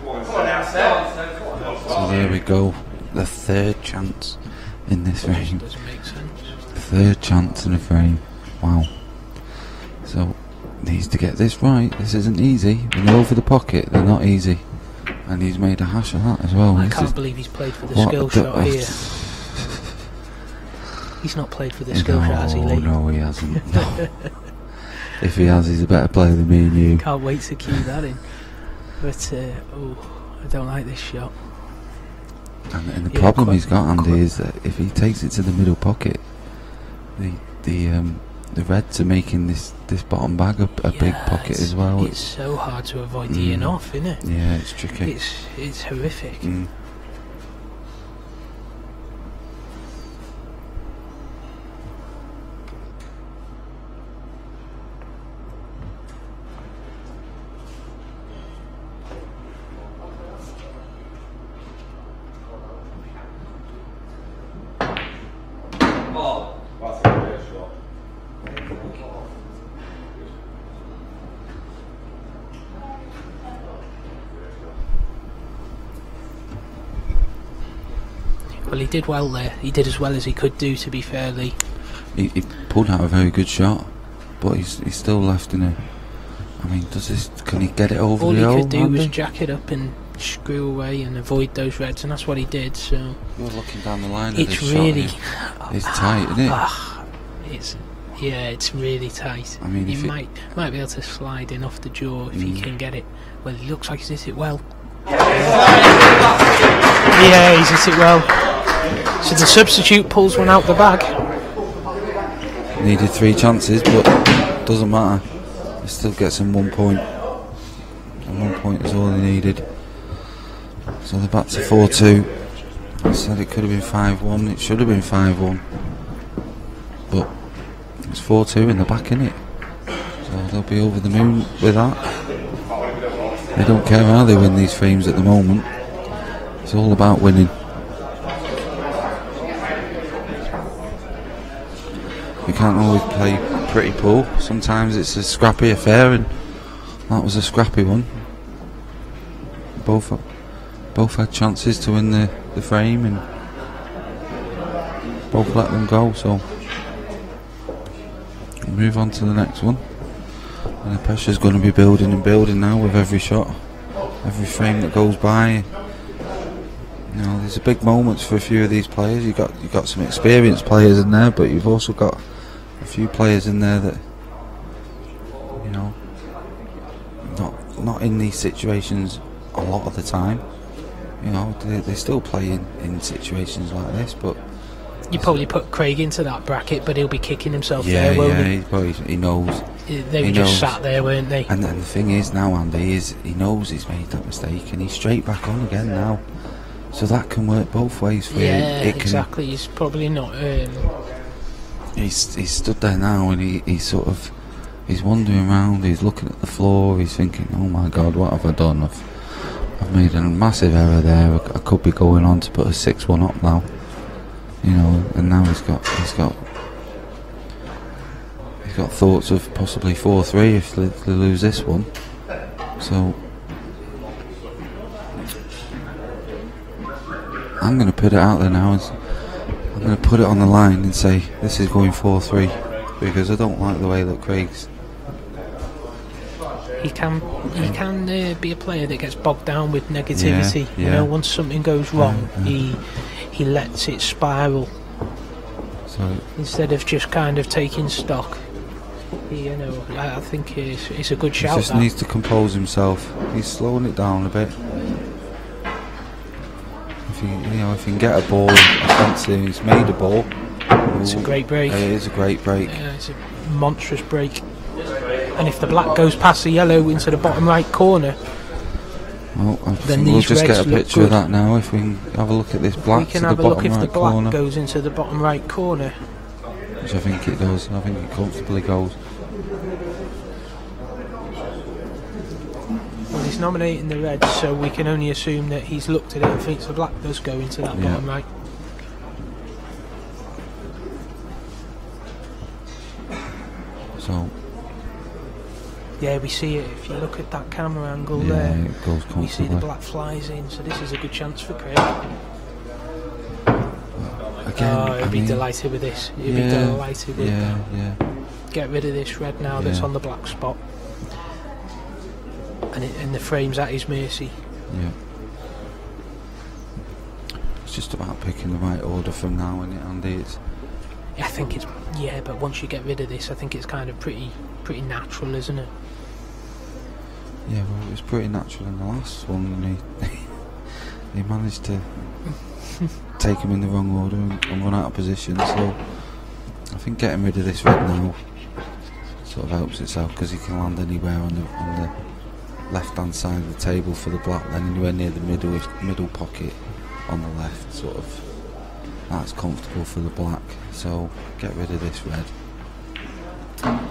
So there we go. The third chance in this frame. Doesn't make sense. Third chance in a frame. Wow. So needs to get this right. This isn't easy. When they're over the pocket, they're not easy. And he's made a hash of that as well. I can't believe he's played for the skill shot here. He's not played for the skill shot, has he, Lee? No, he hasn't. No. If he has, he's a better player than me and you. Can't wait to cue that in. But I don't like this shot. And the problem he's got, Andy, is that if he takes it to the middle pocket, the Reds are making this bottom bag a big pocket as well. It's so hard to avoid the in off, isn't it? Yeah, it's tricky. It's horrific. Well, he did well there. He did as well as he could do, to be fair, Lee. He pulled out a very good shot, but he's still left in a... I mean, can he get it over all the hole? All he could do was jack it up and screw away and avoid those reds, and that's what he did, so... You're looking down the line of it's this really... shot. It's tight, isn't it? It's really tight. I mean, he might be able to slide in off the jaw if he can get it. Well, he looks like he's hit it well. Yeah, he's hit it well. So the substitute pulls one out the bag. Needed 3 chances, but doesn't matter. He still gets him 1 point. And 1 point is all he needed. So they're back to 4-2. I said it could have been 5-1. It should have been 5-1. But it's 4-2 in the back, innit? So they'll be over the moon with that. They don't care how they win these frames at the moment. It's all about winning. You can't always play pretty pool. Sometimes it's a scrappy affair, and that was a scrappy one. Both had chances to win the frame, and both let them go. So move on to the next one. And the pressure's going to be building and building now with every shot, every frame that goes by. You know, there's a big moments for a few of these players. You've got some experienced players in there, but you've also got a few players in there that, you know, not in these situations a lot of the time. You know, they still play in situations like this, but you probably put Craig into that bracket, but he'll be kicking himself there, won't he? He knows. They were just sat there, weren't they? And the thing is now, Andy, is he knows he's made that mistake, and he's straight back on again now. So that can work both ways for you. Exactly. He's probably not. He's stood there now, and he's wandering around. He's looking at the floor. He's thinking, "Oh my God, what have I done? I've made a massive error there. I could be going on to put a 6-1 up now." You know, and now he's got thoughts of possibly 4-3 if they lose this one. So I'm going to put it out there now. I'm going to put it on the line and say this is going 4-3, because I don't like the way that Craig's. He can be a player that gets bogged down with negativity. Yeah. You know, once something goes wrong, he lets it spiral. So instead of just kind of taking stock, you know, I think it's a good shout. He just needs to compose himself. He's slowing it down a bit. If he can get a ball, I fancy he's made a ball. It's a great break. It is a great break. Yeah, it's a monstrous break. And if the black goes past the yellow into the bottom right corner, well, then we'll just get a picture of good. that now. If we can have a look at this black to the bottom right corner. We can have a look if the black goes into the bottom right corner. Which I think it does. I think it comfortably goes. Well, he's nominating the red, so we can only assume that he's looked at it and thinks the black does go into that bottom right. So. Yeah, we see it. If you look at that camera angle there, it goes comfortably. We see the black flies in, so this is a good chance for Craig. Again, he'll be delighted with this. He'll be delighted with that. Yeah. Get rid of this red now that's on the black spot. And the frame's at his mercy. Yeah. It's just about picking the right order from now, isn't it, Andy? I think it's but once you get rid of this, I think it's kind of pretty natural, isn't it? Yeah, well, it was pretty natural in the last one, and he managed to take him in the wrong order and run out of position. So I think getting rid of this red now sort of helps itself, because he can land anywhere on the left-hand side of the table for the black, then anywhere near the middle pocket on the left, sort of. That's comfortable for the black. So get rid of this red. And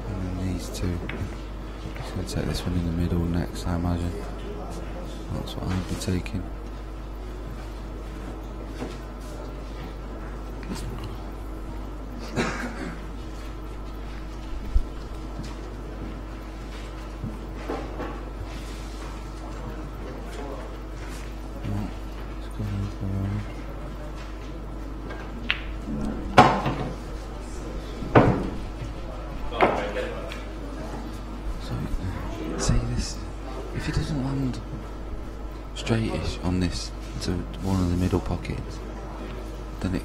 then these two. He's going to take this one in the middle next, I imagine. That's what I'd be taking. Straightish on this to one of the middle pockets, then it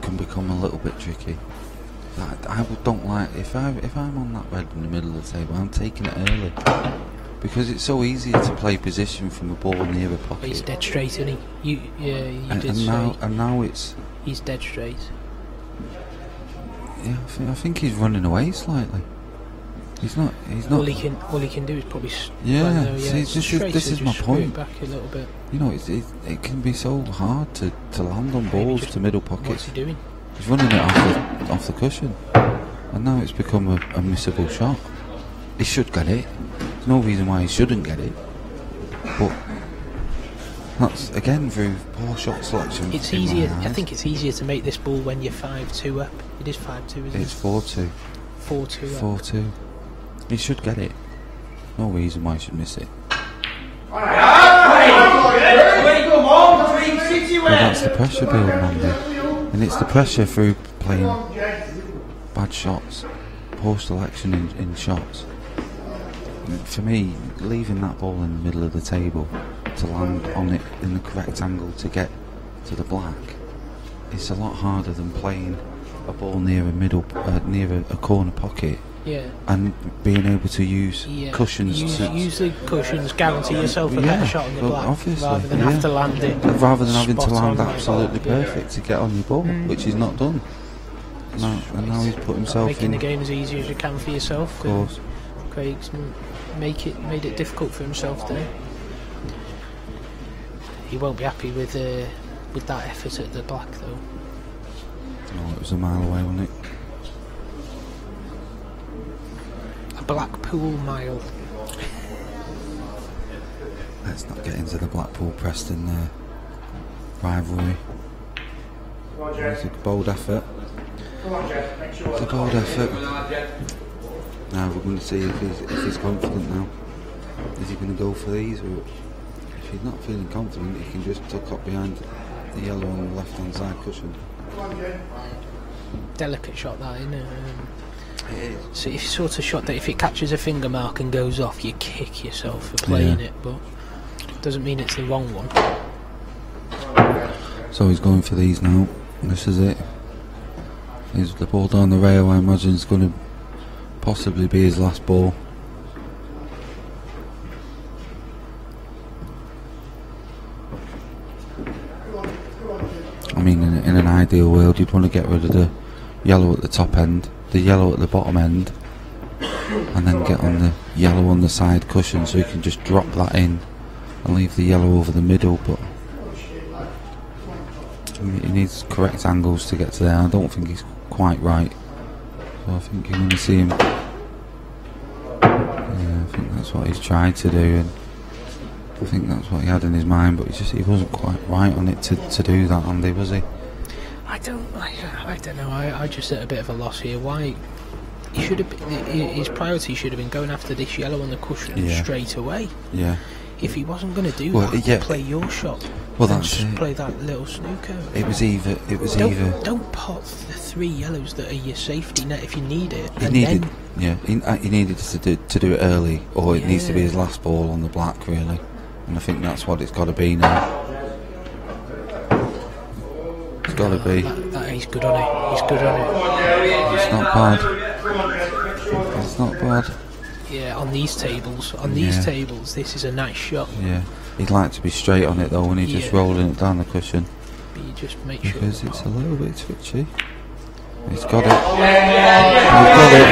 can become a little bit tricky. I don't like if I'm on that red in the middle of the table, I'm taking it early, because it's so easy to play position from a ball near a pocket. He's dead straight, isn't he? And now he's dead straight. Yeah, I think he's running away slightly. He's not. All he can do is probably. This is my point. Back a little bit. You know, it can be so hard to land on balls to middle pockets. What's he doing? He's running it off the cushion, and now it's become a missable shot. He should get it. There's no reason why he shouldn't get it. But that's again through poor shot selection. It's easier. I think it's easier to make this ball when you're 5-2 up. It is 5-2, isn't it? It's 4-2. 4-2. 4-2. He should get it. No reason why he should miss it. But that's the pressure building on there. And it's the pressure through playing bad shots, poor selection in shots. For me, leaving that ball in the middle of the table to land on it in the correct angle to get to the black, it's a lot harder than playing a ball near a corner pocket. Yeah. And being able to use cushions. Use the cushions, guarantee yourself a better shot on the black, obviously, rather than have to land it. Rather than having to land on absolutely perfect to get on your ball, which he's not done. And now he's put himself making in. the game as easy as you can for yourself. Of course. Craig's made it difficult for himself there. He won't be happy with that effort at the black though. Oh, it was a mile away, wasn't it? A Blackpool mile. Let's not get into the Blackpool-Preston rivalry. It's a bold effort. It's a bold effort. Now we're going to see if he's confident now. Is he going to go for these, or if he's not feeling confident, he can just tuck up behind the yellow on the left-hand side cushion. Delicate shot that, isn't it? So if sort of shot that if it catches a finger mark and goes off, you kick yourself for playing it, but doesn't mean it's the wrong one. So he's going for these now. This is it. He's the ball down the rail. I imagine it's going to possibly be his last ball. I mean, in an ideal world, you'd want to get rid of the yellow at the top end, the yellow at the bottom end, and then get on the yellow on the side cushion so you can just drop that in and leave the yellow over the middle. But he needs correct angles to get to there. I don't think he's quite right, so I think you're going to see him. Yeah, I think that's what he's tried to do, and I think that's what he had in his mind, but he wasn't quite right on it to do that, Andy, was he? I don't know. I just at a bit of a loss here. Why? He should have. His priority should have been going after this yellow on the cushion straight away. Yeah. If he wasn't going to do that, play your shot. Well, that's it. Play that little snooker. It was either. Don't pot the 3 yellows that are your safety net if you need it. He needed to do it early, or it needs to be his last ball on the black, really. And I think that's what it's got to be now. It's got to be. He's good on it. He's good on it. It's not bad. It's not bad. Yeah, on these tables, this is a nice shot. Yeah, he'd like to be straight on it though when he's just rolling it down the cushion. But you just make sure. Because it's a little bit twitchy. He's got it. He's got it.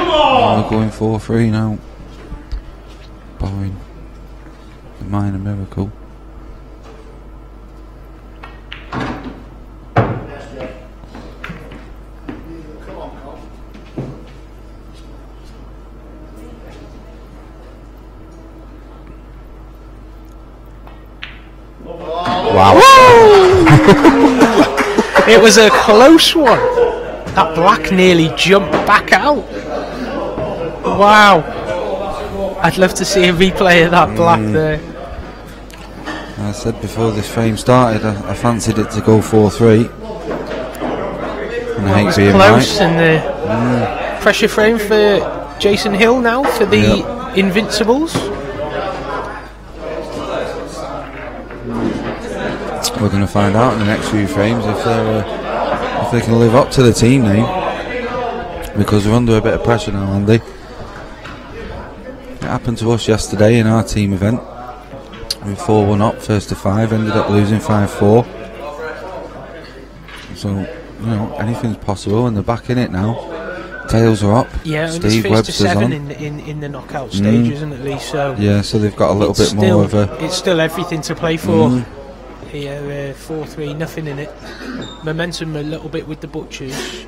Oh, we're going 4-3 now. Barring a minor miracle. Wow. It was a close one. That black nearly jumped back out. Wow. I'd love to see a replay of that black there. I said before this frame started, I fancied it to go 4-3. And I hate being close, right. And the pressure frame for Jason Hill now for the Invincibles. We're going to find out in the next few frames if they can live up to the team name, because we're under a bit of pressure now, Andy. It happened to us yesterday in our team event. We were 4-1 up, first to 5, ended up losing 5-4. So, you know, anything's possible, and they're back in it now. Tails are up. Yeah, Steve and it's 5 to 7 on. in the knockout stage, isn't it, Lee? So yeah, so they've got a little bit more of a. It's still everything to play for. Here, 4-3, nothing in it. Momentum a little bit with the Butchers.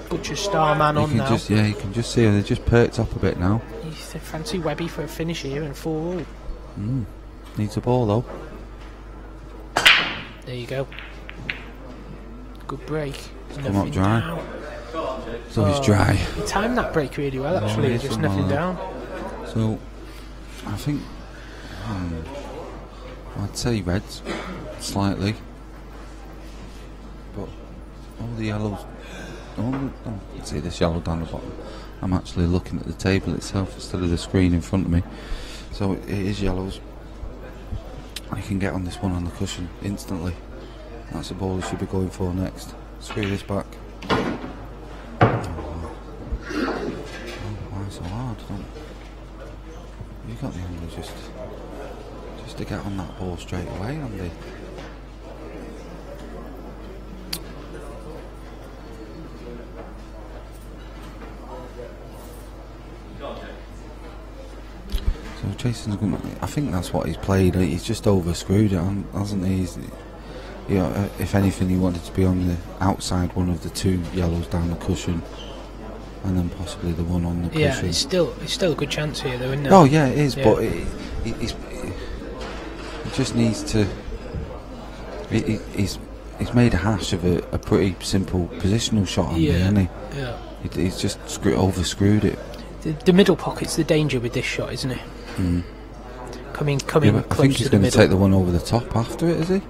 Butchers star man on now. You can just see they're just perked up a bit now. You fancy Webby for a finish here and 4-all. Needs a ball though. There you go. Good break. Come up dry. So he's dry. He timed that break really well, actually. Just nothing down. So I think I'd say reds slightly, but all the yellows see this yellow down the bottom. I'm actually looking at the table itself instead of the screen in front of me. So it is yellows. I can get on this one on the cushion instantly. That's the ball he should be going for next. Screw this back. Why so hard? You got the angle just to get on that ball straight away, Andy. So Jason's going. I think that's what he's played. He's just overscrewed it, hasn't he? If anything, he wanted to be on the outside one of the two yellows down the cushion, and then possibly the one on the cushion. Yeah, it's still a good chance here, though, isn't it? Oh yeah, it is. Yeah. But he just needs to. He's made a hash of a pretty simple positional shot on me, hasn't he? Yeah. He's just overscrewed it. The middle pocket's the danger with this shot, isn't it? Mm. Coming I close think he's going to take the one over the top after it, is he?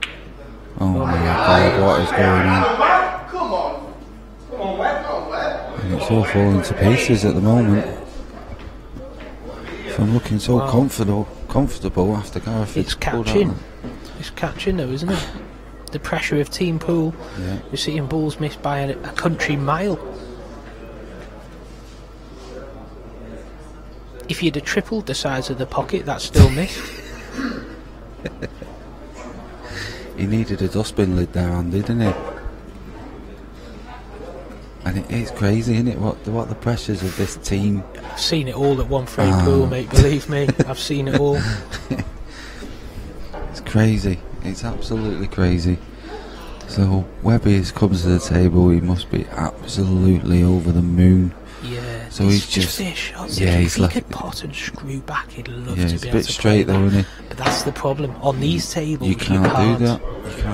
Oh my God, what is going on? Come on, Web. And it's all falling to pieces at the moment. From looking so comfortable after Gareth. It's catching. It's catching though, isn't it? The pressure of team pool. Yeah. You're seeing balls missed by a country mile. If you'd have tripled the size of the pocket, that's still missed. He needed a dustbin lid there, Andy, didn't he? And it is crazy, isn't it? What the pressures of this team. I've seen it all at one frame pool, mate. Believe me, I've seen it all. It's crazy. It's absolutely crazy. So Webby comes to the table. He must be absolutely over the moon. Yeah. So he's just their shots. Yeah, if he could pot and screw back, he'd love to be able to play. Yeah, it's a bit straight though, isn't he? But that's the problem. On these tables, you can't do that.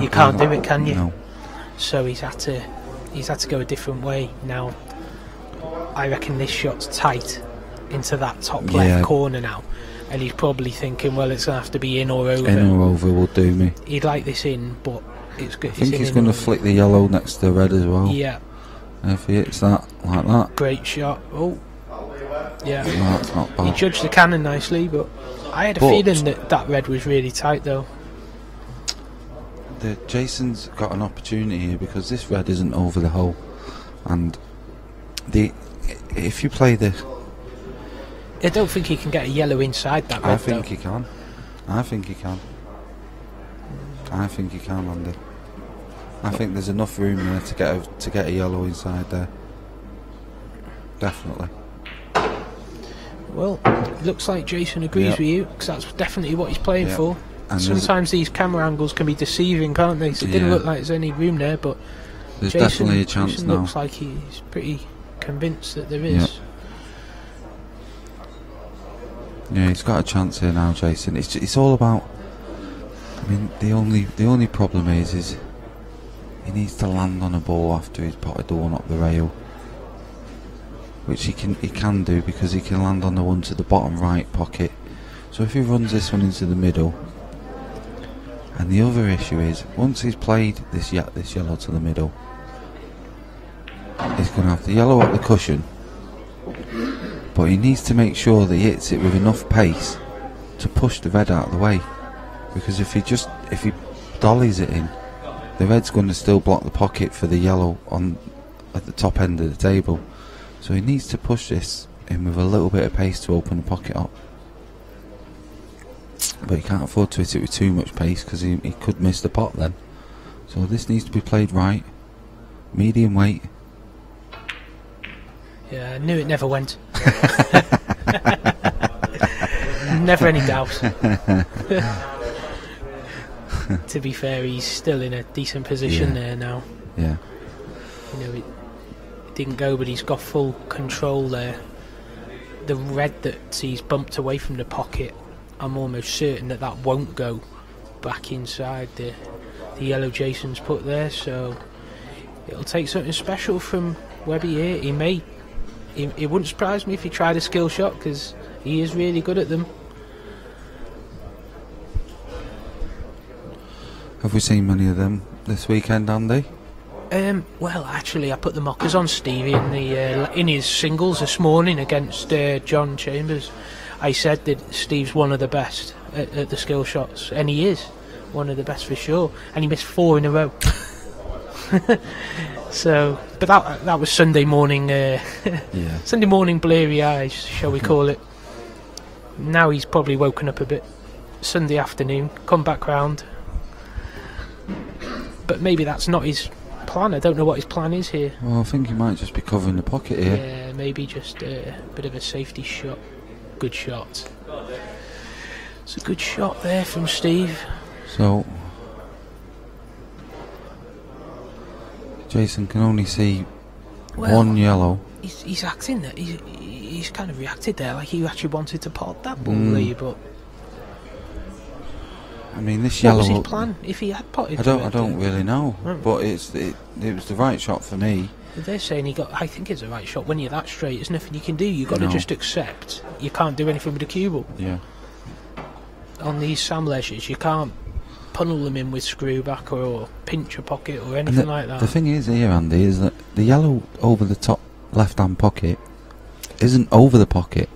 You can't do it, can you? No. So he's had to go a different way. Now, I reckon this shot's tight into that top left corner now, and he's probably thinking, well, it's going to have to be in or over. In or over will do me. He'd like this in, but it's good. I think he's going to flick the yellow next to the red as well. Yeah. And if he hits that like that. Great shot. Oh. Yeah. That's not bad. He judged the cannon nicely, but I had a feeling that red was really tight though. Jason's got an opportunity here because this red isn't over the hole, and if you play this, I don't think he can get a yellow inside that red. I think he can, Andy. I think there's enough room there to get a yellow inside there. Definitely. Well, it looks like Jason agrees with you, because that's definitely what he's playing for. And sometimes these camera angles can be deceiving, can't they? So it didn't look like there's any room there, but there's definitely a chance Jason now. Looks like he's pretty convinced that there is. Yeah, he's got a chance here now, Jason. It's all about. I mean, the only problem is he needs to land on a ball after he's potted the one up the rail, which he can do because he can land on the one to the bottom right pocket. So if he runs this one into the middle, and the other issue is once he's played this yellow to the middle, he's going to have the yellow up the cushion, but he needs to make sure that he hits it with enough pace to push the red out of the way, because if he dollies it in, the red's going to still block the pocket for the yellow at the top end of the table. So he needs to push this in with a little bit of pace to open the pocket up. But he can't afford to hit it with too much pace because he could miss the pot then. So this needs to be played right. Medium weight. Yeah, I knew it never went. Never any doubt. To be fair, he's still in a decent position there now. Yeah. You know, it didn't go, but he's got full control there. The red that he's bumped away from the pocket, I'm almost certain that won't go back inside the yellow Jason's put there, so it'll take something special from Webby here. It wouldn't surprise me if he tried a skill shot, because he is really good at them. Have we seen many of them this weekend, Andy? Well, actually, I put the mockers on Stevie in his singles this morning against John Chambers. I said that Steve's one of the best at the skill shots, and he is one of the best for sure. And he missed 4 in a row. So, but that was Sunday morning. Sunday morning bleary eyes, shall we call it? Now he's probably woken up a bit. Sunday afternoon, come back round. But maybe that's not his plan. I don't know what his plan is here. Well, I think he might just be covering the pocket here. Yeah, maybe just a bit of a safety shot. Good shot. It's a good shot there from Steve. So Jason can only see one yellow. He's acting that. He's kind of reacted there like he actually wanted to pot that ball there, but I mean, this what yellow. was his plan if he had potted? I don't really know, but it was the right shot for me. They're saying he got. I think it's the right shot. When you're that straight, there's nothing you can do. You've got to just accept. You can't do anything with a cue ball. Yeah. On these Sam Leisures, you can't punnel them in with screw back or pinch a pocket or anything like that. The thing is here, Andy, is that the yellow over the top left-hand pocket isn't over the pocket,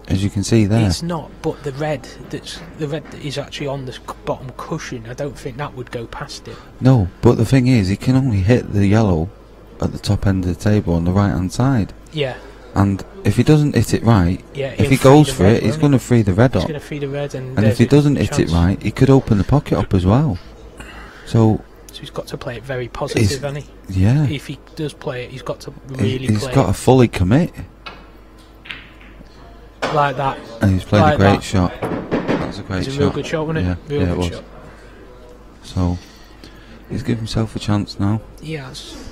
as you can see there. It's not, but the red that is actually on the bottom cushion, I don't think that would go past it. No, but the thing is, he can only hit the yellow at the top end of the table on the right-hand side. Yeah. And if he doesn't hit it right, yeah, if he goes for it, he's going to free the red up. He's going to free the red, and if he doesn't hit it right, he could open the pocket up as well. So he's got to play it very positive, hasn't he? Yeah. If he does play it, he's got to really play it. He's got to fully commit. Like that. And he's played a great shot. That's a great shot. It's a real good shot, wasn't it? Yeah, Real it good was. shot. So he's given himself a chance now. He has.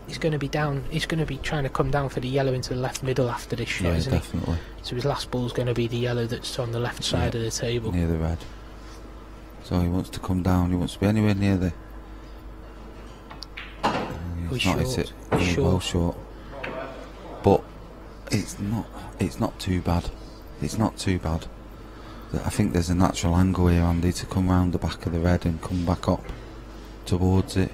He's going to be down. He's going to be trying to come down for the yellow into the left middle after this shot, isn't definitely. he? So his last ball's going to be the yellow that's on the left side of the table. Near the red. So he wants to come down. He wants to be anywhere near the... He's not hit it. He's well short. But it's not too bad. It's not too bad. I think there's a natural angle here, Andy, to come round the back of the red and come back up towards it.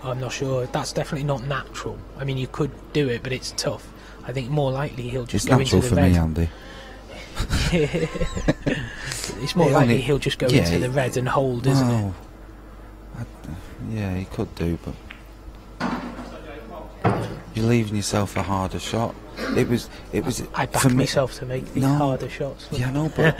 I'm not sure. That's definitely not natural. I mean, you could do it, but it's tough. I think more likely he'll just go into the red. It's natural for me, Andy. It's more likely he'll just go into the red and hold, isn't it? Yeah, he could do, but you're leaving yourself a harder shot. I backed myself to make these harder shots. Yeah, no, but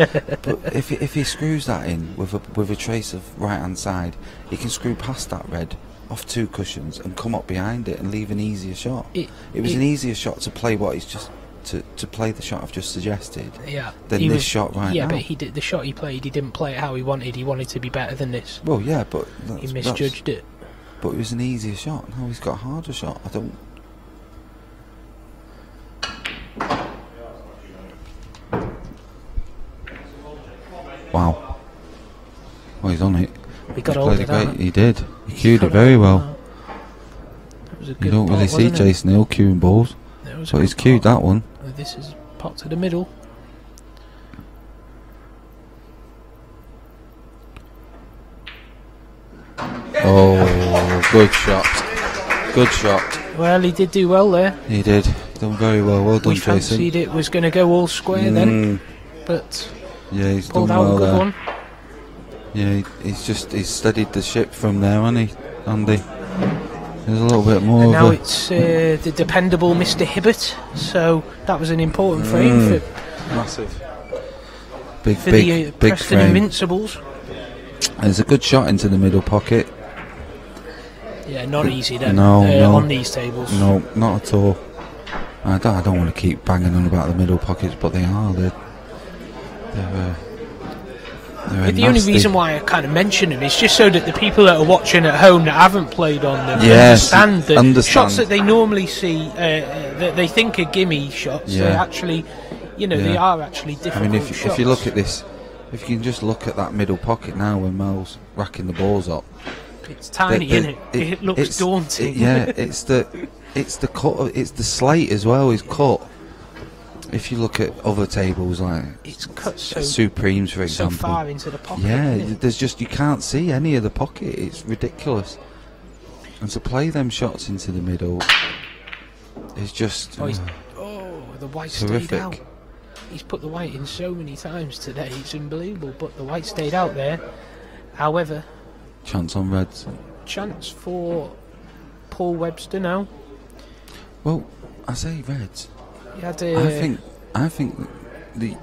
if he screws that in with a trace of right hand side, he can screw past that red off 2 cushions and come up behind it and leave an easier shot. It was an easier shot to play what he's just to play the shot I've just suggested. Yeah, than this shot right now. Yeah, but he did the shot he played. He didn't play it how he wanted. He wanted to be better than this. Well, yeah, but he misjudged it. But it was an easier shot. Now he's got a harder shot. I don't. Wow. Well, he's on it. He got hold of that. He did. He cued it very well. You don't really see Jason Hill cueing balls. So he's cued that one. This is pot to the middle. Oh, good shot. Good shot. Well, he did do well there. He did. Done very well. Well done, Jason. We fancied it was going to go all square then, but yeah, he's pulled done out well a good there. one. Yeah, he's steadied the ship from there, hasn't he, Andy? There's a little bit more. And now it's the dependable Mr. Hibbott. So that was an important frame for massive, big Preston frame. Invincibles. There's a good shot into the middle pocket. Yeah, not easy then. No, on these tables. No, not at all. I don't want to keep banging on about the middle pockets, but they are. They're the only reason why I kind of mention them is just so that the people that are watching at home that haven't played on them understand that shots that they normally see, that they think are gimme shots, they're actually, they are actually difficult. I mean, shots. if you look at this, if you can just look at that middle pocket now when Mel's racking the balls up, it's tiny, isn't it? It looks daunting. It's the cut, it's the slate as well. Is cut. If you look at other tables like it's cut Supremes, for example, so far into the pocket. Yeah, there's just you can't see any of the pocket. It's ridiculous. And to play them shots into the middle is just the white terrific. stayed out. He's put the white in so many times today, it's unbelievable, but the white stayed out there. However, Chance on reds. chance for Paul Webster now. Well, I say reds. He had I think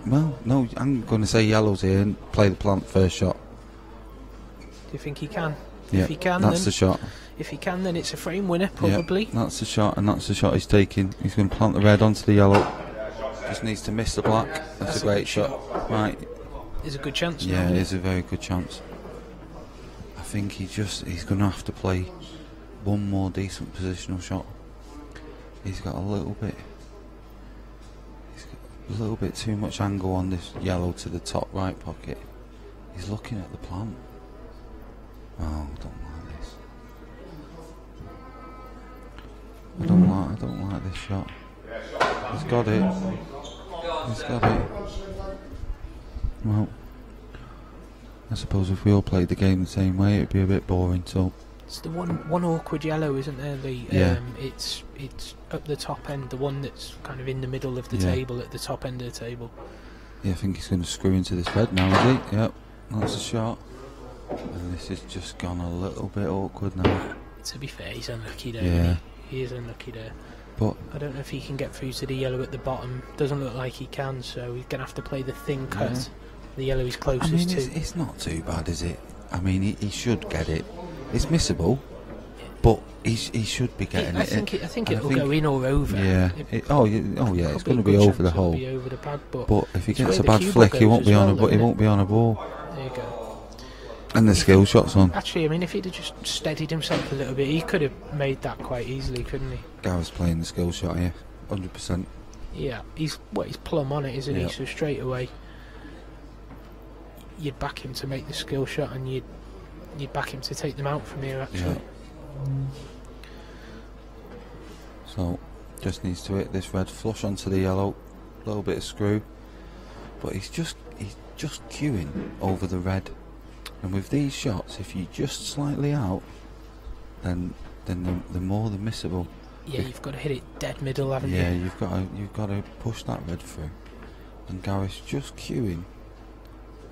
no, I'm going to say yellows here and play the plant first shot. Do you think he can? Yeah, if he can, that's then, the shot. If he can, then it's a frame winner, probably. Yeah, that's the shot, and that's the shot he's taking. He's going to plant the red onto the yellow. Just needs to miss the black. That's a great shot. Right. There's a good chance. Yeah, now. it is a very good chance. I think he's going to have to play one more decent positional shot. He's got a little bit too much angle on this yellow to the top right pocket. He's looking at the plant. Oh, I don't like this. I don't like this shot. He's got it. He's got it. Well, I suppose if we all played the game the same way, it'd be a bit boring. So it's the one awkward yellow, isn't there? It's up the top end, the one that's kind of in the middle of the table, at the top end of the table. Yeah, I think he's going to screw into this red now, is he? Yep, that's a shot. And this has just gone a little bit awkward now. To be fair, he's unlucky there. Yeah. He is unlucky there. But I don't know if he can get through to the yellow at the bottom. Doesn't look like he can, so he's going to have to play the thin cut. Yeah. The yellow he's closest I mean, to. it's not too bad, is it? I mean, he should get it. It's missable, but he should be getting it. I think it'll go in or over. Yeah. It's going to be over the hole. Be over the bag, but if he gets a the bad cue flick, ball he won't be goes on as well, he won't be on a ball. There you go. And the skill shot's on. Actually, I mean, if he'd have just steadied himself a little bit, he could have made that quite easily, couldn't he? Gareth's playing the skill shot here, 100%. Yeah, he's plumb on it, isn't he? So straight away, you'd back him to make the skill shot, and you'd back him to take them out from here. Actually. Yeah. So, just needs to hit this red flush onto the yellow, a little bit of screw, but he's just queuing over the red. And with these shots, if you just slightly out, then the more the missable. Yeah, you've got to hit it dead middle, haven't you? Yeah, you've got to push that red through. And Gareth's just queuing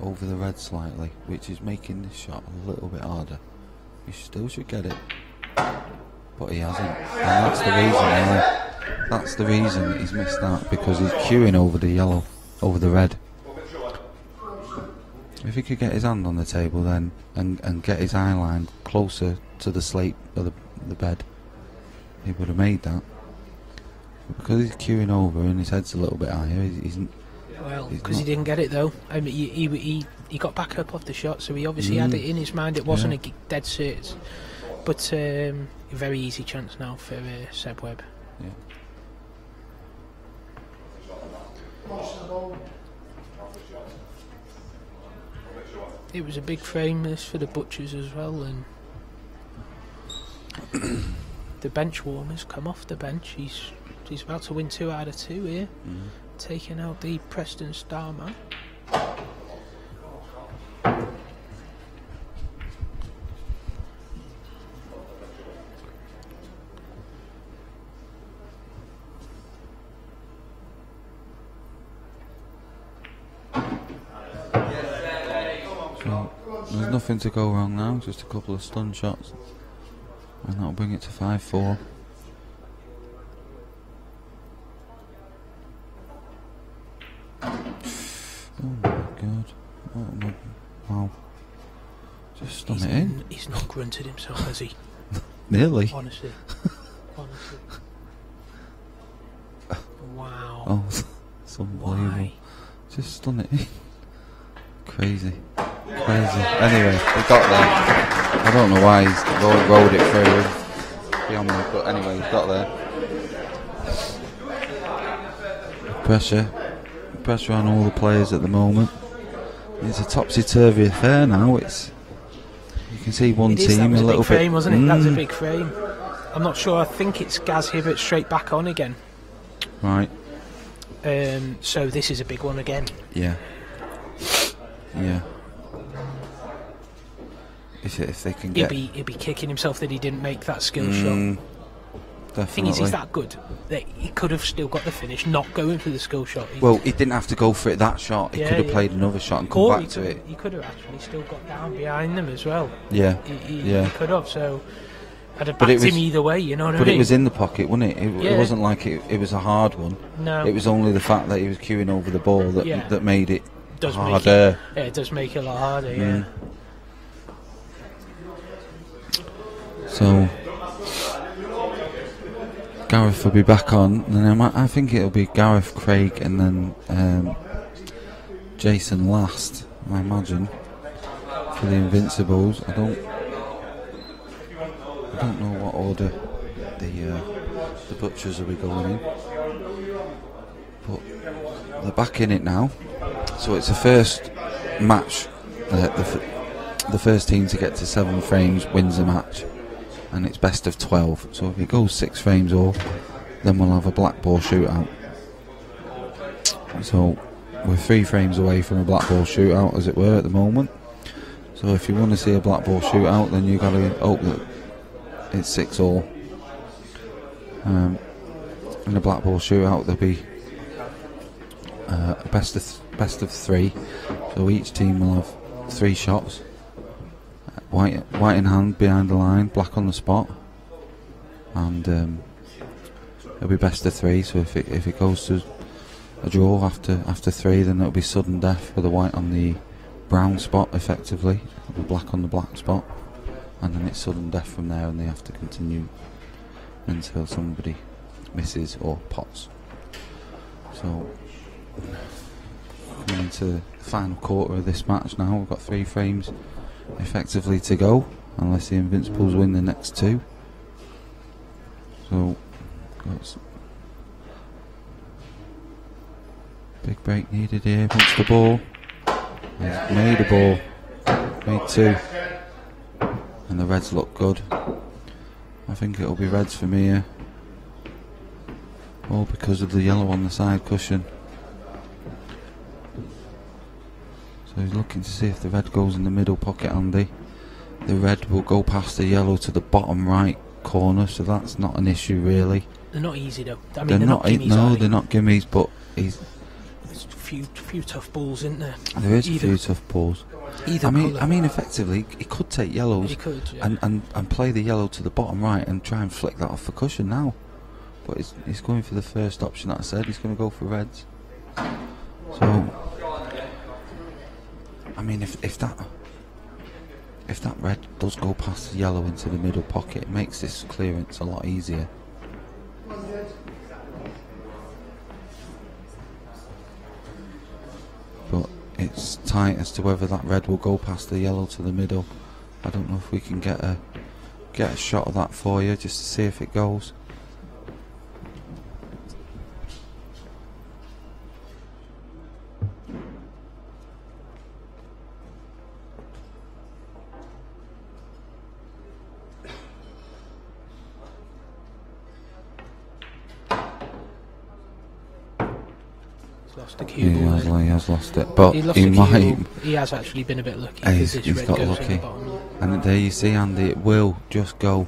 over the red slightly, which is making this shot a little bit harder. He still should get it, but he hasn't, and that's the reason. That's the reason he's missed that, because he's queuing over the yellow, over the red. If he could get his hand on the table then and get his eye line closer to the slate of the bed, he would have made that. But because he's queuing over and his head's a little bit higher, he's because he didn't get it though. I mean, he got back up off the shot, so he obviously had it in his mind. It wasn't a dead cert, but a very easy chance now for Seb Webb. Yeah. It was a big frame, this, for the butchers as well, and the bench warmers come off the bench. He's about to win 2 out of 2 here, taking out the Preston Star man. There's nothing to go wrong now, just a couple of stun shots, and that'll bring it to 5-4. Oh my god. Wow. Just stun it in. He's not grunted himself, has he? Nearly. Honestly. Wow. Oh, it's unbelievable. Why? Just stun it in. Crazy. Anyway, he got there. I don't know why he's rolled it through beyond me, but anyway, he's got there. Pressure on all the players at the moment. It's a topsy-turvy affair now. You can see one team a little bit. Frame, wasn't it? That was a big frame. I'm not sure. I think it's Gaz Hibbott straight back on again. Right. So this is a big one again. Yeah. if they can He'll get... be kicking himself that he didn't make that skill shot. The thing is, he's that good that he could have still got the finish, not going for the skill shot. Well, he didn't have to go for it that shot. He could have played another shot and come back to it. He could have actually still got down behind them as well. Yeah, he could have. So I'd have backed him either way. You know what I mean? But it was in the pocket, wasn't it? It wasn't like it was a hard one. No, it was only the fact that he was queuing over the ball that made it harder. It does make it a lot harder. Yeah. So Gareth will be back on, and then I think it'll be Gareth, Craig, and then Jason last, I imagine, for the Invincibles. I don't know what order the Butchers will be going in, but they're back in it now. So it's the first match. The first team to get to 7 frames wins the match. And it's best of 12. So if it goes 6 frames or, then we'll have a Blackball shootout. So we're 3 frames away from a Blackball shootout, as it were, at the moment. So if you want to see a Blackball shootout, then you've got to hope that it's 6 all. In a Blackball shootout, there'll be a best of 3. So each team will have 3 shots. White in hand behind the line, black on the spot, and it'll be best of 3. So if it goes to a draw after 3, then it'll be sudden death with the white on the brown spot, effectively, the black on the black spot, and then it's sudden death from there, and they have to continue until somebody misses or pots. So coming into the final quarter of this match now, we've got 3 frames effectively to go, unless the Invincibles win the next 2. So big break needed here. Wants the ball. He's made a ball. Made 2. And the Reds look good. I think it'll be Reds for me here. All because of the yellow on the side cushion. So he's looking to see if the red goes in the middle pocket, Andy. The red will go past the yellow to the bottom right corner, so that's not an issue really. They're not easy though. I mean, they're not gimmies. No, they're not gimmies, but there's a few tough balls, isn't there? There is a few tough balls. I mean, effectively, he could take yellows and play the yellow to the bottom right and try and flick that off the cushion now. But he's going for the first option that I said. He's going to go for reds. So, I mean, if that red does go past the yellow into the middle pocket, it makes this clearance a lot easier. But it's tight as to whether that red will go past the yellow to the middle. I don't know if we can get a shot of that for you, just to see if it goes. Lost the cue. He has lost it, but he might. He has actually been a bit lucky. He's got lucky, and there you see, Andy. It will just go.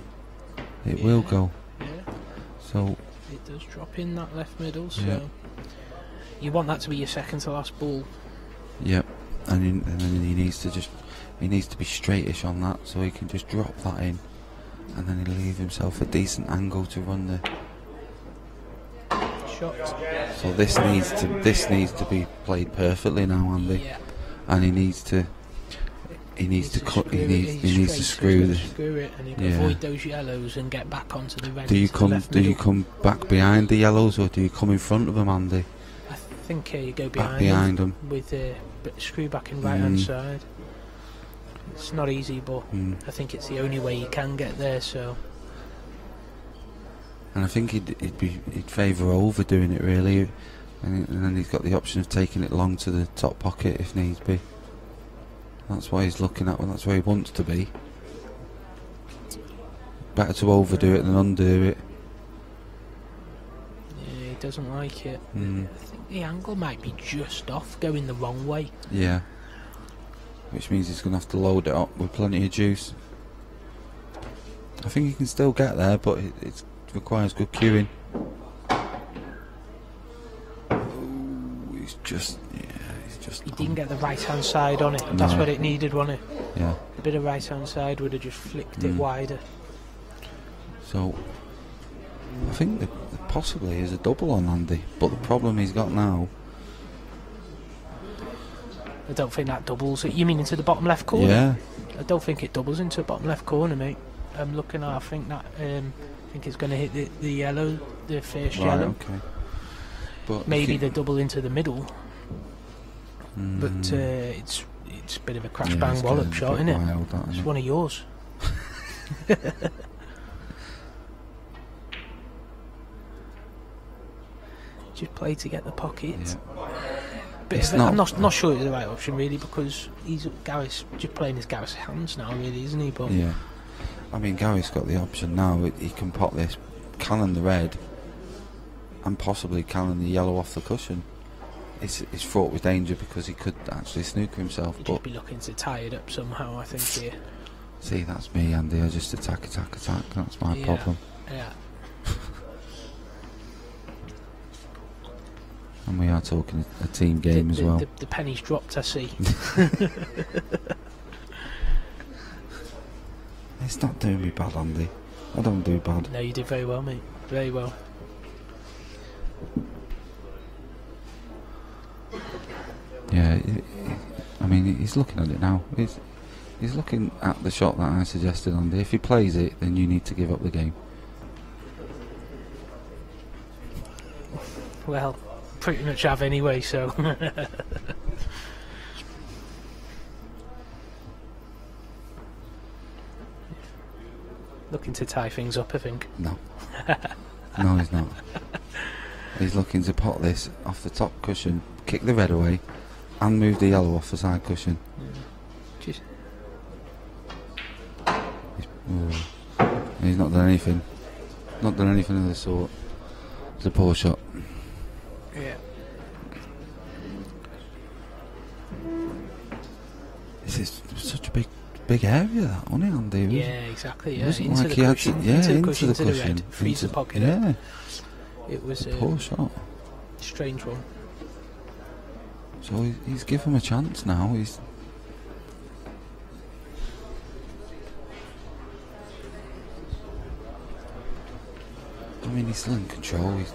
It will go. Yeah. So it does drop in that left middle. So you want that to be your second to last ball. Yep, and then he needs to be straightish on that, so he can just drop that in, and then he'll leave himself a decent angle to run the shot. So this needs to be played perfectly now, Andy. Yeah. And he needs to screw it and avoid those yellows and get back onto the red. Do you come back behind the yellows, or do you come in front of them, Andy? I think you go behind them with a screw back in right hand side. It's not easy, but I think it's the only way you can get there. So. And I think he'd favour overdoing it really, and then he's got the option of taking it long to the top pocket if needs be. That's what he's looking at, and that's where he wants to be. Better to overdo it than undo it. Yeah, he doesn't like it. I think the angle might be just off, going the wrong way. Yeah. which means he's going to have to load it up with plenty of juice. I think he can still get there, but it requires good cueing. Ooh, he's just He didn't get the right hand side on it. No. That's what it needed, wasn't it? Yeah. A bit of right hand side would have just flicked it wider. So I think there possibly is a double on Andy, but the problem he's got now. I don't think that doubles it. You mean into the bottom left corner? Yeah. I don't think it doubles into the bottom left corner, mate. I'm looking at. I think that. I think it's going to hit the yellow, the first Right, yellow. okay. But Maybe the the double into the middle. But it's a bit of a crash bang wallop shot, isn't it? It's one of yours. Just play to get the pocket. Yeah. I'm not sure it's the right option really, because he's Gareth's just playing his Gareth's hands now, really, isn't he? But yeah. I mean, Gary's got the option now. He can pop this, cannon the red, and possibly cannon the yellow off the cushion. It's fraught with danger because he could actually snooker himself. He'd But just be looking to tie it up somehow, I think. Here. see, that's me, Andy. I just attack. That's my problem. Yeah. And we are talking a team game as well. The penny's dropped, I see. It's not doing me bad, Andy. I don't do bad. No, you did very well, mate. Very well. Yeah, I mean, he's looking at it now. He's looking at the shot that I suggested, Andy. If he plays it, then you need to give up the game. Well, pretty much have anyway, so. Looking to tie things up, I think. No. No, he's not. He's looking to pot this off the top cushion, kick the red away, and move the yellow off the side cushion. Just He's not done anything. Not done anything of the sort. It's a poor shot. yeah. This is such a big area, that, wasn't it, Andy? Yeah, exactly. Yeah, It wasn't into like the he had cushion, to, yeah, into the into cushion, the to the cushion. red, freeze the Into- pocket. Yeah, It was a poor shot. strange one. So he's given him a chance now. I mean, he's still in control. He's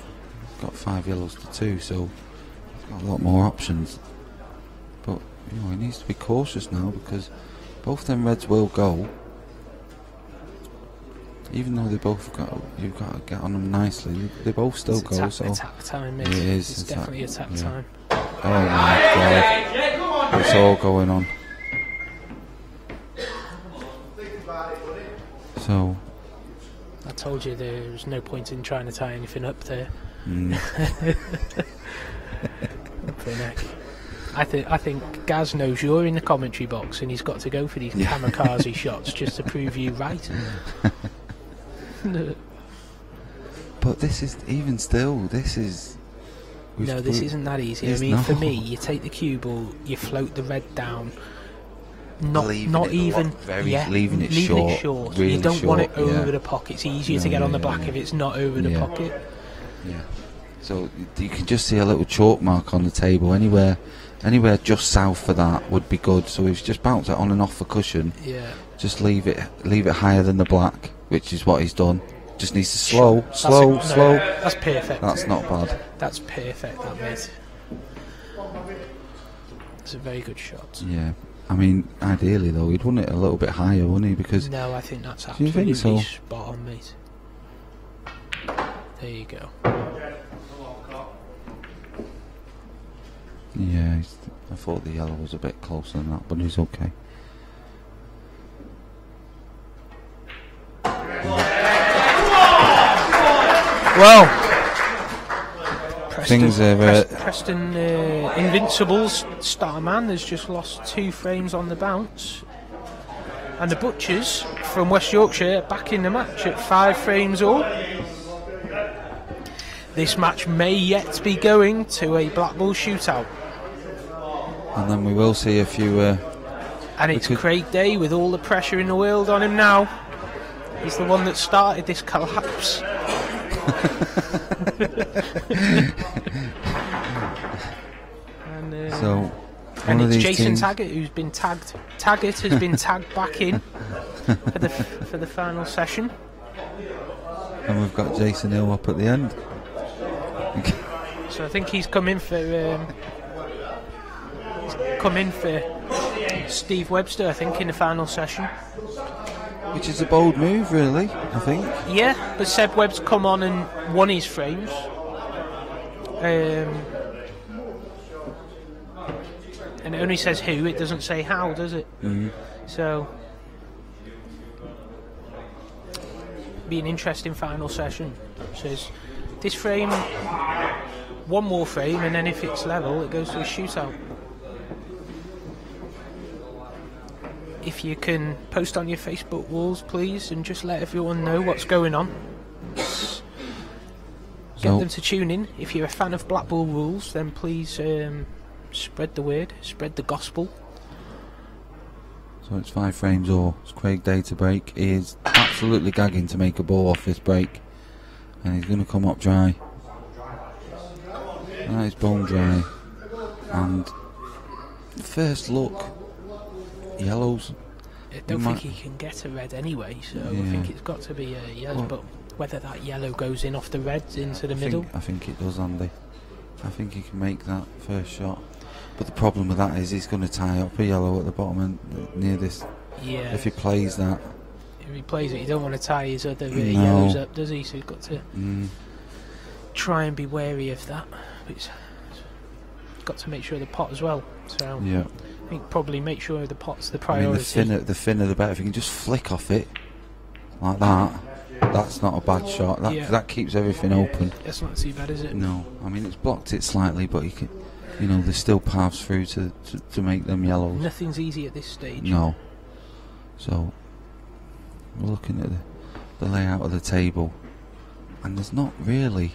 got 5 yellows to 2, so he's got a lot more options. But you know, he needs to be cautious now because both them reds will go. Even though they both you've got to get on them nicely. They both still It's go. attack time, mate. It is, It's attack, definitely attack yeah. time. Oh my God! It's all going on. So. I told you there was no point in trying to tie anything up there. I think Gaz knows you're in the commentary box and he's got to go for these kamikaze shots just to prove you right. But this is, even still, this is... No, this isn't that easy. I mean, for me, you take the cue ball, you float the red down. Leaving it short. Really you don't short, want it over the pocket. It's easier to get on the black if it's not over the Yeah. pocket. Yeah. So you can just see a little chalk mark on the table. Anywhere just south of that would be good. So he's just bounced it on and off the cushion. Yeah. Just leave it higher than the black, which is what he's done. Just needs to slow. That's perfect. That's not bad. That's perfect, that mate. It's a very good shot. Yeah. I mean, ideally though, he'd want it a little bit higher, wouldn't he? Because No, I think that's Do you think absolutely so? spot on, mate. There you go. yeah, I thought the yellow was a bit closer than that, but he's okay. Well, Things are Preston Invincibles star man has just lost 2 frames on the bounce, and the Butchers from West Yorkshire back in the match at 5 frames all. This match may yet be going to a Blackball shootout. and then we will see a few And it's Craig Day with all the pressure in the world on him now. He's the one that started this collapse. And it's Jason Taggart who's been tagged. Taggart has been tagged back in for the final session. And we've got Jason Hill up at the end. So I think he's come in for Steve Webster, I think, in the final session. Which is a bold move, really, I think. Yeah, but Seb Webb's come on and won his frames. And it only says who, it doesn't say how, does it? Mm-hmm. So, be an interesting final session. Says this frame, one more frame, and then if it's level, it goes to a shootout. If you can post on your Facebook walls, please, and just let everyone know what's going on. Get them to tune in. If you're a fan of Blackball rules, then please spread the word, spread the gospel. So it's 5 frames or it's Craig Day to break. He is absolutely gagging to make a ball off this break, and he's going to come up dry. That is bone dry. And first look, yellows. I don't think he can get a red anyway, so I think it's got to be a yellow. But whether that yellow goes in off the reds into the middle, I think it does, Andy. I think he can make that first shot. But the problem with that is he's going to tie up a yellow at the bottom and near this. Yeah. If he plays that. If he plays it, you don't want to tie his other yellows up, does he? So he's got to try and be wary of that. But he's got to make sure of the pot as well. So yeah. I think probably make sure the pot's the priority. I mean, the thinner the better. If you can just flick off it like that, that's not a bad shot. That keeps everything open. That's not too bad, is it? No, I mean it's blocked it slightly, but you can, there's still paths through to make them yellows. Nothing's easy at this stage. No. So we're looking at the layout of the table, and there's not really.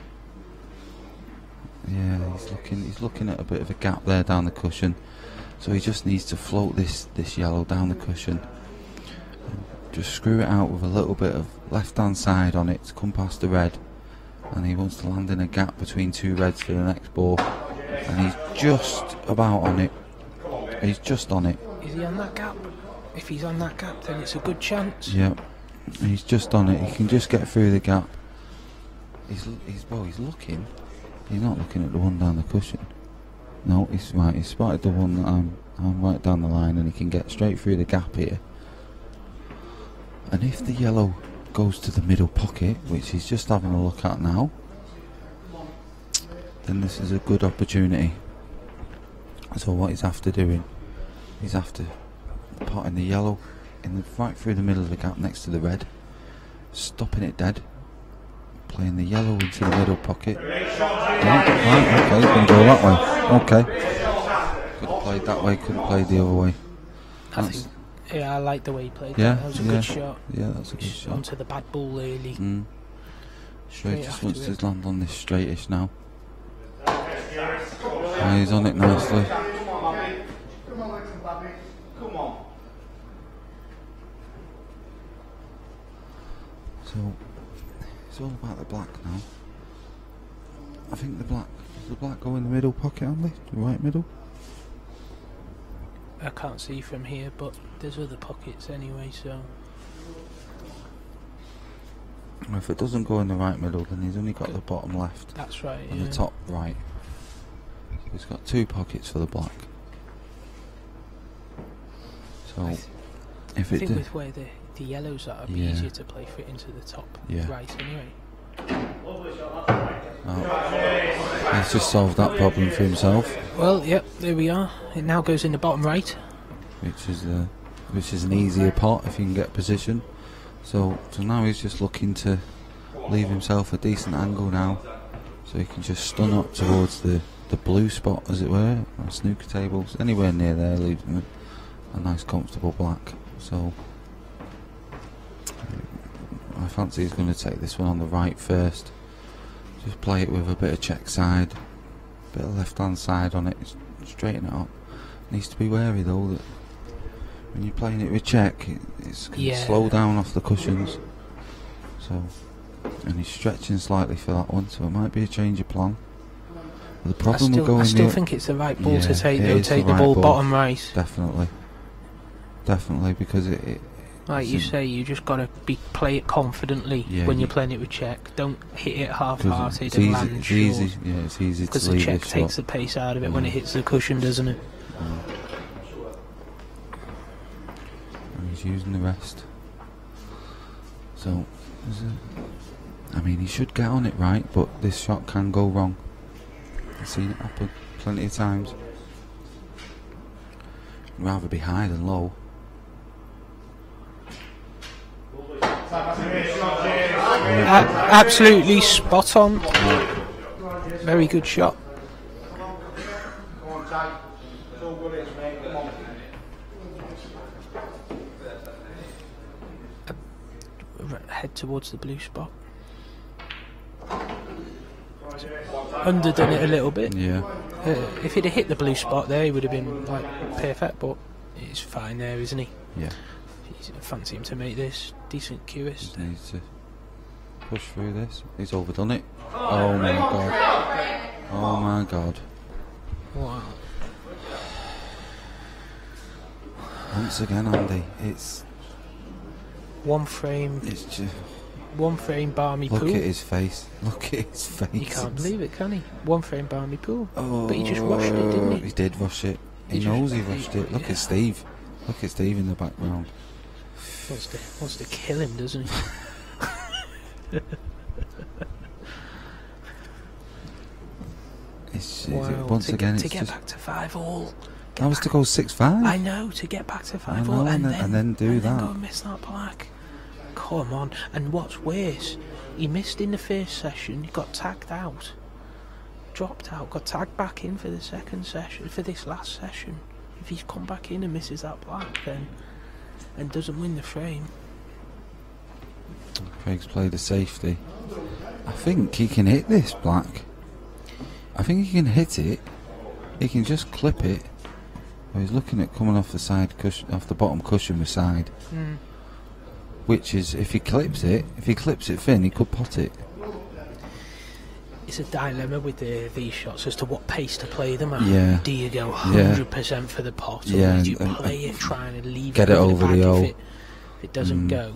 Yeah, he's looking at a bit of a gap there down the cushion. So he just needs to float this yellow down the cushion. Just screw it out with a little bit of left-hand side on it to come past the red. And he wants to land in a gap between 2 reds for the next ball. And he's just about on it. He's just on it. Is he on that gap? If he's on that gap, then it's a good chance. Yeah, he's just on it. He can just get through the gap. He's looking. He's not looking at the one down the cushion. No, he's right. He's spotted the one that I'm right down the line, and he can get straight through the gap here. And if the yellow goes to the middle pocket, which he's just having a look at now, then this is a good opportunity. So what he's after doing, he's after potting the yellow right through the middle of the gap next to the red, stopping it dead, playing the yellow into the middle pocket. Right, okay, he's going to go that way. Okay. Could have played that way, couldn't have played the other way. I like the way he played that. That was a good shot. Yeah, that's a good shot. Onto the bad ball early. So he just wants to land on this straightish now. He's on it nicely. Come on. So it's all about the black now. I think does the black go in the middle pocket, Andy? The right middle? I can't see from here, but there's other pockets anyway, so. Well, if it doesn't go in the right middle, then he's only got the bottom left. That's right. And the top right. He's got 2 pockets for the black. So I think with where the yellows are, it'd be easier to play for it into the top right anyway. He's just solved that problem for himself. Well, yep, there we are. It now goes in the bottom right, which is an easier pot if you can get position. So now he's just looking to leave himself a decent angle now, so he can just stun up towards the blue spot, as it were, or snooker tables, anywhere near there, leaves him a nice comfortable black. So I fancy he's going to take this one on the right first. Just play it with a bit of check side, bit of left hand side on it, straighten it up. Needs to be wary though that when you're playing it with check, it's can Yeah. slow down off the cushions. So, and he's stretching slightly for that one, so it might be a change of plan. But the problem with going I still the- think it's the right ball Yeah, to take. it Though, is take the the right ball ball. bottom right. Definitely, because it Like you say, you just got to play it confidently Yeah, when you- you're playing it with check. Don't hit it 'cause half-hearted it's and easy, land it's short. easy, yeah, it's easy Because to the leave check this takes shot. the pace out of it when it hits the cushion, doesn't it? And he's using the rest. So, I mean, he should get on it right, but this shot can go wrong. I've seen it happen plenty of times. Rather be high than low. Absolutely spot on. Very good shot. Head towards the blue spot. Underdone it a little bit. Yeah. If he'd have hit the blue spot there, he would have been like perfect. But he's fine there, isn't he? Yeah. I fancy him to make this decent QS. Just needs to push through this. He's overdone it. Oh my god. Oh my god. Wow. Once again, Andy, it's One frame balmy look pool. at his face. Look at his face. You can't believe it, can he? One frame balmy pool. Oh, But he just rushed it, didn't he? He did rush it. He He knows just- he rushed it. Look yeah. at Steve. Look at Steve in the background. Wants to kill him, doesn't he? Wow, Once again, to it's get just back to 5-all. that was to go 6-5. I know, to get back to 5-all 5-all and and then do that. go and miss that black. Come on. And what's worse, he missed in the first session, he got tagged out. Dropped out, got tagged back in for the second session, for this last session. If he's come back in and misses that black, then and doesn't win the frame. Craig's played a safety. I think he can hit this black. I think he can hit it. He can just clip it. Well, he's looking at coming off the side cushion, off the bottom cushion with side. Which is, if he clips it thin, he could pot it. It's a dilemma with these shots as to what pace to play them at. Yeah. Do you go 100% for the pot, or Yeah, do you and play it trying to leave get it it over back the O. if it doesn't go?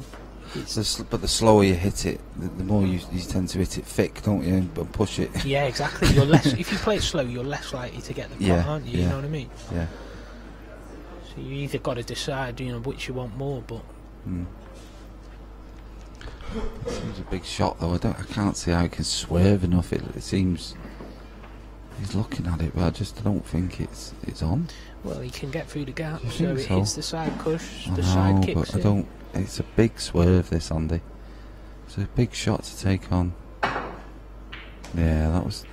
But the slower you hit it, the more you tend to hit it thick, don't you, and push it. Yeah, exactly. You're less. If you play it slow, you're less likely to get the pot, Yeah, aren't you? yeah. You know what I mean? Yeah. So you either got to decide, which you want more. But Seems a big shot though. I can't see how he can swerve enough. It seems he's looking at it, but I don't think it's on. well, he can get through the gap, I so think it so. hits the side push, I the know, side kicks but I in. don't. It's a big swerve, this, Andy. It's a big shot to take on. Yeah, that was.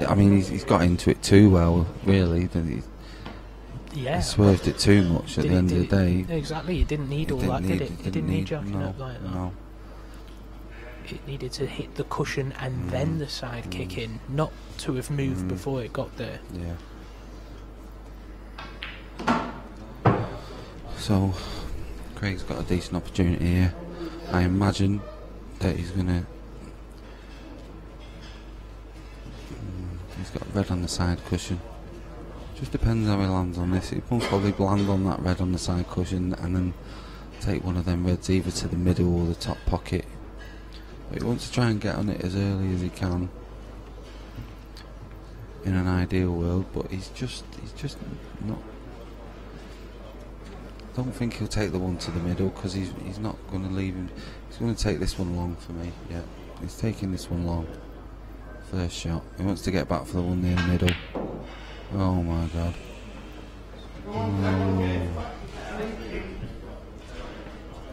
I mean, he's got into it too well, really. Yeah. He swerved it too much at the end of the day. Exactly, it didn't need all that, did it? It didn't need jacking no, up like that. No. It needed to hit the cushion and then the side kick in, not to have moved before it got there. Yeah. So, Craig's got a decent opportunity here. I imagine that he's gonna. He's got red on the side cushion. Just depends how he lands on this. He will probably land on that red on the side cushion and then take one of them reds either to the middle or the top pocket. But he wants to try and get on it as early as he can in an ideal world, but he's just not. I don't think he'll take the one to the middle because he's not going to leave him. He's going to take this one long for me. Yeah, he's taking this one long. First shot. He wants to get back for the one near the middle. Oh my god.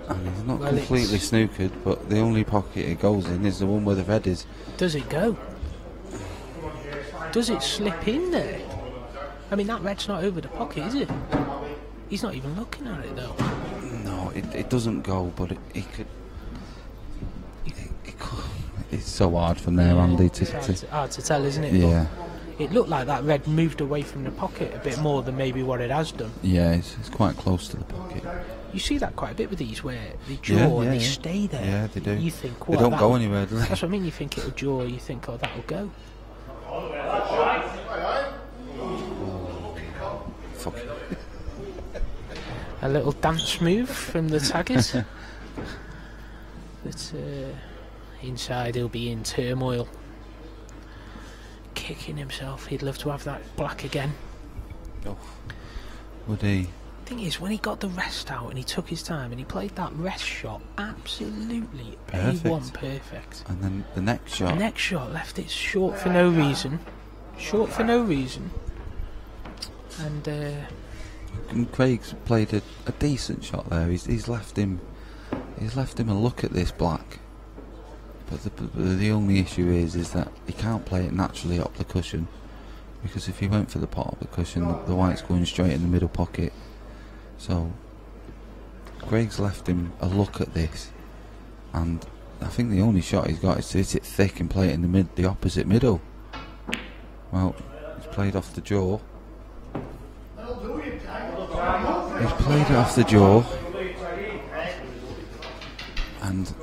And he's not completely snookered, but the only pocket it goes in is the one where the red is. Does it go? Does it slip in there? I mean, that red's not over the pocket, is it? He's not even looking at it though. No, it doesn't go, but it could. It could. It's so hard from there, Andy. It's hard to tell, isn't it? Yeah. It looked like that red moved away from the pocket a bit more than maybe what it has done. Yeah, it's quite close to the pocket. You see that quite a bit with these, where they draw and they stay there. Yeah, they do. You think, they don't go anywhere, do they? That's what I mean. You think it'll draw. You think, oh, that'll go. Fuck. A little dance move from the taggers. But inside, he'll be in turmoil, kicking himself. He'd love to have that black again. Oh. Would he? Thing is, when he got the rest out and he took his time and he played that rest shot absolutely A1 perfect. And then the next shot. The next shot left it short for no reason. Short for no reason. And Craig's played a decent shot there. He's left him a look at this black. But the only issue is that he can't play it naturally up the cushion, because if he went for the pot up the cushion, the white's going straight in the middle pocket. So Craig's left him a look at this, and I think the only shot he's got is to hit it thick and play it in the opposite middle. Well, he's played off the jaw. He's played it off the jaw, and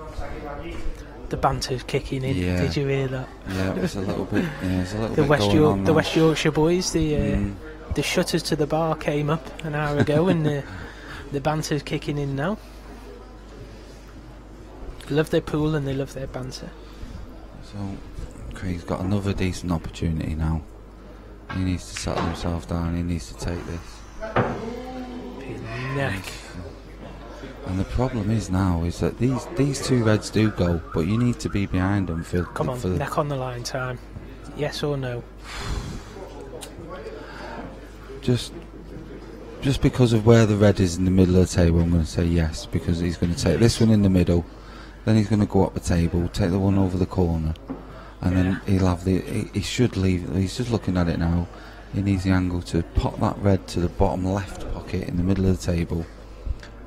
the banter's kicking in. Yeah. Did you hear that? Yeah, it was a little bit. Yeah, it's a little the bit West going on the now. West Yorkshire boys, the shutters to the bar came up an hour ago, and the banter's kicking in now. They love their pool and they love their banter. So Craig's got another decent opportunity now. He needs to settle himself down. He needs to take this. Neck. And the problem is now is that these two reds do go, but you need to be behind them for. Come on, for the neck on the line time. Yes or no? Just because of where the red is in the middle of the table, I'm going to say yes, because he's going to take this one in the middle, then he's going to go up the table, take the one over the corner, and then he'll have he should leave. He's just looking at it now. He needs the angle to pop that red to the bottom left pocket in the middle of the table,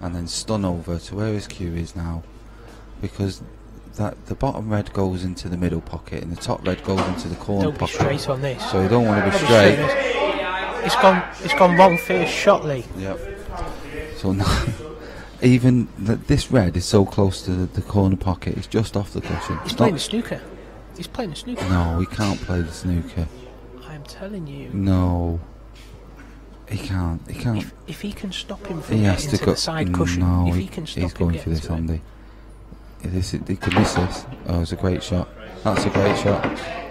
and then stun over to where his cue is now, because that the bottom red goes into the middle pocket and the top red goes into the corner Don't be pocket. straight on this. So you don't want to be Don't straight. It's gone wrong first shot, Lee. Yep. So now, even this red is so close to the corner pocket, it's just off the cushion. He's playing the snooker. He's playing the snooker. No, he can't play the snooker. I'm telling you. No. He can't. He can't. If he can stop him from He has getting to to go. the side cushion, No, if he can stop he's him going for getting this, to it. Andy. He could miss this. Oh, it's a great shot. That's a great shot.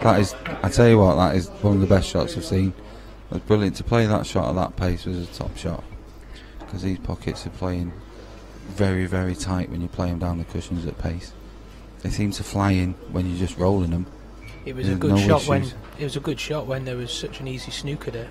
That is. I tell you what, that is one of the best shots I've seen. It was brilliant to play that shot at that pace. Was a top shot, because these pockets are playing very, very tight when you play them down the cushions at pace. They seem to fly in when you're just rolling them. It was There's a good no shot issues. it was a good shot when there was such an easy snooker there.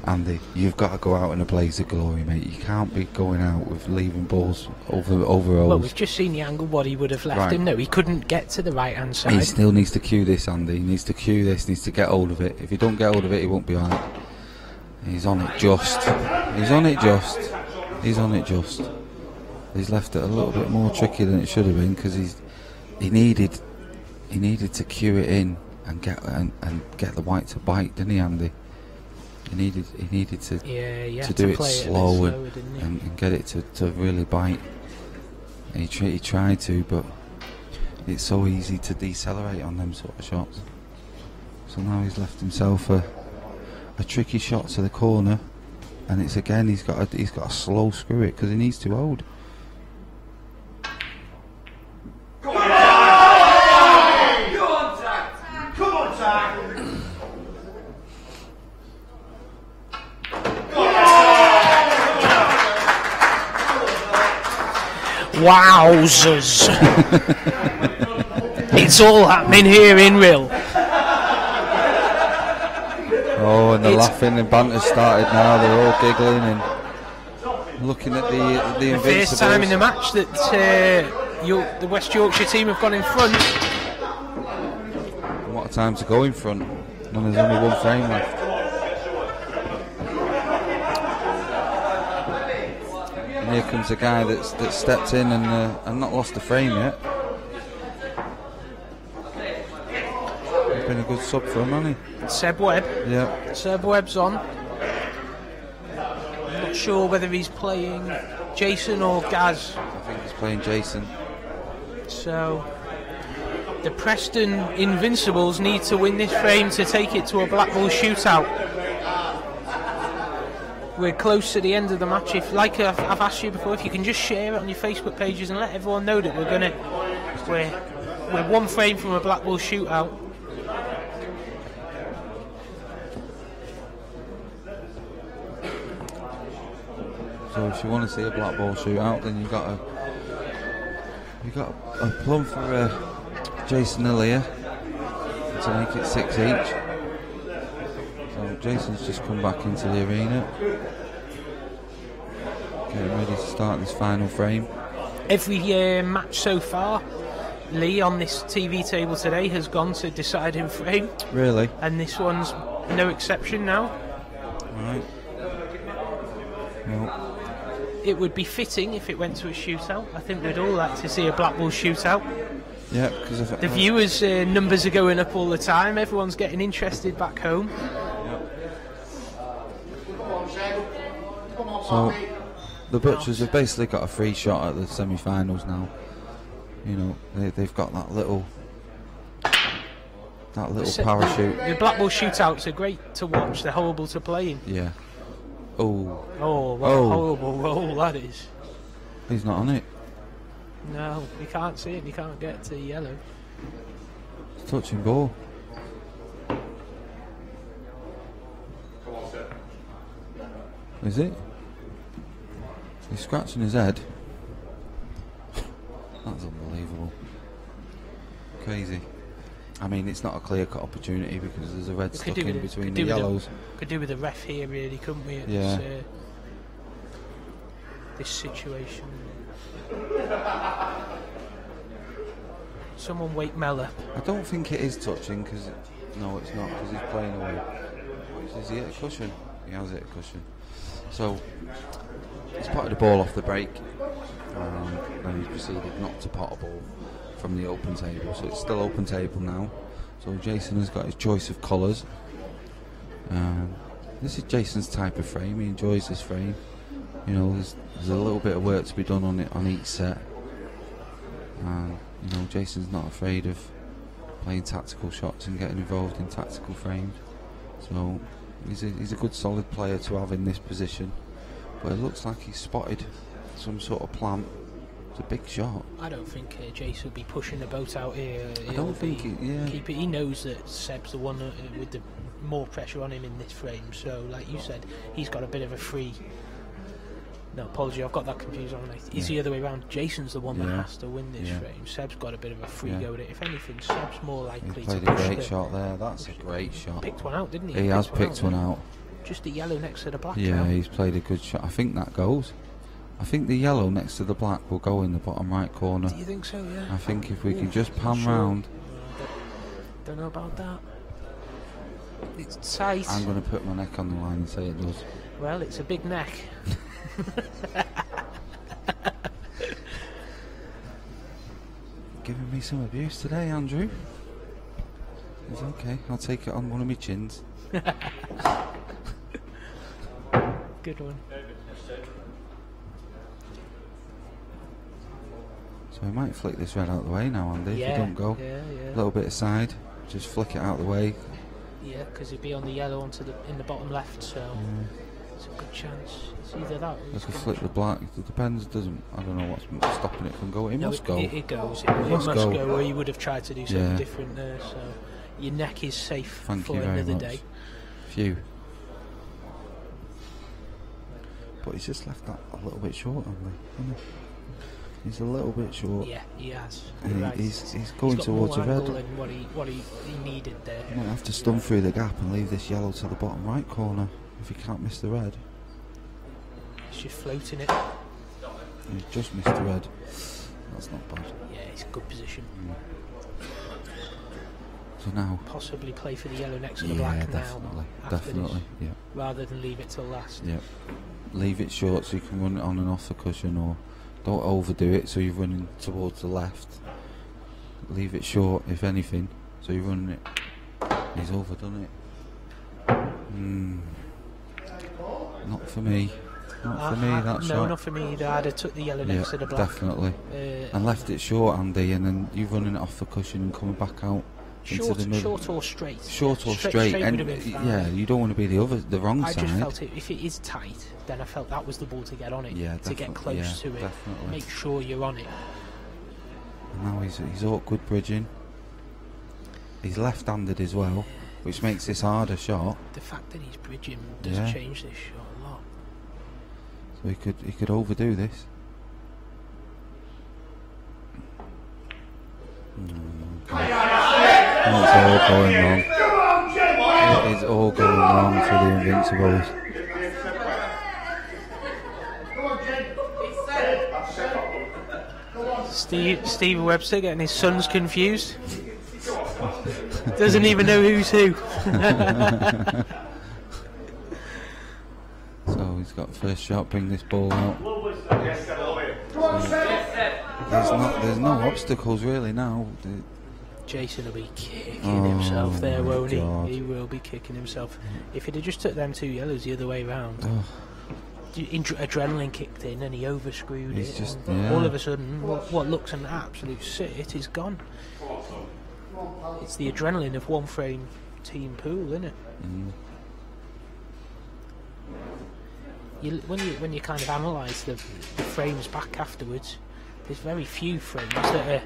Andy, you've got to go out in a blaze of glory, mate. You can't be going out with leaving balls over Well, O's. we've just seen the angle what he would have left Right. him. No, he couldn't get to the right hand side. He still needs to cue this, Andy. He needs to cue this, needs to get hold of it. If he don't get hold of it, he won't be on it. He's on it just. He's on it just. He's on it just. He's left it a little bit more tricky than it should have been, because he needed to cue it in and get the white to bite, didn't he, Andy? He needed to do it slow and get it to really bite. And he tried to, but it's so easy to decelerate on them sort of shots. So now he's left himself a tricky shot to the corner, and it's again he's got to slow screw it because he needs to hold. Wowzers! It's all happening here in Rhyl. Oh, and the laughing and banter started now. They're all giggling and looking at the Invincibles. First time in the match that the West Yorkshire team have gone in front. And what a time to go in front. And there's only one frame left. And here comes a guy that's stepped in and not lost the frame yet. been a good sub for him, hasn't he? Seb Webb. Yeah. Seb Webb's on. I'm not sure whether he's playing Jason or Gaz. I think he's playing Jason. So the Preston Invincibles need to win this frame to take it to a Blackball shootout. We're close to the end of the match. If, like I've asked you before, if you can just share it on your Facebook pages and let everyone know that we're one frame from a Blackball shootout. So if you want to see a Blackball shootout, then you've got a plum for Jason Illia to make it 6 each. So Jason's just come back into the arena, getting ready to start this final frame. Every match so far, Lee on this TV table today has gone to deciding frame. Really? And this one's no exception now. Right. Well, it would be fitting if it went to a shootout. I think we'd all like to see a Blackball shootout. yeah, because The viewers' numbers are going up all the time. Everyone's getting interested back home. So the Butchers have basically got a free shot at the semi-finals now. You know, they've got that little parachute. The Blackball shootouts are great to watch. They're horrible to play in. Yeah. Oh, what a horrible roll that is. He's not on it. No, you can't see it. You can't get to yellow. It's touching ball. Is it? He's scratching his head. That's unbelievable. Crazy. I mean, it's not a clear-cut opportunity because there's a red stuck in between the yellows. Could do with a ref here, really, couldn't we? Yeah. This situation. Someone wake Mel up. I don't think it is touching because no, it's not because he's playing away. Does he hit a cushion? He has hit a cushion. So he's potted the ball off the break, and he's proceeded not to pot a ball from the open table. So it's still open table now. So Jason has got his choice of colours. This is Jason's type of frame. He enjoys this frame. You know, there's a little bit of work to be done on it on each set. You know, Jason's not afraid of playing tactical shots and getting involved in tactical frames. So he's a good solid player to have in this position. But it looks like he's spotted some sort of plant. It's a big shot. I don't think Jason will be pushing the boat out here. I don't think keep it. He knows that Seb's the one with the more pressure on him in this frame. So, like you said, he's got a bit of a free. No, apology, I've got that confused on. It's the other way around. Jason's the one that has to win this frame. Seb's got a bit of a free go at it. If anything, Seb's more likely to push. He played a great shot there. That's a great shot. Picked one out, didn't he? He has picked one out. Just the yellow next to the black. Yeah, he's played a good shot. I think that goes. I think the yellow next to the black will go in the bottom right corner. Do you think so? Yeah. I think if we can just pan round. Don't know about that. It's tight. I'm going to put my neck on the line and say it does. Well, it's a big neck. Giving me some abuse today, Andrew. It's okay. I'll take it on one of my chins. Good one. So we might flick this red out of the way now, Andy. Yeah, if you don't go. Yeah. A little bit aside. Just flick it out of the way. Yeah, because it'd be on the yellow in the bottom left, so it's a good chance. It's either that or Let's flick the black. It depends. I don't know what's stopping it from going. It must go. It goes. It must go, or you would have tried to do something different there. So your neck is safe for another day. Phew. But he's just left that a little bit short, hasn't he? He's a little bit short. Yeah, he has. And he's going towards the red. Than what he needed there. He might have to stun through the gap and leave this yellow to the bottom right corner if he can't miss the red. He's just floating it. He's just missed the red. That's not bad. Yeah, it's a good position. So now possibly play for the yellow next to the black definitely, yeah. Rather than leave it till last. Yeah. Leave it short so you can run it on and off the cushion, or don't overdo it so you're running towards the left. Leave it short, if anything, so you're running it He's overdone it. Not for me. Not for me, that no, shot. not for me either. I'd have took the yellow next to the black. Definitely. And left it short, Andy, and then you running it off the cushion and coming back out into the middle. Short or straight? Short or straight. And yeah, you don't want to be the wrong side. I just felt it. If it is tight, then I felt that was the ball to get on it. Yeah, to get close to it. Definitely. Make sure you're on it. And now he's awkward bridging. He's left-handed as well, which makes this harder shot. The fact that he's bridging does change this shot a lot. So he could overdo this. It's all going wrong. It is all going wrong for the Invincibles. Steve Webster getting his sons confused. Doesn't even know who's who. So he's got first shot, bring this ball out. There's no obstacles really now. Jason will be kicking himself there, won't God. he? He will be kicking himself. If he'd have just took them 2 yellows the other way round, adrenaline kicked in and he overscrewed it. Just, all of a sudden, what looks an absolute sit is gone. It's the adrenaline of one frame team pool, isn't it? When you kind of analyse the frames back afterwards, there's very few frames that are a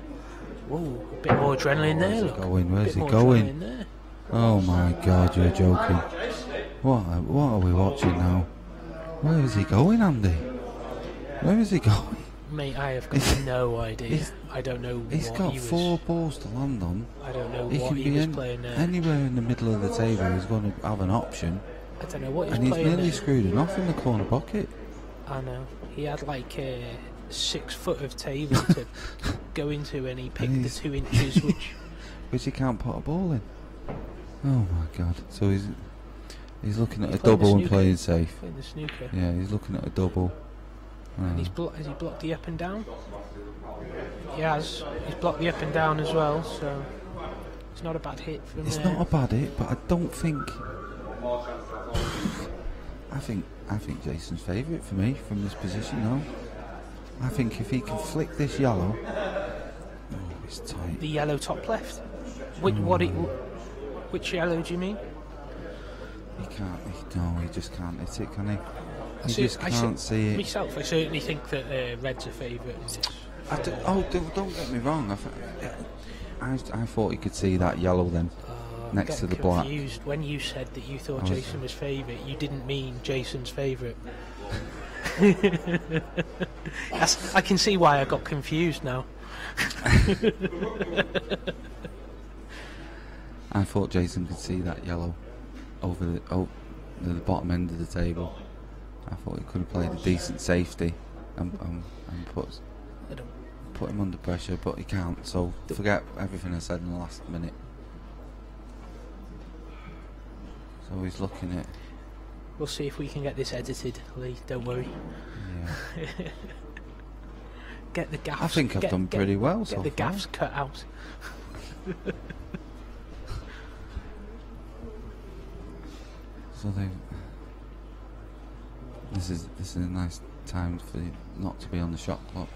bit more adrenaline there. Where's he going? Oh my God, you're joking. What are we watching now? Where is he going, Andy? Where is he going? Mate, I have got no idea. I don't know what he's got 4 balls to land on. I don't know what he was playing there. Anywhere in the middle of the table he's going to have an option. I don't know what he's playing. And he's nearly there. screwed enough in the corner pocket. I know. He had like 6 foot of table to go into, and he picked the 2 inches which he can't put a ball in. Oh my God. So he's looking at a playing double and playing safe. Playing the snooker. Yeah, he's looking at a double. And has he blocked the up and down? He has. He's blocked the up and down as well, so it's not a bad hit from It's there. not a bad hit, but I don't think. I think Jason's favourite for me from this position now. I think if he can flick this yellow, it's tight. The yellow top left. Which yellow do you mean? He can't. No, he just can't hit it, can he? He just can't see it. Myself, I certainly think that red's a favourite in this. Don't get me wrong. I thought he could see that yellow then, next to the black. When you said that you thought Jason was favourite, you didn't mean Jason's favourite. I can see why I got confused now. I thought Jason could see that yellow over the bottom end of the table. I thought he could have played a decent safety and put him under pressure, but he can't, so forget everything I said in the last minute. So he's looking at... We'll see if we can get this edited, Lee, don't worry. Yeah. Get the gaffs. I think I've done pretty well so far. Get the gaffs cut out. So this is a nice time for you not to be on the shot clock.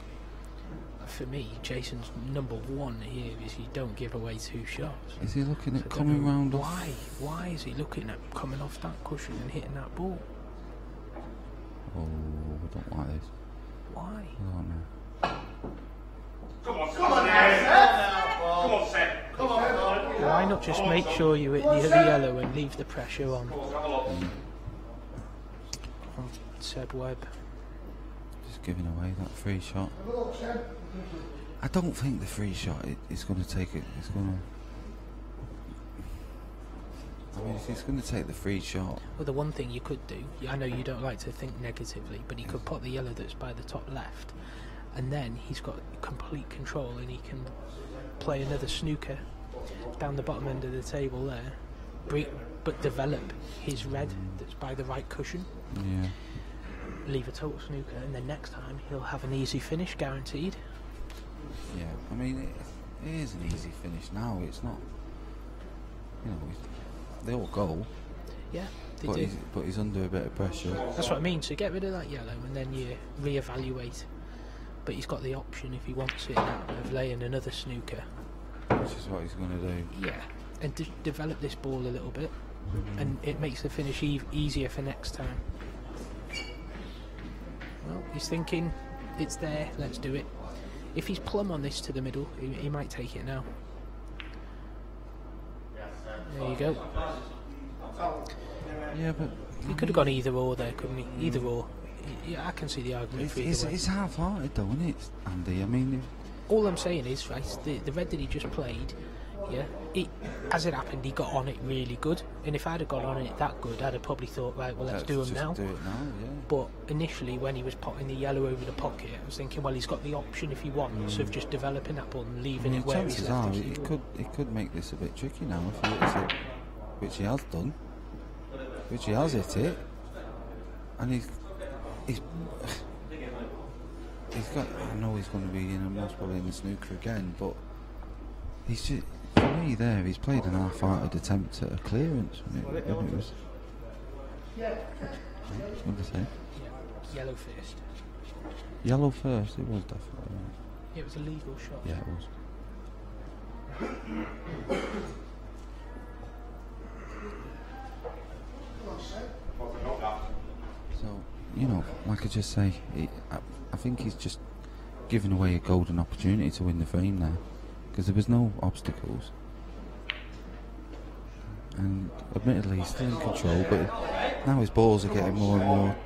For me, Jason's number 1 here is you don't give away 2 shots. Is he looking at coming round off? Why is he looking at coming off that cushion and hitting that ball? Oh, I don't like this. Why? I don't know. Come on, Seb. Why not just make sure you hit the yellow and leave the pressure on? Seb Webb. Just giving away that free shot. I don't think the free shot is going to take it. It's going to. I mean, if he's going to take the free shot. Well, the one thing you could do, I know you don't like to think negatively, but he could put the yellow that's by the top left, and then he's got complete control and he can play another snooker down the bottom end of the table there, but develop his red that's by the right cushion. Yeah. Leave a total snooker, and then next time he'll have an easy finish guaranteed. Yeah, I mean it is an easy finish now. It's not, they all go. Yeah, they do. But he's under a bit of pressure. That's what I mean. So get rid of that yellow, and then you re-evaluate. But he's got the option, if he wants it now, of laying another snooker. Which is what he's going to do. Yeah, and develop this ball a little bit, and it makes the finish easier for next time. Well, he's thinking, it's there, let's do it. If he's plumb on this to the middle, he might take it now. There you go. Yeah, but He could have gone either or there, couldn't he? Either or. Yeah, I can see the argument for either way. it's half-hearted though, isn't it, Andy? I mean, All I'm saying is, right, the red that he just played, yeah, as it happened, he got on it really good. And if I'd have got on it that good, I'd have probably thought, right, well, let's do him now. Do it now, yeah. But initially, when he was potting the yellow over the pocket, I was thinking, well, he's got the option if he wants of just developing that ball and leaving it where he's left it. He could make this a bit tricky now if he hits it, which he has done. Which he has hit it, and he's got. I know he's going to be most probably in the snooker again, but he's just, for me there. He's played an half-hearted attempt at a clearance when it was. What did I say? Yeah, yellow first. Yellow first. It was definitely. Right. Yeah, it was a legal shot. Yeah, it was. So, like I just say, I think he's just given away a golden opportunity to win the frame there, because there was no obstacles, and admittedly he's still in control, but now his balls are getting more and more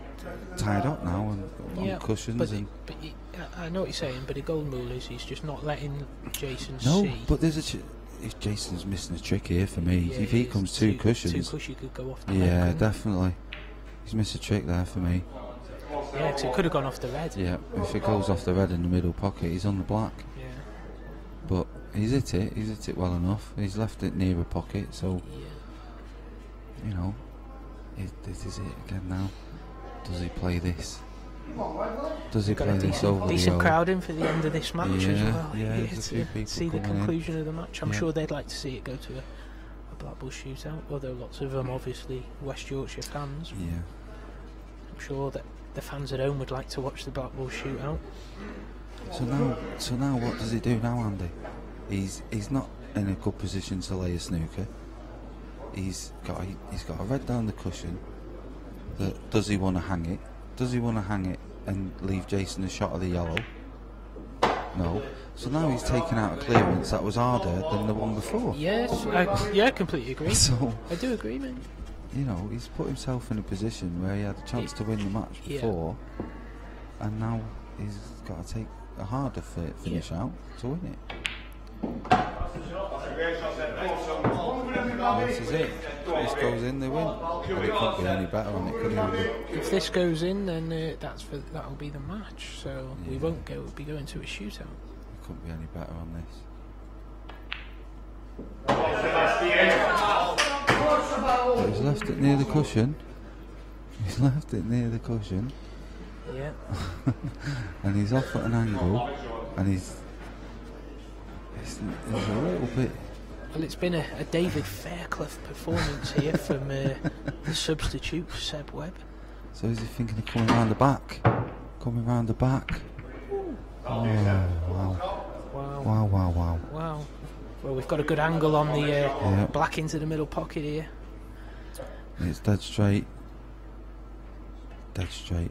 tied up now and on cushions. But I know what you're saying, but the golden rule is he's just not letting Jason see. No, but there's if Jason's missing a trick here for me. Yeah, if he comes two cushions, could go off the yeah, red, definitely. He's missed a trick there for me. Yeah, because it could have gone off the red. Yeah, if it goes off the red in the middle pocket, he's on the black. Yeah. But he's hit it well enough. He's left it near a pocket, so this is it again now. Does he play this? Does he play this over the decent crowd in for the end of this match as well? Yeah, there's a few people see the coming conclusion of the match. I'm sure they'd like to see it go to a Blackball shootout, although lots of them obviously West Yorkshire fans. Yeah. I'm sure that the fans at home would like to watch the Blackball shootout. So now what does he do now, Andy? He's not in a good position to lay a snooker. He's got a red down the cushion. Does he want to hang it? Does he want to hang it and leave Jason a shot of the yellow? No. So now he's taken out a clearance that was harder than the one before. Yes, I completely agree. So I do agree, mate. He's put himself in a position where he had a chance to win the match before, and now he's got to take a harder finish out to win it. This is it. If this goes in, they win. Well, it couldn't be any better on it, could it? If this goes in, then that'll be the match. So we won't be going to a shootout. It couldn't be any better on this. But he's left it near the cushion. He's left it near the cushion. Yeah. And he's off at an angle, and it's a little bit. Well, it's been a David Fairclough performance here from the substitute Seb Webb. So is he thinking of coming round the back? Coming round the back. Oh, wow. Wow. Wow. Wow. Well, we've got a good angle on the black into the middle pocket here. It's dead straight. Dead straight.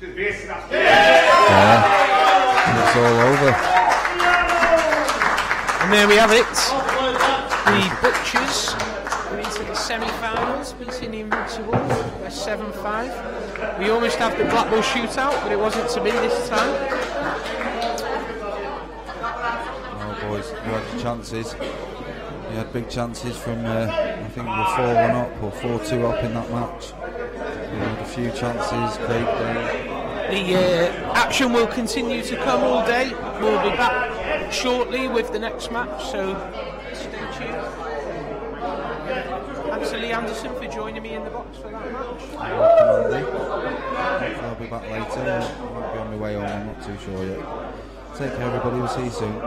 Yeah. It's all over. And there we have it. The Butchers are into the semi-finals, beating the Invincibles by 7-5. We almost have the Blackball shootout, but it wasn't to be this time. Well, boys, you had your chances. You had big chances from, I think we were 4-1 up or 4-2 up in that match. You had a few chances, great day. The action will continue to come all day. We'll be back shortly with the next match, so stay tuned. Thanks to Lee Anderson for joining me in the box for that match. I'll be back later. I might be on my way home, I'm not too sure yet. Take care, everybody. We'll see you soon.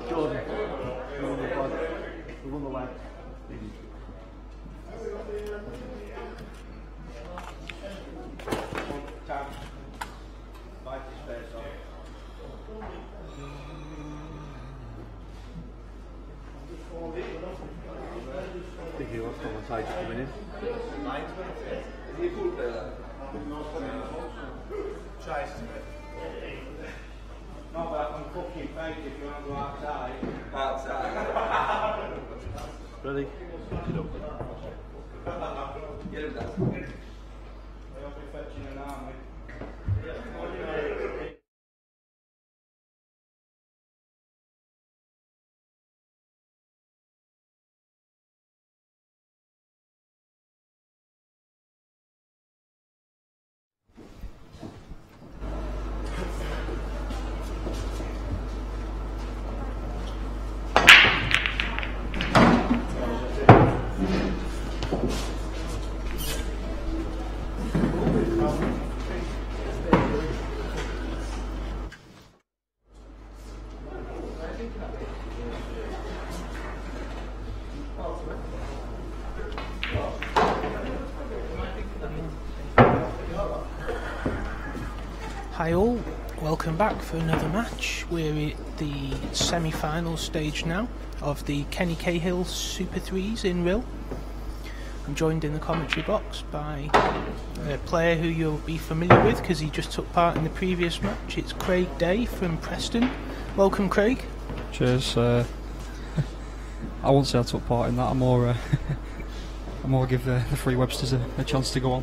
Jordan. We won the leg. Bite his face off. I think he wants commentator coming in. No, but I can cook you bake if you want to go outside. Outside. Ready? Get him down. They'll be fetching an army. Hi all, welcome back for another match. We're at the semi-final stage now of the Kenny Cahill Super 3s in Rhyl. I'm joined in the commentary box by a player who you'll be familiar with because he just took part in the previous match. It's Craig Day from Preston. Welcome, Craig. Cheers. I won't say I took part in that. I'm more give the three Websters a chance to go on.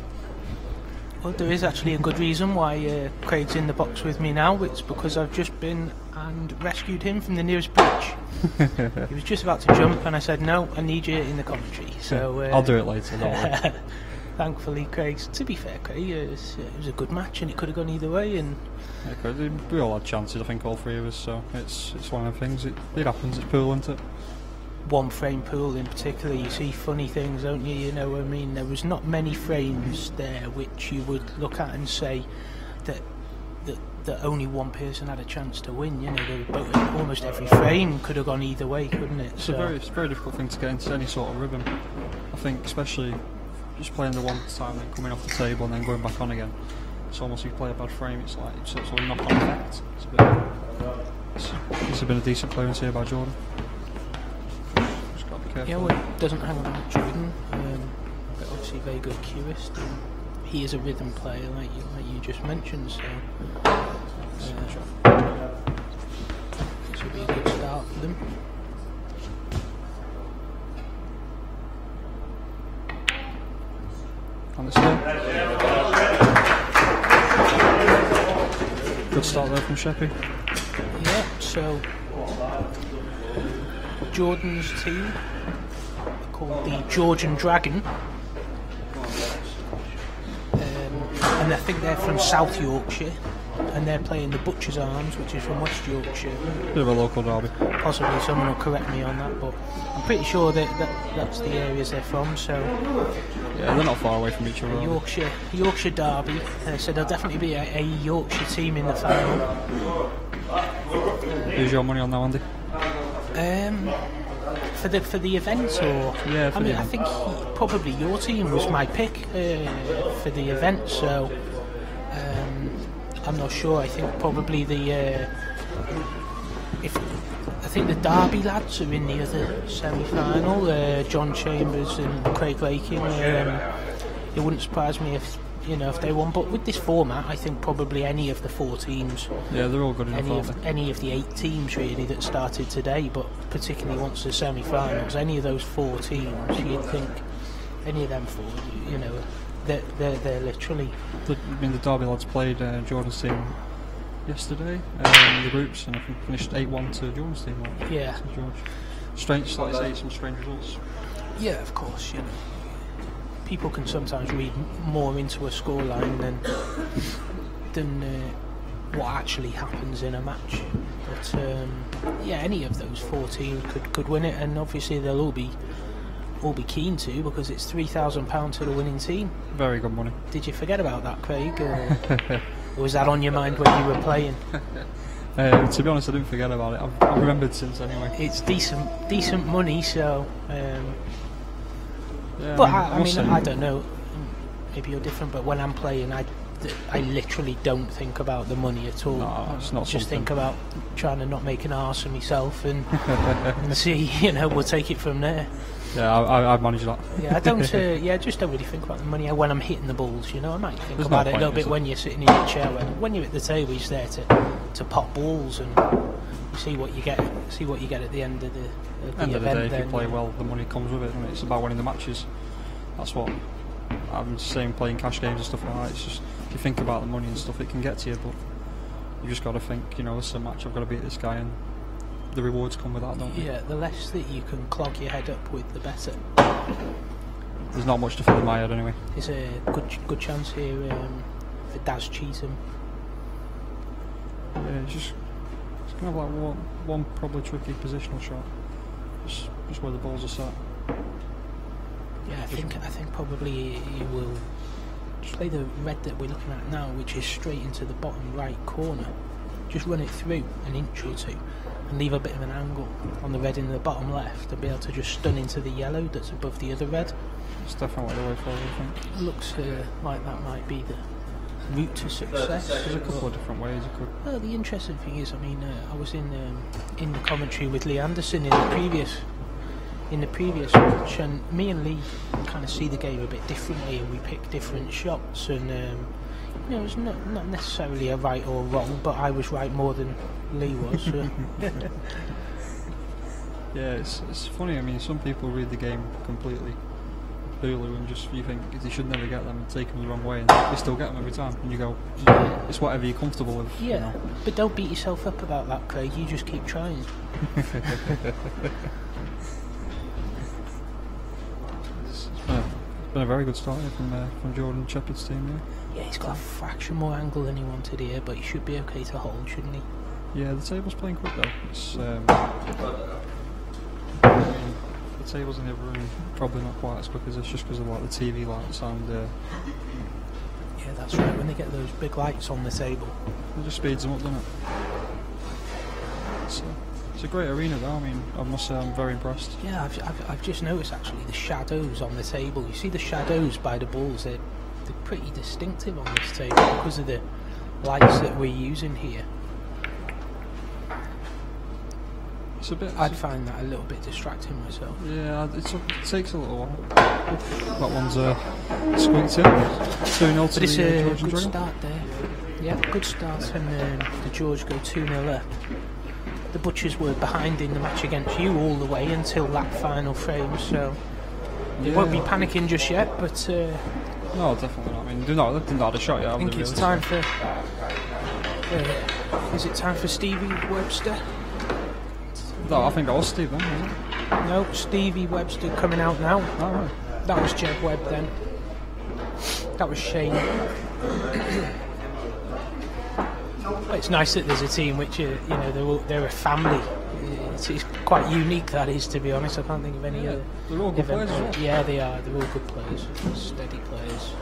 Well, there is actually a good reason why Craig's in the box with me now. It's because I've just been and rescued him from the nearest bridge. He was just about to jump and I said, no, I need you in the commentary. So I'll do it later, don't worry. Thankfully, Craig, to be fair, Craig, it was a good match and it could have gone either way. And yeah, we all had chances, I think, all three of us, so it's one of the things. It happens, it's pool, isn't it? One frame pool in particular, you see funny things, don't you? You know, I mean, there was not many frames there which you would look at and say that only one person had a chance to win. You know, they were both, almost every frame could have gone either way, couldn't it? It's a very difficult thing to get into any sort of rhythm. I think, especially just playing the one time and coming off the table and then going back on again. It's almost if you play a bad frame, it's like it's sort of a knock-on effect. It's been a decent clearance here by Jordan. Yeah, well, it doesn't hang on Jordan, but obviously very good cueist. He is a rhythm player, like you just mentioned, so this will be a good start for them. And it's still good start there from Sheppy. Yeah, so Jordan's team called the Georgian Dragon, and I think they're from South Yorkshire, and they're playing the Butcher's Arms, which is from West Yorkshire. Bit of a local derby. Possibly someone will correct me on that, but I'm pretty sure that's the areas they're from. So yeah, they're not far away from each other. Yorkshire derby, so there'll definitely be a Yorkshire team in the final. Who's your money on now, Andy? For the event, or yeah, I mean, I think probably your team was my pick for the event. So I'm not sure. I think probably the Derby lads are in the other semi-final. John Chambers and Craig Laking. It wouldn't surprise me if they won. But with this format, I think probably any of the four teams. Yeah, they're all good enough. Any of the 8 teams really that started today, but particularly once the semi-finals, any of those 4 teams, you'd think any of them 4, they're literally. The Derby lads played Jordan's team yesterday in the groups, and I think finished 8-1 to Jordan's team. Yeah. Strange, like you say, some strange results. Yeah, of course. People can sometimes read more into a scoreline than what actually happens in a match. But yeah, any of those 4 teams could win it, and obviously they'll all be keen to, because it's £3,000 to the winning team. Very good money. Did you forget about that, Craig, or was that on your mind when you were playing? To be honest, I didn't forget about it. I've remembered since anyway. It's decent money, so. Yeah, But I must say- I don't know. Maybe you're different, but when I'm playing, I literally don't think about the money at all. No, it's not Just something. think about trying to not make an arse of myself and see. We'll take it from there. Yeah, I've managed that. Yeah, I don't. I just don't really think about the money when I'm hitting the balls. I might think There's about no it a point, little bit is there? when you're sitting in your chair. When you're at the table, you're there to pop balls and you see what you get. See what you get at the end of the End of the event. day, if you play then, well, the money comes with it, and it's about winning the matches. That's what I'm saying. Playing cash games and stuff like that. It's just if you think about the money and stuff, it can get to you, but you just got to think. This is a match. I've got to beat this guy, and the rewards come with that, don't they? Yeah, the less that you can clog your head up with, the better. There's not much to fill in my head anyway. There's a good chance here for Daz Cheatham. Yeah, it's kind of like one probably tricky positional shot. Just where the balls are set. Yeah, I think probably he will play the red that we're looking at now, which is straight into the bottom right corner. Just run it through an inch or two and leave a bit of an angle on the red in the bottom left to be able to just stun into the yellow that's above the other red. It's definitely the way forward, I think. It looks like that might be the route to success. There's a couple of different ways you could. Well, the interesting thing is, I was in the commentary with Lee Anderson in the previous match, and me and Lee kind of see the game a bit differently, and we pick different shots, and it's not necessarily a right or wrong, but I was right more than Lee was. Yeah, it's funny. I mean, some people read the game completely Hulu and you think you should never get them and take them the wrong way, and they still get them every time. And you go, Yeah. it's whatever you're comfortable with. Yeah, but don't beat yourself up about that, Craig. You just keep trying. It's been a very good start here from Jordan Shepherd's team. Yeah, he's got a fraction more angle than he wanted here, but he should be okay to hold, shouldn't he? Yeah, the table's playing quick though. It's the tables in the other room probably not quite as quick as this, just because of the TV lights and Yeah, that's right. When they get those big lights on the table, it just speeds them up, doesn't it? It's a great arena though. I mean, I must say I'm very impressed. yeah, I've just noticed actually the shadows on the table. You see the shadows by the balls? They're pretty distinctive on this table because of the lights that we're using here. It's a bit. I'd find that a little bit distracting myself. Yeah, it takes a little while. That one's squeaked in. 2-0 to But it's the a Georgian good Dragon. start there. Yeah, good start, and the George go 2-0 up. The Butchers were behind in the match against you all the way until that final frame, so they won't be panicking just yet, but No, definitely not. I mean, they've not had a shot yet. I think it's time for... is it time for Stevie Webster? No, I think that was Steve then, wasn't it? No, Stevie Webster coming out now. Oh, right. That was Jeb Webb then. That was Shane. It's nice that there's a team which they're a family. It's quite unique, that is, to be honest. I can't think of any other. They're all good event. players as well. Yeah, they are. They're all good players, steady players.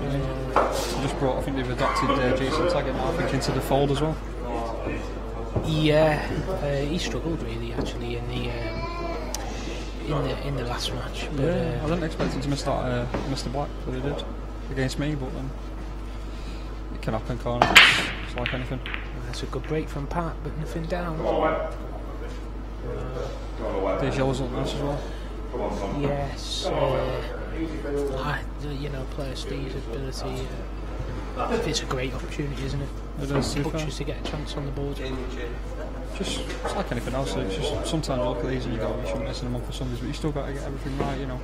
They just brought, I think they've adopted Jason Taggart now, I think, into the fold as well. Yeah, he struggled really actually in the last match. But, Yeah, I didn't expect him to miss that Mr. Black that he did against me, but then it can happen, can't it? It's like anything. That's a good break from Pat, but nothing down. These yellows look nice as well. Yes, player Steve's ability. It's a great opportunity, isn't it? It is, to be fair. Butchers to get a chance on the board. Just, it's like anything else. It's just sometimes you look at these and you go, you shouldn't miss them on for Sundays, but you still got to get everything right, you know.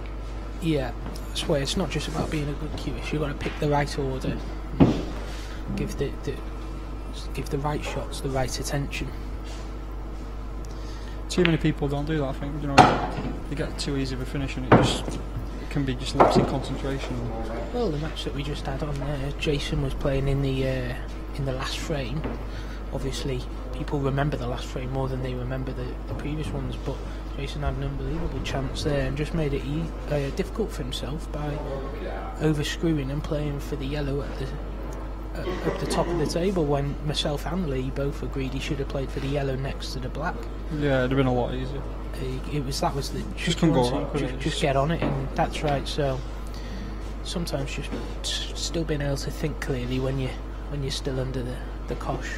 Yeah, that's why it's not just about being a good QS. You've got to pick the right order, give the right shots the right attention. Too many people don't do that. I think, you know, they get too easy of a finish and it can be just lapse in concentration. Well, the match that we just had on there, Jason was playing in the last frame. Obviously, people remember the last frame more than they remember the previous ones, but Jason had an unbelievable chance there and just made it difficult for himself by over-screwing and playing for the yellow up the top of the table when myself and Lee both agreed he should have played for the yellow next to the black. Yeah, it'd have been a lot easier. That was the just couldn't go wrong, just get on it, and that's right. So sometimes just still being able to think clearly when you're still under the cosh.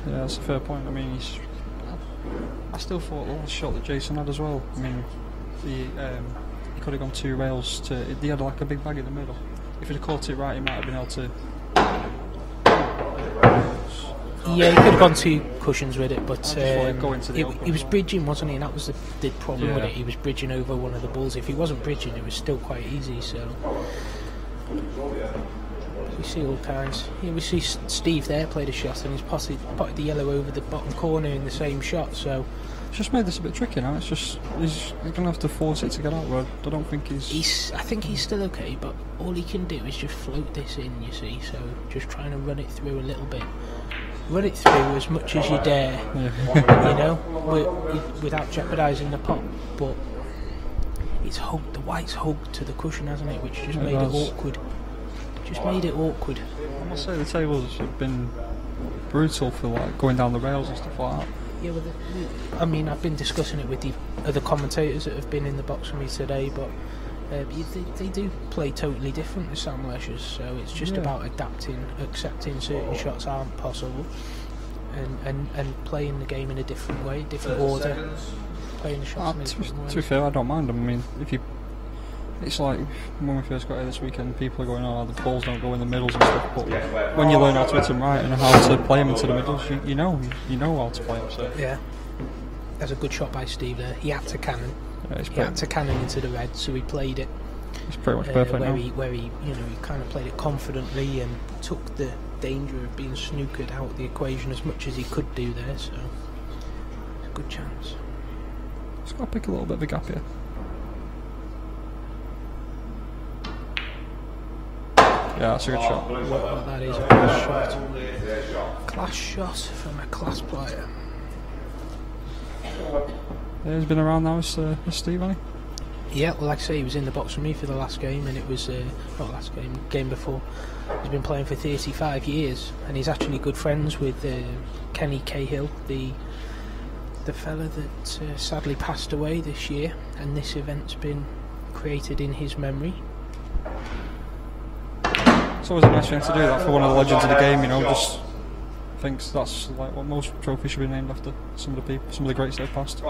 Yeah, that's a fair point. I mean, I still thought the last shot that Jason had as well. I mean, he could have gone 2 rails to. He had like a big bag in the middle. If he'd have caught it right, he might have been able to. Yeah, he could have gone 2 cushions with it, but he was bridging, wasn't he? And that was the problem with it. He was bridging over one of the balls. If he wasn't bridging, it was still quite easy. So we see all kinds. Here we see Steve there played a shot, and he's potted the yellow over the bottom corner in the same shot. So it's just made this a bit tricky now. It's just he's going to have to force it to get out. I don't think he's. I think he's still okay, but all he can do is just float this in. You see, so just trying to run it through a little bit. Run it through as much as you dare, you know, without jeopardising the pot. But it's hugged. The white's hugged to the cushion, hasn't it? Which just made it awkward. Just made it awkward. I must say the tables have been brutal for like going down the rails and stuff like that. Yeah, well, I mean, I've been discussing it with the other commentators that have been in the box with me today, but they do play totally different to Sam Leisures, so it's just about adapting, accepting certain shots aren't possible, and playing the game in a different way, different order, playing the shots in a different way. To be fair, I don't mind them. I mean, it's like when we first got here this weekend, people are going, "Oh, the balls don't go in the middles and stuff." But when you learn how to hit them right and how to play them into the middles, you know how to play them. So yeah, that's a good shot by Steve there. He had to cannon. Yeah, he had to cannon into the red, so he played it. It's pretty much perfect where now. He kind of played it confidently and took the danger of being snookered out of the equation as much as he could do there. So it's a good chance. Just got to pick a little bit of a gap here. Yeah, that's a good shot. Well, that is a class shot. Class shot from a class player. Yeah, he's been around now as Steve, hasn't he? Yeah, well, like I say, he was in the box with me for the last game, and it was not last game before. He's been playing for 35 years, and he's actually good friends with Kenny Cahill, the fella that sadly passed away this year, and this event's been created in his memory. It's always a nice thing to do that for one of the legends of the game, you know. Just thinks that's like what most trophies should be named after. Some of the greats that have passed.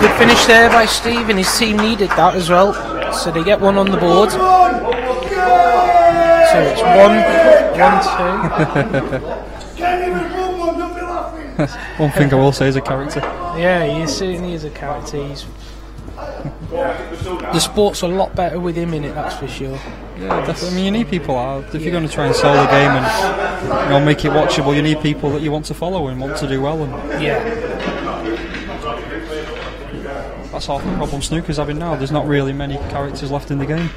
Good finish there by Steve, and his team needed that as well. So they get one on the board. So it's 1-2. One thing I will say is a character. Yeah, he certainly is a character. The sport's a lot better with him in it, that's for sure. Yeah, definitely. I mean, you need people out. If you're going to try and sell the game and make it watchable, you need people that you want to follow and want to do well. And yeah, that's half the problem snooker's having now. There's not really many characters left in the game.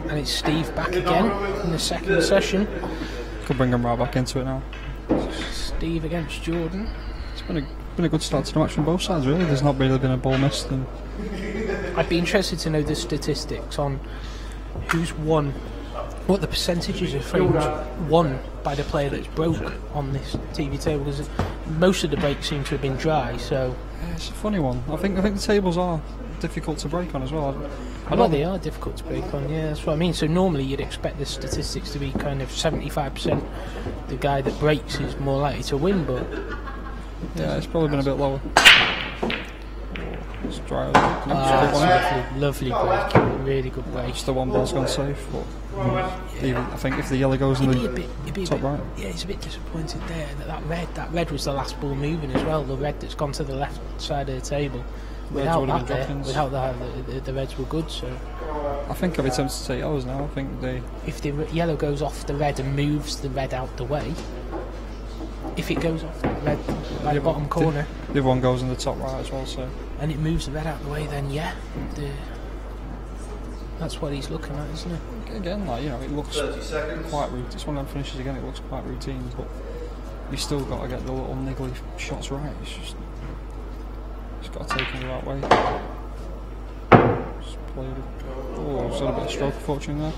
And it's Steve back again in the second session. Could bring him right back into it now. Steve against Jordan. It's been a good start to the match from both sides, really. There's not really been a ball missed. And I'd be interested to know the statistics on who's won, what the percentages of frames won by the player that's broke on this TV table, because most of the breaks seem to have been dry. So yeah, it's a funny one. I think the tables are difficult to break on as well. Well, they are difficult to break on, yeah, that's what I mean. So normally you'd expect the statistics to be kind of 75%. The guy that breaks is more likely to win, but yeah, it's probably been a bit lower. It's dry. Lovely break, really good break. Just the one ball's gone safe, but even, I think if the yellow goes in the top right. Yeah, he's a bit disappointed there that red was the last ball moving as well. The red that's gone to the left side of the table. Without that, the reds were good. So I think I'd be tempted to take yellows now. I think if the yellow goes off the red and moves the red out the way, if it goes off the red by the bottom corner, the other one goes in the top right as well. So and it moves the red out the way, then yeah, that's what he's looking at, isn't it? Again, like it looks quite routine. It's one of them finishes again. It looks quite routine, but you still got to get the little niggly shots right. It's just got to take them the right way. Just played it. Oh, he's got a bit of stroke fortune there.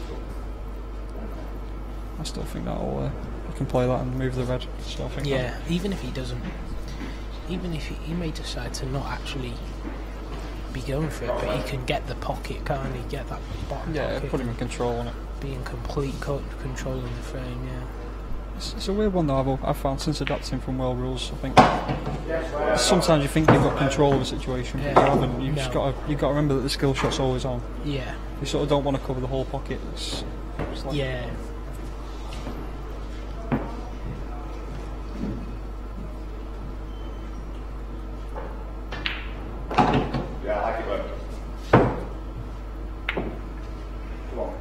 I still think that'll he can play that and move the red. So I think yeah, even if he doesn't, even if he may decide to not actually be going for it, but he can get the pocket, can't he? Get that bottom pocket. Put him in control on it. Be in complete control of the frame, yeah. It's a weird one though I've found since adapting from world rules. I think sometimes you think you've got control of a situation, but you haven't. You've just got to remember that the skill shot's always on. Yeah. You sort of don't want to cover the whole pocket. It's like yeah. Yeah, I like it, bud. Come on.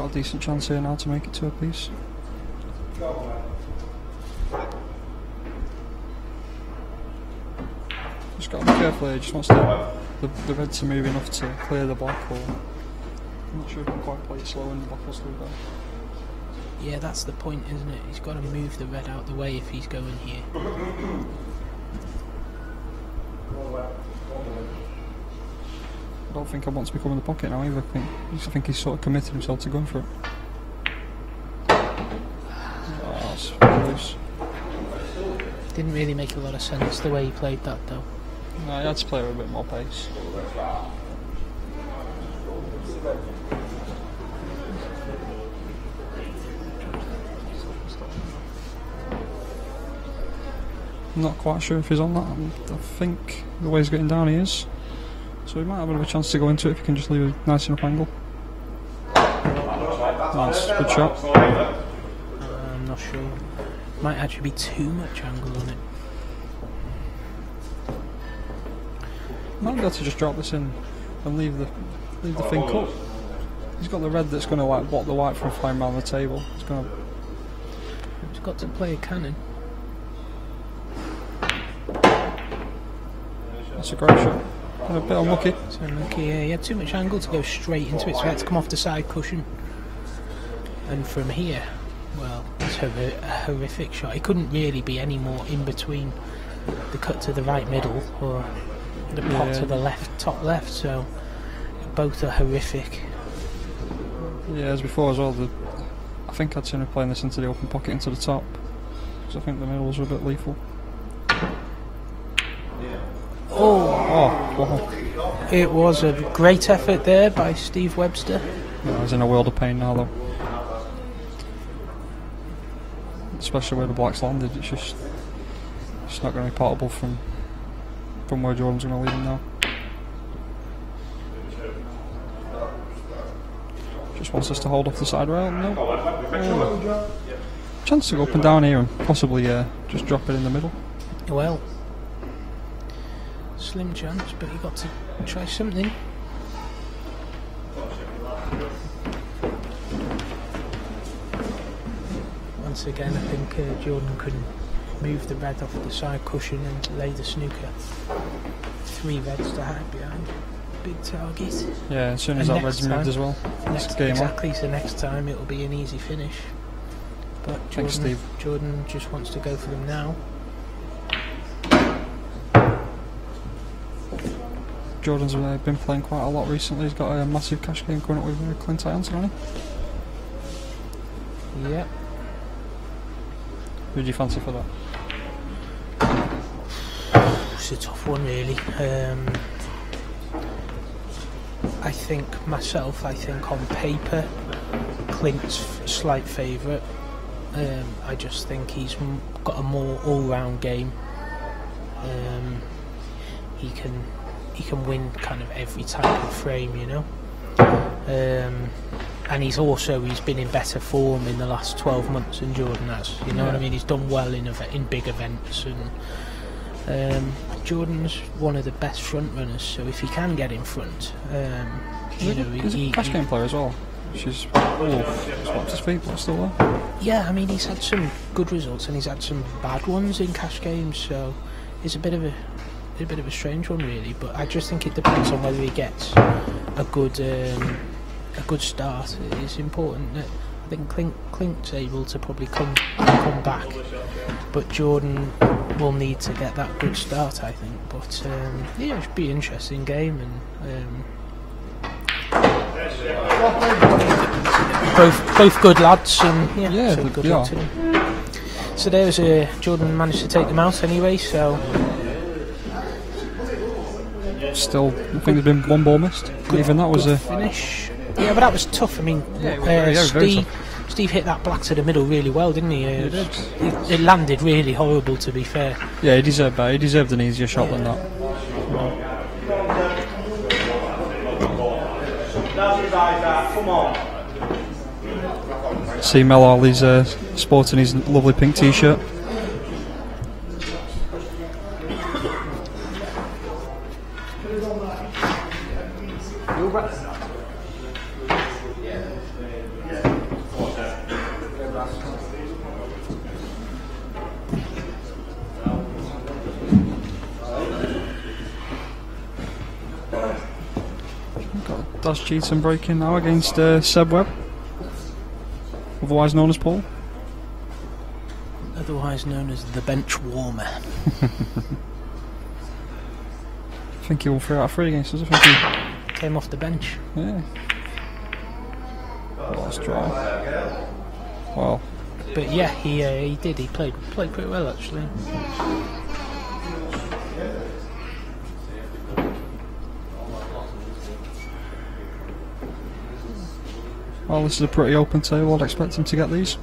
got a decent chance here now to make it to a piece. Just got to be careful here, just wants the red to move enough to clear the black hole. I'm not sure if I can quite play it slow and the black hole's through there. Yeah, that's the point, isn't it? He's got to move the red out the way if he's going here. I don't think I want to become in the pocket now either. I think he's sort of committed himself to going for it. Oh, that's loose. Didn't really make a lot of sense the way he played that though. No, he had to play with a bit more pace. I'm not quite sure if he's on that. I think the way he's getting down he is. So he might have a bit of a chance to go into it if he can just leave a nice enough angle. Nice, good shot. I'm not sure. Might actually be too much angle on it. Might be able to just drop this in and leave the thing cut. He's got the red that's going to like block the white from flying around the table. He's got to play a cannon. That's a great shot. A bit unlucky. It's unlucky, yeah. He had too much angle to go straight into it, so he had to come off the side cushion. And from here, well, it's a horrific shot. He couldn't really be any more in between the cut to the right middle or the pot to the left, top left, so both are horrific. Yeah, as before as well, I think I'd seen him playing this into the open pocket into the top, because I think the middles were a bit lethal. Oh, wow. It was a great effort there by Steve Webster. Yeah, he's in a world of pain now though. Especially where the black's landed, it's not going to be portable from where Jordan's going to leave him now. Just wants us to hold off the side rail, no. Oh. Chance to go up and down here and possibly just drop it in the middle. Well, slim chance, but you got to try something. Once again, I think Jordan can move the red off the side cushion and lay the snooker. 3 reds to hide behind. Big target. Yeah, as soon as that red's moved as well. Exactly, so next time it'll be an easy finish. But Thanks, Steve. Jordan just wants to go for them now. Jordan's been playing quite a lot recently. He's got a massive cash game coming up with Clint Lyons, hasn't he? Yep. Who do you fancy for that? It's a tough one, really. I think on paper, Clint's slight favourite. I just think he's got a more all-round game. He can win kind of every type of frame, you know. And he's been in better form in the last 12 months than Jordan has. You know what I mean? He's done well in big events, and Jordan's one of the best front runners. So if he can get in front, he's a cash game player as well. She's swapped his feet, but still there. Yeah, I mean he's had some good results and he's had some bad ones in cash games. So it's a bit of a a bit of a strange one, really. But I just think it depends on whether he gets a good start. It's important that I think Clink's able to probably come back, but Jordan will need to get that good start, I think. But yeah, it should be an interesting game, and both good lads, and yeah, so good luck to them. So there's Jordan managed to take them out anyway. So still, I think there's been one ball missed. Even that was a finish. Yeah, but that was tough. I mean, Steve hit that black to the middle really well, didn't he? It landed really horrible, to be fair. Yeah, he deserved better. He deserved an easier shot than that. Come on. See Mel Harley's sporting his lovely pink t-shirt. Does Cheatham breaking now against Seb Webb, otherwise known as Paul. Otherwise known as the bench warmer. I think he won 3 out of 3 against us. I think he came off the bench. Yeah. Last try. Well. But yeah, he did. He played pretty well, actually. Well, this is a pretty open table. I'd expect him to get these.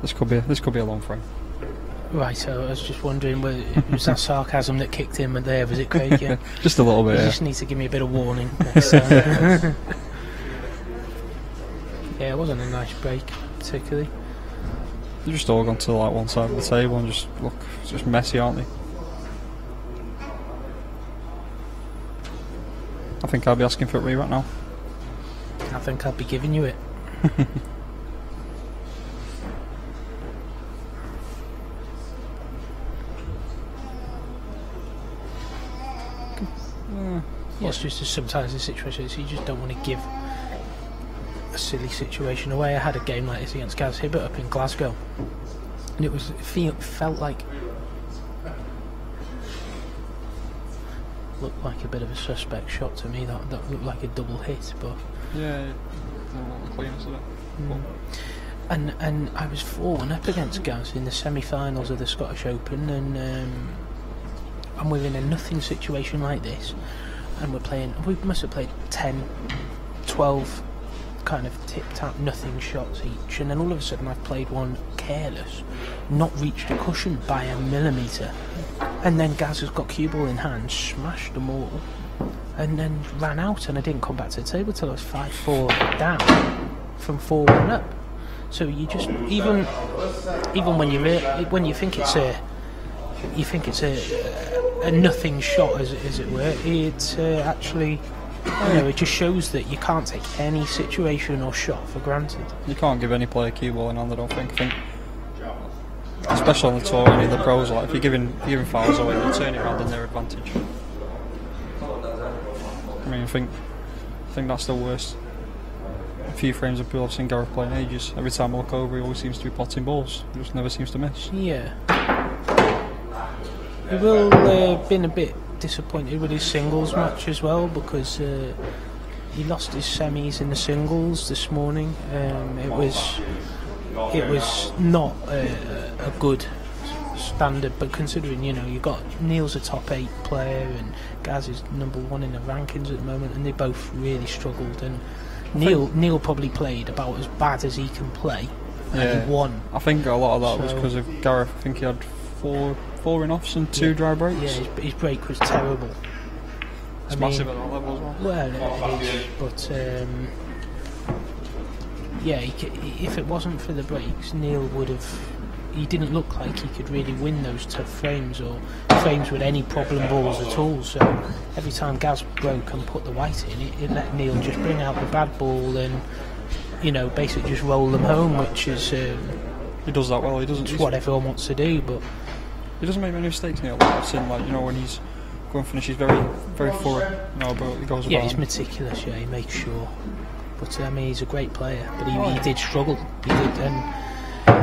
This could be a long frame. Right, so I was just wondering, was that sarcasm that kicked him there? Was it Craig? Yeah? Just a little bit. You just need to give me a bit of warning. Yeah, it wasn't a nice break, particularly. They've just all gone to like one side of the table and just look, it's just messy, aren't they? I think I'll be asking for it right now. I think I'll be giving you it. Yeah, it's just sometimes the situation is you just don't want to give a silly situation away. I had a game like this against Gaz Hibbott up in Glasgow, and it felt like looked like a bit of a suspect shot to me. That looked like a double hit, but yeah, the cleanest of it. And I was 4-1 up against Gaz in the semi-finals of the Scottish Open, and we're in a nothing situation like this, and we must have played 10, 12 kind of tip-tap nothing shots each, and then all of a sudden I've played one careless, not reached a cushion by a millimetre, and then Gaz has got cue ball in hand, smashed them all, and then ran out, and I didn't come back to the table till I was 5-4 down from 4-1 up. So you just even when you think it's a nothing shot as it were, it actually, it just shows that you can't take any situation or shot for granted. You can't give any player cue ball in hand, I don't think. Especially on the tour, any of the pros, like if you're giving fouls away, they'll turn it around in their advantage. I mean, I think that's the worst. A few frames of pool I've seen Gareth play in ages. Every time I look over, he always seems to be potting balls. He just never seems to miss. Yeah. He will have been a bit disappointed with his singles match as well, because he lost his semis in the singles this morning. It was not a good standard, but considering you got Neil's a top 8 player and Gaz is number 1 in the rankings at the moment, and they both really struggled, and Neil probably played about as bad as he can play, and he won. I think a lot of that was because of Gareth. I think he had 4 in-offs and 2 dry breaks. Yeah, his break was terrible. It's massive at that level as well. Well, it is, but if it wasn't for the breaks, Neil would have. He didn't look like he could really win those tough frames or frames with any problem balls at all. So every time Gaz broke and put the white in, it let Neil just bring out the bad ball, and you know, basically just roll them home, which is he does that well. He doesn't. It's what everyone wants to do, but he doesn't make many mistakes. Neil, I've seen, like, you know, when he's going to finish, he's very thorough. You know, but he goes about. Yeah, he's meticulous. Yeah, he makes sure. But I mean, he's a great player. But he did struggle. He did, and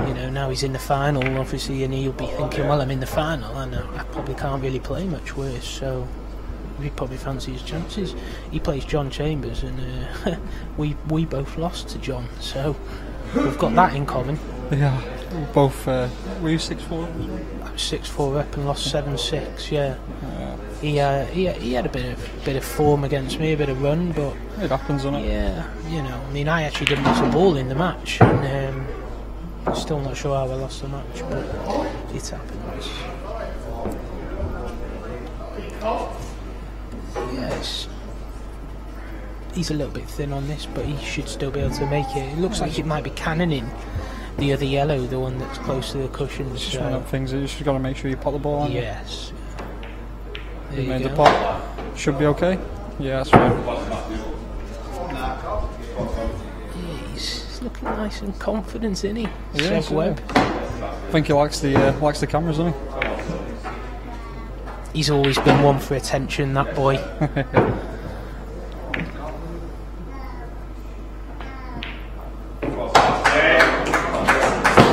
you know, now he's in the final, obviously, and he'll be thinking, well, I'm in the final, and I probably can't really play much worse. So he probably fancies his chances. He plays John Chambers, and we both lost to John, so we've got that in common. Yeah, both. Were you 6-4? I was 6-4 up and lost 7-6. Yeah. He had a bit of form against me, a bit of run, but it happens, doesn't it? Yeah, you know. I mean, I actually didn't miss a ball in the match, and I'm still not sure how I lost the match, but it happens. Yes. He's a little bit thin on this, but he should still be able to make it. It looks like it might be cannoning the other yellow, the one that's close to the cushions. It's just one of them things. You just got to make sure you pot the ball on. Yes. You made the pot. Should be okay. Yeah, that's fine. Yeah, he's looking nice and confident, isn't he? Yeah, Seb Webb. I think he likes the cameras, doesn't he? He's always been one for attention, that boy.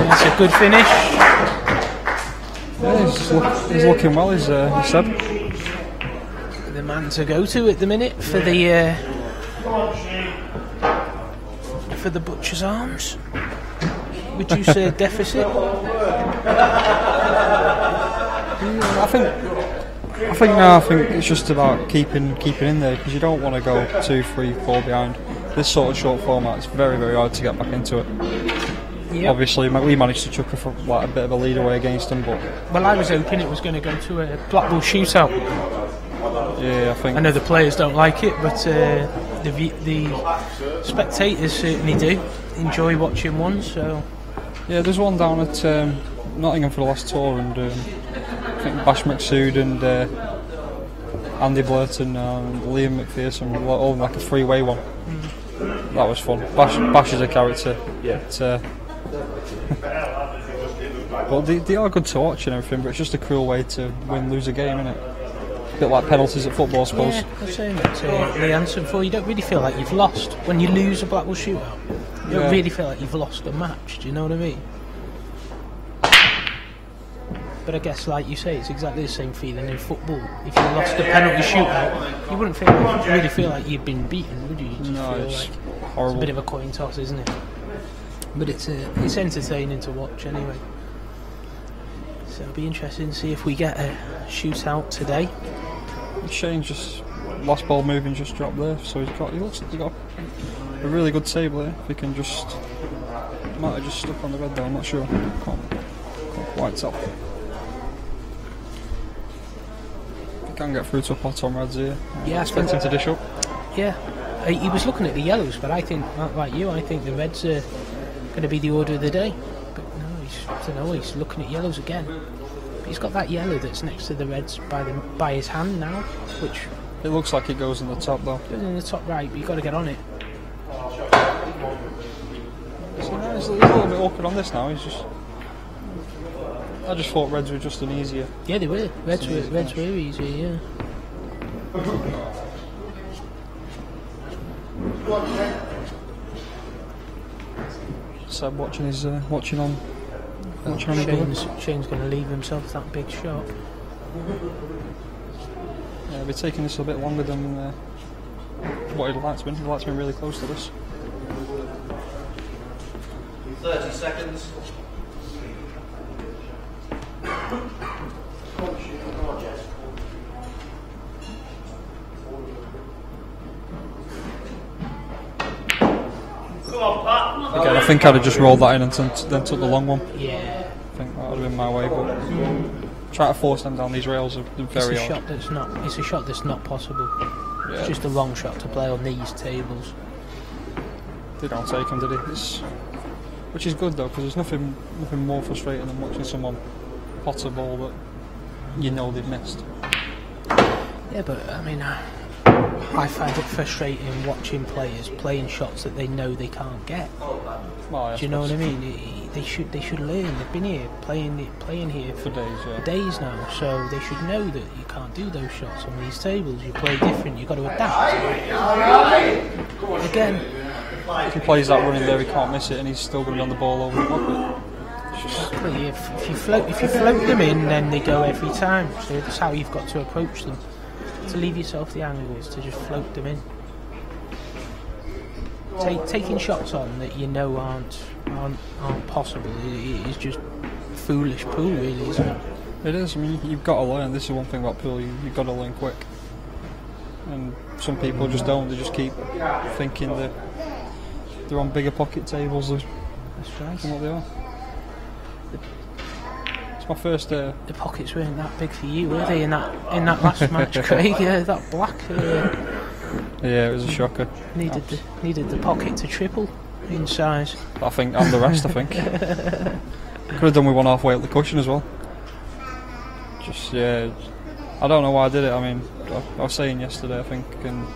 That's a good finish. Yeah, he's looking well, he's Seb. The man to go to at the minute for the Butcher's Arms. Would you say deficit? I think it's just about keeping in there, because you don't want to go 2, 3, 4 behind. This sort of short format, it's very, very hard to get back into it. Yep. Obviously, we managed to chuck a bit of a lead away against them, but well, I was hoping it was going to go to a Blackball shootout. Yeah, I know the players don't like it, but the spectators certainly do enjoy watching one. So yeah, there's one down at Nottingham for the last tour, and I think Bash McSood and Andy Blurton and Liam McPherson were all in like a 3-way one. That was fun. Bash is a character. Yeah. Well, they are good to watch and everything, but it's just a cruel way to lose a game, isn't it? A bit like penalties at football, I suppose. Yeah, I'm saying that the answer for you don't really feel like you've lost when you lose a Blackball shootout. You don't really feel like you've lost a match. Do you know what I mean? But I guess, like you say, it's exactly the same feeling in football. If you lost a penalty shootout, you wouldn't really feel like you'd been beaten, would you? You'd just feel it's like horrible. It's a bit of a coin toss, isn't it? But it's entertaining to watch anyway. So it'll be interesting to see if we get a shootout today. Shane just last ball moving just dropped there, so he looks like he's got a really good table here. If he can just might have just stuck on the red though, I'm not sure. Can't quite tell. He can get through to a pot on reds here. Yeah, I expect him to dish up. Yeah, he was looking at the yellows, but I think, like you, I think the reds are going to be the order of the day. But no, he's looking at yellows again. But he's got that yellow that's next to the reds by his hand now, which it looks like it goes in the top though. Goes in the top right, but you've got to get on it. So he's a little bit awkward on this now. I just thought reds were just an easier. Yeah, they were. Reds were easier. Yeah. Seb watching on Shane's going to leave himself that big shot. Yeah, he'll be taking this a bit longer than what he'd like to win. He'd like to be really close to this. 30 seconds. Again, I think I'd have just rolled that in and then took the long one. Yeah. I think that would have been my way, but try to force them down these rails are very hard. It's a shot that's not possible. Yeah. It's just a wrong shot to play on these tables. They don't take them, did they? Which is good though, because there's nothing more frustrating than watching someone pot a ball that you know they've missed. Yeah, but I mean, I find it frustrating watching players playing shots that they know they can't get. Well, Do you know what I mean? They should learn. They've been here playing here for days, for days now, so they should know that you can't do those shots on these tables. You play different. You've got to adapt. Again, if he plays that running there, he can't miss it, and he's still going to be on the ball over the pocket. exactly. If you float them in, then they go every time. So that's how you've got to approach them. To leave yourself the angles, to just float them in. Taking shots on that you know aren't possible is just foolish pool, really, isn't it? It is. I mean, you've got to learn. This is one thing about pool. You've got to learn quick. And some people just don't. They just keep thinking that they're on bigger pocket tables. That's right. Than what they are. It's my first. The pockets weren't that big for you, were they? In that last match, Craig? Yeah, that black. Yeah, it was a shocker. Needed the pocket to triple in size. I think, and the rest. I think could have done with one halfway up the cushion as well. Just I don't know why I did it. I mean, I was saying yesterday, I think, and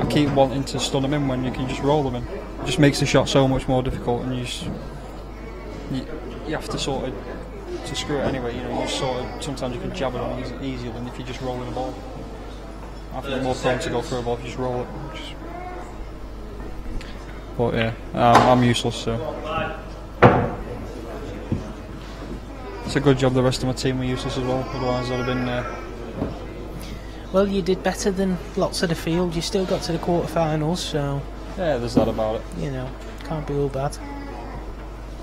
I keep wanting to stun them in when you can just roll them in. It just makes the shot so much more difficult, and you have to sort of to screw it anyway. You know, you sort of sometimes you can jab it on easier than if you're just rolling a ball. I think more prone to go through a ball if you just roll it. But yeah, I'm useless, so it's a good job the rest of my team were useless as well, otherwise I'd have been Well, you did better than lots of the field. You still got to the quarterfinals, so yeah, there's that about it. You know, can't be all bad.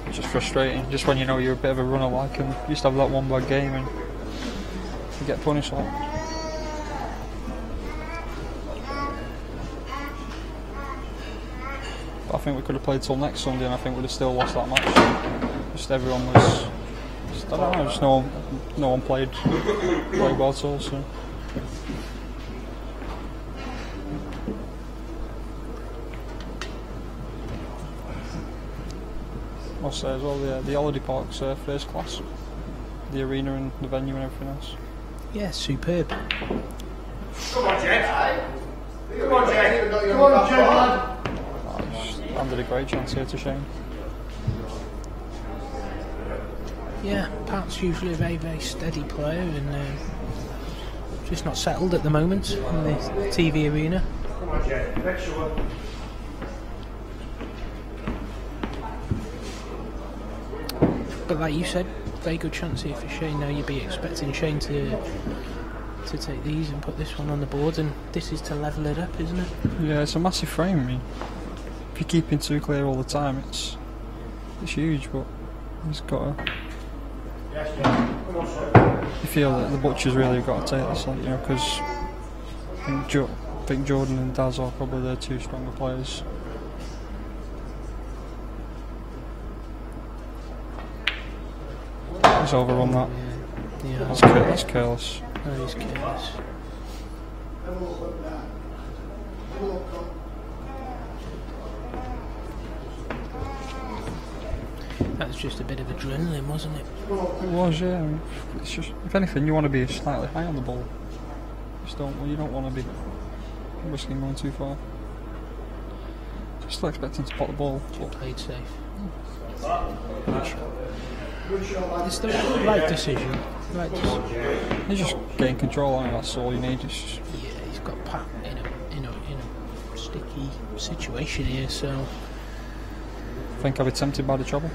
It's just frustrating, just when you know you're a bit of a runner like, and you used to have that one bad game and you get punished like. I think we could have played till next Sunday, and I think we'd have still lost that match. Just everyone was, I don't know, just no one played well at all. So. I'll say as well, the holiday park's first class. The arena and the venue and everything else. Yeah, superb. Come on, Jet. Come on, Jet. Come on, Jet. Handed a great chance here to Shane. Yeah, Pat's usually a very, very steady player and just not settled at the moment in the TV arena. Come on, Jet. Next one. But like you said, very good chance here for Shane. Now you'd be expecting Shane to take these and put this one on the board, and this is to level it up, isn't it? Yeah, it's a massive frame. I mean, if you're keeping two clear all the time, it's huge. But he's got to. You feel that the butcher's really got to take this, like, you know, because I think Jordan and Daz are probably their two stronger players. He's overrun that. Yeah. That's careless. Oh, he's careless. That was just a bit of adrenaline, wasn't it? It was, yeah. I mean, it's just, if anything, you want to be slightly high on the ball. You don't want to be risking going too far. Still expecting to pot the ball. Just played safe. Good shot. It's the right decision. Right decision. He's just getting control on it. That's all you need. It's just yeah, he's got Pat in a sticky situation here, so I think I'll be tempted by the trouble.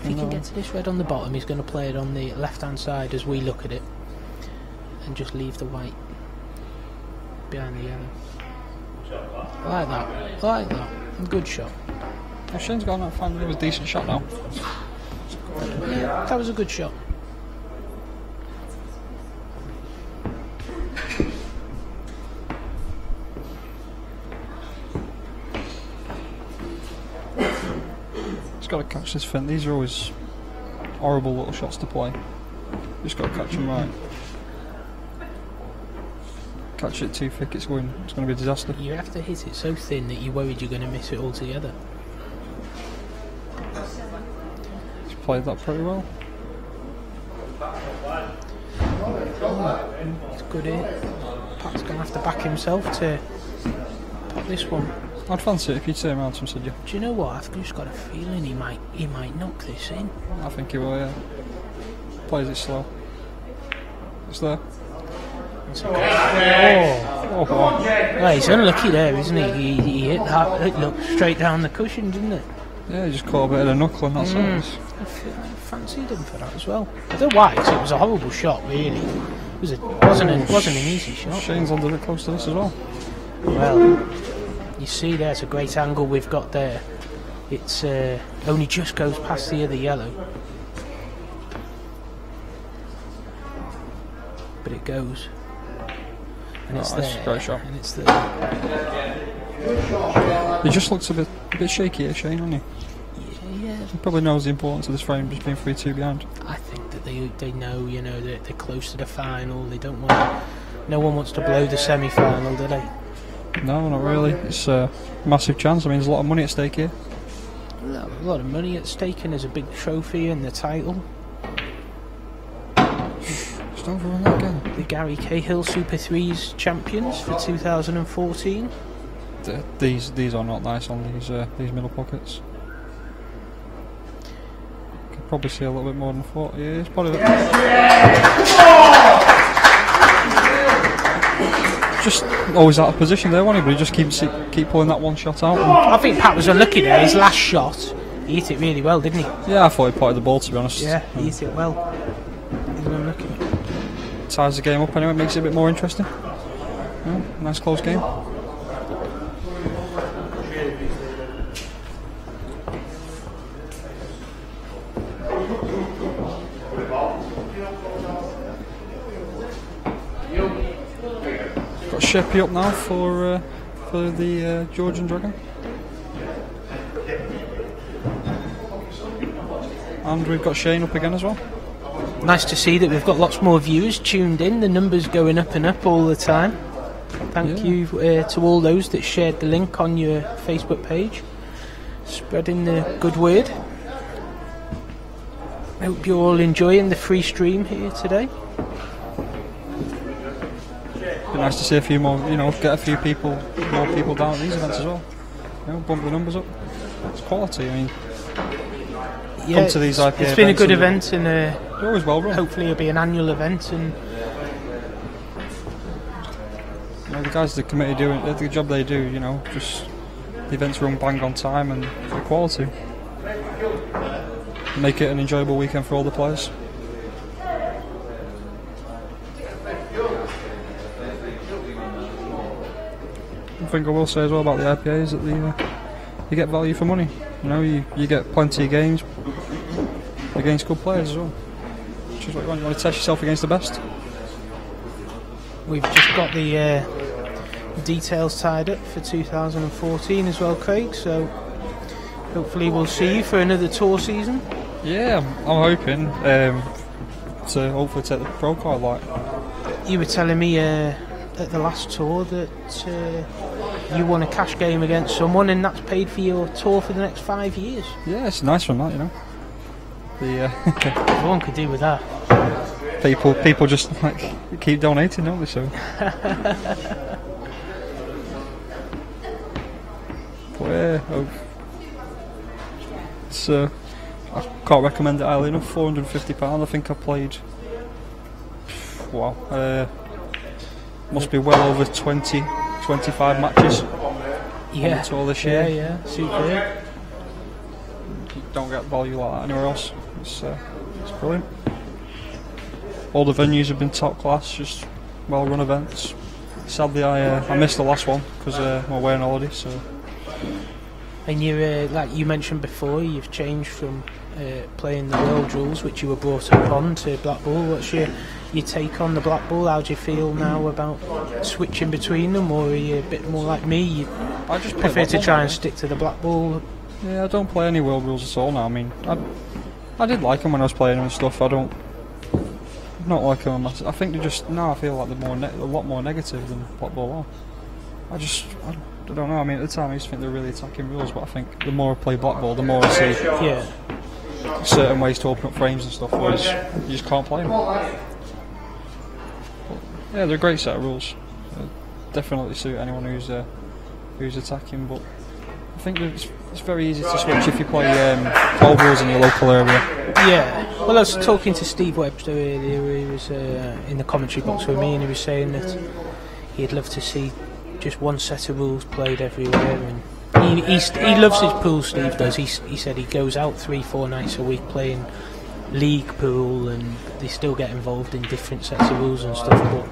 if he can get to this red on the bottom, he's going to play it on the left-hand side as we look at it, and just leave the white behind the yellow. Like that. Like that. Good shot. Well, Shane's got that finally with a decent shot now. Yeah, that was a good shot. He's got to catch this fin. These are always horrible little shots to play. Just got to catch them right. Catch it too thick, it's going to be a disaster. You have to hit it so thin that you're worried you're going to miss it altogether. He's played that pretty well. It's good here. Pat's going to have to back himself to pop this one. I'd fancy it if you'd turn around to him, said you. Do you know what? I've just got a feeling he might knock this in. I think he will, yeah. Plays it slow. It's there. Oh, well, he's unlucky there, isn't he? He hit that. It looked straight down the cushion, didn't it? Yeah, he just caught a bit of the knuckle and that's it. I fancied him for that as well. I don't know why, 'cause it was a horrible shot, really. It wasn't an easy shot. Shane's under it close to this as well. Well, you see, there's a great angle we've got there. It's only just goes past the other yellow, but it goes, and it's that's there. a great shot. And it's there. He just looks a bit shaky here, Shane, doesn't he? Yeah. He probably knows the importance of this frame, just being 3-2 behind. I think that they know, you know, that they're close to the final. They don't want. No one wants to blow the semi-final, do they? No, not really. It's a massive chance. I mean, there's a lot of money at stake here. A lot of money at stake, and there's a big trophy and the title. Just overrun that again. The Gary Cahill Super 3s champions for 2014. These are not nice on these middle pockets. Could probably see a little bit more than 40. Yeah, it's probably. Just always out of position there, wasn't he? But he just keep pulling that one shot out. I think Pat was unlucky there. His last shot, he hit it really well, didn't he? Yeah, I thought he potted the ball, to be honest. Yeah, he hit it well. He was unlucky. Ties the game up anyway, makes it a bit more interesting. Yeah, nice close game. Got Sheppy up now for the Georgian Dragon. And we've got Shane up again as well. Nice to see that we've got lots more viewers tuned in. The numbers going up and up all the time. Thank you to all those that shared the link on your Facebook page, spreading the good word. I hope you're all enjoying the free stream here today. Be nice to see a few more, get a few more people down at these events as well. Bump the numbers up. It's quality. I mean, come to these IPA it's been a good events event, and they're always well run. hopefully it'll be an annual event. And the guys at the committee doing the job they do. Just the events run bang on time and the quality. Make it an enjoyable weekend for all the players. I think I will say as well about the IPA is that you get value for money. You get plenty of games against good players as well. Which is what you want. You want to test yourself against the best. we've just got the details tied up for 2014 as well, Craig. So hopefully we'll see you for another tour season. Yeah, I'm hoping to hopefully take the pro card. Like you were telling me at the last tour that you won a cash game against someone, and that's paid for your tour for the next 5 years. Yeah, it's a nice one, that, Everyone could do with that. People just keep donating, don't they? So. But yeah, it's I can't recommend it highly enough. £450. I think I played. Wow, must be well over 20, 25 matches on the tour this year. Yeah, super. You don't get value like that anywhere else. It's brilliant. All the venues have been top class, just well run events. Sadly, I missed the last one because I'm away on holiday. So. And you, like you mentioned before, you've changed from playing the world rules, which you were brought up on, to Blackball. What's your take on the Blackball? How do you feel now about switching between them, or are you a bit more like me? I just prefer to try and stick to the Blackball. Yeah, I don't play any world rules at all now. I mean, I did like them when I was playing them and stuff. Not like them. I think they're just now. I feel like they're a lot more negative than Blackball are. I don't know. I mean, at the time I used to think they were really attacking rules, but I think the more I play Blackball, the more I see certain ways to open up frames and stuff, whereas you just can't play them. But, yeah, they're a great set of rules. Definitely suit anyone who's attacking, but I think that it's very easy to switch if you play old rules in your local area. Yeah. Well, I was talking to Steve Webster earlier. He was in the commentary box with me, and he was saying that he'd love to see just one set of rules played everywhere. And he loves his pool. Steve does. He said he goes out 3-4 nights a week playing league pool, and they still get involved in different sets of rules and stuff. But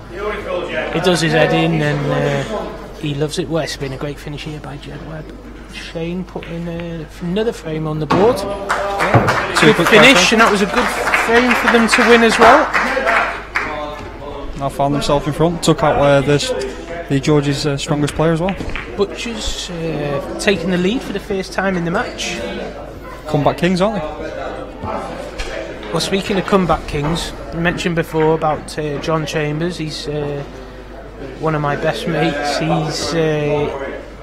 it does his head in, and he loves it. Well, it's been a great finish here by Jed Webb. Shane putting another frame on the board. Good finish, and that was a good frame for them to win as well. Now found themselves in front, took out the George's strongest player as well. Butchers taking the lead for the first time in the match. Comeback kings, aren't they? Well, speaking of comeback kings, I mentioned before about John Chambers. He's one of my best mates. He's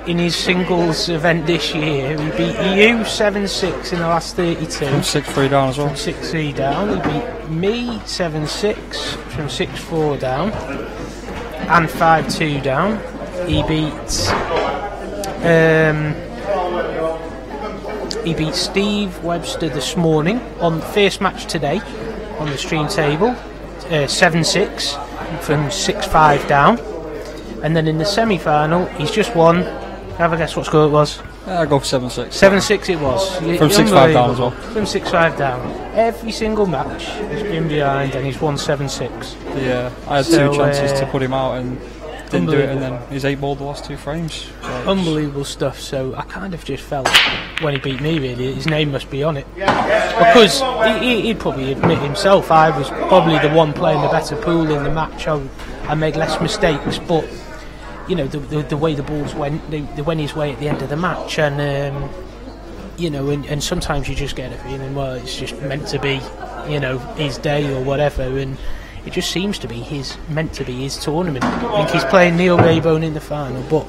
in his singles event this year. He beat EU 7-6 in the last 32. From 6-3 down as well. From 6-3 down. He beat me 7-6 from 6-4 down and 5-2 down. He beat Steve Webster this morning on the first match today on the stream table, 7-6 from 6-5 down. And then in the semi-final, he's just won. Have a guess what score it was? I'll go for 7-6. 7-6 it was. From 6-5 down as well. From 6-5 down. Every single match he's been behind, and he's won 7-6. Yeah, I had two chances to put him out and didn't do it, and then he's 8-balled the last two frames. Unbelievable stuff. So I kind of just felt when he beat me, really, his name must be on it, because he'd probably admit himself I was probably the one playing the better pool in the match. I made less mistakes, but you know, the way the balls went, they went his way at the end of the match, and you know, and sometimes you just get a feeling, well, it's just meant to be, you know, his day or whatever, and it just seems to be meant to be his tournament. I think he's playing Neil Raybone in the final, but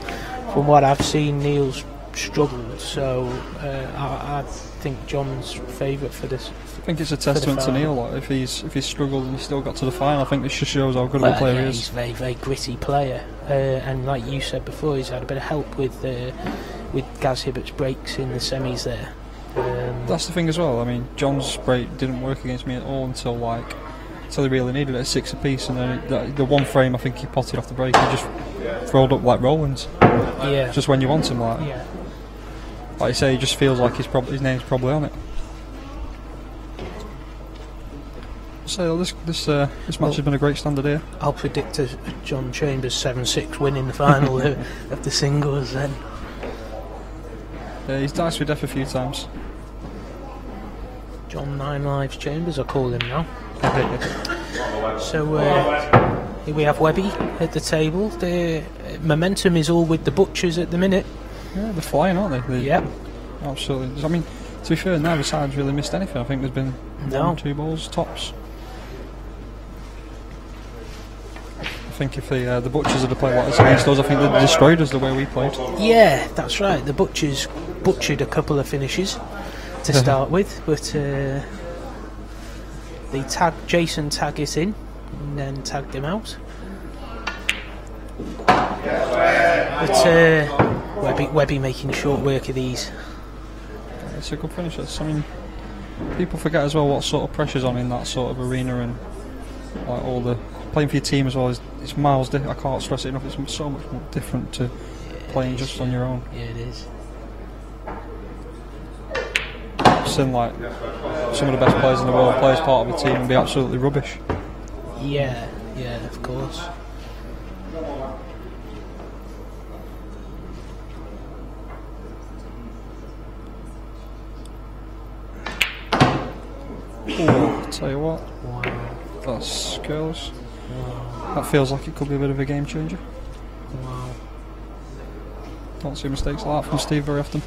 from what I've seen, Neil's struggled, so I think John's favourite for this. I think it's a testament to Neil. Like, if he's struggled and he still got to the final, I think this just shows how good of a player he is. He's a very, very gritty player, and like you said before, he's had a bit of help with Gaz Hibbott's breaks in the semis there. That's the thing as well. I mean, John's break didn't work against me at all until he really needed it at 6 apiece, and then the one frame I think he potted off the break, he just rolled up like Rollins. Yeah. Just when you want him, like. Yeah. Like I say, he just feels like his name's probably on it. So this match has been a great standard here. I'll predict a John Chambers 7-6 win in the final of the singles then. Yeah, he's diced with death a few times. John 9 Lives Chambers, I call him now. So here we have Webby at the table. The momentum is all with the Butchers at the minute. Yeah, they're flying, aren't they? Yep. Absolutely. I mean, to be fair, neither side's really missed anything. I think there's been 1-2 balls tops. I think if the Butchers had played like this against us, I think they'd destroyed us the way we played. Yeah, that's right. The Butchers butchered a couple of finishes to start with, but they Jason tagged it in and then tagged him out. But Webby making short work of these. It's a good finish. I mean, people forget as well what sort of pressure's on in that sort of arena, and like all the playing for your team as well. It's miles different. I can't stress it enough. It's so much more different to playing just on your own. Yeah, it is. I've seen like some of the best players in the world play as part of a team and be absolutely rubbish. Yeah, of course. Ooh, I'll tell you what. Wow. That's careless. Wow. That feels like it could be a bit of a game changer. Wow. Don't see mistakes like that from Steve very often.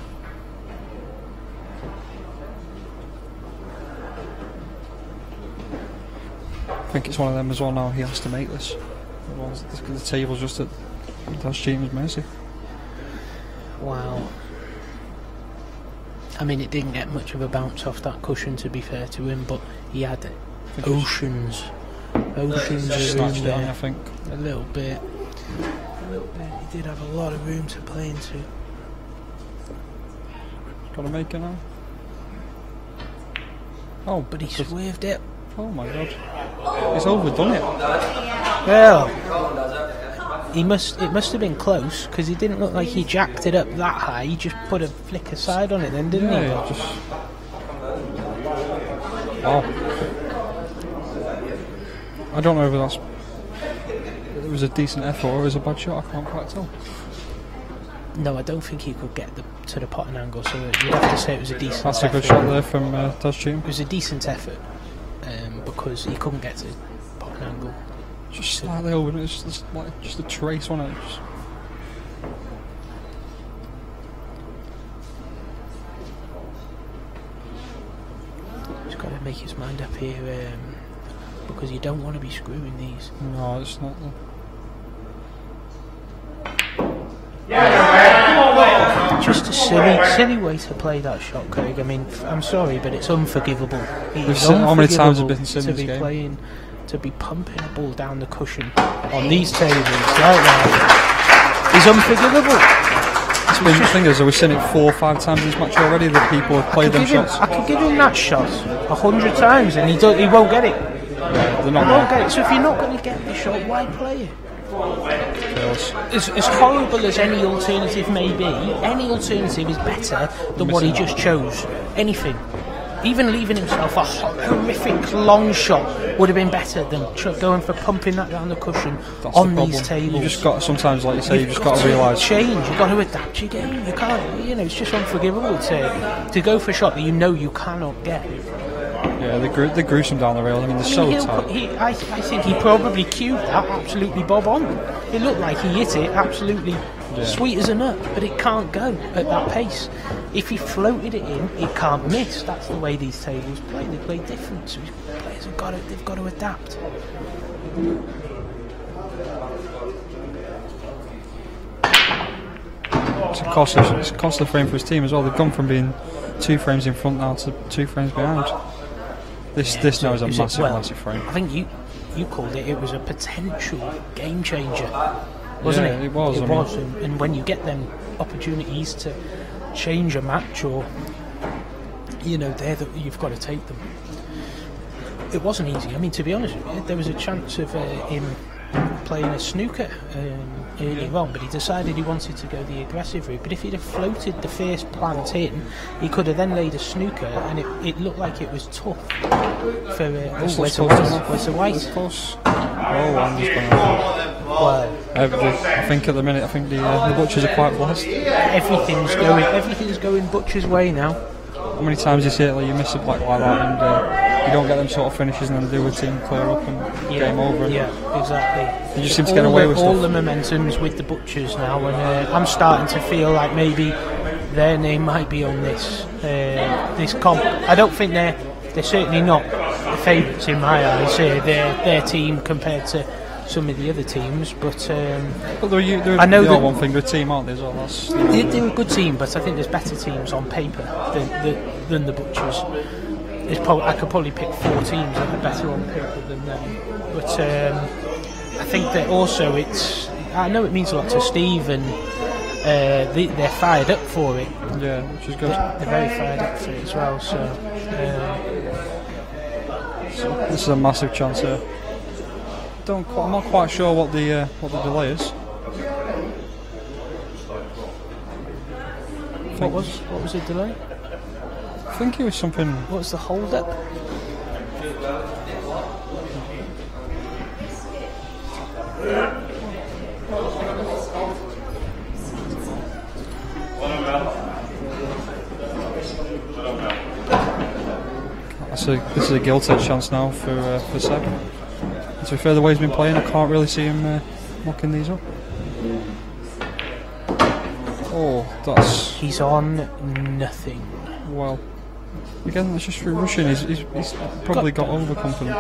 I think it's one of them as well now, he has to make this. Otherwise the table's just at that's James' mercy. Wow. I mean, it didn't get much of a bounce off that cushion, to be fair to him, but he had oceans of room there. I think. A little bit. He did have a lot of room to play into. Got to make it now. Oh, But he swerved it. oh my god. He's overdone it. Well, it must have been close because he didn't look like he jacked it up that high. He just put a flick aside on it then, didn't he? Yeah, just. Wow. I don't know if it was a decent effort or it was a bad shot. I can't quite tell. No, I don't think he could get to the potting angle, so you'd have to say it was a decent That's a effort. good shot there from Daz Cheatham. It was a decent effort because he couldn't get to the potting angle. Just slightly over, it's just a trace on it. He's got to make his mind up here because you don't want to be screwing these. No, it's not. Just a silly way to play that shot, Craig. I mean, I'm sorry, but it's unforgivable. How many times have been seen to this be game? playing, to be pumping a ball down the cushion on these tables like that is unforgivable. The thing is, we've seen it 4 or 5 times in this match already that people have played them shots. I could give him that shot 100 times and he won't get it. Yeah, they're not He won't get it. So if you're not going to get the shot, why play it? As horrible as any alternative may be, any alternative is better than what he just chose. Anything. Even leaving himself a horrific long shot would have been better than going for pumping that down the cushion on these tables. You just got, sometimes, like you say, you've just got to realise. Change. You've got to adapt your game. You can't, it's just unforgivable to go for a shot that you know you cannot get. Yeah, they're gruesome down the rail. I mean, they're so tight. I think he probably cued that absolutely bob on. It looked like he hit it absolutely sweet as a nut, but it can't go at that pace. If he floated it in, it can't miss. That's the way these tables play. They play different, so players they've got to adapt. It's a costly frame for his team as well. They've gone from being 2 frames in front now to 2 frames behind. This now is a massive frame. I think you called it. It was a potential game changer, wasn't it? It was. It was. And when you get them opportunities to change a match, or you've got to take them. It wasn't easy. I mean, to be honest with you, there was a chance of him playing a snooker earlier on, but he decided he wanted to go the aggressive route. But if he'd have floated the first plant in, he could have then laid a snooker, and it looked like it was tough for where's the white? Oh, Andy's gone out. I think at the minute, the butchers are quite blessed. Everything's going Butcher's way now. How many times you see it, like you miss a black like that and you don't get them sort of finishes, and then the other team clear up and game over. Yeah, exactly. You just seem to get away with all stuff. the momentum's with the Butchers now, and I'm starting to feel like maybe their name might be on this comp. I don't think they're certainly not the favourites in my eyes. Their team compared to some of the other teams, but I know they're one thing, they're a team, aren't they? As well. They're a good team, but I think there's better teams on paper than the Butchers. I could probably pick 4 teams that are better on paper than them, but I think that also I know it means a lot to Steve, and they're fired up for it. Yeah, which is good. They're very fired up for it as well. So this is a massive chance here. I'm not quite sure what the delay is. What was the delay? I think it was something. What's the hold up? This is a gilt edge chance now for Seb. To be fair, the way he's been playing, I can't really see him mocking these up. Oh, he's on nothing. Well, again, that's just through rushing. He's probably got overconfident.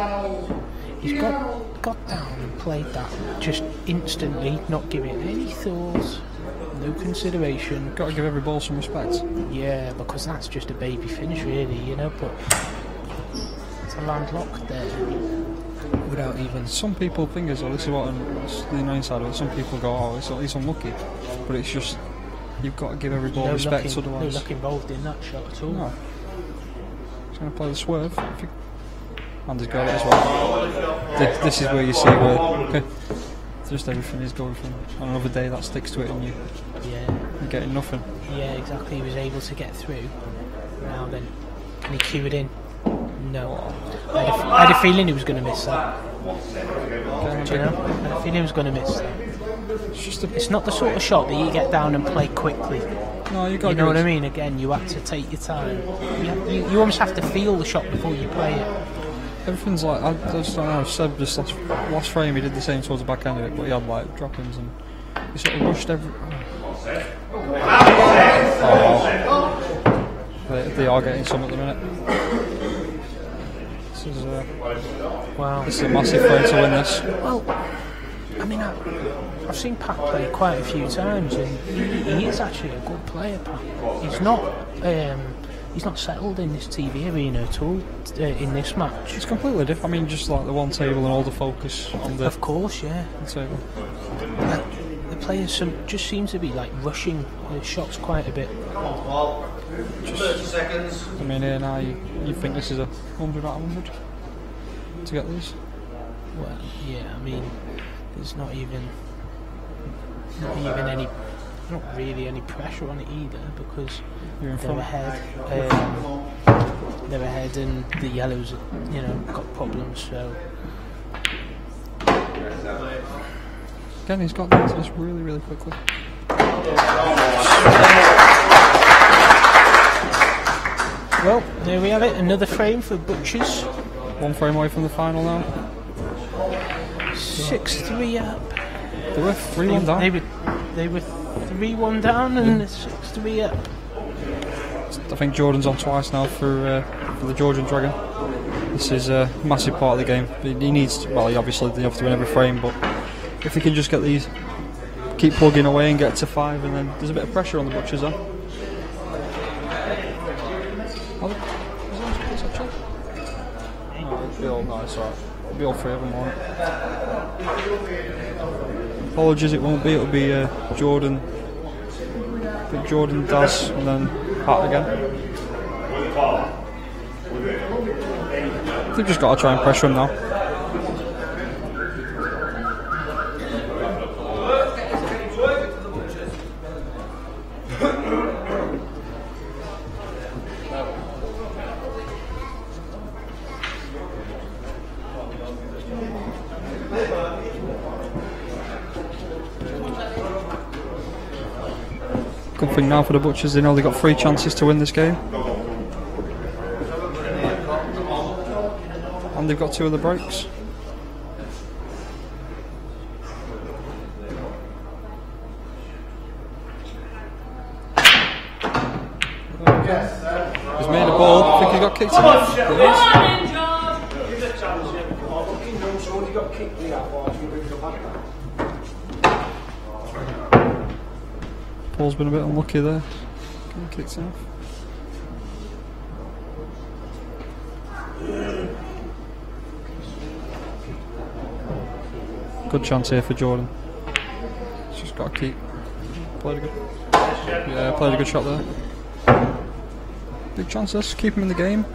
He's got down and played that just instantly, not giving it any thought, no consideration. Got to give every ball some respect. Yeah, because that's just a baby finish, really, But to land locked there without even. Some people think this is what it's the annoying side of it. Some people go, oh, it's unlucky, but it's just you've got to give every ball respect. Otherwise, no luck involved in that shot at all. No. He's going to play the swerve. And he's got it as well. This is where you see where just everything is going from. On another day that sticks to it, and you're getting nothing. Yeah, exactly. He was able to get through. Now then, can he cue it in? No. I had a feeling he was going to miss that. Do you know? I had a feeling he was going to miss that. It's not the sort of shot that you get down and play quickly. No, you know what I mean? Again, you have to take your time. You almost have to feel the shot before you play it. Everything's like, I don't know, Seb just last frame he did the same towards the back end of it, but he had like drop-ins and he sort of rushed every... They are getting some at the minute. This is this is a massive frame to win this. Well, I mean, I've seen Pat play quite a few times, and he is actually a good player, Pat. He's not settled in this TV arena at all in this match. It's completely different. I mean, just like the one table and all the focus on the... Of course, yeah. The table. The players just seem to be like rushing the shots quite a bit. Just 30 seconds. I mean, here now you think this is a 100 out of 100 to get these? Well, yeah. I mean, there's not really any pressure on it either, because they're ahead. They're ahead, and the yellows, got problems. So again, he's got into this really, really quickly. Well, there we have it. Another frame for Butchers. One frame away from the final now. 6-3 up. They were 3-1 down. They were 3-1 down and 6-3 up. I think Jordan's on twice now for the Georgian Dragon. This is a massive part of the game. He needs to, well, obviously they have to win every frame, but if he can just get these, keep plugging away and get to 5, and then there's a bit of pressure on the Butchers then. It'll be all 3 of them, won't it? Apologies, it won't be. It'll be Jordan. I think Jordan does, and then Pat again. They've just got to try and pressure him now. Good thing now for the Butchers, they know they've got 3 chances to win this game. And they've got 2 of the breaks. He's made a ball, I think he got kicked in. Paul's been a bit unlucky there. Getting kicked off. Good chance here for Jordan. He's just got to keep. Played a good shot there. Big chance this. Keep him in the game.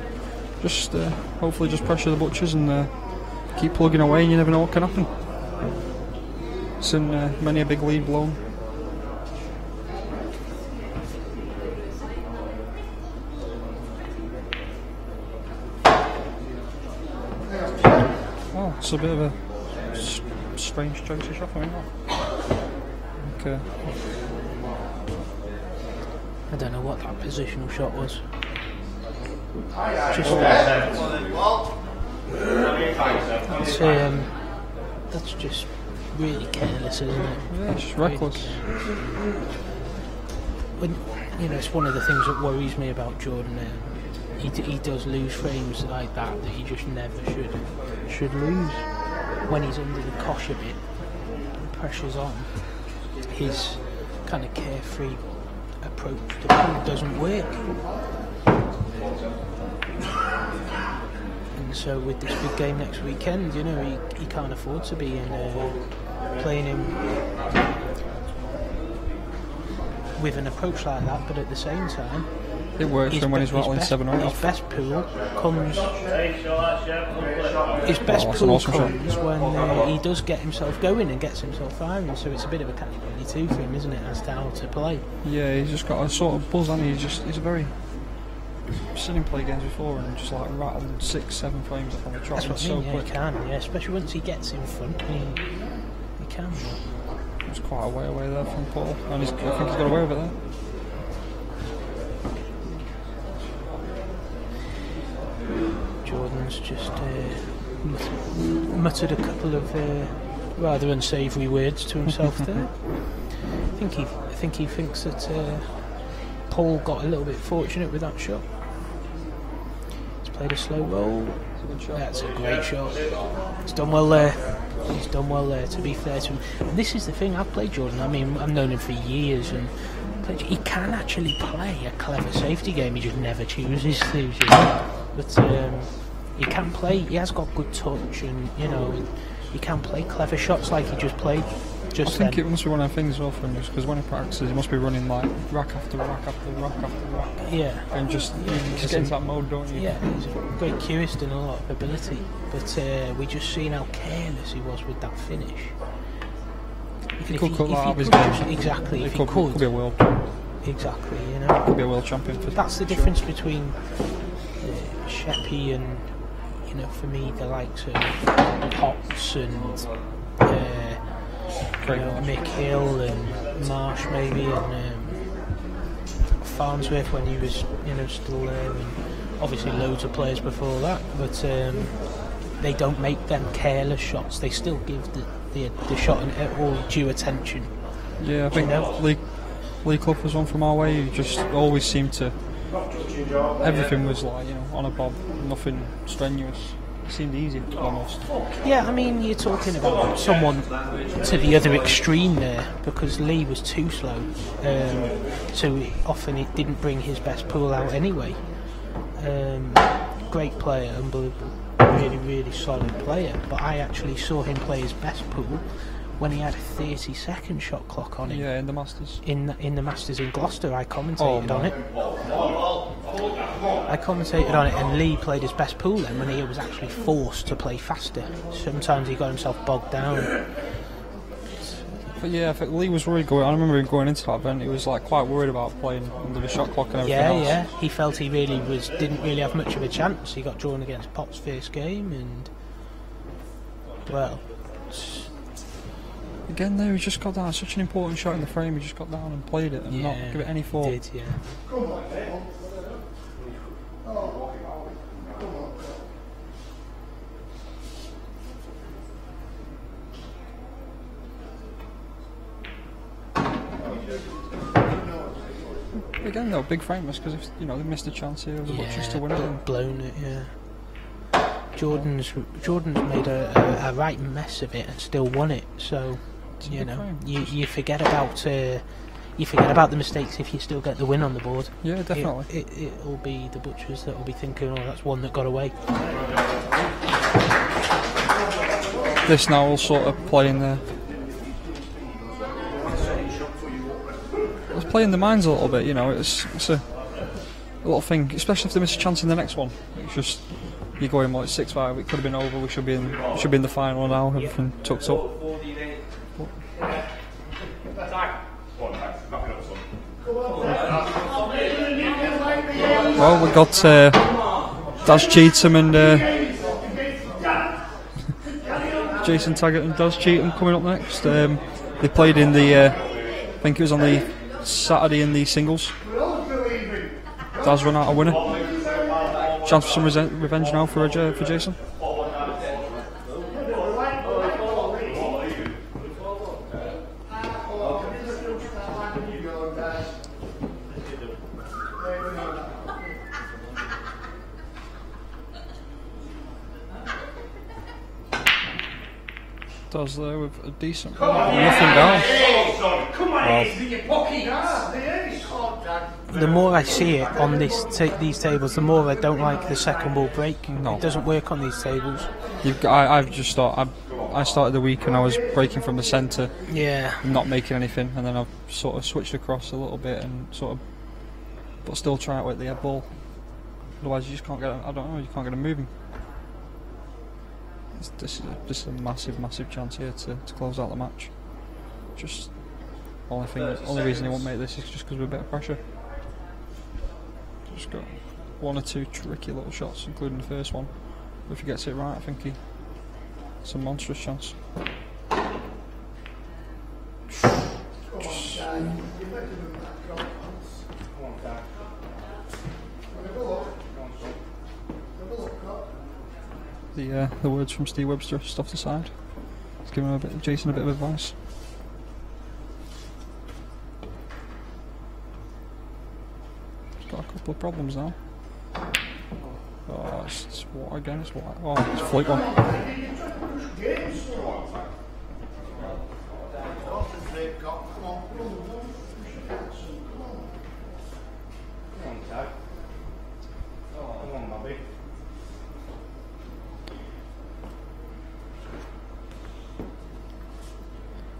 Just hopefully just pressure the Butchers and keep plugging away, and you never know what can happen. It's in many a big lead blown. Oh, it's a bit of a strange choice shot for me. Okay. I don't know what that positional shot was. That's just really careless, isn't it? Yeah, it's just reckless. It's one of the things that worries me about Jordan. He does lose frames like that he just never should lose. When he's under the cosh a bit, and pressure's on, his kind of carefree approach to play doesn't work. And And so with this big game next weekend, you know, he can't afford to be playing him with an approach like that. But at the same time, it works when he's rattling 7-0. His best pool comes. His best pool comes when he does get himself going and gets himself firing. So it's a bit of a catch-22 for him, isn't it, as to how to play? Yeah, he's just got a sort of buzz, and he's a very. I've seen him play games before and just like rattling 6-7 frames up on the trot. That's what I mean, yeah, he can, yeah, especially once he gets in front, he can. It's quite a way away there from Paul, and I think he's got away with it there. Jordan's just muttered a couple of rather unsavoury words to himself there. I think he thinks that Paul got a little bit fortunate with that shot. He's played a slow roll. That's a great shot. He's done well there. He's done well there, to be fair to him. And this is the thing, I've played Jordan. I mean, I've known him for years, and he can actually play a clever safety game. He just never chooses to, you know. But he can play. He has got good touch, and you know, he can play clever shots like he just played. I think it must be one of the things as well for him, just because when he practices, he must be running like rack after rack after rack after rack. Yeah. And just get into that mode, don't you? Yeah, he's a great curist and a lot of ability, but we just seen how careless he was with that finish. He could cut that out of his game. Exactly, if he could be a world. Exactly, you know. Could be a world champion. That's the difference between Sheppy and, you know, for me, the likes of Potts and Mick Hill and Marsh maybe, and Farnsworth when he was, you know, still there, and obviously loads of players before that. But they don't make them careless shots. They still give the shot all due attention. Yeah, I think Lee Clough was one from our way. He just always seemed to. Everything was like, you know, on a bob, nothing strenuous. It seemed easy almost. Yeah, I mean, you're talking about someone to the other extreme there, because Lee was too slow, so often it didn't bring his best pool out anyway. Great player, unbelievable, really, really solid player. But I actually saw him play his best pool when he had a 30-second shot clock on him. Yeah, in the Masters. In the Masters in Gloucester, I commentated on it. And Lee played his best pool then when he was actually forced to play faster. Sometimes he got himself bogged down. But yeah, I think Lee was really I remember him going into that event. He was like quite worried about playing under the shot clock and everything else. Yeah. He felt he really didn't really have much of a chance. He got drawn against Potts' first game, and well. Again, there he just got down. Such an important shot in the frame. He just got down and played it, and not give it any thought. He did, yeah. Again, though, big frame because if they missed a chance here, the butchers to win it. Blown it, yeah. Jordan's made a right mess of it and still won it. So you know, you forget about the mistakes if you still get the win on the board. Yeah, definitely. It'll be the butchers that will be thinking, oh, that's one that got away. This now will sort of play in there. It's playing the minds a little bit, you know. It's a little thing, especially if they miss a chance in the next one. It's just you're going like 6-5. It could have been over. We should be in the final now. Everything tucked up. Well, we got Daz Cheatham and Jason Taggart and Daz Cheatham coming up next. They played in the, I think it was on the Saturday in the singles. Daz run out a winner. Chance for some revenge now for Jason. Does there with a decent nothing down. Come on, Wow. it's in your pocket. the more I see it on these tables, the more I don't like the second ball break. No. It doesn't work on these tables. I've just thought I started the week and I was breaking from the centre, Yeah. not making anything, and then I've sort of switched across a little bit and but still try it with the head ball. Otherwise, you just can't get. I don't know. You can't get them moving. This is a massive chance here to close out the match. Just only reason he won't make this is just because of a bit of pressure. Just got one or two tricky little shots, including the first one. But if he gets it right, I think it's a monstrous chance. The words from Steve Webster just off the side. He's giving Jason a bit of advice. He's got a couple of problems now. Oh, it's what again? It's what? Oh, it's flick one.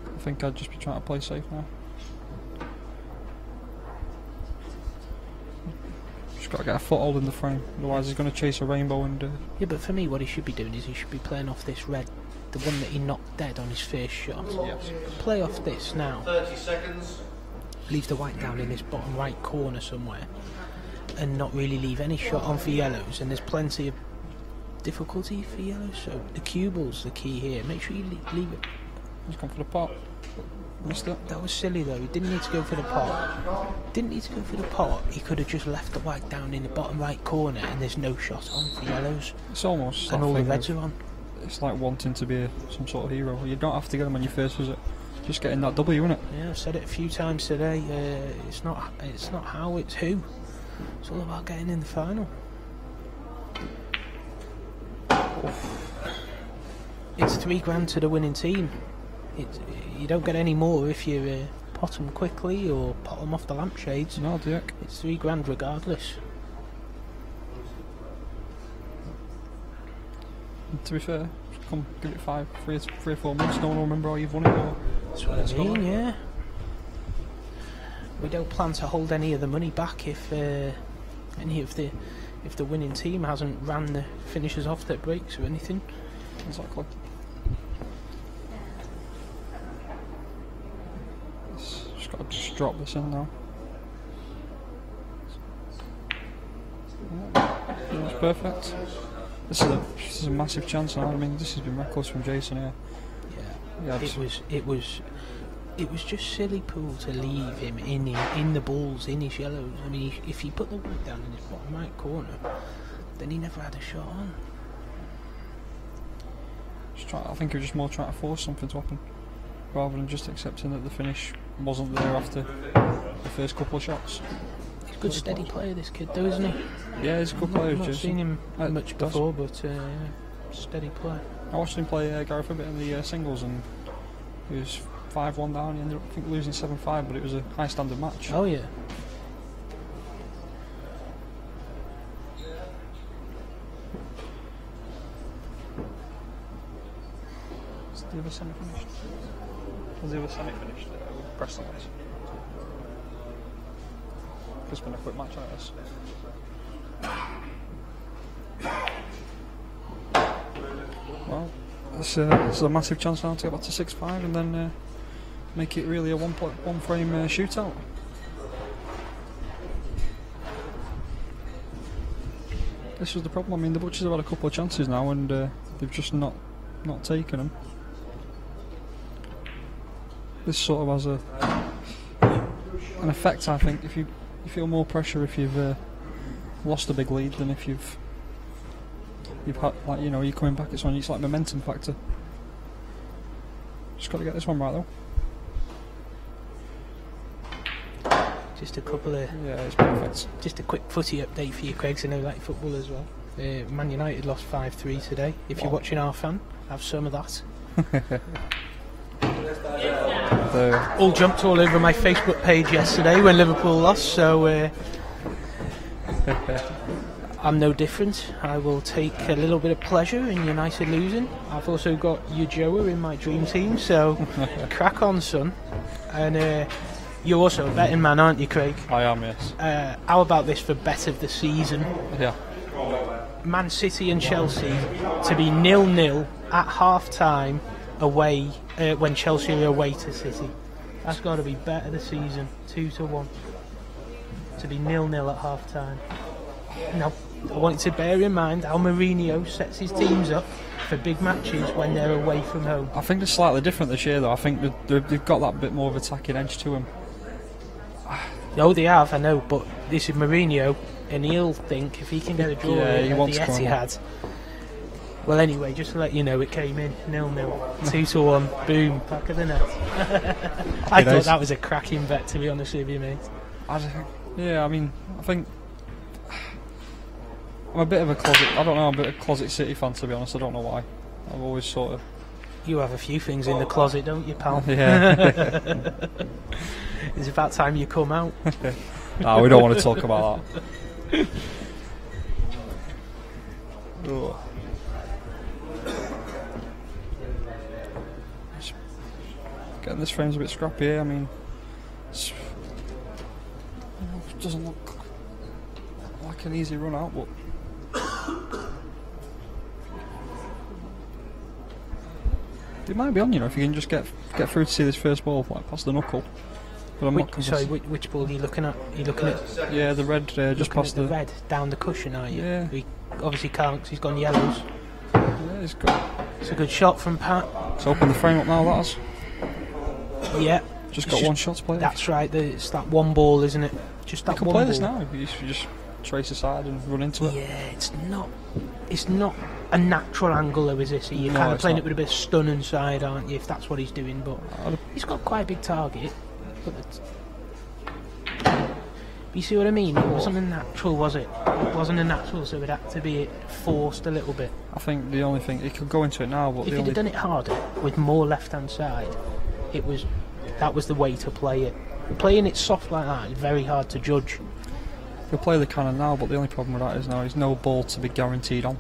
I think I'd just be trying to play safe now. Just got to get a foothold in the frame, otherwise he's going to chase a rainbow and... Yeah, but for me what he should be doing is he should be playing off this red, the one that he knocked dead on his first shot. Yes. Play off this now. 30 seconds. Leave the white down in this bottom right corner somewhere and not really leave any shot on for yellows, and there's plenty of difficulty for yellows, so the cue ball's the key here. Make sure you leave it. He's gone for the pot. Missed it. That was silly though, he didn't need to go for the pot. Didn't need to go for the pot, he could have just left the white down in the bottom right corner and there's no shot on for yellows. It's almost and all the reds are on. It's like wanting to be some sort of hero. You don't have to get them on your first visit. Just getting that W, isn't it? Yeah, I've said it a few times today. It's not how, it's who. It's all about getting in the final. It's £3 to the winning team. You don't get any more if you pot them quickly or pot them off the lampshades. No, Dick. It's £3 regardless. And to be fair, come give it 3 or 4 months. No one will remember how you've won it. Or that's what I mean. Yeah. We don't plan to hold any of the money back if the winning team hasn't ran the finishers off their breaks or anything. Exactly. Just got to just drop this in now. That's perfect. This is a massive chance now. I mean, this has been reckless from Jason here. Yeah. It was just silly Poole to leave him in the balls in his yellows. I mean, if he put the white down in his bottom right corner, then he never had a shot on. I think he was just more trying to force something to happen, rather than just accepting that the finish wasn't there after the first couple of shots. He's a good steady player, this kid, though, isn't he? Yeah, he's a good player. I've not seen him much before, but steady player. I watched him play Gareth Hibbott in the singles, and he was 5-1 down. He ended up, I think, losing 7-5, but it was a high standard match. Oh yeah. Is the other semi finished? Was the other semi finished with Preston? It's been a quick match, like this. Well, it's a massive chance now to get back to 6-5 and then make it really a one frame shootout. This was the problem. I mean, the Butchers have had a couple of chances now and they've just not taken them. This sort of has an effect, I think. If you feel more pressure if you've lost a big lead than if you've had, like, you know, you're coming back. It's like momentum factor. Just got to get this one right though. Just a couple of it's perfect. Just a quick footy update for you, Craig. I know you like football as well. Man United lost 5-3 today. If you're watching our fan, have some of that. all jumped all over my Facebook page yesterday when Liverpool lost, so I'm no different. I will take a little bit of pleasure in United losing. I've also got Ujoa in my dream team, so crack on, son. And you're also a betting man, aren't you, Craig? I am, yes. How about this for bet of the season? Yeah. Man City and Chelsea to be 0-0 at half-time away when Chelsea are away to City. That's got to be bet of the season, 2-1. To be 0-0 at half-time. Now, I want you to bear in mind how Mourinho sets his teams up for big matches when they're away from home. I think they're slightly different this year, though. I think they've got that bit more of attacking edge to them. No, they have, I know, but this is Mourinho, and he'll think if he can get a draw at the Etihad. Well, anyway, just to let you know, it came in 0-0, 2-1, boom, back of the net. I thought that was a cracking bet, to be honest with you, mate. Yeah, I mean, I think I'm a bit of a closet. I don't know, I'm a bit of a closet City fan, to be honest. I don't know why. I've always sort of. You have a few things in the closet, don't you, pal? Yeah. It's about time you come out. No, we don't want to talk about that. Getting this frame's a bit scrappy here. I mean, it doesn't look like an easy run out, but it might be on, you know, if you can just get through to see this first ball, like past the knuckle. But I'm not sorry, which ball are you looking at? Are you looking at? Yeah, the red, just past the red down the cushion, are you? Yeah. He obviously can't because he's gone yellows. Yeah, he's good. It's a good shot from Pat. It's open the frame up now, that has. Yeah. Just got one shot to play. That's right. It's that one ball, isn't it? Just that you one can play ball. this now. You just trace aside and run into it. Yeah, it's not a natural angle, though, is it? So you're kind of playing it with a bit of stun inside, aren't you? If that's what he's doing, but he's got quite a big target. But you see what I mean? It wasn't a natural, was it? It wasn't a natural, so it had to be forced a little bit. I think the only thing, he could go into it now, but if he'd have done it harder with more left-hand side, that was the way to play it. Playing it soft like that is very hard to judge. He'll play the cannon now, but the only problem with that is now there's no ball to be guaranteed on.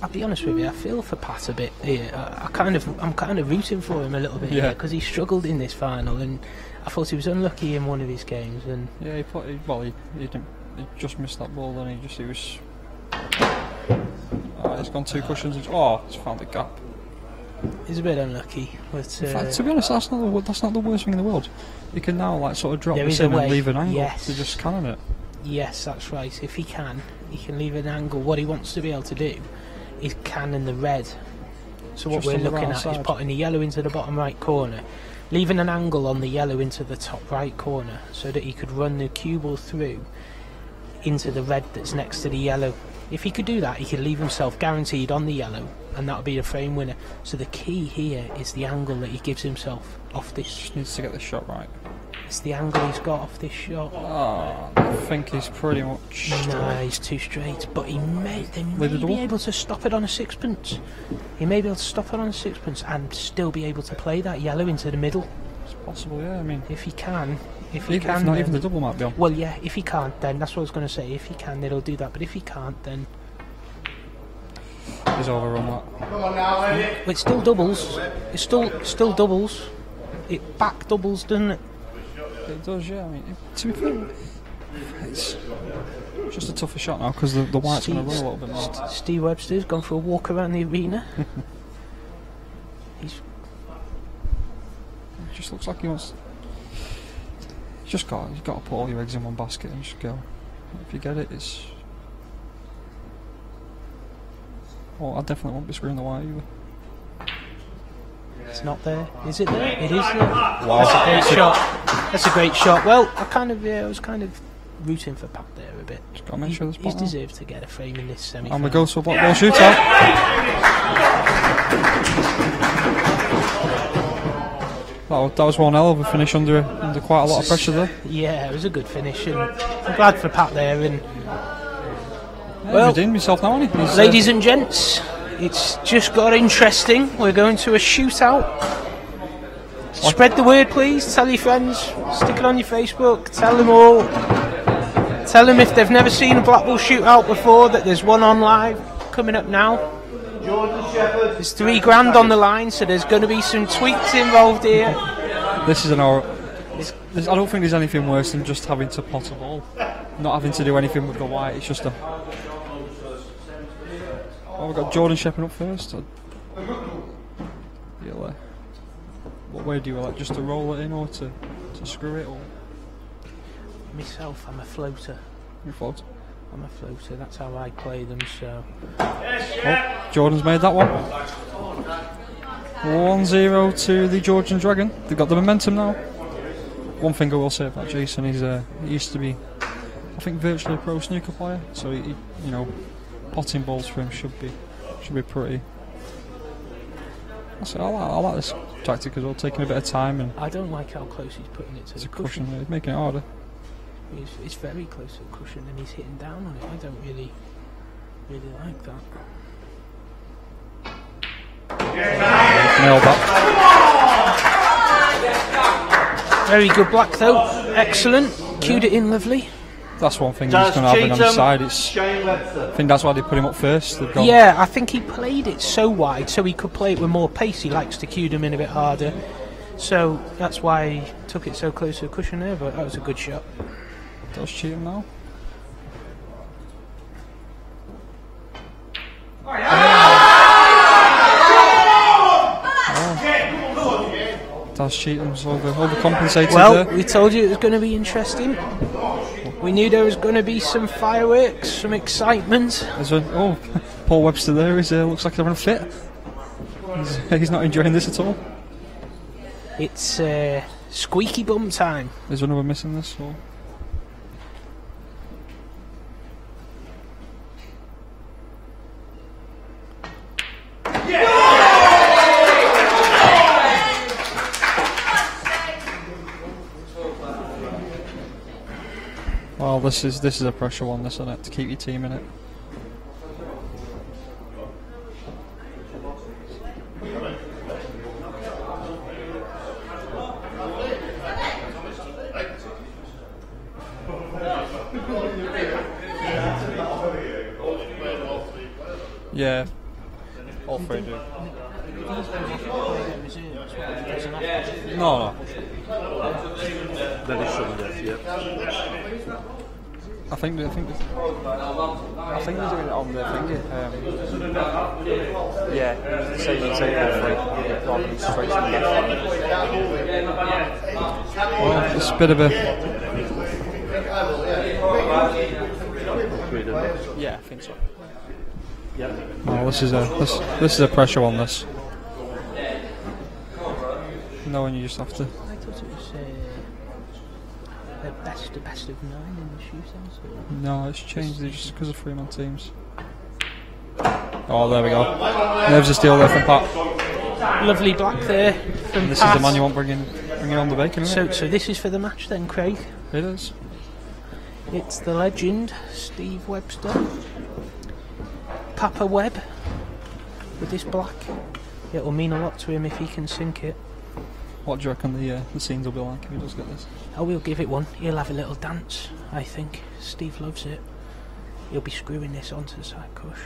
I'll be honest with you, I feel for Pat a bit here. I'm kind of rooting for him a little bit here because he struggled in this final, and I thought he was unlucky in one of his games. And yeah, he just missed that ball. Then he was. He's gone two cushions. He's found the gap. He's a bit unlucky. But, in fact, to be honest, that's not the worst thing in the world. You can now sort of drop this in and leave an angle to just cannon it. Yes, that's right. If he can leave an angle. What he wants to be able to do is cannon the red. So what we're looking at is putting the yellow into the bottom right corner, leaving an angle on the yellow into the top right corner, so that he could run the cue ball through into the red that's next to the yellow. If he could do that, he could leave himself guaranteed on the yellow, and that would be a frame winner. So the key here is the angle that he gives himself off this. Just needs to get the shot right. It's the angle he's got off this shot. I think he's pretty much straight. No, he's too straight. But they may be able to stop it on a sixpence. He may be able to stop it on a sixpence and still be able to play that yellow into the middle. It's possible, yeah. I mean, if he can. If not, even the double might be on. Well, yeah. If he can't, then that's what I was going to say. If he can, it'll do that. But if he can't, then he's overrun that. Come on now, Eddie. It's still doubles. It's still doubles. It back doubles, doesn't it? It does, yeah. I mean, to be fair, it's just a tougher shot now because the white's going to run a little bit more. Steve Webster's gone for a walk around the arena. It just looks like he wants. You've got to put all your eggs in one basket and just go. If you get it, it's. Well, I definitely won't be screwing the white either. It's not there. Is it there? It is there. Wow. That's a great shot. That's a great shot. Well, I was kind of rooting for Pat there a bit. Just got to make sure he's deserved to get a frame in this semi-final. And we go to a Blackball shootout. That was one hell of a finish under quite a lot of pressure there. Yeah, it was a good finish, and I'm glad for Pat there. And well, he's redeemed himself now, hasn't he? Ladies and gents, it's just got interesting. We're going to a shootout. Spread the word, please. Tell your friends. Stick it on your Facebook. Tell them all. Tell them if they've never seen a Blackball shootout before that there's one on live coming up now. There's $3 grand on the line, so there's going to be some tweets involved here. This is an hour. I don't think there's anything worse than just having to pot a ball, not having to do anything with the white. It's just a. Oh, we've got Jordan Shepherd up first. What way do you like? Just to roll it in or to screw it? Or Myself, I'm a floater. you float? I'm a floater. That's how I play them. So. Oh, Jordan's made that one. 1-0 to the Georgian Dragon. They've got the momentum now. One thing I will say about Jason is he used to be, I think, virtually a pro snooker player. So he potting balls for him should be pretty. I like this tactic as well, taking a bit of time, and I don't like how close he's putting it to the cushion. He's making it harder. It's very close to the cushion, and he's hitting down on it. I don't really like that. Nailed that. Very good black though. Excellent. Cued it in lovely. That's one thing he's going to have him on the side. I think that's why they put him up first. Yeah, I think he played it so wide so he could play it with more pace. He likes to cue them in a bit harder. So that's why he took it so close to the cushion there, but that was a good shot. Does cheat him now? Does cheat him, so overcompensated well, there. We told you it was going to be interesting. We knew there was going to be some fireworks, some excitement. Paul Webster there looks like he's having a fit. He's not enjoying this at all. It's squeaky bum time. There's another missing this. So. Well, this is a pressure one, this, isn't it, to keep your team in it. Yeah, all three do. No. Then it shouldn't have, yeah. I think they're doing it on the finger. Say all three rather than straight to the left. Well, it's a bit of a. Yeah, I think so. Well, this is a pressure on this. Knowing you just have to. I thought it was the best of 9 in the shootouts. No, it's changed just because of 3-man teams. Oh, there we go. Nerves a steal there from Pat. Lovely black there from and this Pat. is the man you want bringing on the bacon, isn't it? So this is for the match then, Craig? It is. It's the legend, Steve Webster. Papa Webb with this black. It'll mean a lot to him if he can sink it. What do you reckon the scenes will be like if he does get this? Oh, we'll give it one. He'll have a little dance, I think. Steve loves it. He'll be screwing this onto the side cush.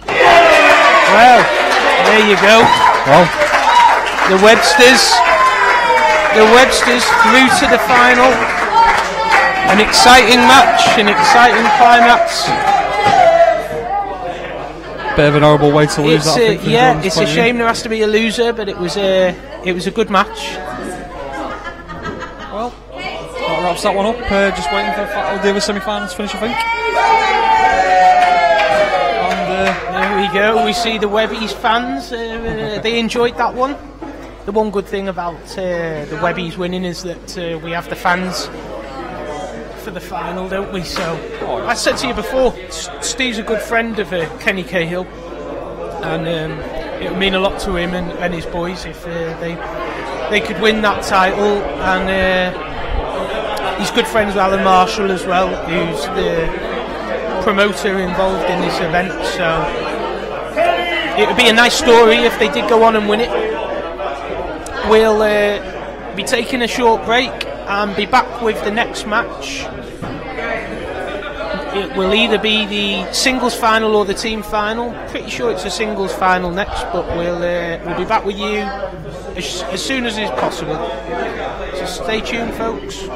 Well, there you go. Well, the Websters through to the final. An exciting match, an exciting climax. Bit of an horrible way to lose that. It's a shame there has to be a loser, but it was a good match. Well, that wraps that one up. Just waiting for the other semi-finals finish, I think. And there we go. We see the Webbies fans. They enjoyed that one. The one good thing about the Webbies winning is that we have the fans for the final, don't we? So I said to you before, Steve's a good friend of Kenny Cahill, and it would mean a lot to him and his boys if they could win that title. And he's good friends with Alan Marshall as well, who's the promoter involved in this event. So it would be a nice story if they did go on and win it. We'll be taking a short break and be back with the next match. It will either be the singles final or the team final. Pretty sure it's a singles final next, but we'll be back with you as soon as is possible. So stay tuned, folks.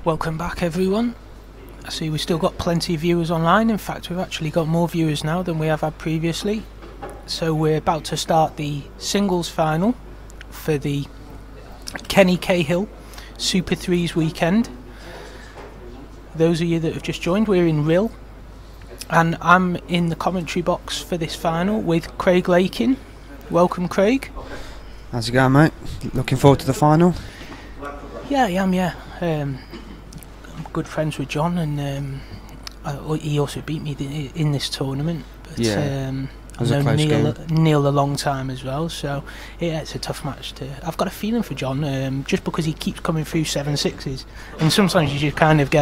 Welcome back, everyone. I see we've still got plenty of viewers online. In fact, we've actually got more viewers now than we have had previously. So we're about to start the singles final for the Kenny Cahill Super 3s weekend. Those of you that have just joined, we're in Rhyl, and I'm in the commentary box for this final with Craig Lakin. Welcome, Craig. How's it going, mate? Looking forward to the final? Yeah, I am, yeah. I'm good friends with John, and he also beat me in this tournament. But I've known Neil a long time as well, so yeah, it's a tough match I've got a feeling for John, just because he keeps coming through 7-6s, and sometimes you just kind of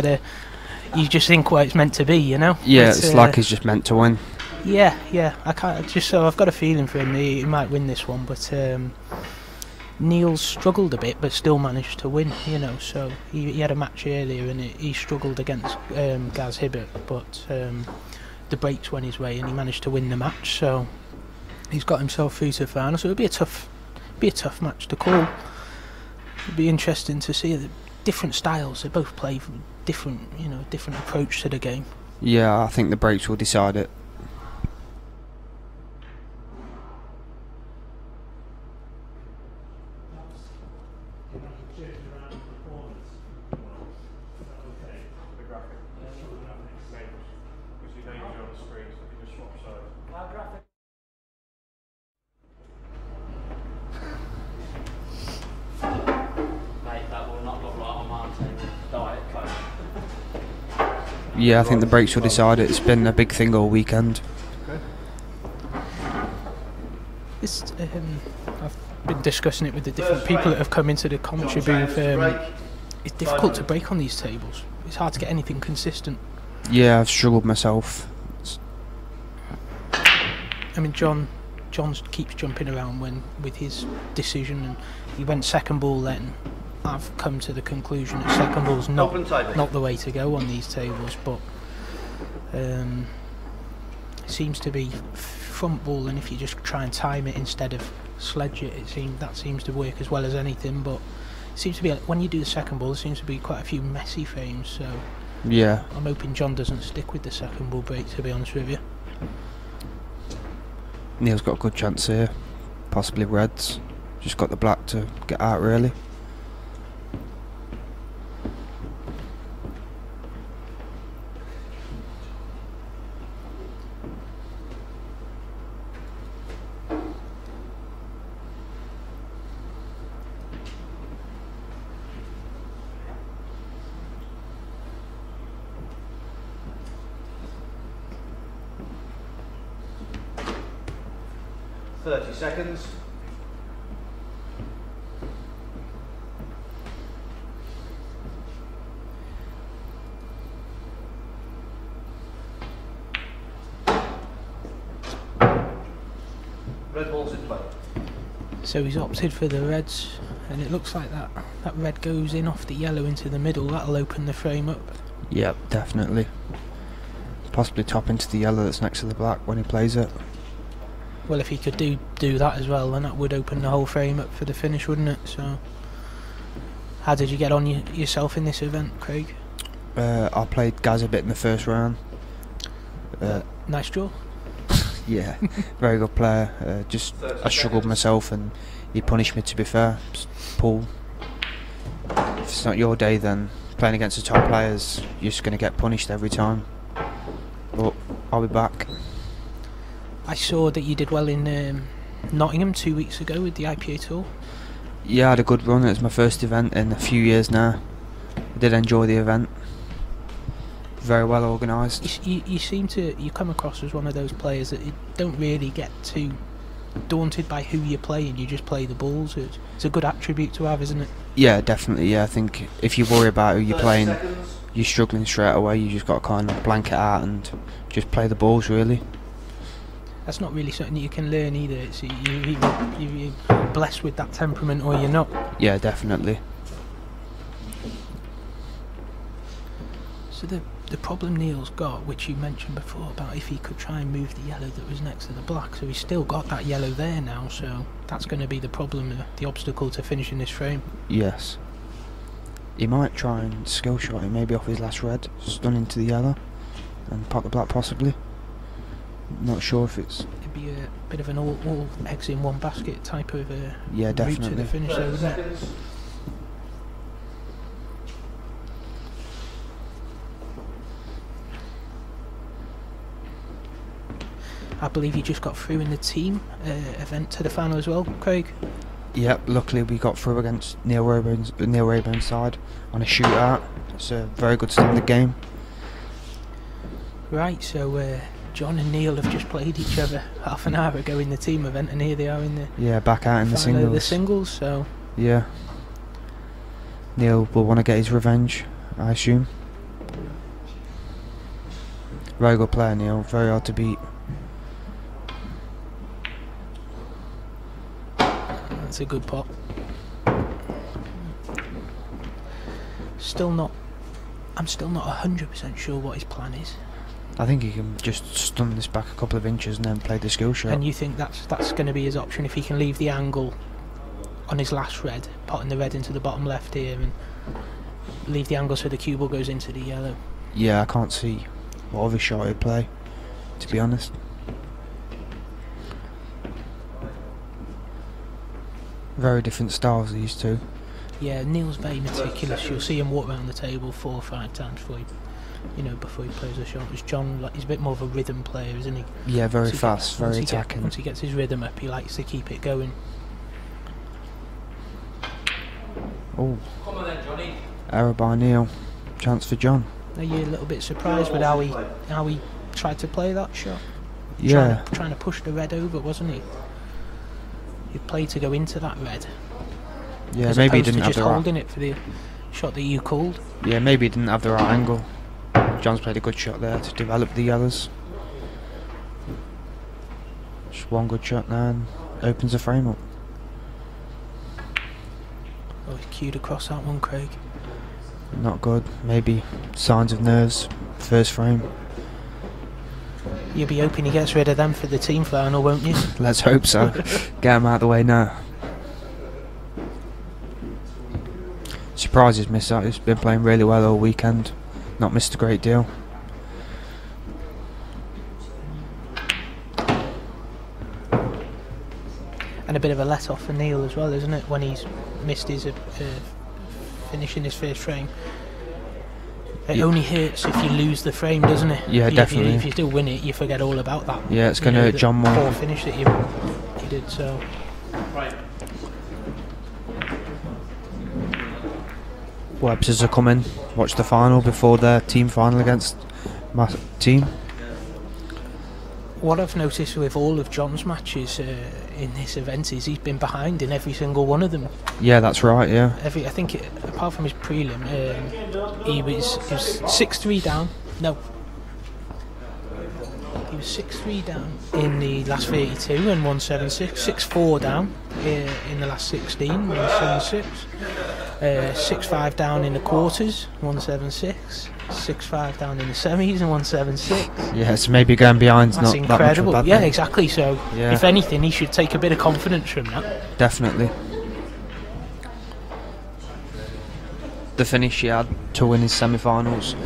you just think it's meant to be, you know? Yeah, it's like he's just meant to win. Yeah, I've got a feeling for him. He might win this one, but Neil's struggled a bit, but still managed to win, you know. So he had a match earlier, and he struggled against Gaz Hibbott, but the breaks went his way, and he managed to win the match. So he's got himself through to the final. So it'll be a tough match to call. It'll be interesting to see the different styles. They both play from different approach to the game. Yeah, I think the breaks will decide it. Yeah, I think the breaks will decide it. It's been a big thing all weekend. I've been discussing it with the different people that have come into the commentary booth. It's difficult to break on these tables. It's hard to get anything consistent. Yeah, I've struggled myself. I mean, John keeps jumping around with his decision, and he went second ball then. I've come to the conclusion that second ball's not the way to go on these tables, but it seems to be front ball, and if you just try and time it instead of sledge it, that seems to work as well as anything. But it seems to be when you do the second ball, there seems to be quite a few messy frames. So yeah, I'm hoping John doesn't stick with the second ball break, to be honest with you. Neil's got a good chance here, possibly reds. Just got the black to get out really. Seconds. Red ball's in play. So he's opted for the reds, and it looks like that red goes in off the yellow into the middle. That'll open the frame up. Yep, definitely. Possibly top into the yellow that's next to the black when he plays it. Well, if he could do that as well, then that would open the whole frame up for the finish, wouldn't it? So, how did you get on yourself in this event, Craig? I played Gaz a bit in the first round. Nice draw. Yeah, very good player. I struggled myself, and he punished me, to be fair. Paul, if it's not your day, then playing against the top players, you're just going to get punished every time. But I'll be back. I saw that you did well in Nottingham 2 weeks ago with the IPA Tour. Yeah, I had a good run. It was my first event in a few years now. I did enjoy the event. Very well organised. You come across as one of those players that you don't really get too daunted by who you're playing. You just play the balls. It's a good attribute to have, isn't it? Yeah, definitely. Yeah, I think if you worry about who you're playing, you're struggling straight away. You just got to kind of blank it out and just play the balls, really. That's not really something that you can learn either. It's you're blessed with that temperament, or you're not. Yeah, definitely. So the problem Neil's got, which you mentioned before, about if he could try and move the yellow that was next to the black, so he's still got that yellow there now, so that's going to be the problem, the obstacle to finishing this frame. Yes. He might try and skill shot it maybe off his last red, stun into the yellow, and pop the black possibly. Not sure if it's... It'd be a bit of an all eggs in one basket type of yeah, route definitely. to the finish, though, wouldn't it? I believe you just got through in the team event to the final as well, Craig. Yep, luckily we got through against Neil Raybone's side on a shootout. It's a very good standard game. Right, so John and Neil have just played each other half an hour ago in the team event, and here they are in the back out in the singles. The singles, so yeah. Neil will want to get his revenge, I assume. Very good player, Neil. Very hard to beat. That's a good pot. I'm still not 100% sure what his plan is. I think he can just stun this back a couple of inches and then play the skill shot. And you think that's going to be his option if he can leave the angle on his last red, potting the red into the bottom left here, and leave the angle so the cue ball goes into the yellow? Yeah, I can't see what other shot he'd play, to be honest. Very different styles, these two. Yeah, Neil's very meticulous. You'll see him walk around the table 4 or 5 times before he plays a shot. Whereas John, he's a bit more of a rhythm player, isn't he? Yeah, very fast, very attacking. Once he gets his rhythm up, he likes to keep it going. Oh, error by Neil. Chance for John. Are you a little bit surprised with how he tried to play that shot? Yeah. Trying to push the red over, wasn't he? He played to go into that red. Yeah, maybe he didn't have just the right... holding it for the shot that you called. Yeah, maybe he didn't have the right angle. John's played a good shot there to develop the yellows. Just one good shot now and opens the frame up. Oh, he's cued across that one, Craig. Not good. Maybe signs of nerves. First frame. You'll be hoping he gets rid of them for the team final, won't you? Let's hope so. Get him out of the way now. Surprised he's missed out. He's been playing really well all weekend. Not missed a great deal. And a bit of a let off for Neil as well, isn't it? When he's missed his finish in his first frame. It only hurts if you lose the frame, doesn't it? Yeah, definitely. If you still win it, you forget all about that. Yeah, it's going to hurt John more. Poor finish that you did, so. Right. Websters are coming. Watch the final before their team final against my team. What I've noticed with all of John's matches in this event is he's been behind in every single one of them. Yeah, that's right, yeah. I think, apart from his prelim, he was 6-3 down. No. He was 6-3 down in the last 32 and 176. 6-4 down in the last 16, 176. 6-5 down in the quarters, 176. 6-5 down in the semis and 176. Yeah, so maybe going behind's That's not incredible. that much of a bad Yeah, thing. exactly. So, yeah. If anything, he should take a bit of confidence from that. Definitely. The finish he had to win his semi-finals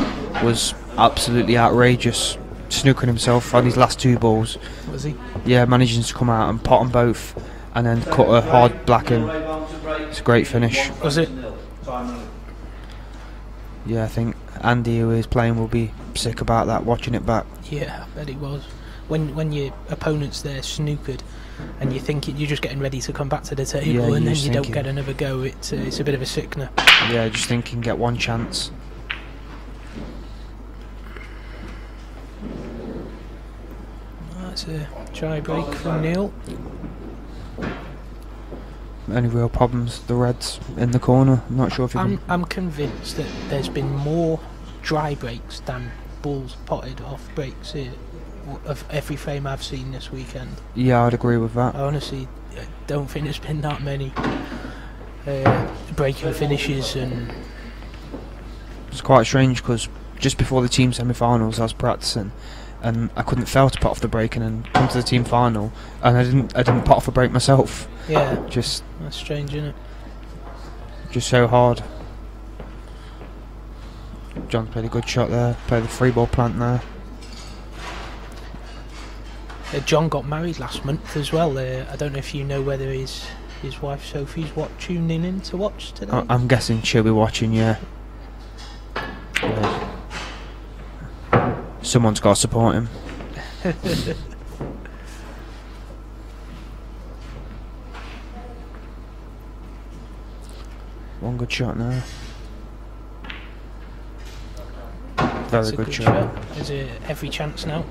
was absolutely outrageous. Snooking himself on his last 2 balls. Was he? Yeah, managing to come out and pot them both and then cut a hard black in. It's a great finish. Was it? Yeah, I think Andy, who is playing, will be sick about that, watching it back. Yeah, I bet he was. When your opponent's there snookered and you think you're just getting ready to come back to the table, Yeah, and then you don't get another go, it's a bit of a sickener. Yeah, just thinking, get one chance. That's a try break from Neil. Only real problems, the reds in the corner. I'm not sure if I'm convinced that there's been more dry breaks than balls potted off breaks here of every frame I've seen this weekend. Yeah, I'd agree with that. I honestly don't think there's been that many breaking finishes, and it's quite strange because just before the team semi-finals I was practicing and I couldn't fail to pot off the break and then come to the team final and I didn't pot off a break myself. Yeah, just that's strange, isn't it? Just so hard. John's played a good shot there. Played the free ball plant there. John got married last month as well. I don't know if you know whether his wife Sophie's tuning in to watch today. I'm guessing she'll be watching, yeah. Someone's got to support him. One good shot now. Very good shot. Is it every chance now?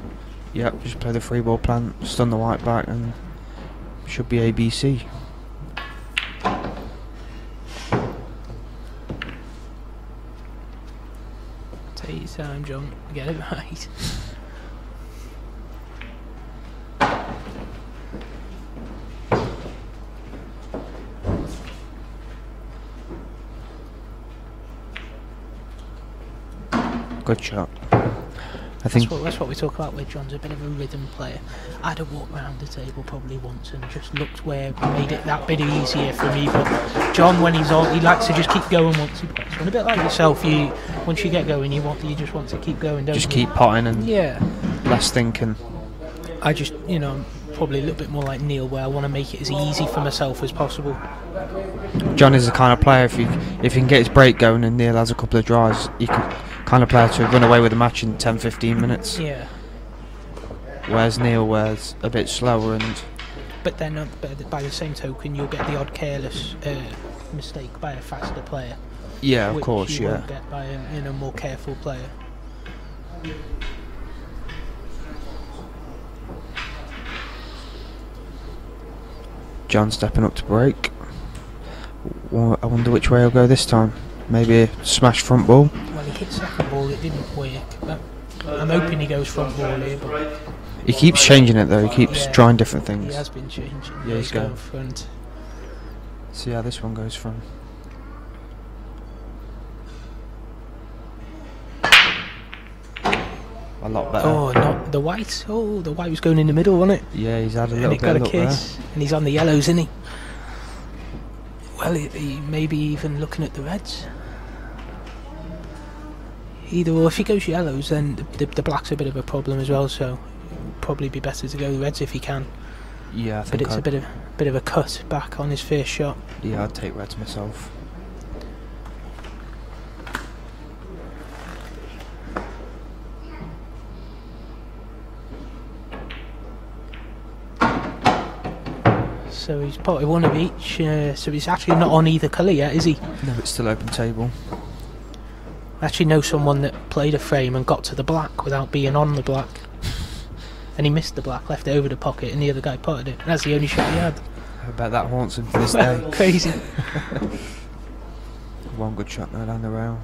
Yep, just play the free ball plant, stun the white back, and should be ABC. Take your time, John. Get it right. Good shot. I think that's what we talk about with John's a bit of a rhythm player. I'd have walked around the table probably once and just looked where it made it that bit easier for me. But John, when he's on, he likes to just keep going once he puts. And a bit like yourself, once you get going, you just want to keep going, don't you? Just keep potting and less thinking. I just, I'm probably a little bit more like Neil, where I want to make it as easy for myself as possible. John is the kind of player, if he can get his break going and Neil has a couple of drives, he can kind of player to run away with the match in 10-15 minutes. Yeah. Whereas Neil was a bit slower and. But then, by the same token, you'll get the odd careless mistake by a faster player. Yeah, of course, you won't get by a more careful player. John stepping up to break. I wonder which way he'll go this time. Maybe a smash front ball. Well, he hit second ball, it didn't work. But I'm hoping he goes front ball here. But he keeps changing it though. He keeps trying different things. He has been changing. Yeah, he's going front. See how this one goes from. A lot better. Oh, not the white. Oh, the white was going in the middle, wasn't it? Yeah, he's had a little bit of luck kiss, there. And he's on the yellows, isn't he? Well, he may be even looking at the reds. Either or, if he goes yellows, then the black's a bit of a problem as well. So, it'd probably be better to go reds if he can. Yeah, I think. But it's a bit of a cut back on his first shot. Yeah, I'd take reds myself. So he's potted one of each, so he's actually not on either colour yet, is he? No, it's still open table. I actually know someone that played a frame and got to the black without being on the black. And he missed the black, left it over the pocket, and the other guy potted it. That's the only shot he had. I bet that haunts him to this day. Crazy. One good shot now down the rail.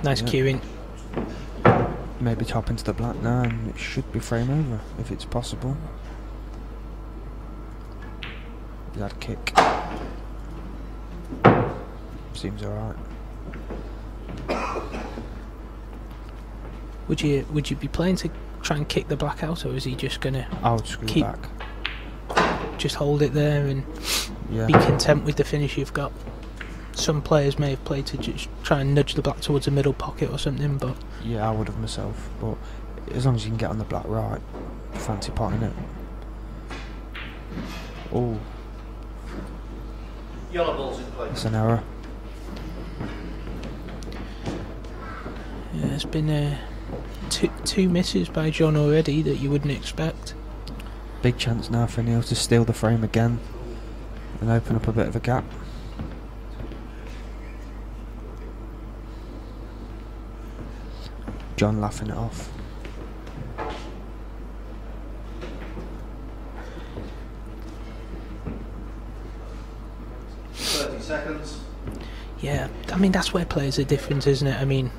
Nice cueing. Maybe top into the black now, and it should be frame over if it's possible. That kick seems alright. Would you be playing to try and kick the black out, or is he just gonna? I would screw keep, back. Just hold it there and be content with the finish you've got. Some players may have played to just try and nudge the black towards the middle pocket or something, but yeah, I would have myself. But as long as you can get on the black right, fancy potting it. Oh, Yellow ball's in play. it's an error. Yeah, there's been two misses by John already that you wouldn't expect. Big chance now for Neil to steal the frame again and open up a bit of a gap. John laughing it off. Seconds. Yeah, I mean that's where players are different, isn't it? I mean,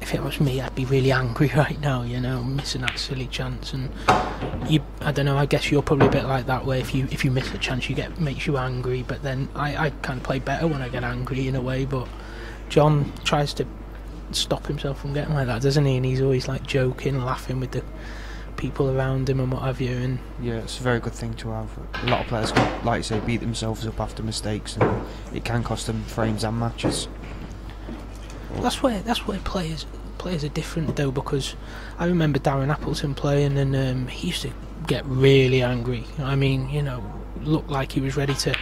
if it was me, I'd be really angry right now, missing that silly chance. And I don't know. I guess you're probably a bit like that, where if you miss a chance, makes you angry. But then I kind of play better when I get angry in a way. But John tries to stop himself from getting like that, doesn't he? And he's always like joking, laughing with people around him and what have you. And yeah, it's a very good thing to have. A lot of players can, like you say, beat themselves up after mistakes, and it can cost them frames and matches. that's where players are different though, because I remember Darren Appleton playing, and he used to get really angry. I mean, you know, looked like he was ready to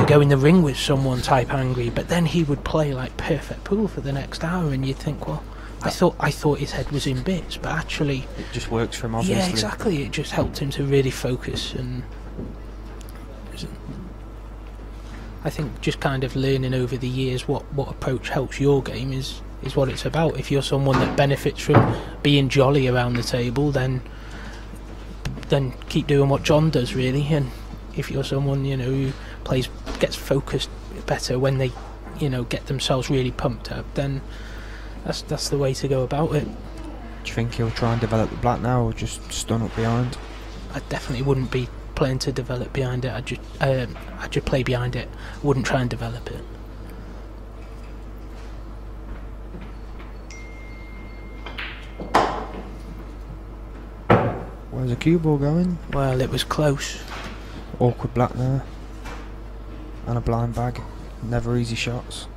go in the ring with someone type angry, but then he would play like perfect pool for the next hour, and you'd think, well, I thought his head was in bits, but actually it just works for him, obviously. Yeah, exactly. It just helped him to really focus, and I think just kind of learning over the years what approach helps your game is what it's about. If you're someone that benefits from being jolly around the table, then keep doing what John does, really. And if you're someone, you know, who gets focused better when they, you know, get themselves really pumped up, then that's the way to go about it. Do you think he'll try and develop the black now, or just stun up behind? I definitely wouldn't be playing to develop behind it. I'd just play behind it. I wouldn't try and develop it. Where's the cue ball going? Well, it was close. Awkward black there. And a blind bag. Never easy shots.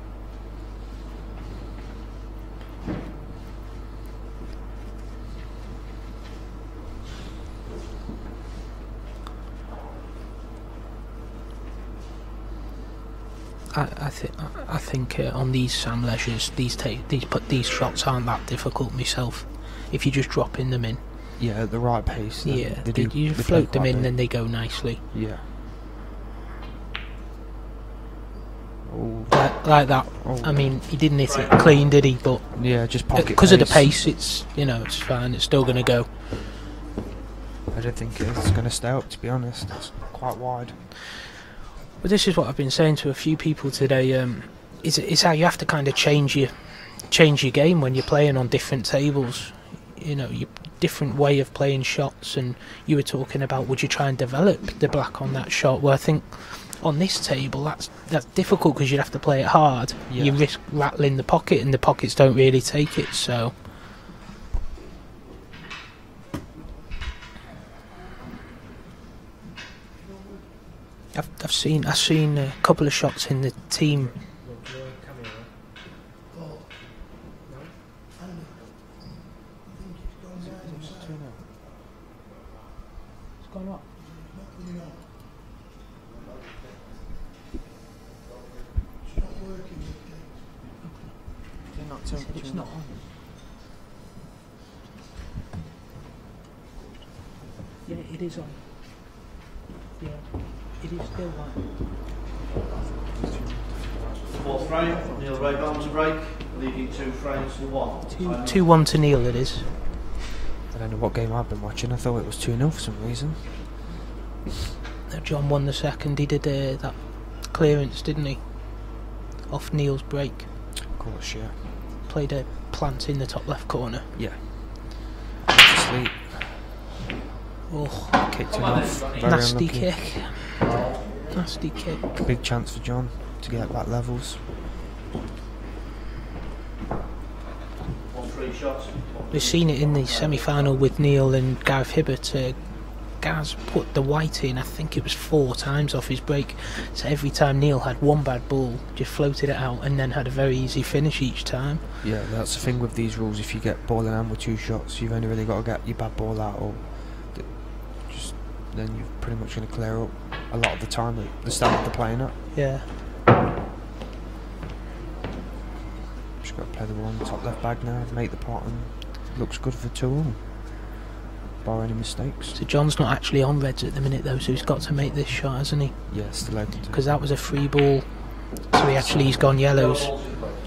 I think on these Sam Leisures, these shots aren't that difficult myself. If you just dropping them in. Yeah, at the right pace. Yeah, you float them in, then they go nicely. Yeah. Oh. Like that. Oh. I mean, he didn't hit it clean, did he? But yeah, just pocket because of the pace, it's, you know, it's fine. It's still going to go. I don't think it's going to stay up, to be honest. It's quite wide. But this is what I've been saying to a few people today. It's how you have to kind of change your game when you're playing on different tables. You know, your different way of playing shots. And you were talking about, would you try and develop the black on that shot? Well, I think on this table that's difficult, because you'd have to play it hard. Yeah. You risk rattling the pocket, and the pockets don't really take it. So. I've seen a couple of shots in the team. It's gone up. It's not on. Yeah, it is on. Yeah. It is still on. Fourth frame, Neil Raybone to break, leading 2 frames to 1. 2-1 to Neil, it is. I don't know what game I've been watching. I thought it was 2-0 for some reason. No, John won the second. He did that clearance, didn't he? Off Neil's break. Of course, yeah. Played a plant in the top left corner. Yeah. Sleep. Oh, kicked him off. Very nasty unlucky. kick. Nasty kick. Big chance for John to get back levels. 1-3 shots. We've seen it in the semi-final with Neil and Gareth Hibbott. Gaz put the white in, I think it was 4 times off his break. So every time Neil had one bad ball, just floated it out and then had a very easy finish each time. Yeah, that's the thing with these rules. If you get ball in hand with 2 shots, you've only really got to get your bad ball out, or then you're pretty much going to clear up a lot of the time at the start of the playing up. Yeah. Just got to play the one top left bag now, make the pot, and looks good for 2-all. Bar any mistakes. So John's not actually on reds at the minute though, so he's got to make this shot, hasn't he? Yeah, still open to. Because that was a free ball, so he's gone yellows.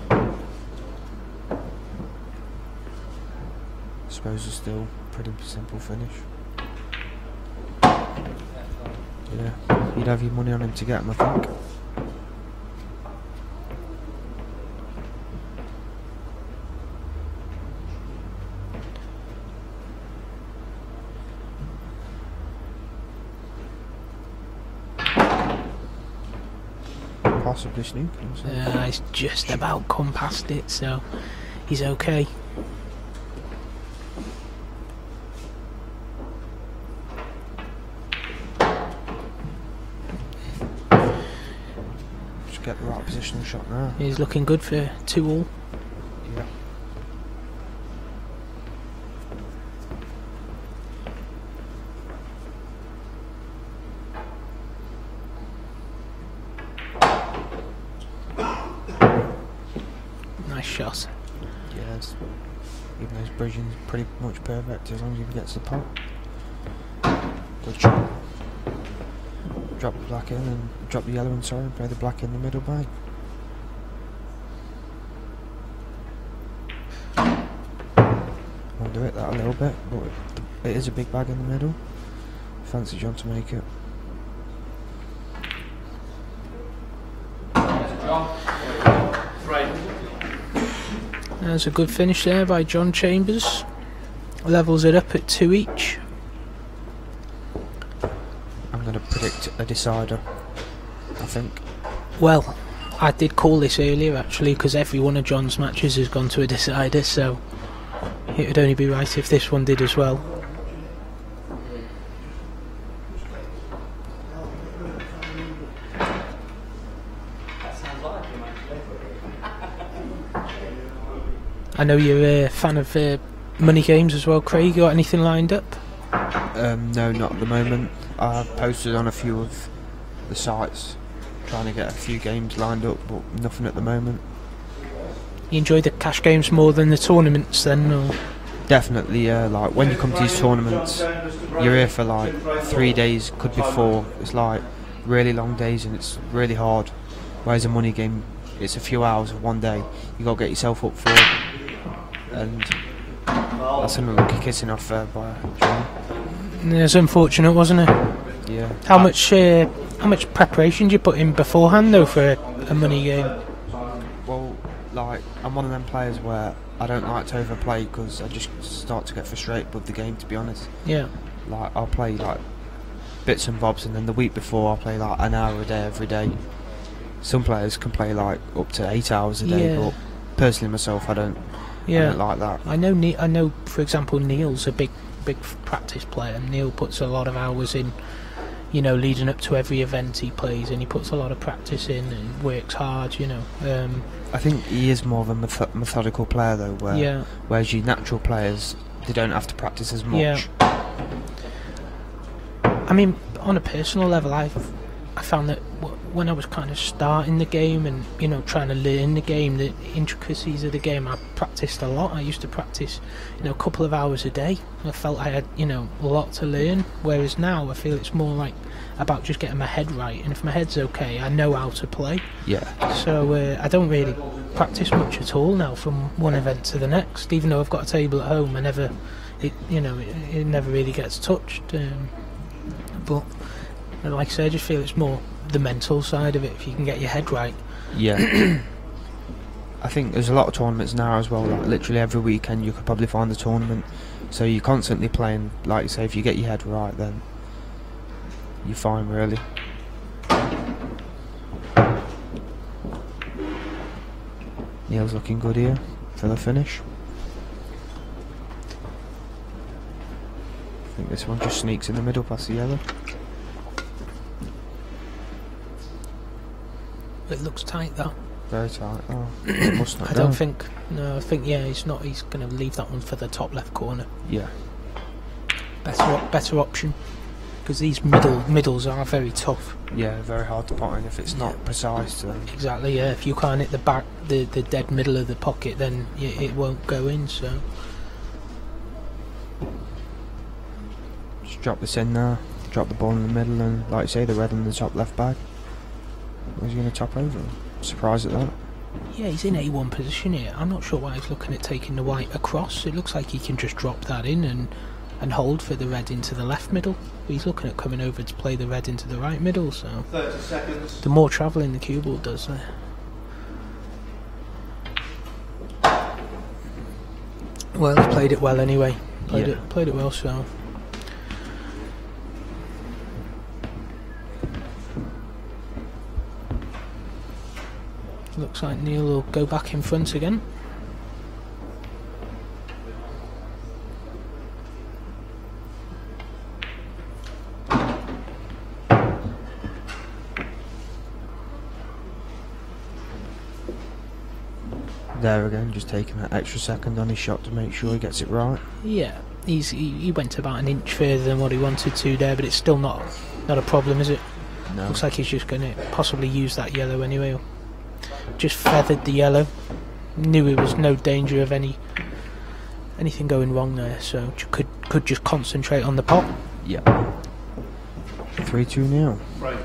I suppose it's still pretty simple finish. Yeah, you'd have your money on him to get him, I think. Possibly snooping himself. He's just about come past it, so he's okay. get the right positional shot now. He's looking good for 2-all. Yeah. Nice shot. Yes. Even though his bridging's pretty much perfect as long as he gets the pot. Good shot. Drop the black in and drop the yellow in, sorry, and play the black in the middle bag. I'll do it that a little bit, but it is a big bag in the middle. Fancy John to make it. There's a good finish there by John Chambers. Levels it up at 2 each. I'm going to predict a decider, I think. Well, I did call this earlier actually, because every one of John's matches has gone to a decider, so it would only be right if this one did as well. I know you're a fan of money games as well, Craig. You got anything lined up? No, not at the moment. I've posted on a few of the sites trying to get a few games lined up, but nothing at the moment. You enjoy the cash games more than the tournaments then? Or? Definitely, yeah. Like when you come to these tournaments, you're here for like 3 days, could be 4. It's like really long days and it's really hard. Whereas a money game, it's a few hours of one day. You got to get yourself up for it. And that's an unlucky kissing off there by John. It was unfortunate, wasn't it? Yeah. How much preparation do you put in beforehand though for a money game? Well, like I'm one of them players where I don't like to overplay because I just start to get frustrated with the game, to be honest. Yeah. Like I'll play like bits and bobs, and then the week before I'll play like an hour a day every day. Some players can play like up to 8 hours a day, but personally myself, I don't like that. I know. For example, Neil's a big practice player. Neil puts a lot of hours in, you know, leading up to every event he plays, and he puts a lot of practice in and works hard. You know. I think he is more of a methodical player though, whereas you natural players, they don't have to practice as much. Yeah. I mean, on a personal level, I found that when I was kind of starting the game and, you know, trying to learn the game, the intricacies of the game, I practiced a lot. I used to practice, you know, a couple of hours a day. I felt I had, you know, a lot to learn, whereas now I feel it's more like about just getting my head right, and if my head's okay, I know how to play. Yeah. So I don't really practice much at all now from one event to the next, even though I've got a table at home. It never really gets touched. But like I say, I just feel it's more the mental side of it, if you can get your head right. Yeah. I think there's a lot of tournaments now as well, like literally every weekend you could probably find a tournament, so you're constantly playing. Like you say, if you get your head right, then you're fine really. Neil's looking good here for the finish. I think this one just sneaks in the middle past the yellow. It looks tight, that. Very tight. Oh, it must not. I don't think. No, I think he's not. He's going to leave that one for the top left corner. Yeah. Better option, because these middles are very tough. Yeah, very hard to pot in if it's not precise. Exactly. Yeah. If you can't hit the back, the dead middle of the pocket, then it won't go in. So. Just drop this in there. Drop the ball in the middle, and like you say, the red in the top left bag. Where's he going to top over? I'm surprised at that. Yeah, he's in A1 position here. I'm not sure why he's looking at taking the white across. It looks like he can just drop that in and hold for the red into the left middle. But he's looking at coming over to play the red into the right middle, so 30 seconds. The more travelling the cue ball does there. Well, he's played it well anyway. Played it well, so. Looks like Neil will go back in front again. there again, just taking that extra second on his shot to make sure he gets it right. Yeah, he went about an inch further than what he wanted to there, but it's still not a problem, is it? No. Looks like he's just going to possibly use that yellow anyway. Just feathered the yellow. Knew there was no danger of anything going wrong there, so could just concentrate on the pot. Yeah. 3-2 now. Right.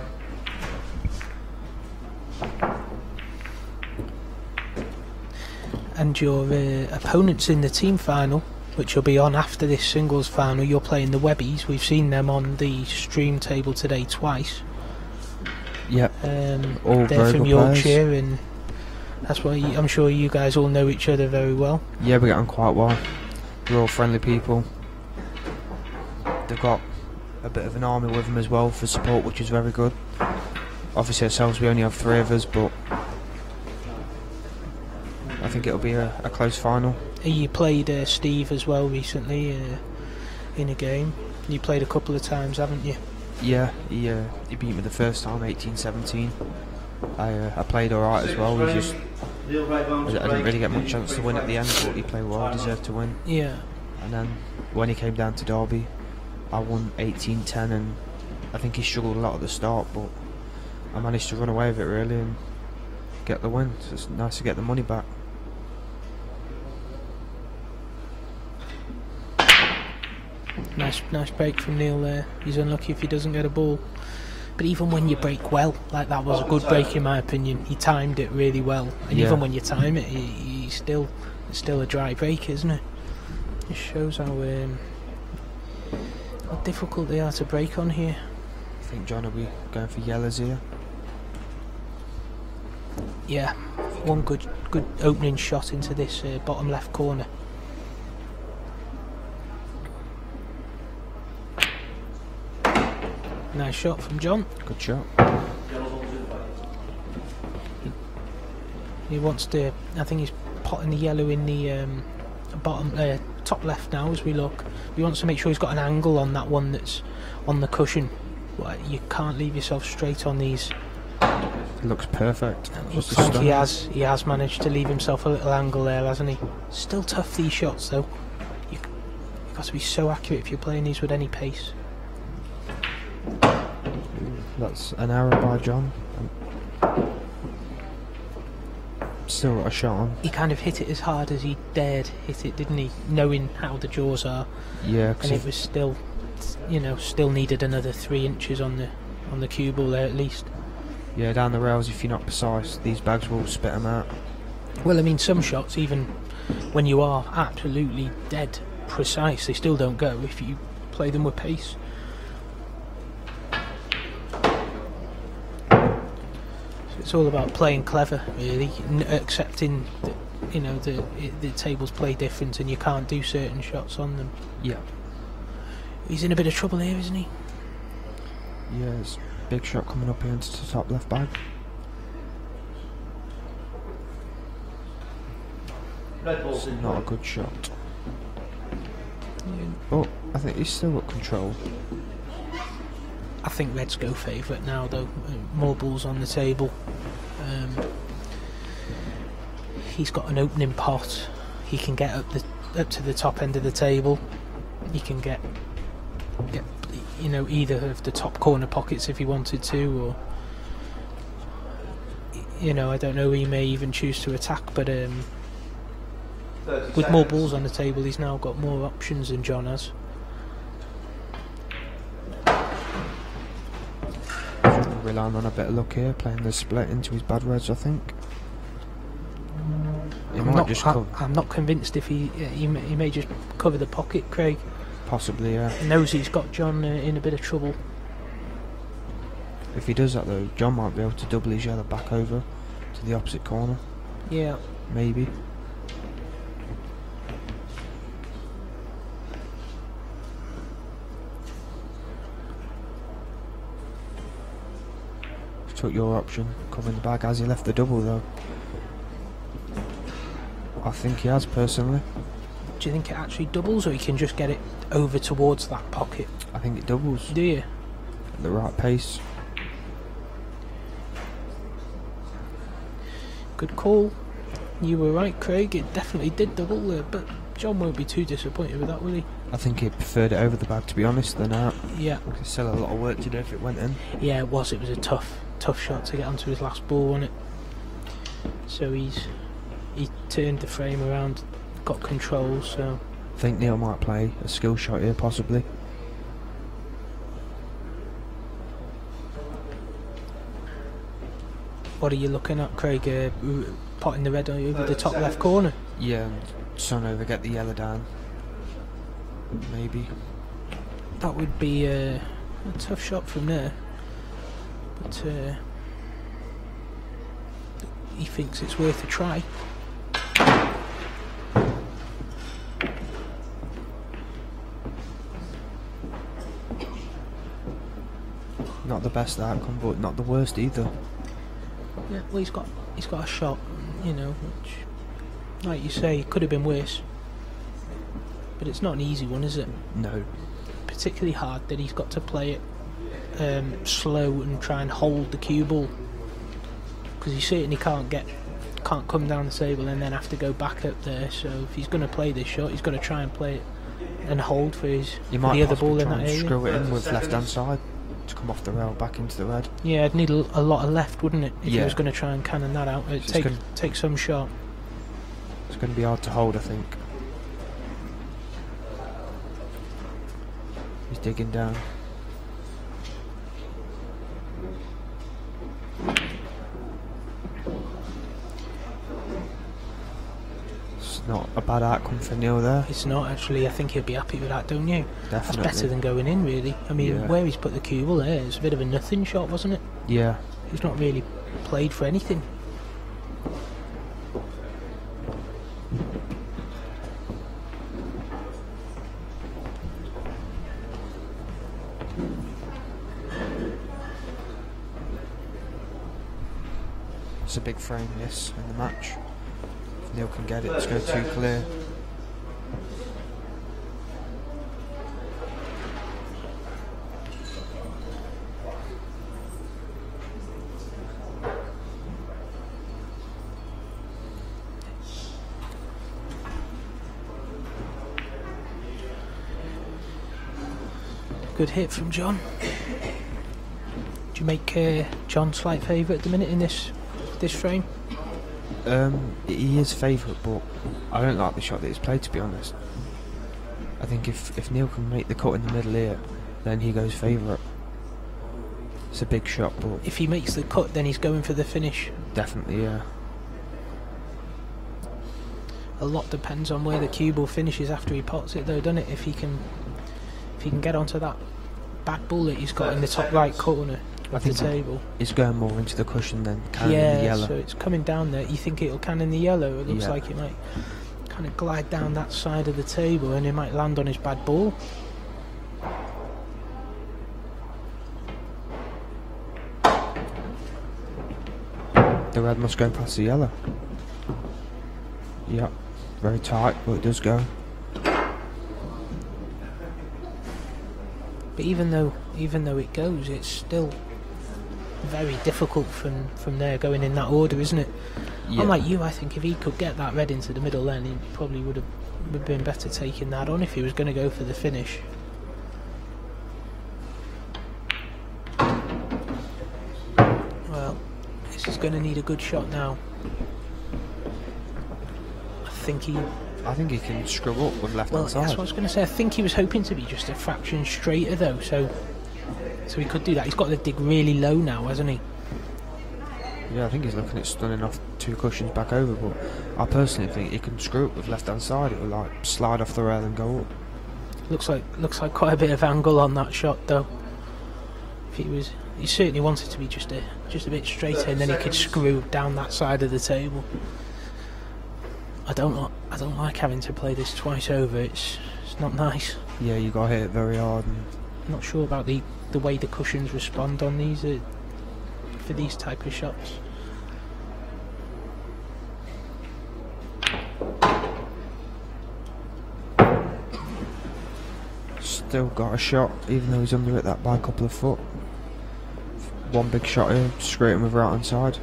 And your opponents in the team final, which will be on after this singles final, you're playing the Webbies. We've seen them on the stream table today twice. Yep. They're All very from good Yorkshire, players. and that's why I'm sure you guys all know each other very well. Yeah, we get on quite well. We're all friendly people. They've got a bit of an army with them as well for support, which is very good. Obviously ourselves, we only have 3 of us, but I think it'll be a close final. You played Steve as well recently in a game. You played a couple of times, haven't you? Yeah, he beat me the first time, 18-17. I played alright as well. I didn't really get much chance to win at the end, but he played well, deserved to win. Yeah. And then when he came down to Derby, I won 18-10, and I think he struggled a lot at the start, but I managed to run away with it really and get the win. So it's nice to get the money back. Nice break from Neil there. He's unlucky if he doesn't get a ball. But even when you break well, like that was a good break in my opinion. He timed it really well, and Yeah. even when you time it, it's still a dry break, isn't it? It shows how difficult they are to break on here. I think John will be going for yellows here. Yeah, one good opening shot into this bottom left corner. Nice shot from John. Good shot. He wants to. I think he's potting the yellow in the bottom top left now as we look. He wants to make sure he's got an angle on that one that's on the cushion. Well, you can't leave yourself straight on these. It looks perfect. Looks like he has managed to leave himself a little angle there, hasn't he? Still tough, these shots though. You've got to be so accurate if you're playing these with any pace. That's an error by John. Still got a shot on. He kind of hit it as hard as he dared hit it, didn't he? Knowing how the jaws are. Yeah, and it was still, still needed another 3 inches on the cue ball there at least. Yeah, down the rails, if you're not precise, these bags will spit them out. Well, I mean, some shots, even when you are absolutely dead precise, they still don't go if you play them with pace. So it's all about playing clever, really, accepting that the tables play different and you can't do certain shots on them. Yeah. He's in a bit of trouble here, isn't he? Yeah, it's a big shot coming up here into the top left bag. It's not a good shot. Yeah. But I think he's still got control. I think Reds go favourite now, though. More balls on the table. He's got an opening pot. He can get up to the top end of the table. He can get either of the top corner pockets if he wanted to, or I don't know. He may even choose to attack, but with more balls on the table, he's now got more options than John has. Relying on a bit of luck here, playing the split into his bad reds, I think. I'm not convinced if he may just cover the pocket, Craig. Possibly, yeah. He knows he's got John in a bit of trouble. If he does that though, John might be able to double his yellow back over to the opposite corner. Yeah. Maybe. Took your option, covering the bag. Has he left the double though? I think he has, personally. Do you think it actually doubles, or you can just get it over towards that pocket? I think it doubles. Do you? At the right pace. Good call. You were right, Craig. It definitely did double there, but John won't be too disappointed with that, will he? I think he preferred it over the bag, to be honest, than out. Yeah. There's still a lot of work to do if it went in. Yeah, it was. It was a tough shot to get onto his last ball, wasn't it? So he turned the frame around, got control. So I think Neil might play a skill shot here, possibly. what are you looking at, Craig? Potting the red over the top left corner? Yeah, and sun over, get the yellow down. Maybe. That would be a tough shot from there. But he thinks it's worth a try. Not the best outcome, but not the worst either. Yeah, well, he's got a shot, you know, which, like you say, could have been worse. But it's not an easy one, is it? No. Particularly hard that he's got to play it slow and try and hold the cue ball, because he certainly can't come down the table and then have to go back up there. So if he's going to play this shot, he's got to try and play it and hold for the other ball in that area. Screw it in with left hand side to come off the rail back into the red. Yeah, it'd need a lot of left, wouldn't it, if he was going to try and cannon that out? It'd take some shot. It's going to be hard to hold, I think. He's digging down. It's not a bad outcome for Neil there. It's not, actually. I think he'll be happy with that, don't you? Definitely. That's better than going in, really. I mean, where he's put the cue ball there, it's a bit of a nothing shot, wasn't it? Yeah. He's not really played for anything. It's a big frame, this, in the match. If Neil can get it, let's go too clear. Good hit from John. Do you make John slight favourite at the minute in this frame? He is favourite, but I don't like the shot that he's played, to be honest. I think if Neil can make the cut in the middle here, then he goes favourite. It's a big shot, but if he makes the cut, then he's going for the finish. Definitely, yeah. A lot depends on where the cue ball finishes after he pots it, though, doesn't it? If he can get onto that back ball that he's got in the top right corner of the table. It's going more into the cushion than cannon in the yellow. So it's coming down there. You think it'll cannon the yellow? It looks like it might kind of glide down that side of the table, and it might land on his bad ball. The red must go past the yellow. Yep, very tight, but it does go. But even though it goes, it's still very difficult from there going in that order, isn't it? Yeah. Unlike you, I think if he could get that red into the middle, then he probably would have been better taking that on if he was going to go for the finish. Well, this is going to need a good shot now. I think he can screw up with left hand side. That's what I was going to say. I think he was hoping to be just a fraction straighter, though, so he could do that. He's got to dig really low now, hasn't he? Yeah, I think he's looking at stunning off two cushions back over, but I personally think he can screw up with left hand side. It will like slide off the rail and go up. Looks like quite a bit of angle on that shot, though. If he certainly wanted to be just a bit straighter, and then he could screw down that side of the table. I don't like having to play this twice over. It's not nice. Yeah, you got to hit it very hard. And I'm not sure about the way the cushions respond on these for these type of shots. Still got a shot, even though he's under it that by a couple of foot. One big shot here, straight in with right hand side.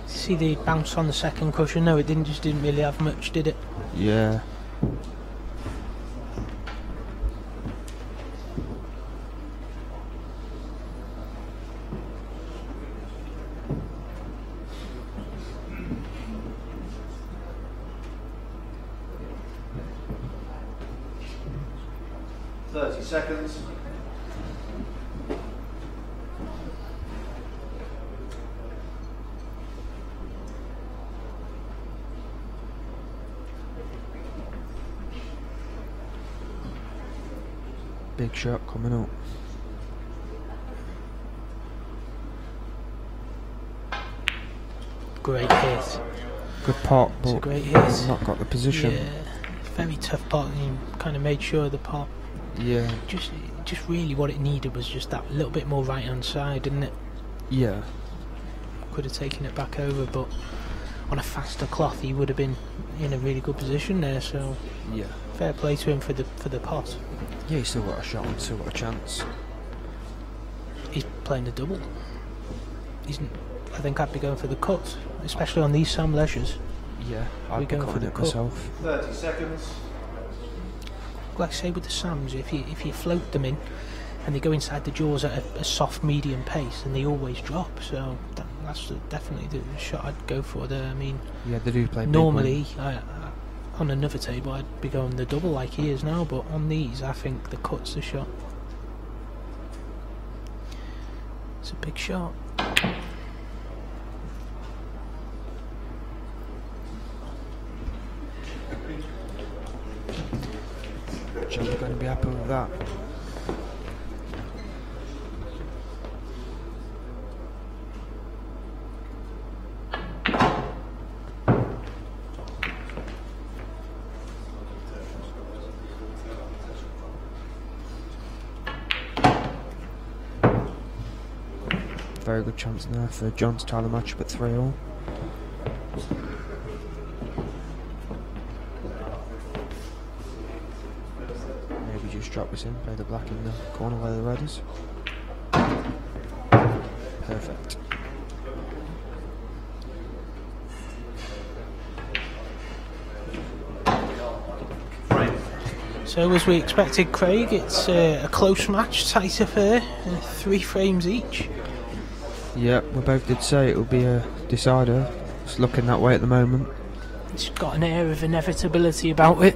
See the bounce on the second cushion? No, it didn't really have much, did it? Yeah. Seconds. Big shot coming up. Great hit. Good pot, It's a but great hit. not got the position. Yeah, very tough pot. He kind of made sure of the pot. Yeah. Just really what it needed was just that little bit more right hand side, didn't it? Yeah. Could have taken it back over, but on a faster cloth he would have been in a really good position there. So Yeah. fair play to him for the pot. Yeah, he's still got a shot and still got a chance. He's playing the double. I think I'd be going for the cut, especially on these Sam Leisures. Yeah, I'd We're be going for cutting the it cut. myself. 30 seconds. Like I say with the Sams, if you float them in and they go inside the jaws at a soft medium pace, and they always drop. So that's definitely the shot I'd go for there. I mean, Yeah, they do play big normally on another table I'd be going the double like he is now, but on these I think the cut's the shot. It's a big shot. John's going to be happy with that. Very good chance now for John to tie the match up at 3-all. Maybe just drop this in, play the black in the corner where the red is. Perfect. So as we expected, Craig, it's a close match, tight affair, 3 frames each. Yeah, we both did say it would be a decider. It's looking that way at the moment. It's got an air of inevitability about it.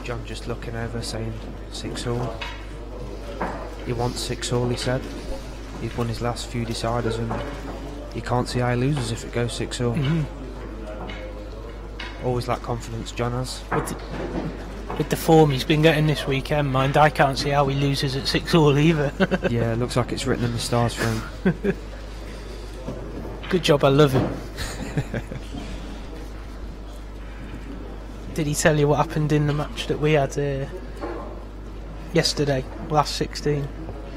John just looking over saying 6-all. He wants 6-all, he said. He's won his last few deciders and he can't see how he loses if it goes 6-all. Always that confidence John has. With the form he's been getting this weekend, mind, I can't see how he loses at 6-all either. Yeah, looks like it's written in the stars for him. Good job, I love him. Did he tell you what happened in the match that we had yesterday, last 16?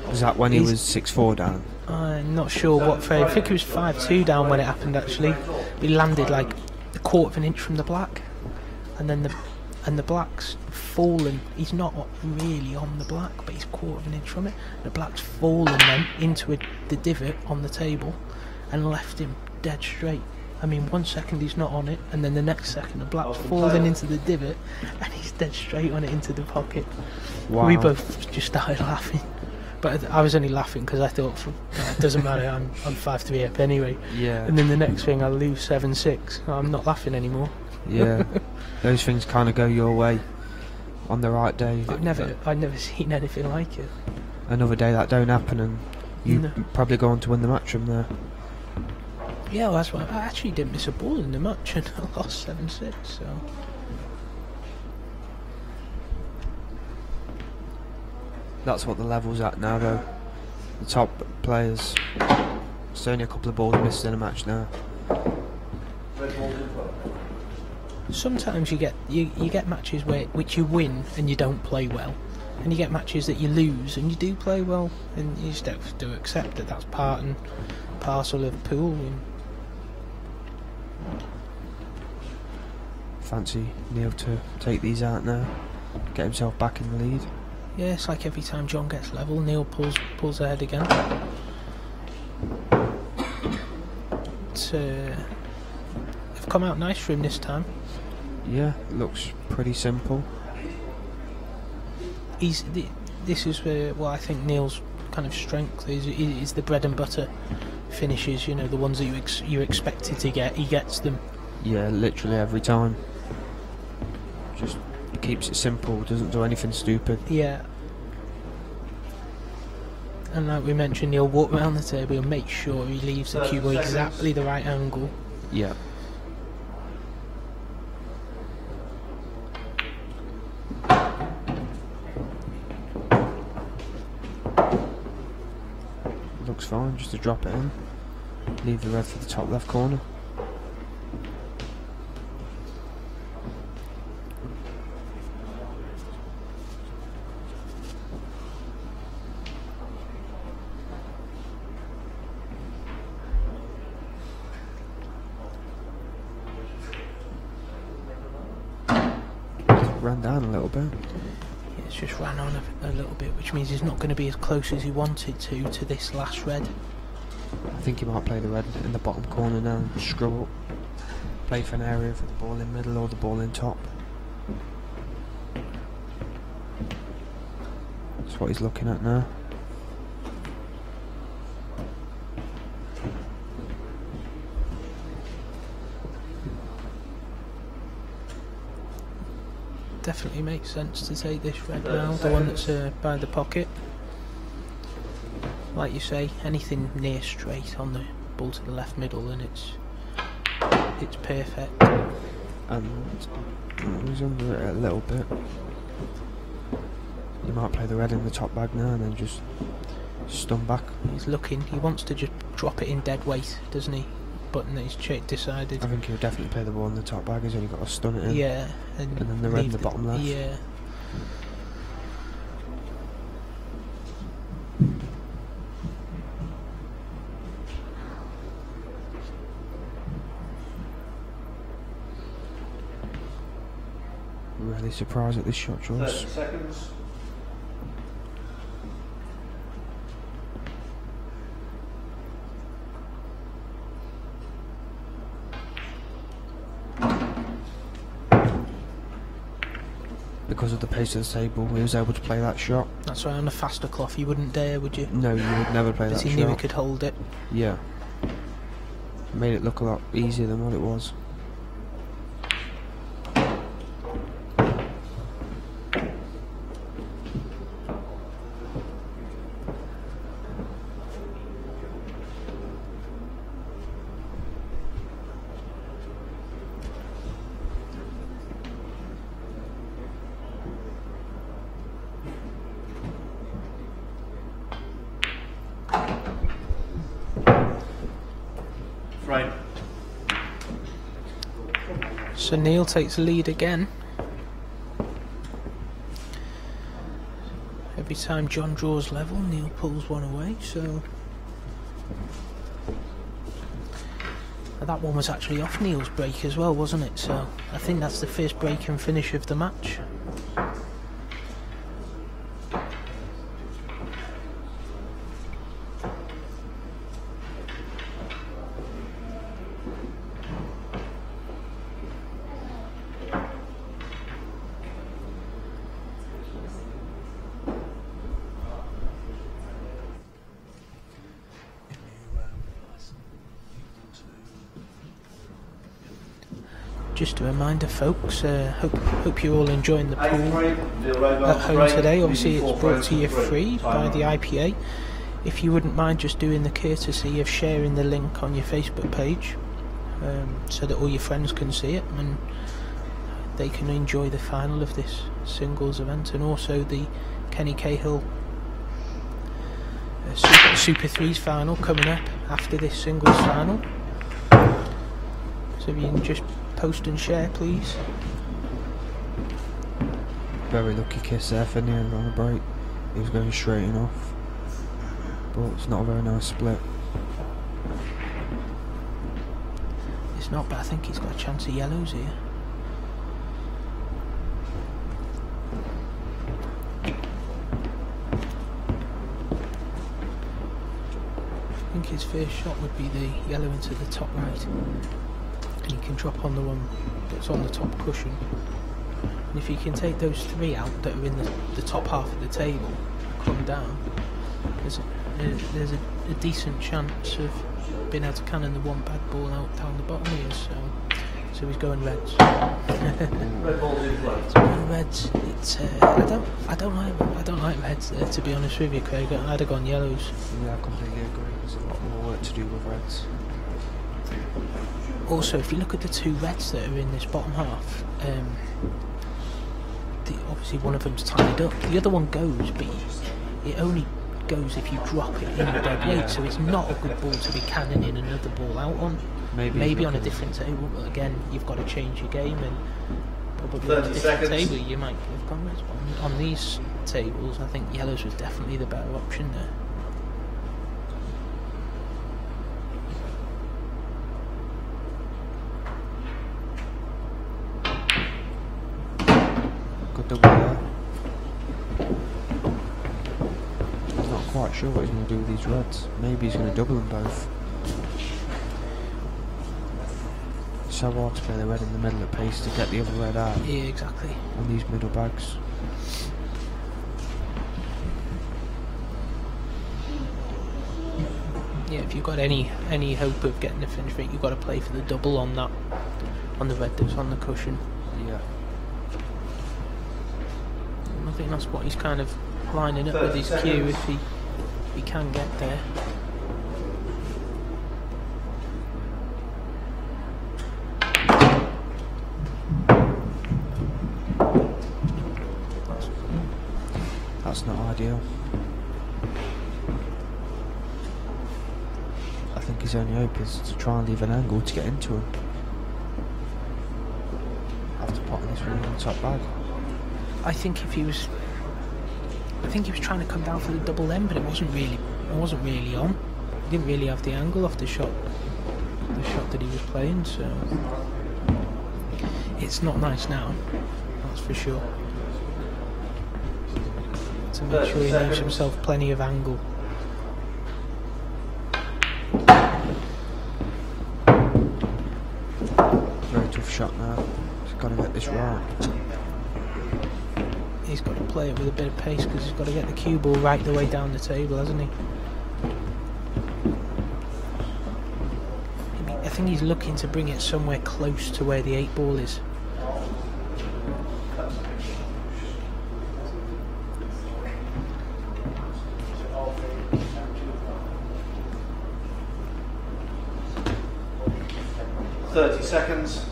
Was that when he was 6-4 down? I'm not sure what frame. I think he was 5-2 down when it happened actually. He landed like a quarter of an inch from the black, and then the black's fallen. He's not really on the black, but he's a quarter of an inch from it. The black's fallen then into the divot on the table and left him dead straight. I mean, 1 second he's not on it, and then the next second the black's fallen into the divot and he's dead straight on it into the pocket. Wow. We both just started laughing. But I was only laughing because I thought, it doesn't matter, I'm 5-3 up anyway. Yeah. And then the next thing I'll lose 7-6. I'm not laughing anymore. Yeah. Those things kind of go your way on the right day. I've never seen anything like it. Another day that don't happen and you probably go on to win the match from there. Yeah, well, that's why I actually didn't miss a ball in the match and I lost 7-6, so... That's what the level's at now though. The top players. It's only a couple of balls missed in a match now. Sometimes you get matches which you win and you don't play well, and you get matches that you lose and you do play well, and you just have to accept that that's part and parcel of pool. fancy Neil to take these out now, get himself back in the lead. Yeah, it's like every time John gets level, Neil pulls ahead again. They've come out nice for him this time. Yeah, looks pretty simple. This is what I think Neil's kind of strength is the bread and butter finishes. You know, the ones that you're expected to get, he gets them. Yeah, literally every time. Just keeps it simple, doesn't do anything stupid. Yeah. And like we mentioned, he'll walk around the table and make sure he leaves the cube at exactly the right angle. Yeah. Looks fine, just to drop it in. Leave the red for the top left corner. Ran down a little bit. Yeah, it's just ran on a little bit, which means he's not going to be as close as he wanted to this last red. I think he might play the red in the bottom corner now and scrub up. Play for an area for the ball in middle or the ball in top. That's what he's looking at now. Definitely makes sense to take this red round, the one that's by the pocket. Like you say, anything near straight on the ball to the left middle, and it's perfect. And he's under it a little bit. You might play the red in the top bag now and then just stun back. He's looking. He wants to just drop it in dead weight, doesn't he? Button that he's decided. I think he'll definitely play the ball in the top bag. He's only got to stun it in. Yeah, and then the red in the bottom left. Yeah. Really surprised at this shot choice. 30 seconds. Because of the pace of the table, he was able to play that shot. That's why on a faster cloth you wouldn't dare, would you? No, you would never play that shot. Because he knew he could hold it. Yeah. Made it look a lot easier than what it was. Right. So Neil takes the lead again. Every time John draws level, Neil pulls one away, so... That one was actually off Neil's break as well, wasn't it? So I think that's the first break and finish of the match. Just a reminder, folks, hope you're all enjoying the pool at home today. Obviously it's brought to you free by the IPA. If you wouldn't mind just doing the courtesy of sharing the link on your Facebook page, so that all your friends can see it and they can enjoy the final of this singles event, and also the Kenny Cahill Super 3s final coming up after this singles final. So if you can just post and share, please. Very lucky kiss there for Neil on the break. He was going straight in off, but it's not a very nice split. It's not, but I think he's got a chance of yellows here. think his first shot would be the yellow into the top right, and he can drop on the one that's on the top cushion. And if he can take those 3 out that are in the top half of the table, come down, there's a decent chance of being able to cannon the one bad ball out down the bottom here. So he's going reds. Red ball's in play. He's going reds. It's I don't like reds there, to be honest with you, Craig. I'd have gone yellows. Yeah, I completely agree. There's a lot more work to do with reds. Also, if you look at the 2 reds that are in this bottom half, obviously one of them's tied up. The other one goes, but it only goes if you drop it in the dead weight, so it's not a good ball to be cannoning another ball out on. Maybe on a different table, but again, you've got to change your game, and probably on a different table you might have gone reds. On these tables, I think yellows was definitely the better option there. Good double there. I'm not quite sure what he's going to do with these reds. Maybe he's going to double them both. It's so hard to play the red in the middle at pace to get the other red out. Yeah, exactly. On these middle bags. Yeah, if you've got any hope of getting the finish rate, you've got to play for the double on that, on the red that's on the cushion. Yeah. And I think that's what he's kind of lining up with his cue if he can get there. That's not ideal. I think his only hope is to try and leave an angle to get into him. After potting this one in the top bag. I think he was trying to come down for the double end, but it wasn't really on. He didn't really have the angle off the shot that he was playing, so it's not nice now, that's for sure. To make sure he leaves himself plenty of angle. Very tough shot now. He's got to get this right. He's got to play it with a bit of pace because he's got to get the cue ball right the way down the table, hasn't he? I think he's looking to bring it somewhere close to where the 8 ball is. Seconds.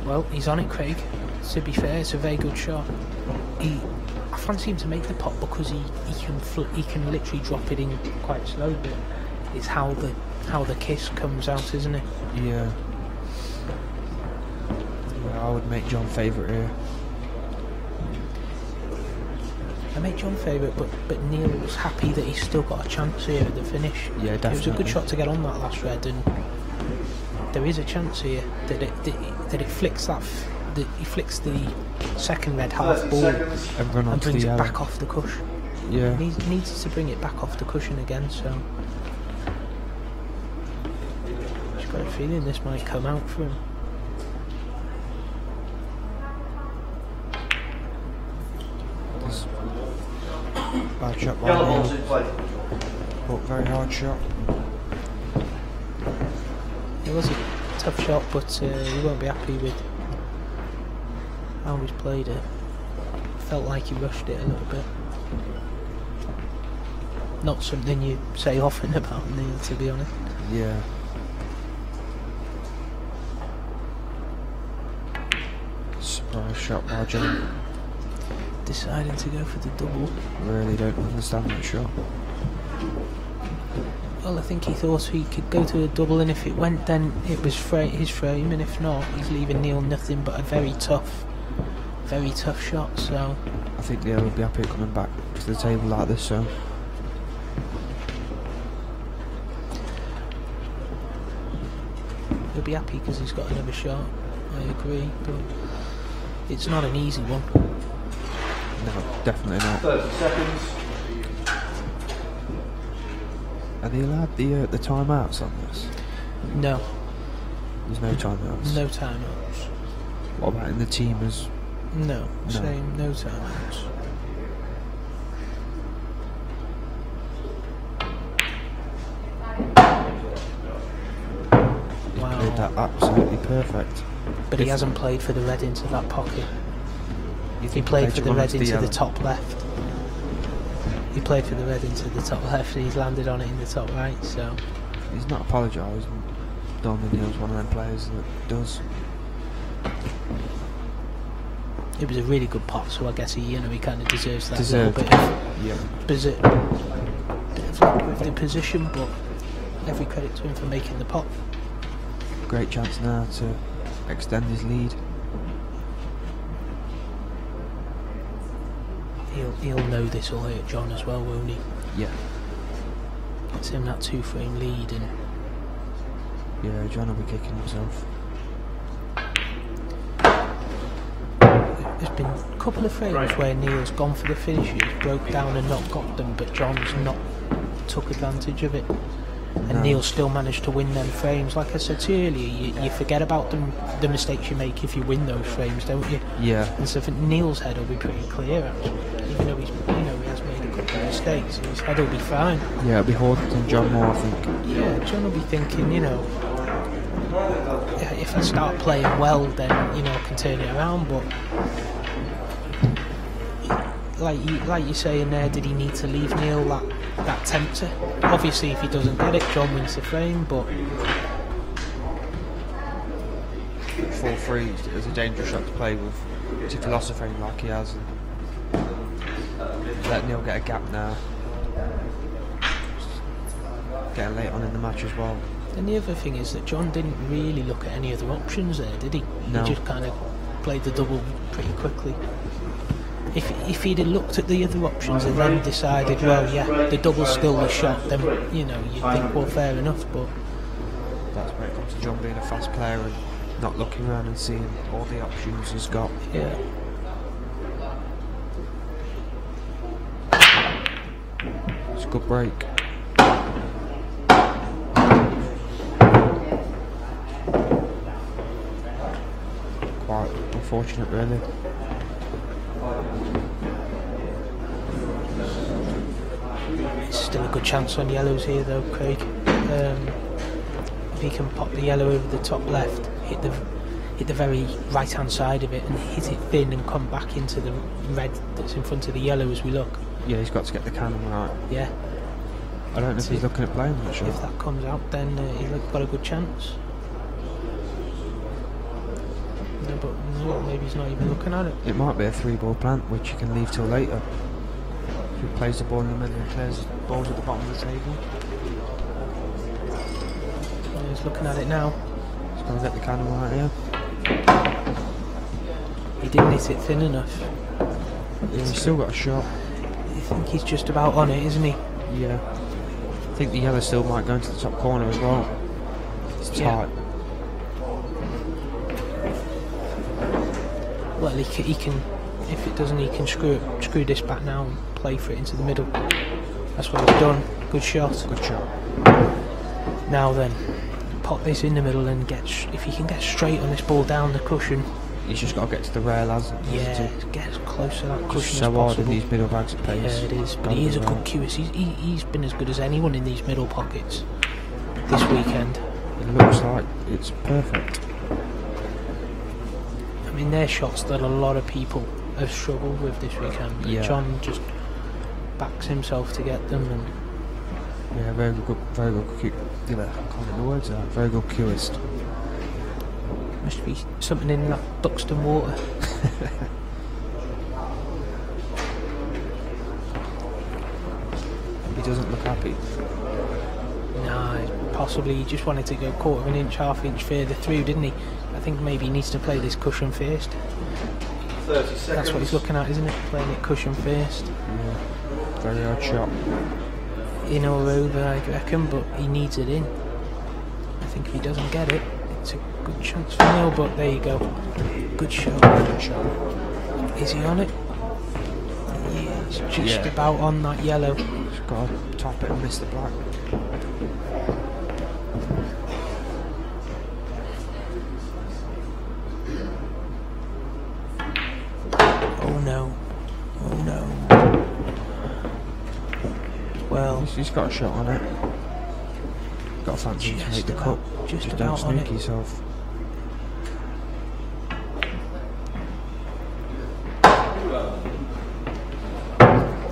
Well, he's on it, Craig. To be fair, it's a very good shot. I fancy him to make the pot because he can literally drop it in quite slow, but it's how the kiss comes out, isn't it? Yeah. I would make John favourite here. I make John favourite, but Neil was happy that he's still got a chance here at the finish. Yeah, definitely. It was a good shot to get on that last red, and there is a chance here that it flicks that. He flicks the second red half ball and brings it back off the cushion. Yeah. He needs to bring it back off the cushion again, so I've got a feeling this might come out for him. Bad shot by Yellow ball's in play. But very hard shot. It was a tough shot, but he won't be happy with how he's played it. Felt like he rushed it a little bit. Not something you say often about Neil, to be honest. Yeah. Surprise shot by John. Deciding to go for the double. Really don't understand that shot. Well, I think he thought he could go to a double, and if it went, then it was his frame, and if not, he's leaving Neil nothing but a very tough shot. So think Neil will be happy coming back to the table like this, so. He'll be happy because he's got another shot, I agree, but it's not an easy one. No, definitely not. 30 seconds. Are they allowed the timeouts on this? No. There's no timeouts? No timeouts. What about in the teamers? No, same, no timeouts. He's played that absolutely perfect. But he hasn't played for the red into that pocket. He played for the red into the top left. He played for the red into the top left and he's landed on it in the top right, so... He's not apologised. Donald Neal's one of them players that does. It was a really good pot, so I guess he kind of deserves that Deserved. little bit of luck with the position, but every credit to him for making the pot. Great chance now to extend his lead. He'll know this will hurt John as well, won't he? Yeah. It's him that 2-frame lead, and yeah, John will be kicking himself. There's been a couple of frames where Neil's gone for the finishes, broke down and not got them, but John's not took advantage of it. And Neil still managed to win them frames. Like I said to you earlier, you forget about the mistakes you make if you win those frames, don't you? Yeah. And so I think Neil's head will be pretty clear, actually. Even though he's, he has made a couple of mistakes, his head will be fine. Yeah, it'll be haunting John more, I think. Yeah, John will be thinking, if I start playing well, then I can turn it around. But like you saying there, did he need to leave Neil that tempter? Obviously, if he doesn't get it, John wins the frame. But 4-3 is a dangerous shot to play with. If he lost a frame like he has, and let Neil get a gap now. Getting late on in the match as well. And the other thing is that John didn't really look at any other options there, did he? No. He just kind of played the double pretty quickly. If he'd have looked at the other options and then decided, well, yeah, the double's still the shot, then you'd think, well, fair enough. But that's where it comes to John being a fast player and not looking around and seeing all the options he's got. Yeah. It's a good break. Quite unfortunate, really. It's still a good chance on yellows here, though, Craig. If he can pop the yellow over the top left, hit the very right hand side of it and hit it thin and come back into the red that's in front of the yellow as we look. Yeah, he's got to get the cannon right. Yeah. I don't know if he's looking at playing that shot. If that comes out, then he's got a good chance. No, but no, maybe he's not even looking at it. It might be a 3-ball plant, which you can leave till later. If he plays the ball in the middle and clears the balls at the bottom of the table. Yeah, he's looking at it now. He's going to get the cannon right here. He didn't hit it thin enough. Yeah, he's still got a shot. I think he's just about on it, isn't he? Yeah. I think the yellow still might go into the top corner as well. It's tight. Yeah. Well, he can. If it doesn't, he can screw this back now and play for it into the middle. That's what he's done. Good shot. Good shot. Now then, pop this in the middle and if he can get straight on this ball down the cushion. He's just got to get to the rail, hasn't he? Yeah, get as close to that cushion as so possible. hard in these middle bags at pace. Yeah, it is. But he is a good QS. He's been as good as anyone in these middle pockets this weekend. It looks like it's perfect. I mean, they're shots that a lot of people have struggled with this weekend. But Yeah. John just backs himself to get them. And yeah, very good I can't get the words out. Very good Qist. must be something in that Buxton water. He doesn't look happy. No, possibly he just wanted to go quarter of an inch, half inch further through, didn't he? I think maybe he needs to play this cushion first. 30 seconds. That's what he's looking at, isn't it? Playing it cushion first. Yeah, very hard shot. In or over, I reckon, but he needs it in. I think if he doesn't get it, it's a good chance for nil, but there you go. Good shot. Good shot. Is he on it? Yeah, he's just about on that yellow. He's got to top it and miss the black. Oh no. Oh no. Well, he's got a shot on it. Got a fancy to make the cut. Just don't sneak yourself.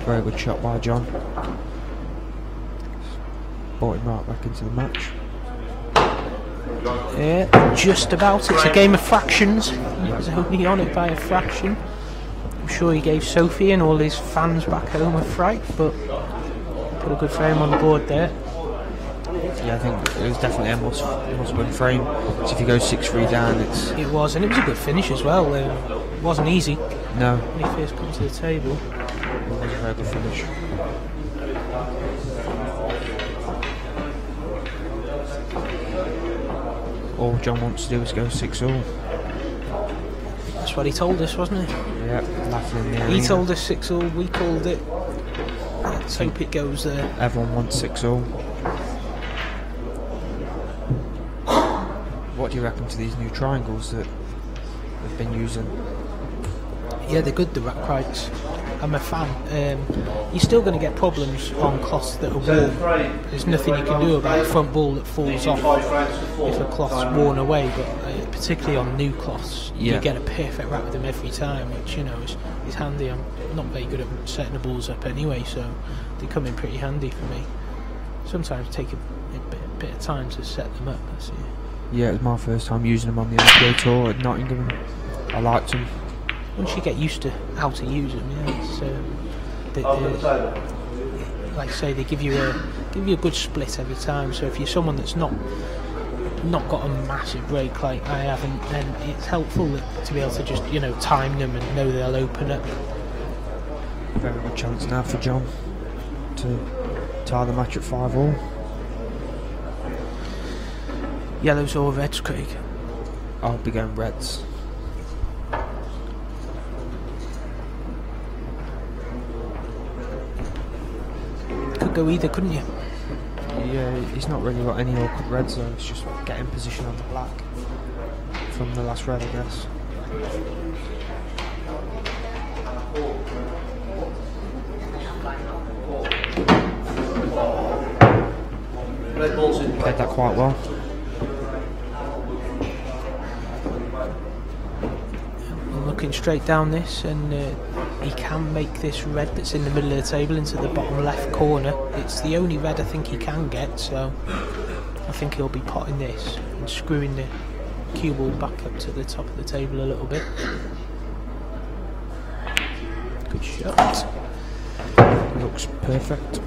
Very good shot by John. Brought him right back into the match. Yeah, just about. It's a game of fractions. He's only on it by a fraction. I'm sure he gave Sophie and all his fans back home a fright, but put a good frame on the board there. Yeah, I think it was definitely a must-win frame. So if you go 6-3 down, it was, and it was a good finish as well. It wasn't easy. No. When he first come to the table. It was a very good finish. All John wants to do is go 6-all. That's what he told us, wasn't he? Yeah, laughing in the He told us 6-all, we called it. Let's hope it goes there. Everyone wants 6-all. What do you reckon to these new triangles that they've been using? Yeah, they're good, the rack rights. I'm a fan. You're still going to get problems on cloths that are worn. There's nothing you can do about a front ball that falls off if a cloth's worn away, but particularly on new cloths, you get a perfect rack with them every time, which, you know, is handy. I'm not very good at setting the balls up anyway, so they come in pretty handy for me. Sometimes take a bit of time to set them up. That's it. Yeah, it was my first time using them on the LPA tour at Nottingham. I liked them. Once you get used to how to use them, yeah, it's, like I say, they give you a good split every time. So if you're someone that's not got a massive break like I haven't, then it's helpful to be able to just, you know, time them and know they'll open up. Very good chance now for John to tie the match at 5-all. Yellows or reds, Craig? I'll be going reds. Could go either, couldn't you? Yeah, he's not really got any awkward reds though, it's just getting position on the black from the last red, I guess. Red ball's in. Played that quite well. I'm looking straight down this, and he can make this red that's in the middle of the table into the bottom left corner. It's the only red I think he can get, so I think he'll be potting this and screwing the cue ball back up to the top of the table a little bit. Good shot. Looks perfect.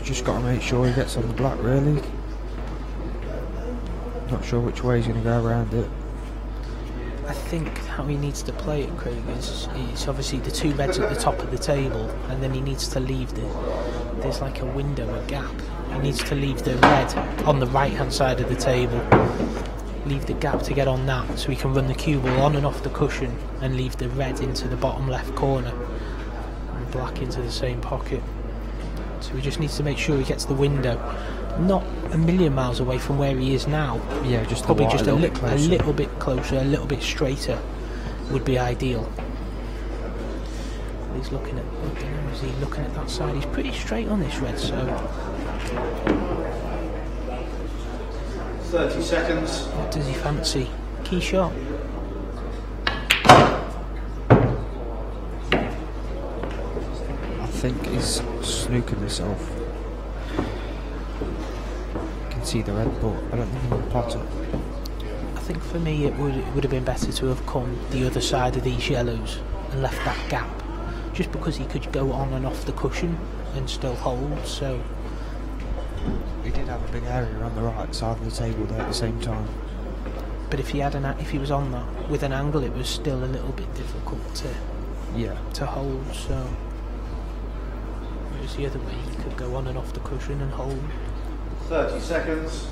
Just got to make sure he gets on the black, really. Not sure which way he's going to go around it. I think how he needs to play it, Craig, is obviously the two reds at the top of the table, and then he needs to leave there's like a window, a gap. He needs to leave the red on the right hand side of the table, leave the gap to get on that, so he can run the cue ball on and off the cushion and leave the red into the bottom left corner and black into the same pocket. So he just needs to make sure he gets the window, not a million miles away from where he is now. Yeah, just probably just a little bit closer, a little bit straighter would be ideal. He's looking at, I don't know, is he looking at that side? He's pretty straight on this red, so 30 seconds. What does he fancy? Key shot. I think he's snooking himself. You can see the red, but I don't think he can pot it. I think for me it would have been better to have come the other side of these yellows and left that gap just because he could go on and off the cushion and still hold. So He did have a big area on the right side of the table there at the same time. but if he was on that with an angle, it was still a little bit difficult to hold. So whereas the other way, he could go on and off the cushion and hold. 30 seconds.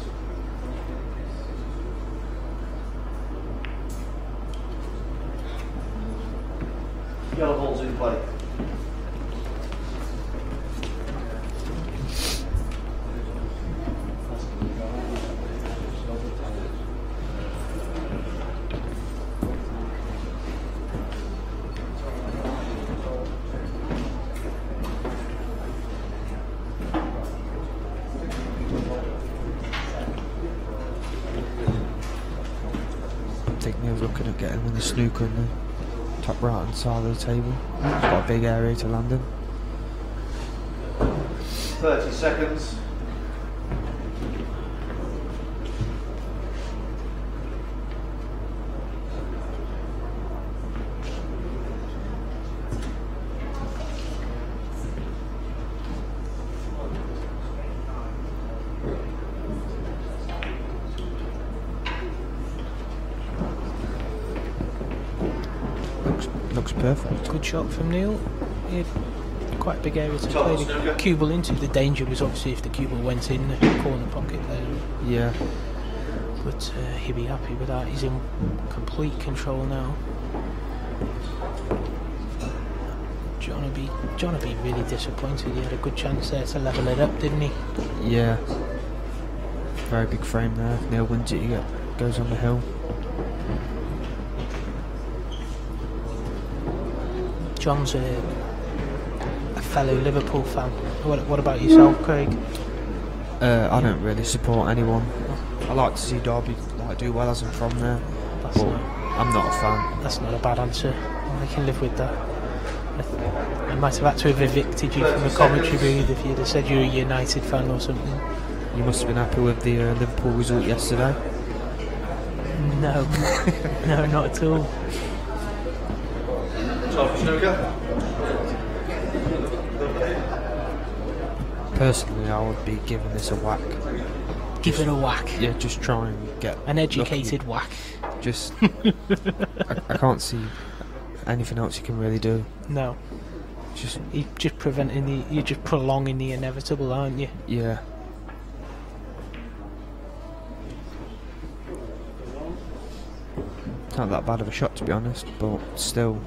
Yellow ball's in play. I think Neil's looking at getting with the snooker in the top right hand side of the table. He's got a big area to land in. 30 seconds. Looks perfect. Good shot from Neil. He had quite a big area to play the cue ball into. The danger was obviously if the cue ball went in the corner pocket there. Yeah. But he'd be happy with that. He's in complete control now. John would be really disappointed. He had a good chance there to level it up, didn't he? Yeah. Very big frame there. If Neil wins it, he goes on the hill. John's a fellow Liverpool fan. What about yourself, Craig? I don't really support anyone. I like to see Derby do well as I'm from there. I'm not a fan. That's not a bad answer. I can live with that. I might have had to have evicted you from the commentary booth if you'd have said you're a United fan or something. You must have been happy with the Liverpool result yesterday. No, no, not at all. Personally, I would be giving this a whack. Give it a whack. Yeah, just try and get an educated lucky. Whack. Just, I can't see anything else you can really do. No. You're just prolonging the inevitable, aren't you? Yeah. Not that bad of a shot, to be honest, but still.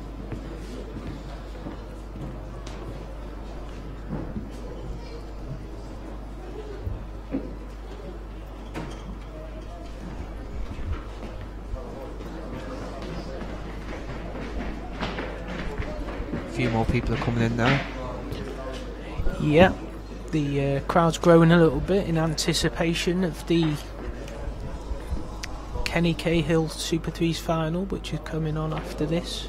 A few more people are coming in now. Yeah, the crowd's growing a little bit in anticipation of the Kenny Cahill Super 3's final, which is coming on after this.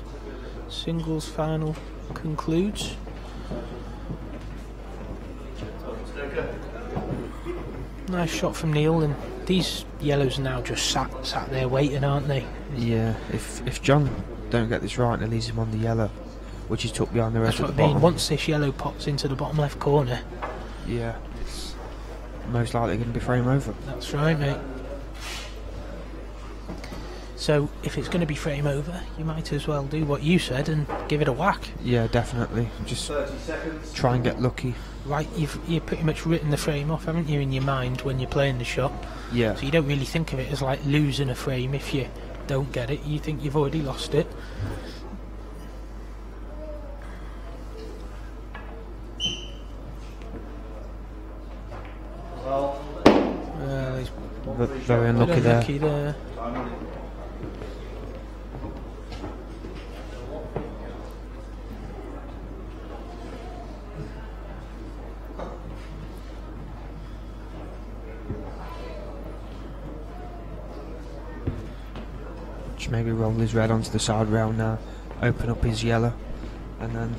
Singles final concludes. Nice shot from Neil, and these yellows are now just sat there waiting, aren't they? Yeah, if John don't get this right and leaves him on the yellow, which he's took behind the rest That's of what the I mean. bottom. Once this yellow pops into the bottom left corner, yeah, it's most likely going to be frame over. That's right, mate. So if it's going to be frame over, you might as well do what you said and give it a whack. Yeah, definitely. Just try and get lucky. Right, you've pretty much written the frame off, haven't you, in your mind when you're playing the shot? Yeah. So you don't really think of it as like losing a frame if you don't get it. You think you've already lost it. Well, he's very unlucky there. Just maybe roll his red onto the side rail now, open up his yellow, and then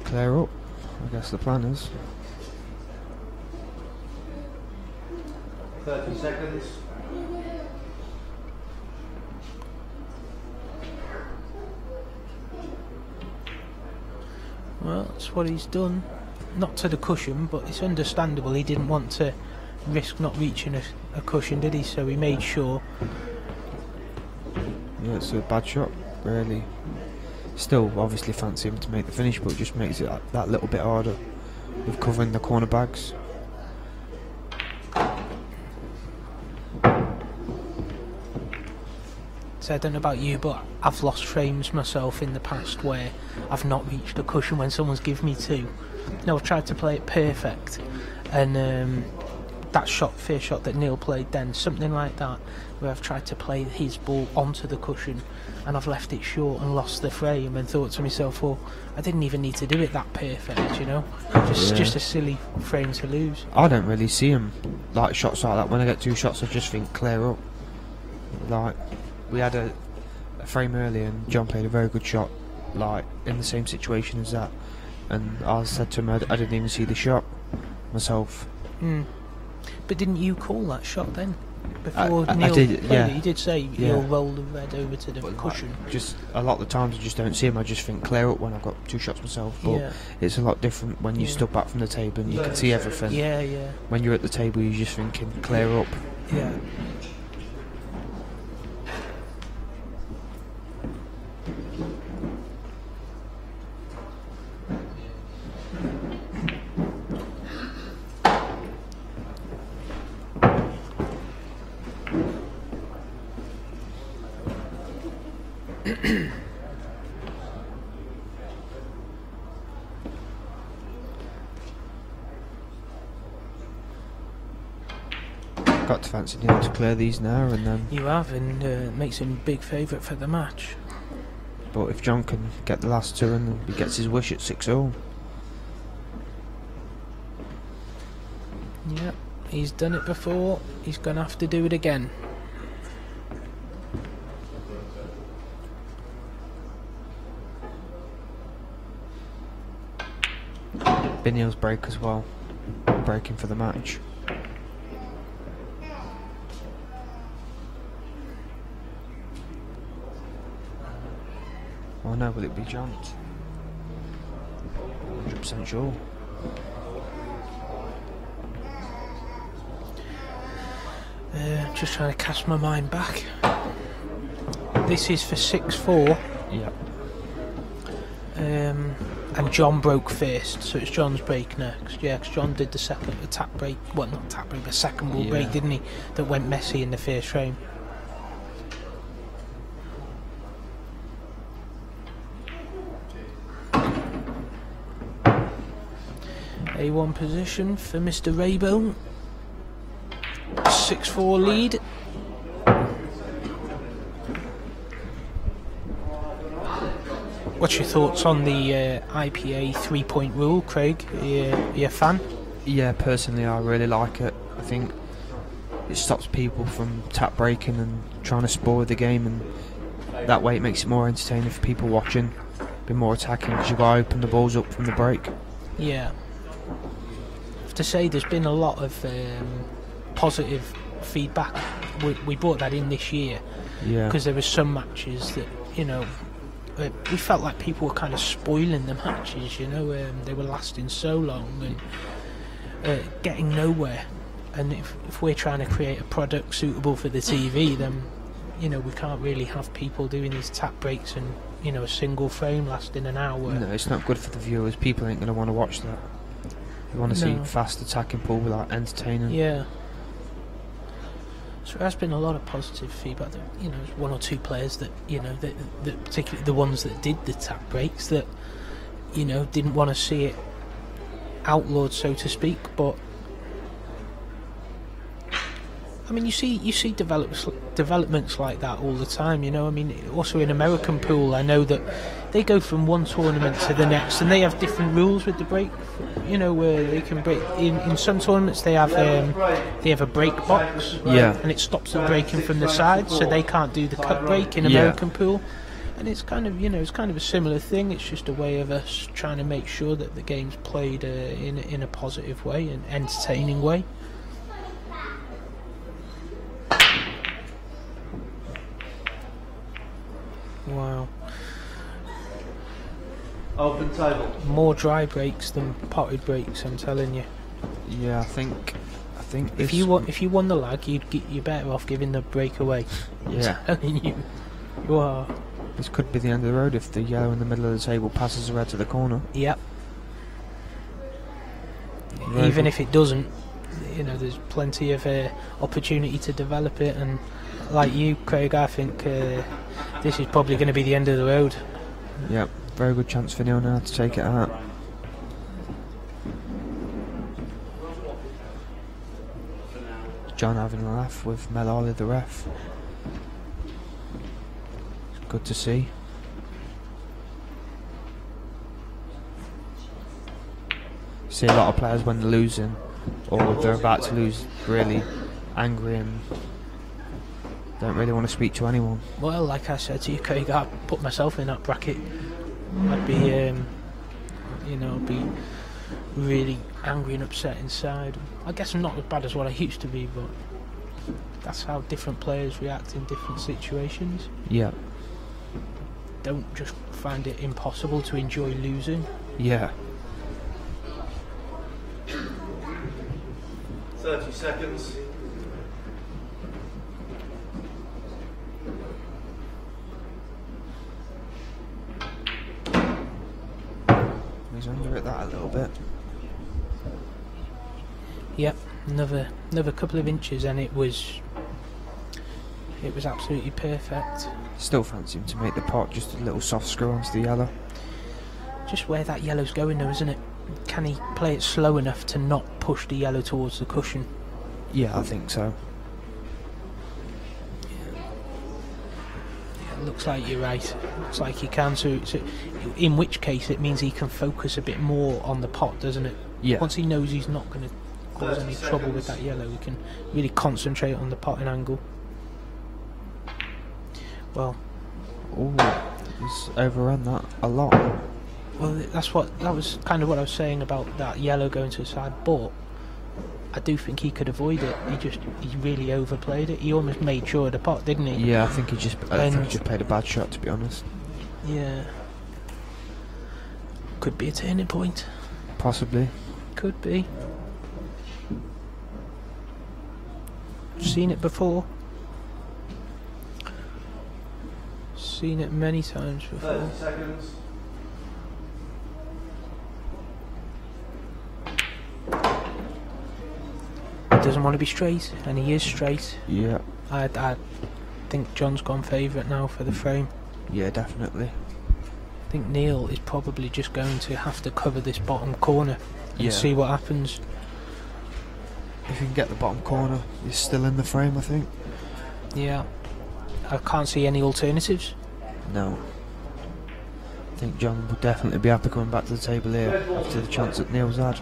clear up. I guess the plan is. 30 seconds. that's what he's done. Not to the cushion, but it's understandable. He didn't want to risk not reaching a cushion, did he? So he made sure. Yeah, it's a bad shot, really. Still, obviously fancy him to make the finish, but it just makes it that little bit harder with covering the corner bags. So I don't know about you, but I've lost frames myself in the past where I've not reached a cushion when someone's given me two. No, I've tried to play it perfect, and that first shot that Neil played then, something like that, where I've tried to play his ball onto the cushion and I've left it short and lost the frame, and thought to myself, well, I didn't even need to do it that perfect, you know? Just a silly frame to lose. I don't really see him like shots like that. When I get two shots, I just think clear up. Like, we had a frame earlier and John played a very good shot, like in the same situation as that, and I said to him I didn't even see the shot myself. But didn't you call that shot then? Before Neil I did, yeah. You did say you'll roll the red over to the cushion. Just a lot of the times I just don't see him. I just think clear up when I've got two shots myself. But it's a lot different when you step back from the table and you can see everything. Yeah, yeah. When you're at the table, you're just thinking clear up. Yeah. Got to fancy Neil to clear these now and then. You have, and makes him big favourite for the match. But if John can get the last two and he gets his wish at 6-0. Yeah, he's done it before, he's going to have to do it again. Binneal's break as well, breaking for the match. Oh no, will it be John's? 100% sure. Just trying to cast my mind back. This is for 6-4. Yeah. And John broke first, so it's John's break next. Yeah, because John did the second tap break. Well, not tap break, the second ball break, didn't he? That went messy in the first frame. A1 position for Mr. Raybone. 6-4 lead. What's your thoughts on the IPA 3-point rule, Craig? Are you a fan? Yeah, personally I really like it. I think it stops people from tap breaking and trying to spoil the game, and that way it makes it more entertaining for people watching, be more attacking because you've got to open the balls up from the break. Yeah. I have to say there's been a lot of positive feedback. We brought that in this year because there were some matches that, you know, we felt like people were kind of spoiling the matches, you know. They were lasting so long and getting nowhere, and if we're trying to create a product suitable for the TV, then, you know, we can't really have people doing these tap breaks and, you know, a single frame lasting an hour. No, it's not good for the viewers. People ain't going to want to watch that. They want to see fast attacking pool without entertaining. Yeah. So there has been a lot of positive feedback. That, you know, there's one or two players that, you know, that particularly the ones that did the tap breaks, that, you know, didn't want to see it outlawed, so to speak. But I mean, you see developments like that all the time. You know, I mean, also in American pool, I know that they go from one tournament to the next, and they have different rules with the break. You know, where they can break in some tournaments they have a break box, and it stops them breaking from the side, so they can't do the cut break in American pool. And it's kind of, you know, it's kind of a similar thing. It's just a way of us trying to make sure that the game's played in a positive way, an entertaining way. Wow. Open table. More dry breaks than potted breaks, I'm telling you. Yeah, I think If you won the lag, you're better off giving the break away. Yeah. I'm telling you. You are. This could be the end of the road if the yellow in the middle of the table passes the red to the corner. Yep. Very Even good. if it doesn't, you know, there's plenty of opportunity to develop it. And like you, Craig, I think this is probably going to be the end of the road. Yep, very good chance for Neil now to take it out. John having a laugh with Melali the ref. It's good to see. See a lot of players when they're losing or they're about to lose really angry and don't really want to speak to anyone. Well, like I said to you, Craig, I put myself in that bracket. I'd be, you know, be really angry and upset inside. I guess I'm not as bad as what I used to be, but that's how different players react in different situations. Yeah. Don't just find it impossible to enjoy losing. Yeah. 30 seconds. He's under it that a little bit. Yep, another couple of inches and it was absolutely perfect. Still fancy him to make the pot, just a little soft screw onto the yellow. Just where that yellow's going though, isn't it? Can he play it slow enough to not push the yellow towards the cushion? Yeah, I think so. Yeah, it looks like you're right. Looks like he can. So in which case it means he can focus a bit more on the pot, doesn't it? Yeah. Once he knows he's not going to cause any trouble with that yellow, he can really concentrate on the potting angle. Well, he's overrun that a lot. Well, that was kind of what I was saying about that yellow going to the side, but I do think he could avoid it. He really overplayed it. He almost made sure of the pot, didn't he? Yeah, I think he just played a bad shot, to be honest. Yeah. Could be a turning point. Possibly. Could be. Seen it before. Seen it many times before. 30 seconds. He doesn't want to be straight, and he is straight. Yeah. I think John's gone favourite now for the frame. Yeah, definitely. I think Neil is probably just going to have to cover this bottom corner and see what happens. If he can get the bottom corner, he's still in the frame, I think. Yeah. I can't see any alternatives. No. I think John will definitely be happy coming back to the table here after the chance that Neil's had.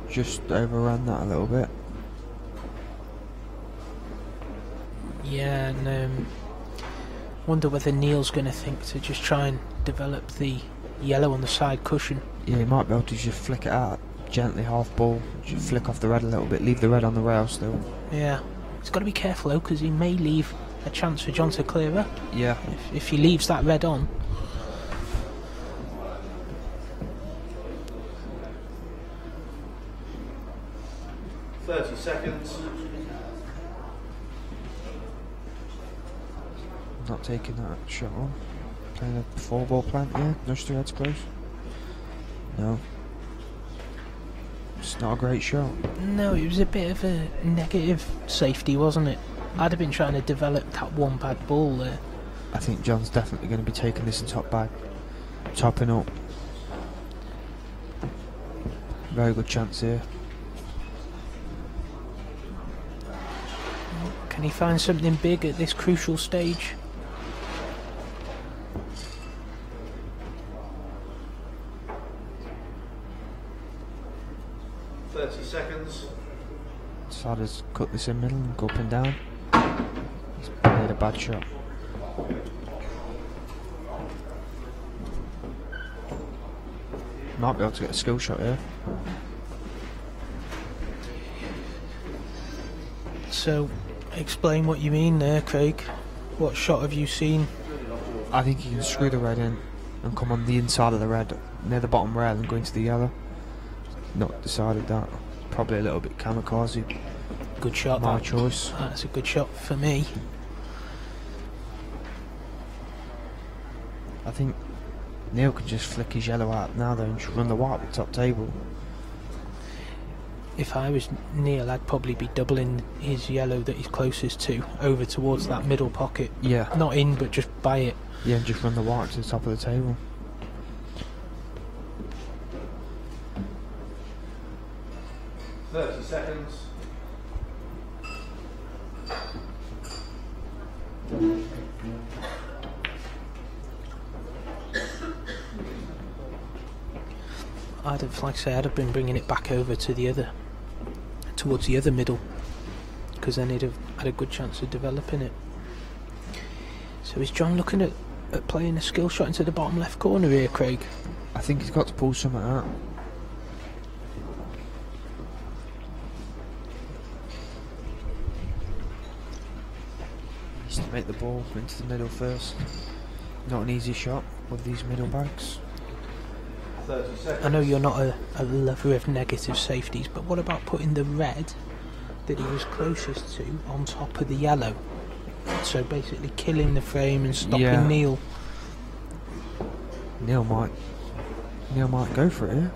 Just overran that a little bit. Yeah, and wonder whether Neil's going to think to just try and develop the yellow on the side cushion. Yeah, he might be able to just flick it out gently, half ball, just flick off the red a little bit, leave the red on the rail still. Yeah, he's got to be careful though, because he may leave a chance for John to clear up. Yeah. If he leaves that red on. Seconds. Not taking that shot on. Playing a 4-ball plant here. Nudge the reds close. No. It's not a great shot. No, it was a bit of a negative safety, wasn't it? I'd have been trying to develop that one bad ball there. I think John's definitely going to be taking this in top bag. Topping up. Very good chance here. Can he find something big at this crucial stage? Seconds. Sada's cut this in middle and go up and down. He's played a bad shot. Might be able to get a skill shot here. So, explain what you mean there, Craig. What shot have you seen? I think he can screw the red in and come on the inside of the red, near the bottom rail, and go into the yellow. Not decided that. Probably a little bit kamikaze. Good shot. My choice. That's a good shot for me. I think Neil can just flick his yellow out now though and just run the white with the top table. If I was Neil, I'd probably be doubling his yellow that he's closest to over towards that middle pocket. Yeah. Not in, but just by it. Yeah, and just run the white to the top of the table. Seconds. I'd have, like I say, I'd have been bringing it back over to the other, towards the other middle, because then he'd have had a good chance of developing it. So is John looking at playing a skill shot into the bottom left corner here, Craig? I think he's got to pull something out. Needs to make the ball into the middle first. Not an easy shot with these middle bags. 30 seconds. I know you're not a lover of negative safeties, but what about putting the red that he was closest to on top of the yellow? So basically killing the frame and stopping Neil. Neil might go for it.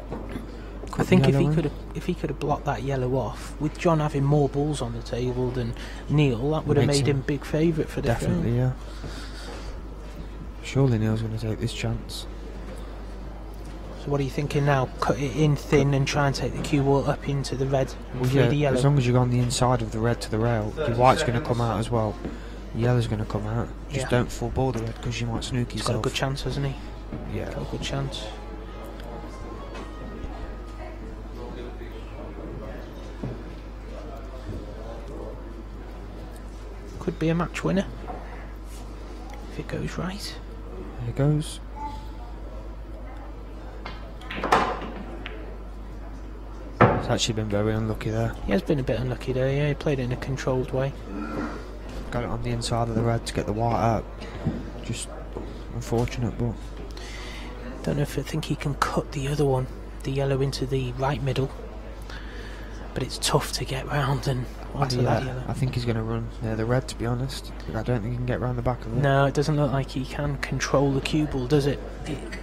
I think if he could have blocked that yellow off, with John having more balls on the table than Neil, that would have made him big favourite for the definitely frame. Yeah. Surely Neil's going to take this chance. So what are you thinking now? Cut it in thin and try and take the cue ball up into the red and through the yellow? As long as you're on the inside of the red to the rail, your white's going to come out as well. The yellow's going to come out. Just don't full ball the red because you might snook yourself. He's got a good chance, hasn't he? Yeah. Got a good chance. Could be a match winner if it goes right. There it goes. He's actually been very unlucky there. He has been a bit unlucky there, yeah. He played it in a controlled way. Got it on the inside of the red to get the white out. Just unfortunate, but... Don't know if I think he can cut the other one, the yellow, into the right middle. But it's tough to get round and onto that yellow. I think he's going to run near the red, to be honest. I don't think he can get round the back of it. No, it doesn't look like he can control the cue ball, does it?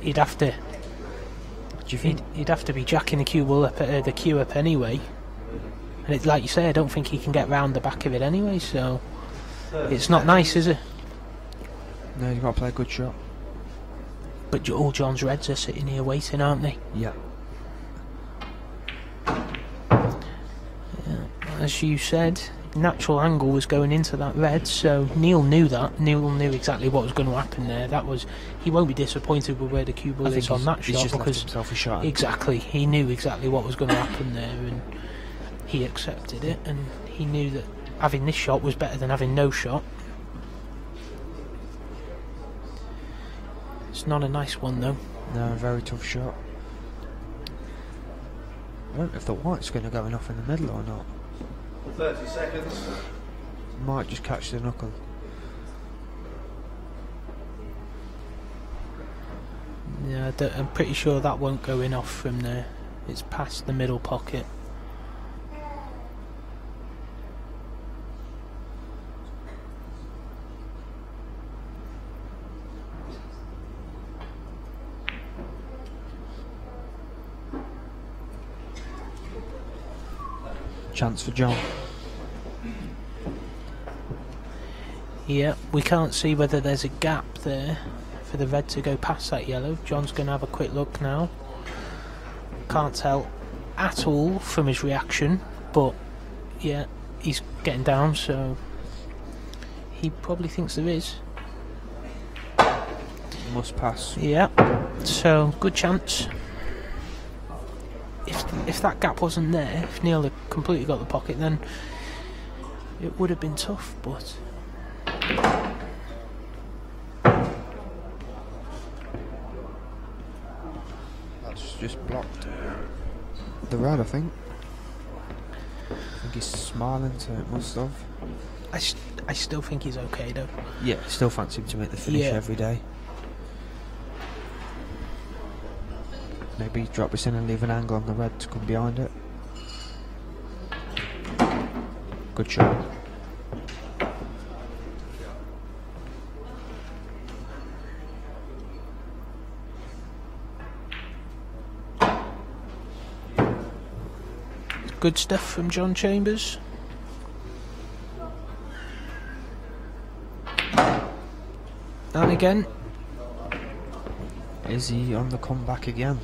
He'd have to... Do you think? He'd have to be jacking the cue ball up, the cue up anyway. And it's like you say, I don't think he can get round the back of it anyway, so... It's not nice, is it? No, you've got to play a good shot. But all John's reds are sitting here waiting, aren't they? Yeah. As you said, natural angle was going into that red, so Neil knew that. Neil knew exactly what was going to happen there. He won't be disappointed with where the cue ball is on that shot, just because left himself a shot. Exactly, he knew exactly what was going to happen there, and he accepted it, and he knew that having this shot was better than having no shot. It's not a nice one though. No, very tough shot. I don't know if the white's going to go enough in the middle or not. 30 seconds. Might just catch the knuckle. Yeah, I'm pretty sure that won't go in off from there. It's past the middle pocket. Chance for John. Yeah, we can't see whether there's a gap there for the red to go past that yellow. John's going to have a quick look now. Can't tell at all from his reaction, but yeah, he's getting down, so he probably thinks there is. Must pass. Yeah, so good chance. If that gap wasn't there, if Neil had completely got the pocket, then it would have been tough, but... just blocked the red, I think. I think he's smiling, so it must have. I still think he's okay though. Yeah, still fancy him to make the finish every day. Maybe drop this in and leave an angle on the red to come behind it. Good shot. Good stuff from John Chambers. And again. Is he on the comeback again?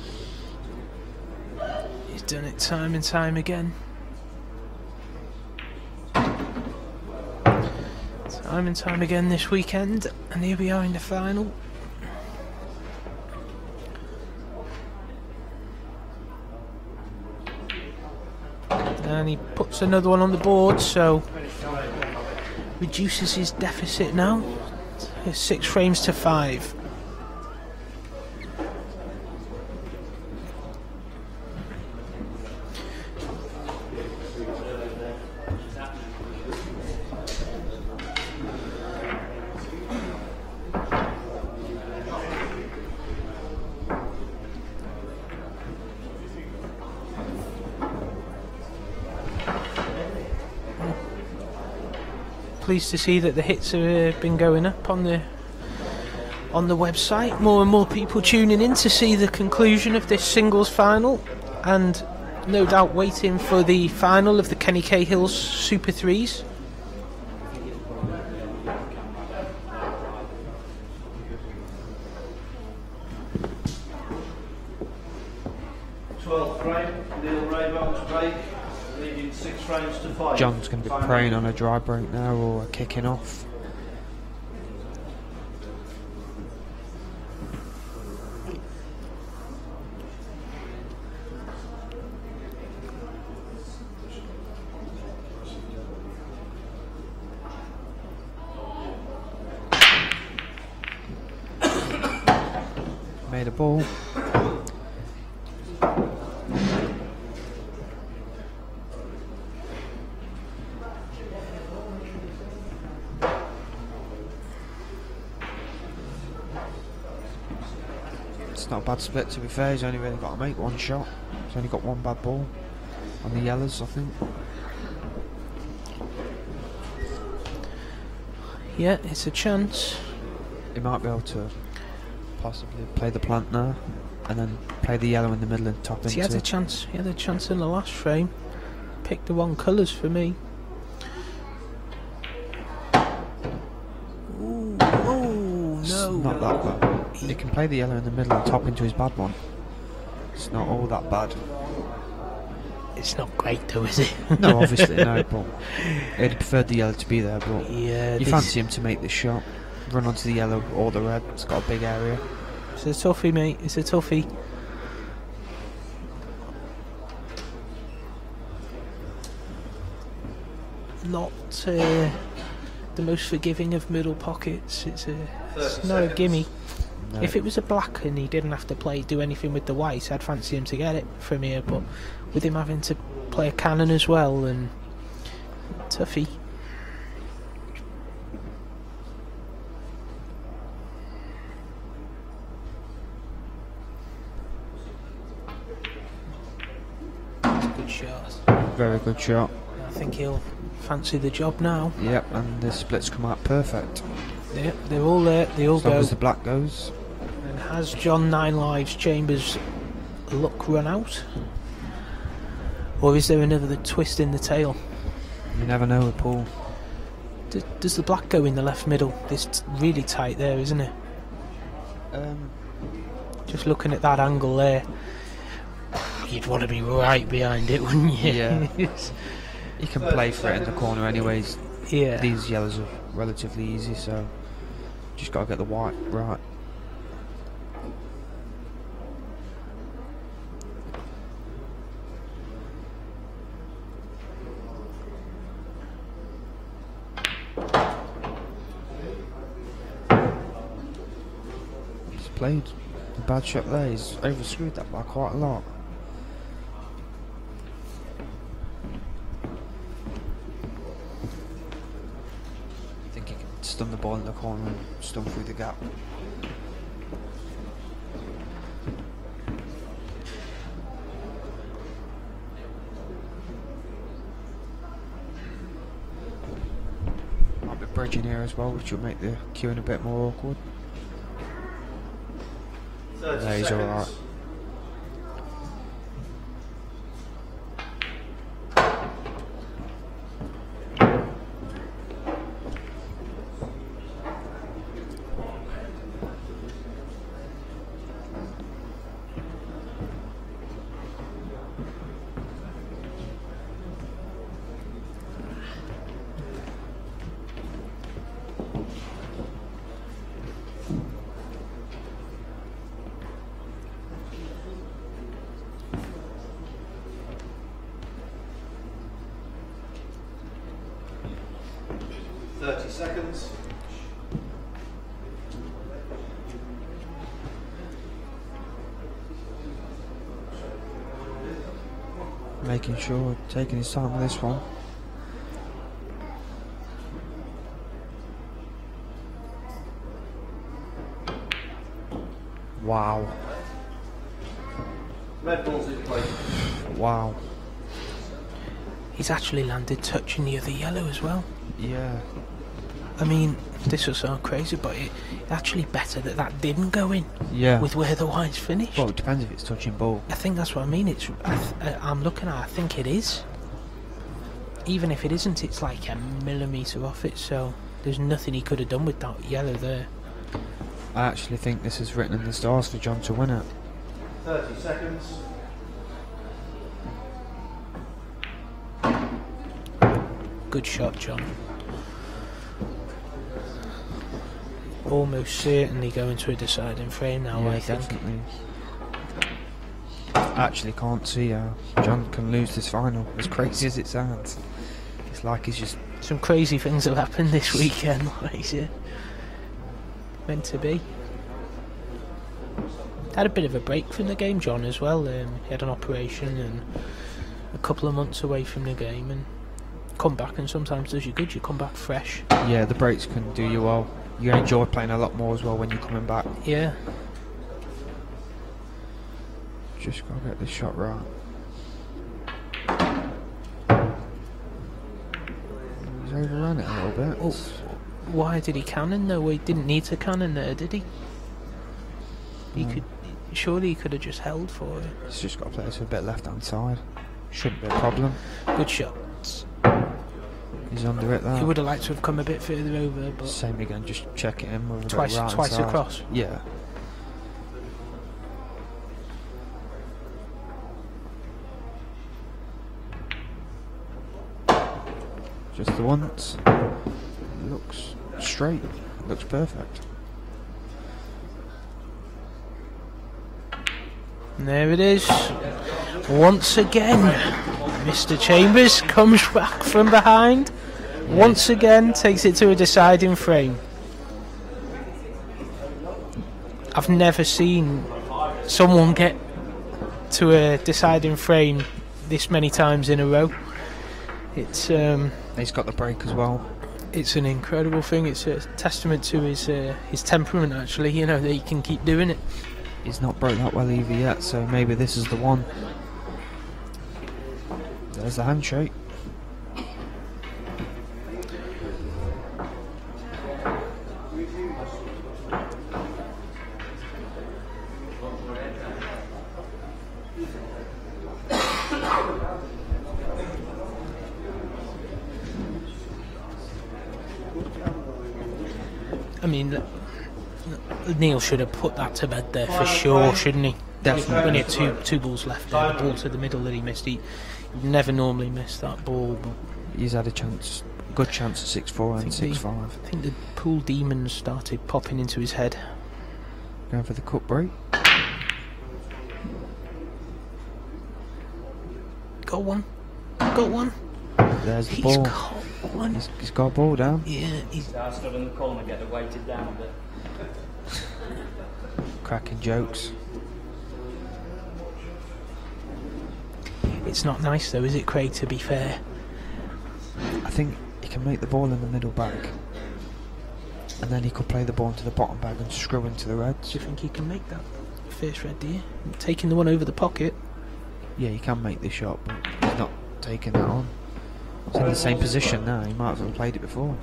He's done it time and time again. Time and time again this weekend, and here we are in the final. And he puts another one on the board, so reduces his deficit now. 6 frames to 5. Pleased to see that the hits have been going up on the website. More and more people tuning in to see the conclusion of this singles final, and no doubt waiting for the final of the Kenny Cahill's Super 3s. Raybone's break, leaving 6 frames to 5. John's going to be praying on a dry break now or a kicking off. Made a ball. It's not a bad split, to be fair. He's only really got to make one shot. He's only got one bad ball on the yellows, I think. Yeah, it's a chance. He might be able to possibly play the plant now and then play the yellow in the middle and top into. He had a chance. He had a chance in the last frame. Picked the wrong colours for me. Ooh, oh no! Not that bad. He can play the yellow in the middle and top into his bad one. It's not all that bad. It's not great though, is it? No, obviously no, but he'd preferred the yellow to be there, but yeah, you fancy him to make this shot. Run onto the yellow or the red. It's got a big area. It's a toughie, mate. It's a toughie. Not the most forgiving of middle pockets. It's not a gimme. No. If it was a black and he didn't have to do anything with the white, I'd fancy him to get it from here. But with him having to play a cannon as well, and toughie. Good shot. Very good shot. I think he'll fancy the job now. Yep, and the splits come out perfect. Yep, they're all there. They all as long go. as the black goes. And has John 9 Lives Chambers' luck run out? Or is there another twist in the tail? You never know with Paul. Does the black go in the left middle? It's really tight there, isn't it? Just looking at that angle there, you'd want to be right behind it, wouldn't you? Yeah. You can play for it in the corner anyways. Yeah. These yellows are relatively easy, so just got to get the white right. It's played. The bad shot there, he's overscrewed that by quite a lot. I think he can stun the ball in the corner and stun through the gap. Might be bridging here as well, which will make the queuing a bit more awkward. 30 Yeah, he's seconds. alright. Seconds. Making sure, taking his time with this one. Wow. Red balls in play. Wow. He's actually landed touching the other yellow as well. Yeah. I mean, this was so crazy, but it's actually better that that didn't go in. Yeah. With where the white's finished. Well, it depends if it's touching ball. I think that's what I mean. I'm looking at. I think it is. Even if it isn't, it's like a millimetre off it. So there's nothing he could have done with that yellow there. I actually think this is written in the stars for John to win it. 30 seconds. Good shot, John. Almost certainly going to a deciding frame now, Yeah, I think. definitely. I actually can't see how John can lose this final, as crazy as it sounds. It's like he's just... Some crazy things have happened this weekend, like it meant to be. Had a bit of a break from the game, John, as well. He had an operation and a couple of months away from the game, and come back, and sometimes does you good. You come back fresh. Yeah, the breaks can do you well. You enjoy playing a lot more as well when you're coming back. Yeah. Just gotta get this shot right. He's overrun it a little bit. Oh, why did he cannon though? He didn't need to cannon there, did he? He could. Surely he could have just held for it. He's just got to play this a bit left hand side. Shouldn't be a problem. Good shot. He's under it there. He would have liked to have come a bit further over, but same again, just check it in with a twice, bit right twice side. across. Yeah. Just the once. It looks straight. It looks perfect. And there it is. Once again, Mr. Chambers comes back from behind. Once again, takes it to a deciding frame. I've never seen someone get to a deciding frame this many times in a row. It's he's got the break as well. It's an incredible thing. It's a testament to his temperament, actually. You know, that he can keep doing it. He's not broke that well either yet, so maybe this is the one. There's the handshake. I mean, Neil should have put that to bed there for sure, shouldn't he? Definitely. When he had two balls left there, the ball to the middle that he missed. He never normally missed that ball, but He's had a chance, good chance at 6-4 and 6-5. I think the pool demons started popping into his head. Going for the cut break. Got one. Got one. There's the He's ball. got one. He's got a ball down. Yeah, he's I stood in the corner, get it weighted down a bit. cracking jokes. It's not nice though, is it, Craig, to be fair? I think he can make the ball in the middle bag, and then he could play the ball into the bottom bag and screw into the reds. Do you think he can make that first red, do you? Taking the one over the pocket? Yeah, he can make the shot, but he's not taking that on. He's in the same position now, he might as well have played it before.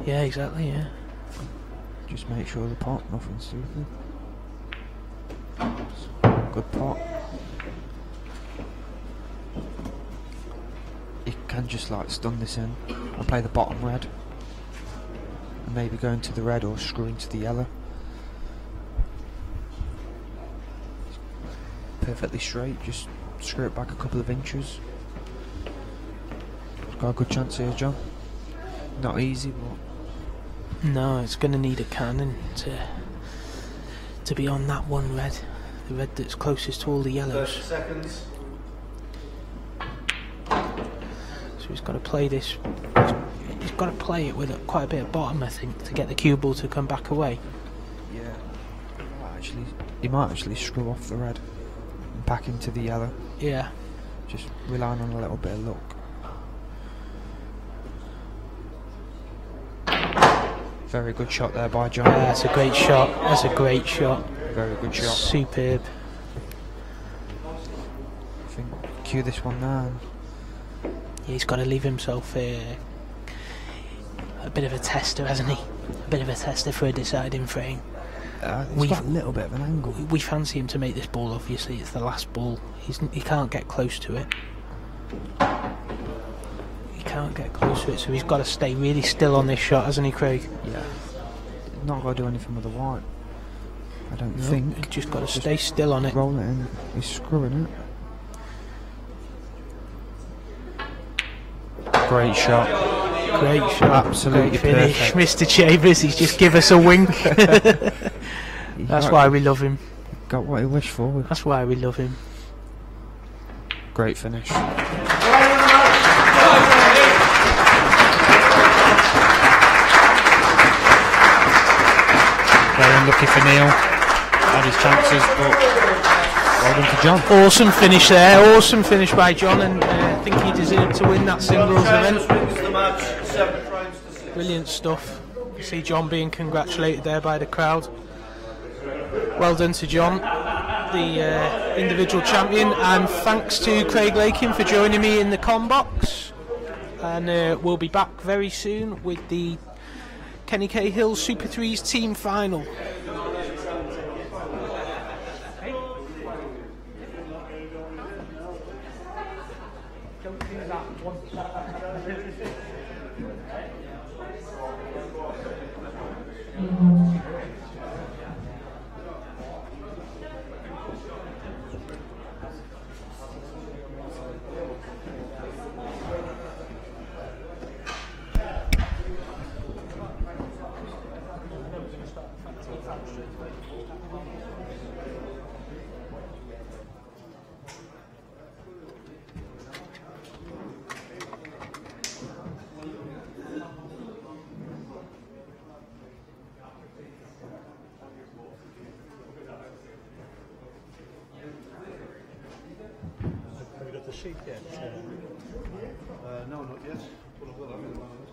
Yeah, exactly, yeah. Just make sure the pot, nothing stupid. Good pot. He can just like stun this in and play the bottom red. And maybe go into the red or screw into the yellow. Perfectly straight, just screw it back a couple of inches. Got a good chance here, John. Not easy, but no, it's going to need a cannon to be on that one red, the red that's closest to all the yellows. 30 seconds. So he's got to play this. He's got to play it with quite a bit of bottom, I think, to get the cue ball to come back away. yeah, he might actually screw off the red and back into the yellow. Yeah. Just relying on a little bit of luck. Very good shot there by John. Yeah, that's a great shot. That's a great shot. Very good shot. Superb. I think cue this one now. Yeah, he's got to leave himself a bit of a tester, hasn't he? A bit of a tester for a deciding frame. He's got a little bit of an angle. We fancy him to make this ball, obviously. It's the last ball. He can't get close to it. Can't get close to it, so he's got to stay really still on this shot, hasn't he, Craig? Yeah. Not got to do anything with the white. I don't think. He's just got to stay still on it. Roll it in. He's screwing it. Great shot. Great shot. Absolutely great finish. perfect. Mr. Chambers, he's just give us a wink. That's why we love him. Got what he wished for. That's why we love him. Great finish. Very unlucky for Neil. Had his chances, but well done to John. Awesome finish there. Awesome finish by John, and I think he deserved to win that singles event. Brilliant stuff. You see John being congratulated there by the crowd. Well done to John, the individual champion, and thanks to Craig Lakin for joining me in the com box. And we'll be back very soon with the Kenny Cahill Super 3s team final. Sheet yet? No, not yet. But I will have it in a moment.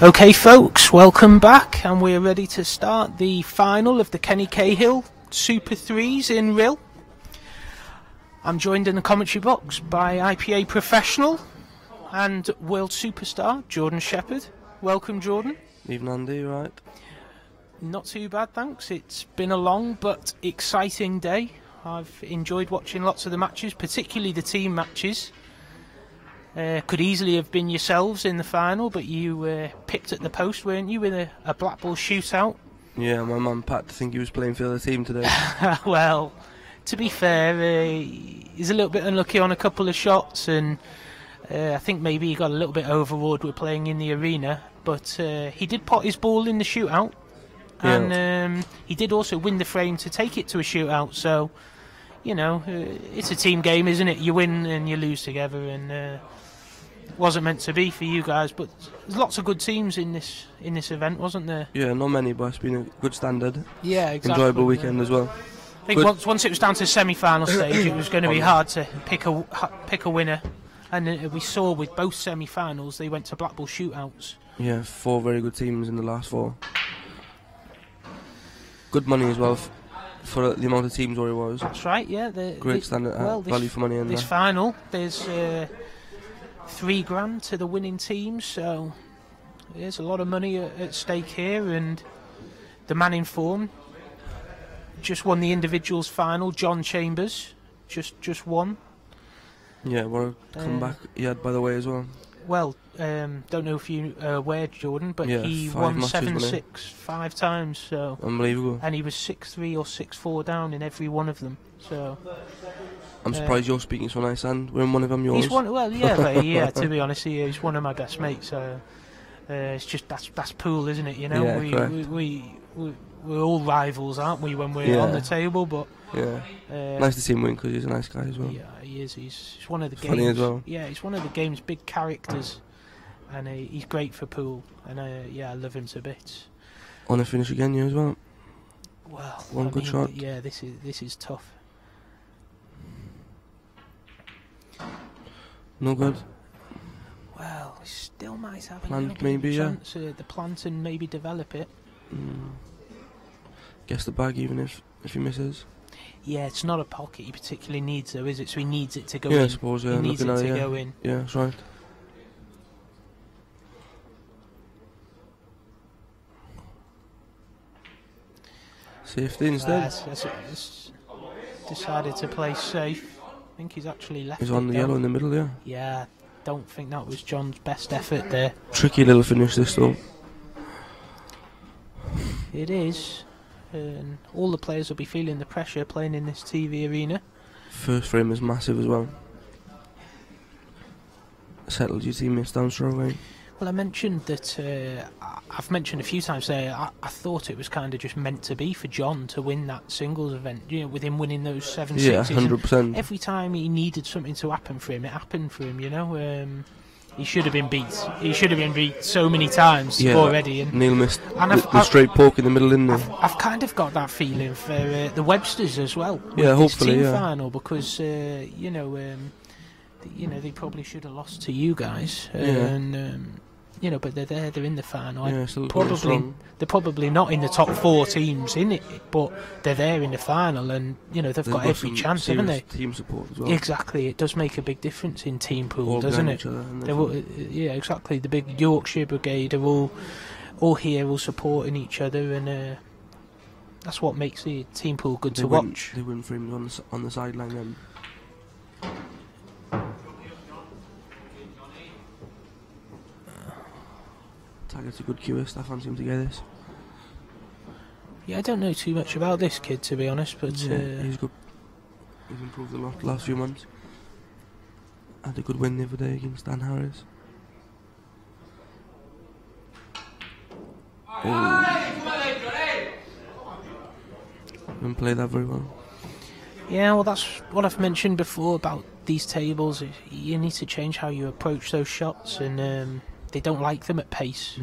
Okay folks, welcome back, and we're ready to start the final of the Kenny Cahill Super 3s in Rhyl. I'm joined in the commentary box by IPA Professional and World Superstar Jordan Shepherd. Welcome, Jordan. Evening, Andy, you right? Not too bad, thanks. It's been a long but exciting day. I've enjoyed watching lots of the matches, particularly the team matches. Could easily have been yourselves in the final, but you pipped at the post, weren't you, with a Blackball shootout? Yeah, my man Pat, I think he was playing for the other team today. Well, to be fair, he's a little bit unlucky on a couple of shots, and I think maybe he got a little bit overawed with playing in the arena, but he did pot his ball in the shootout, and he did also win the frame to take it to a shootout, so, you know, it's a team game, isn't it? You win and you lose together, and wasn't meant to be for you guys, but there's lots of good teams in this event, wasn't there? Yeah, not many, but it's been a good standard. Yeah, exactly. Enjoyable weekend as well. I think once it was down to the semi-final stage, it was going to be hard to pick a winner, and we saw with both semi-finals they went to Blackball shootouts. Yeah, 4 very good teams in the last 4. Good money as well for the amount of teams where it was. That's right. Yeah, great standard value for money in this there. Final. There's $3,000 to the winning team, so there's a lot of money at stake here. And the man in form just won the individuals final. John Chambers just won. Yeah, what a comeback he had, by the way, as well. Well, don't know if you are aware, Jordan, but yeah, he 5 won matches, 7-6 5 times. So unbelievable. And he was 6-3 or 6-4 down in every one of them. So I'm surprised you're speaking so nice, and we're in one of them yours. He's one. Well, yeah, to be honest, he's one of my best mates. So it's just that's pool, isn't it? You know, yeah, we're all rivals, aren't we, when we're on the table? But yeah, nice to see him win because he's a nice guy as well. Yeah, he is. He's one of the funny game's, as well. Yeah, he's one of the game's big characters, and he's great for pool. And I love him to bits. On a finish again, you as well. Well, one good shot. Yeah, this is tough. No good. Well, we still might have plant, maybe, chance the plant and maybe develop it. Guess the bag even if he misses. Yeah, it's not a pocket he particularly needs though, is it? So he needs it to go in. Yeah, I suppose, yeah. He needs it to go in. Yeah, that's right. Safety instead. Decided to play safe. I think he's actually left. He's on the yellow in the middle, yeah. Yeah, don't think that was John's best effort there. Tricky little finish this though. It is. And all the players will be feeling the pressure playing in this TV arena. First frame is massive as well. Settled your teammates down straight away. Well, I mentioned that I've mentioned a few times there. I thought it was kind of just meant to be for John to win that singles event. You know, with him winning those 7 yeah, sixes. 100%. Every time he needed something to happen for him, it happened for him. You know, he should have been beat. He should have been beat so many times already. And Neil missed the straight poke in the middle, didn't he? I've kind of got that feeling for the Websters as well. Yeah, hopefully, team final, because you know, they probably should have lost to you guys. And you know, but they're there. They're in the final. Yeah, they're probably not in the top 4 teams in it, but they're there in the final, and you know they've got every chance, haven't they? Team support as well. Exactly, it does make a big difference in team pool, all doesn't it? Yeah, exactly. The big Yorkshire Brigade are all here, all supporting each other, and that's what makes the team pool good to watch. They win frames on the sideline then. Taggart's a good QS. I fancy him to get this. Yeah, I don't know too much about this kid, to be honest, but he's good. He's improved a lot the last few months. Had a good win the other day against Dan Harris. Didn't play that very well. Yeah, well, that's what I've mentioned before about these tables. You need to change how you approach those shots, and they don't like them at pace,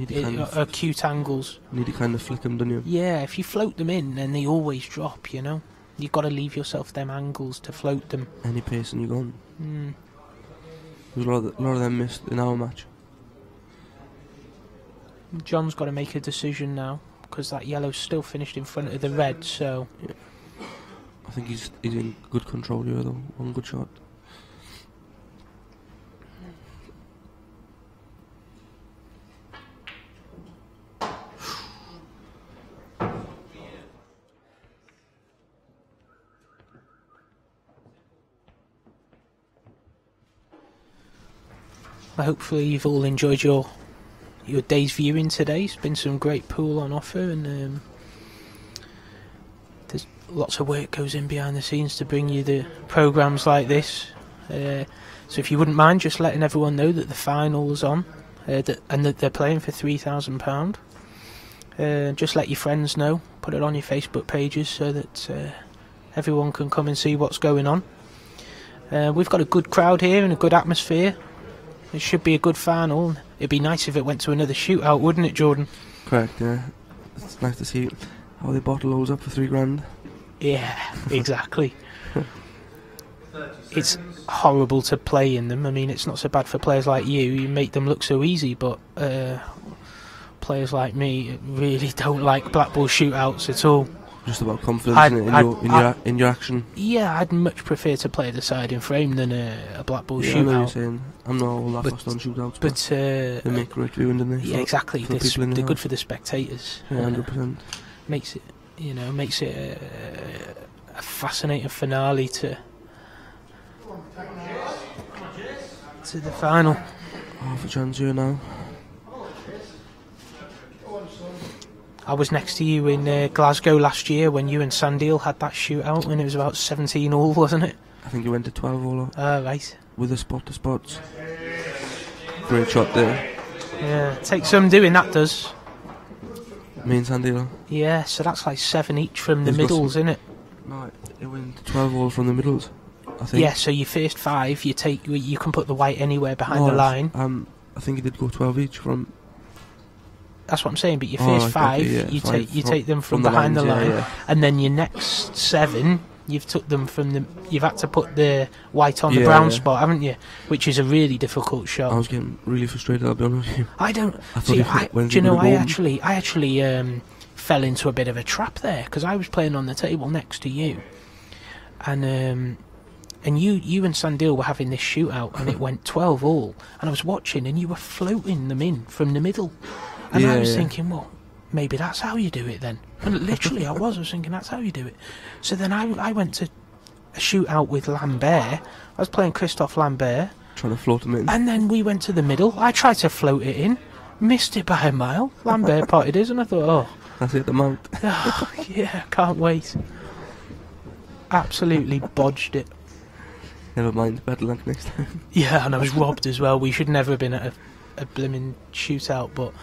acute angles. You need to kind of flick them, don't you? Yeah, if you float them in, then they always drop, you know. You've got to leave yourself them angles to float them. Any pace and you're gone. There's a lot of them missed in our match. John's got to make a decision now because that yellow's still finished in front of the red. So Yeah. I think he's in good control here though. One good shot. hopefully you've all enjoyed your day's viewing today. It's been some great pool on offer, and there's lots of work goes in behind the scenes to bring you the programmes like this. So if you wouldn't mind just letting everyone know that the final's on, and that they're playing for £3,000. Just let your friends know, put it on your Facebook pages so that everyone can come and see what's going on. We've got a good crowd here and a good atmosphere. It should be a good final. It'd be nice if it went to another shootout, wouldn't it, Jordan? Correct, yeah. It's nice to see how they bottle those up for £3,000. Yeah, exactly. It's horrible to play in them. I mean, it's not so bad for players like you make them look so easy, but players like me really don't like Blackball shootouts at all. Just about confidence in your action. Yeah, I'd much prefer to play a deciding frame than a Blackball shootout. I know what you're saying. I'm not all that fast on shootouts, but they make great viewing, don't they? Yeah, exactly. They're good for the spectators. Yeah, 100%. Makes it a fascinating finale to the final. Half a chance here now. I was next to you in Glasgow last year when you and Sandil had that shootout, and it was about 17 all, wasn't it? I think you went to 12 all. Right. With a spot to spots. Great shot there. Yeah, takes some doing, that does. Me and Sandil. Yeah, so that's like 7 each from the middles, isn't it? No, it went 12 all from the middles, I think. Yeah, so your first 5, you can put the white anywhere behind the line. I think it did go 12 each from. That's what I'm saying, but your first 5, you take them from behind the line, and then your next 7, you've had to put the white on the brown spot, haven't you? Which is a really difficult shot. I was getting really frustrated, I'll be honest with you. I actually fell into a bit of a trap there, because I was playing on the table next to you, and you and Sandil were having this shootout, and it went 12 all, and I was watching, and you were floating them in from the middle. And I was thinking, well, maybe that's how you do it then. And literally, I was thinking, that's how you do it. So then I went to a shootout with Lambert. I was playing Christophe Lambert. Trying to float him in. And then we went to the middle. I tried to float it in. Missed it by a mile. Lambert potted his, and I thought, oh. That's it, the mount. Oh, yeah, can't wait. Absolutely bodged it. Never mind, better luck next time. Yeah, and I was robbed as well. We should never have been at a blimmin' shootout, but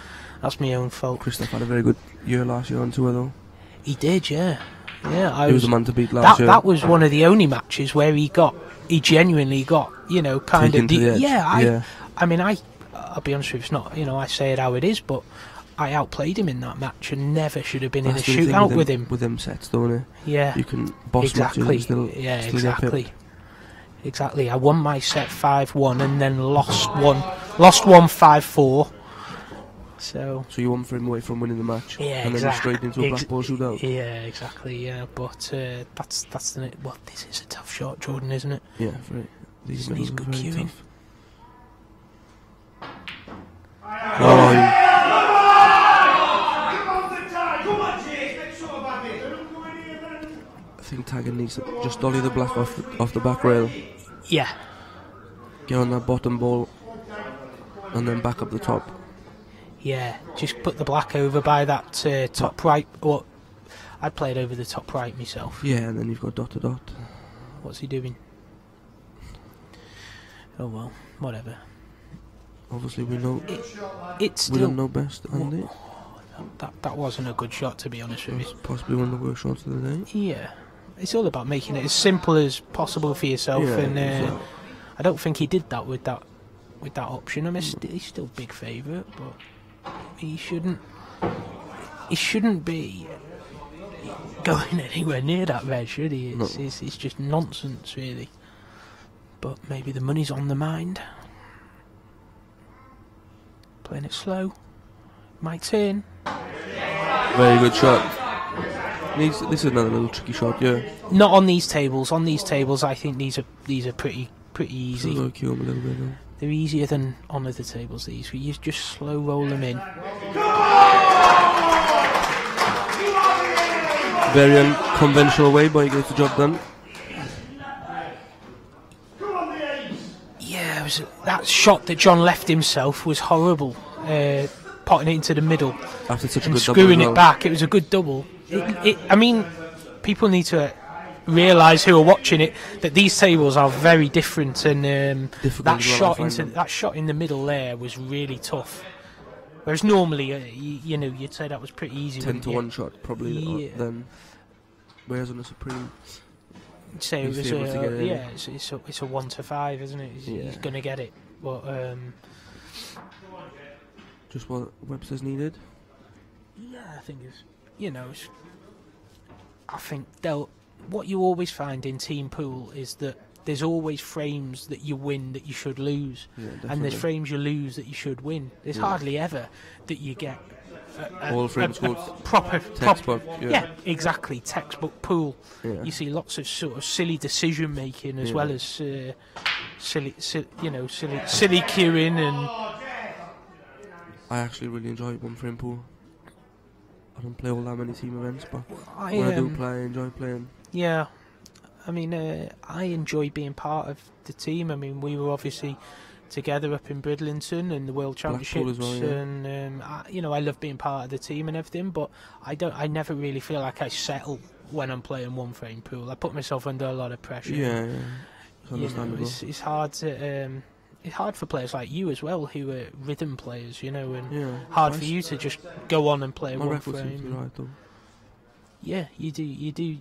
that's my own fault. Christophe had a very good year last year on tour, though. He did, yeah. Yeah, he was the man to beat last year. That was one of the only matches where he genuinely got, kind of. I mean, I'll be honest with you, it's not, I say it how it is, but I outplayed him in that match and never should have been in a shootout with him. With them sets, don't you? Yeah. You can boss matches and still exactly. Exactly. I won my set 5-1 and then lost one 5-4. So you won him away from winning the match, and then straight into a Blackball shootout. Yeah, exactly. Yeah, but that's the. Well, this is a tough shot, Jordan, isn't it? Yeah, very. These needs good cueing. I think Tiger needs to just dolly the black off the back rail. Yeah. Get on that bottom ball, and then back up the top. Yeah, just put the black over by that top right. Or I'd play it over the top right myself. Yeah, and then you've got dot to dot. What's he doing? Oh well, whatever. Obviously, we know. It's we don't know best, Andy. That wasn't a good shot, to be honest with you. Possibly one of the worst shots of the day. Yeah, it's all about making it as simple as possible for yourself, and I don't think he did that with that option. I mean, he's still big favourite, but he shouldn't be going anywhere near that red, should he? It's just nonsense, really. But maybe the money's on the mind. Playing it slow. My turn. Very good shot. This is another little tricky shot, yeah. Not on these tables. On these tables, I think these are pretty easy. I'll cue him a little bit now. They're easier than on other tables. These, where you just slow roll them in. Very unconventional way, but he gets the job done. Yeah, that shot that John left himself was horrible. Potting it into the middle After such a and good screwing double it back. It was a good double. I mean, people need to realise who are watching it that these tables are very different, and that shot in the middle there was really tough. Whereas normally, you'd say that was pretty easy. 10-to-1 shot probably. Yeah. Then, whereas on a Supreme, say it was it's a 1-to-5, isn't it? He's gonna get it, but just what Webster's needed. Yeah, I think I think what you always find in team pool is that there's always frames that you win that you should lose, and there's frames you lose that you should win. There's hardly ever that you get all frames proper textbook. Yeah, exactly, textbook pool. Yeah. You see lots of sort of silly decision making as well as silly queuing and. I actually really enjoy one frame pool. I don't play all that many team events, but when I do play, I enjoy playing. Yeah, I mean, I enjoy being part of the team. I mean, we were obviously together up in Bridlington and the World Championships, as well, yeah. And I love being part of the team and everything. But I never really feel like I settle when I'm playing one frame pool. I put myself under a lot of pressure. Yeah, it's understandable. It's hard to. It's hard for players like you as well, who are rhythm players, and hard for you to just go on and play one frame. Right, though. Yeah, you do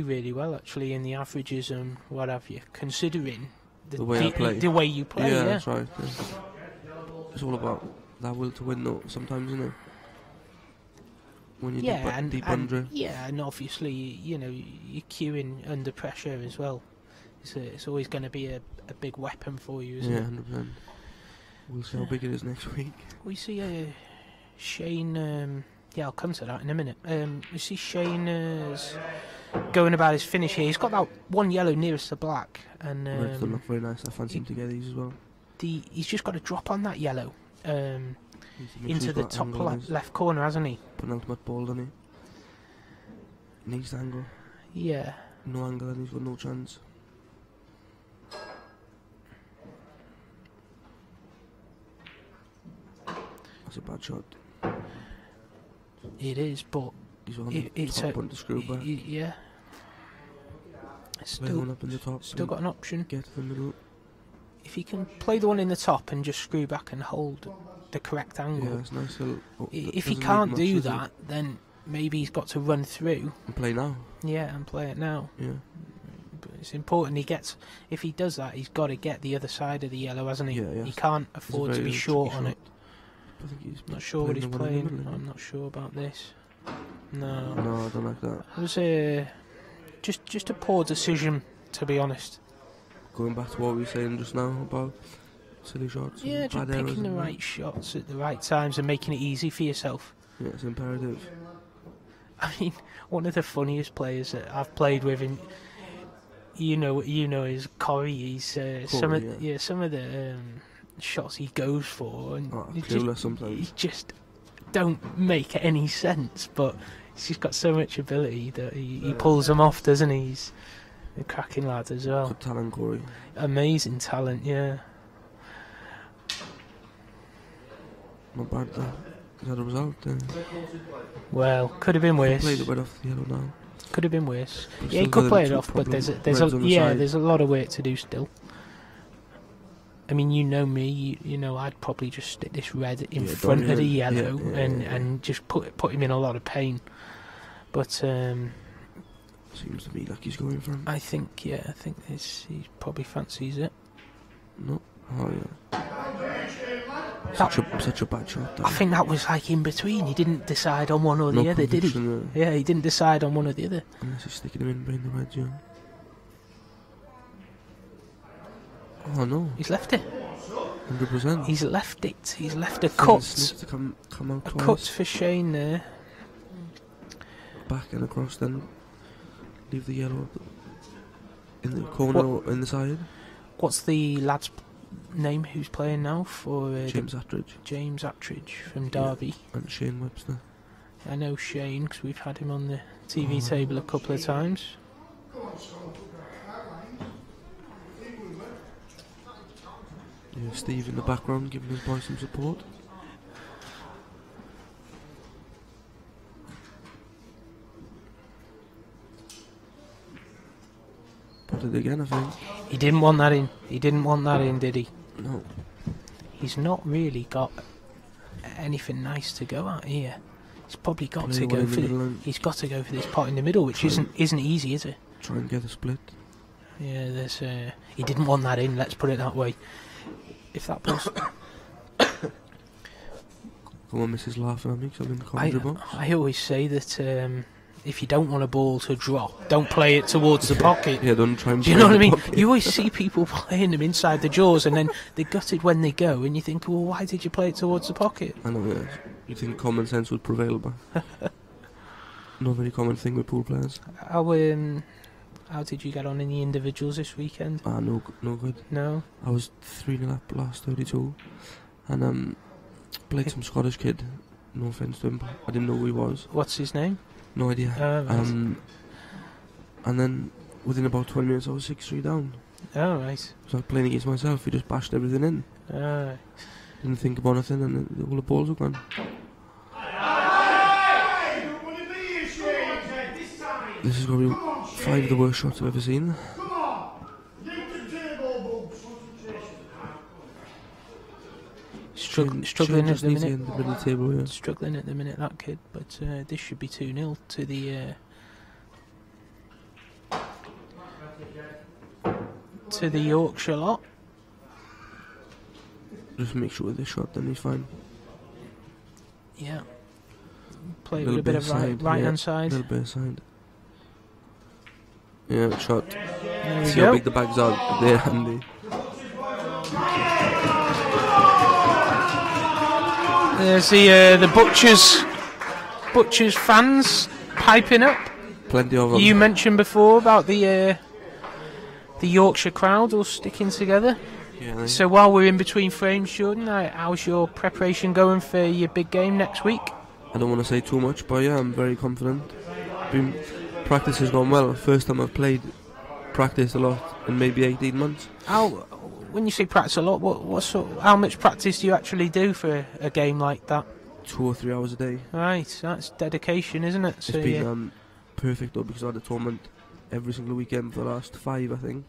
really well actually in the averages and what have you, considering the way you play. Yeah, that's right. Yeah. It's all about that will to win, though. Sometimes, isn't it? When you deep under. Yeah, and obviously, you're queuing under pressure as well. It's always going to be a big weapon for you, isn't it? Yeah, 100%. We'll see how big it is next week. We see Shane. I'll come to that in a minute. We see Shane going about his finish here. He's got that one yellow nearest to black, and Reds don't look very nice. I fancy him to get these as well. He's just got to drop on that yellow into the top left corner, hasn't he? Penultimate ball, doesn't he? Needs the angle. Yeah. No angle, and he's got no chance. That's a bad shot. It is, but he's on the top on the screw back. Yeah. Still up in the top. Still got an option. Get to the middle. If he can play the one in the top and just screw back and hold the correct angle. Yeah, it's nice. If he can't do that, then maybe he's got to run through and play now. Yeah, and play it now. Yeah. But it's important if he does that, he's got to get the other side of the yellow, hasn't he? Yeah. He can't afford to be short on it. I think he's not sure what he's playing. I'm not sure about this. No. No, I don't like that. It was just a poor decision, to be honest. Going back to what we were saying just now about silly shots. Yeah, just picking the right shots at the right times and making it easy for yourself. Yeah, it's imperative. I mean, one of the funniest players that I've played with, and you know, is Corey. He's some of the shots he goes for, and he just don't make any sense. But he's just got so much ability that he pulls them off, doesn't he? He's a cracking lad as well. Good talent, Corey. Amazing talent, yeah. Not bad though. Is that a result then? Well, could have been worse. Played it right off the yellow now. Could have been worse. Yeah, he could play it off, but there's a lot of work to do still. I mean, you know me. You know, I'd probably just stick this red in front of the yellow and just put him in a lot of pain. But seems to me like he's going for him. I think he probably fancies it. No. Oh yeah. Such a bad shot. I think that was like in between. He didn't decide on one or the other, did he? Yeah, he didn't decide on one or the other. Unless he's sticking him in behind the red, yeah. Oh no. He's left it. 100%. He's left it. He's left a cut. To come out a twice. cut for Shane there. Back and across, then leave the yellow in the corner or in the side. What's the lad's name who's playing now for James Attridge. James Attridge from Derby. Yeah, and Shane Webster. I know Shane because we've had him on the TV table a couple of times. Yeah, Steve in the background giving his boy some support. Put it again, I think. He didn't want that in. He didn't want that in, did he? No. He's not really got anything nice to go at here. He's probably got Play to one go in the for. middle and He's got to go for this pot in the middle, which isn't easy, is it? try and get a split. Yeah, there's. He didn't want that in. Let's put it that way. If that was. Come on, Mrs. laughing at me because I'm in the commentary box. I always say that if you don't want a ball to drop, don't play it towards the pocket. Yeah, don't try and. Do you know what I mean? You always see people playing them inside the jaws, and then they're gutted when they go, and you think, well, why did you play it towards the pocket? I know. Yeah. You think common sense would prevail, but not a very common thing with pool players. How did you get on in the individuals this weekend? No good. No. I was 3-0 up last 32, and played some Scottish kid. No offence to him, but I didn't know who he was. What's his name? No idea. Right. And then within about 20 minutes, I was 6-3 down. Oh, right. So I was playing against myself. He just bashed everything in. Right. Didn't think about nothing, and all the balls were gone. This is going to be 5 of the worst shots I've ever seen. Struggling at the minute. In the middle of the table, yeah. Struggling at the minute, that kid. But this should be 2-0 to the Yorkshire lot. Just make sure with this shot, then he's fine. Yeah. Play with a bit of right hand side. A little bit aside. Yeah, shot. There See how big the bags are there, Andy. There's the Butchers fans piping up. Plenty of them. You mentioned before about the Yorkshire crowd all sticking together. Yeah, so while we're in between frames, Jordan, how's your preparation going for your big game next week? I don't want to say too much, but yeah, I'm very confident. Practice has gone well. First time I've practiced a lot in maybe 18 months. When you say practice a lot, how much practice do you actually do for a game like that? 2 or 3 hours a day. Right, that's dedication, isn't it? It's been perfect though, because I had a tournament every single weekend for the last 5, I think.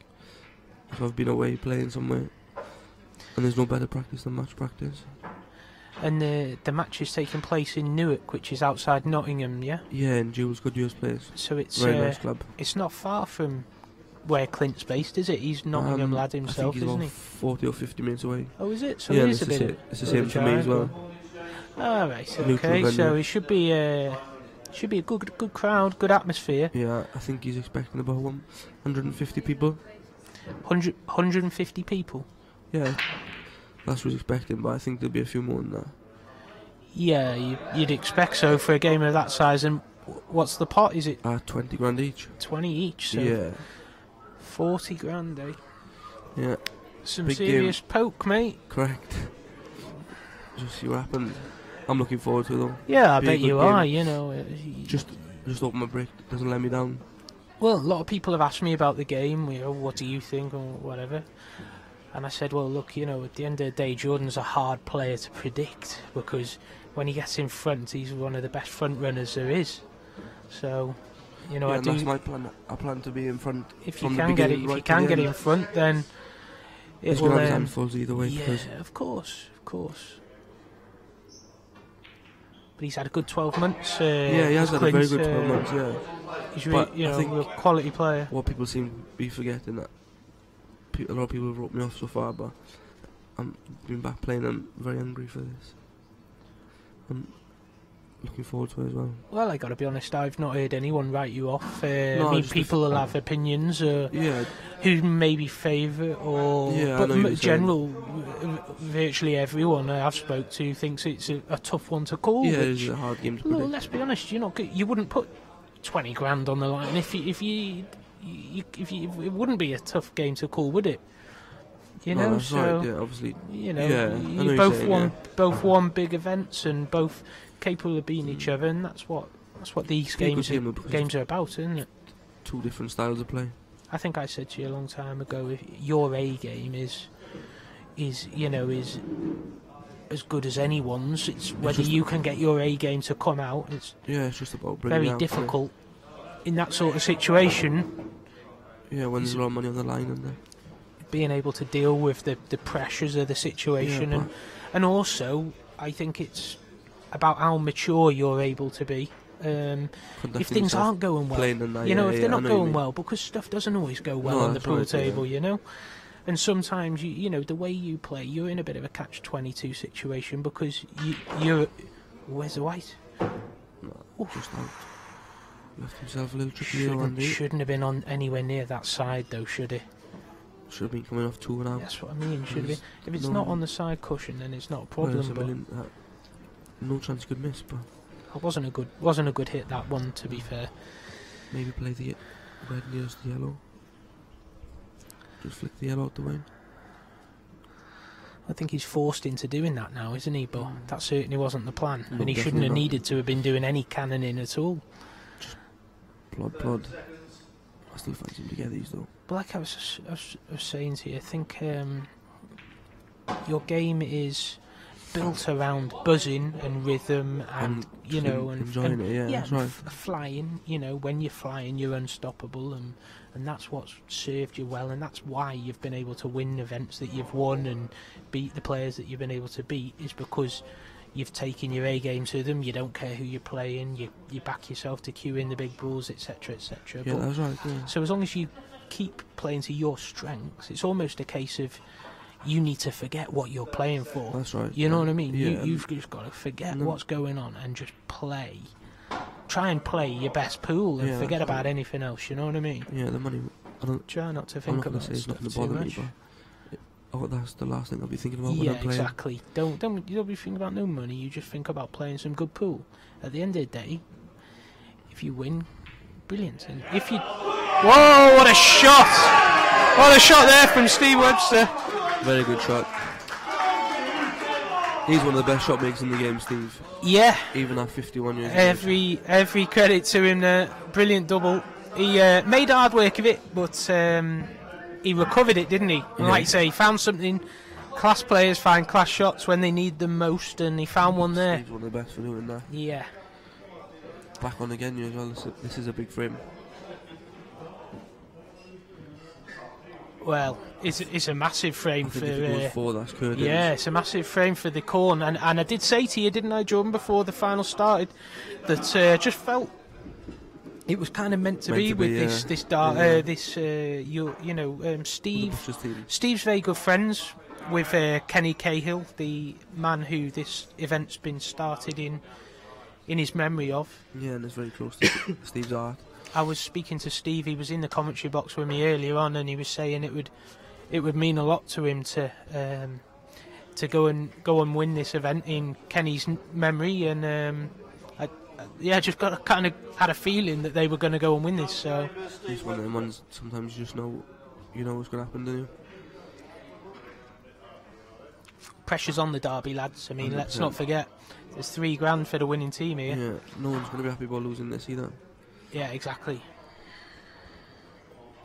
So I've been away playing somewhere, and there's no better practice than match practice. And the match is taking place in Newark, which is outside Nottingham, yeah? Yeah, in Jules Goodyear's place. So it's very nice club. It's not far from where Clint's based, is it? He's Nottingham lad himself, I think he's isn't about he? 40 or 50 minutes away. Oh, is it? So yeah, it is a bit. It's the same for me as well. All right, okay. So it should be a good crowd, good atmosphere. Yeah, I think he's expecting about 150 people. 150 people. Yeah, that's what he's expecting, but I think there'll be a few more than that. Yeah, you'd expect so for a game of that size. And what's the pot? Is it 20 grand each? 20 each. So yeah, 40 grand, eh? Yeah, some big serious game. Poke, mate. Correct. Just see what happens. I'm looking forward to it though. Yeah, I bet you are. You know, just hope my break doesn't let me down. Well, a lot of people have asked me about the game. What do you think, or whatever? And I said, well, look, at the end of the day, Jordan's a hard player to predict because when he gets in front, he's one of the best front runners there is. So, yeah, that's my plan. I plan to be in front. If you can get in front, then it's going to have handfuls either way. Yeah, of course. But he's had a good 12 months. Yeah, he has had a very good 12 months. Yeah, he's really, I think a quality player. What people seem to be forgetting that a lot of people have wrote me off so far, but I'm been back playing. I'm very hungry for this. looking forward to it as well. Well, I got to be honest, I've not heard anyone write you off. No, I mean, people will have opinions, yeah, who maybe favourite, or Yeah, I but know what you're general, virtually everyone I've spoke to thinks it's a tough one to call. yeah, which, it's a hard game to well, predict. let's be honest, you wouldn't put 20 grand on the line if you it wouldn't be a tough game to call, would it? You know, that's so right, yeah, obviously, you know, yeah, I know you what you're both saying, won yeah. both won big events and both capable of beating each other, and that's what these Be a good games game because games are about, isn't it? two different styles of play. I think I said to you a long time ago, if your A game is as good as anyone's. It's whether you can get your A game to come out. It's It's just about bringing very it out, difficult in that sort of situation. Yeah, when there's a lot of money on the line and that. Being able to deal with the pressures of the situation, Yeah, and also I think it's about how mature you're able to be. If things aren't going well, if they're not going well, because stuff doesn't always go well on the pool table, you know. And sometimes you know the way you play, you're in a bit of a catch-22 situation because you're. Where's the white? Just out. Left himself a little tricky. Shouldn't have been on anywhere near that side though, should he? Should have been coming off 2 and out. That's what I mean. Should have been. If it's not on the side cushion, then it's not a problem. No chance he could miss, but it wasn't a good hit, that one, to be fair. Maybe play the red nearest the yellow. Just flick the yellow out the way. I think he's forced into doing that now, isn't he? But that certainly wasn't the plan, No, and he shouldn't have not. needed to have been doing any cannoning at all. Just plod. I still fancy him to get these though. But like I was saying to you, I think your game is built around buzzing and rhythm and you know enjoying it. Yeah, that's right. Flying. You know, when you're flying, you're unstoppable, and that's what's served you well, and that's why you've been able to win events that you've won and beat the players that you've been able to beat, is because you've taken your A game to them. You don't care who you're playing. You back yourself to queue in the big balls, etc., etc. Yeah, that's right. Yeah. So as long as you keep playing to your strengths, it's almost a case of you need to forget what you're playing for. That's right. You know what I mean? Yeah. You've just got to forget what's going on and just play. Try and play your best pool and forget about anything else. You know what I mean? Yeah, the money. Try not to think about it's stuff not too going to bother much. me, but that's the last thing I'll be thinking about when I'm playing. Exactly. Don't be thinking about no money. You just think about playing some good pool. At the end of the day, if you win, brilliant. And if you, whoa! What a shot! What a shot there from Steve Webster. Very good shot. He's one of the best shot makers in the game, Steve. Yeah. Even at 51 years old. Every credit to him there. Brilliant double. He made hard work of it, but he recovered it, didn't he? And like you say, he found something. Class players find class shots when they need them most, and he found one there. Steve's one of the best for doing that. Yeah. Back on again, as well. This is a big frame. Well, it's a massive frame for. If it goes 4, that's curtains. Yeah, it's a massive frame for the corn, and I did say to you, didn't I, Jordan, before the final started, that just felt it was kind of meant to be with Steve's very good friends with Kenny Cahill, the man who this event's been started in his memory of. Yeah, and it's very close to Steve's art. I was speaking to Steve. He was in the commentary box with me earlier on, and he was saying it would mean a lot to him to go and win this event in Kenny's memory. And I just kind of had a feeling that they were going to go and win this. So it's one of them ones. Sometimes you just know what's going to happen, don't you? Pressure's on the Derby lads. I mean, 100%. Let's not forget there's $3,000 for the winning team here. Yeah, no one's going to be happy about losing this either. Yeah, exactly.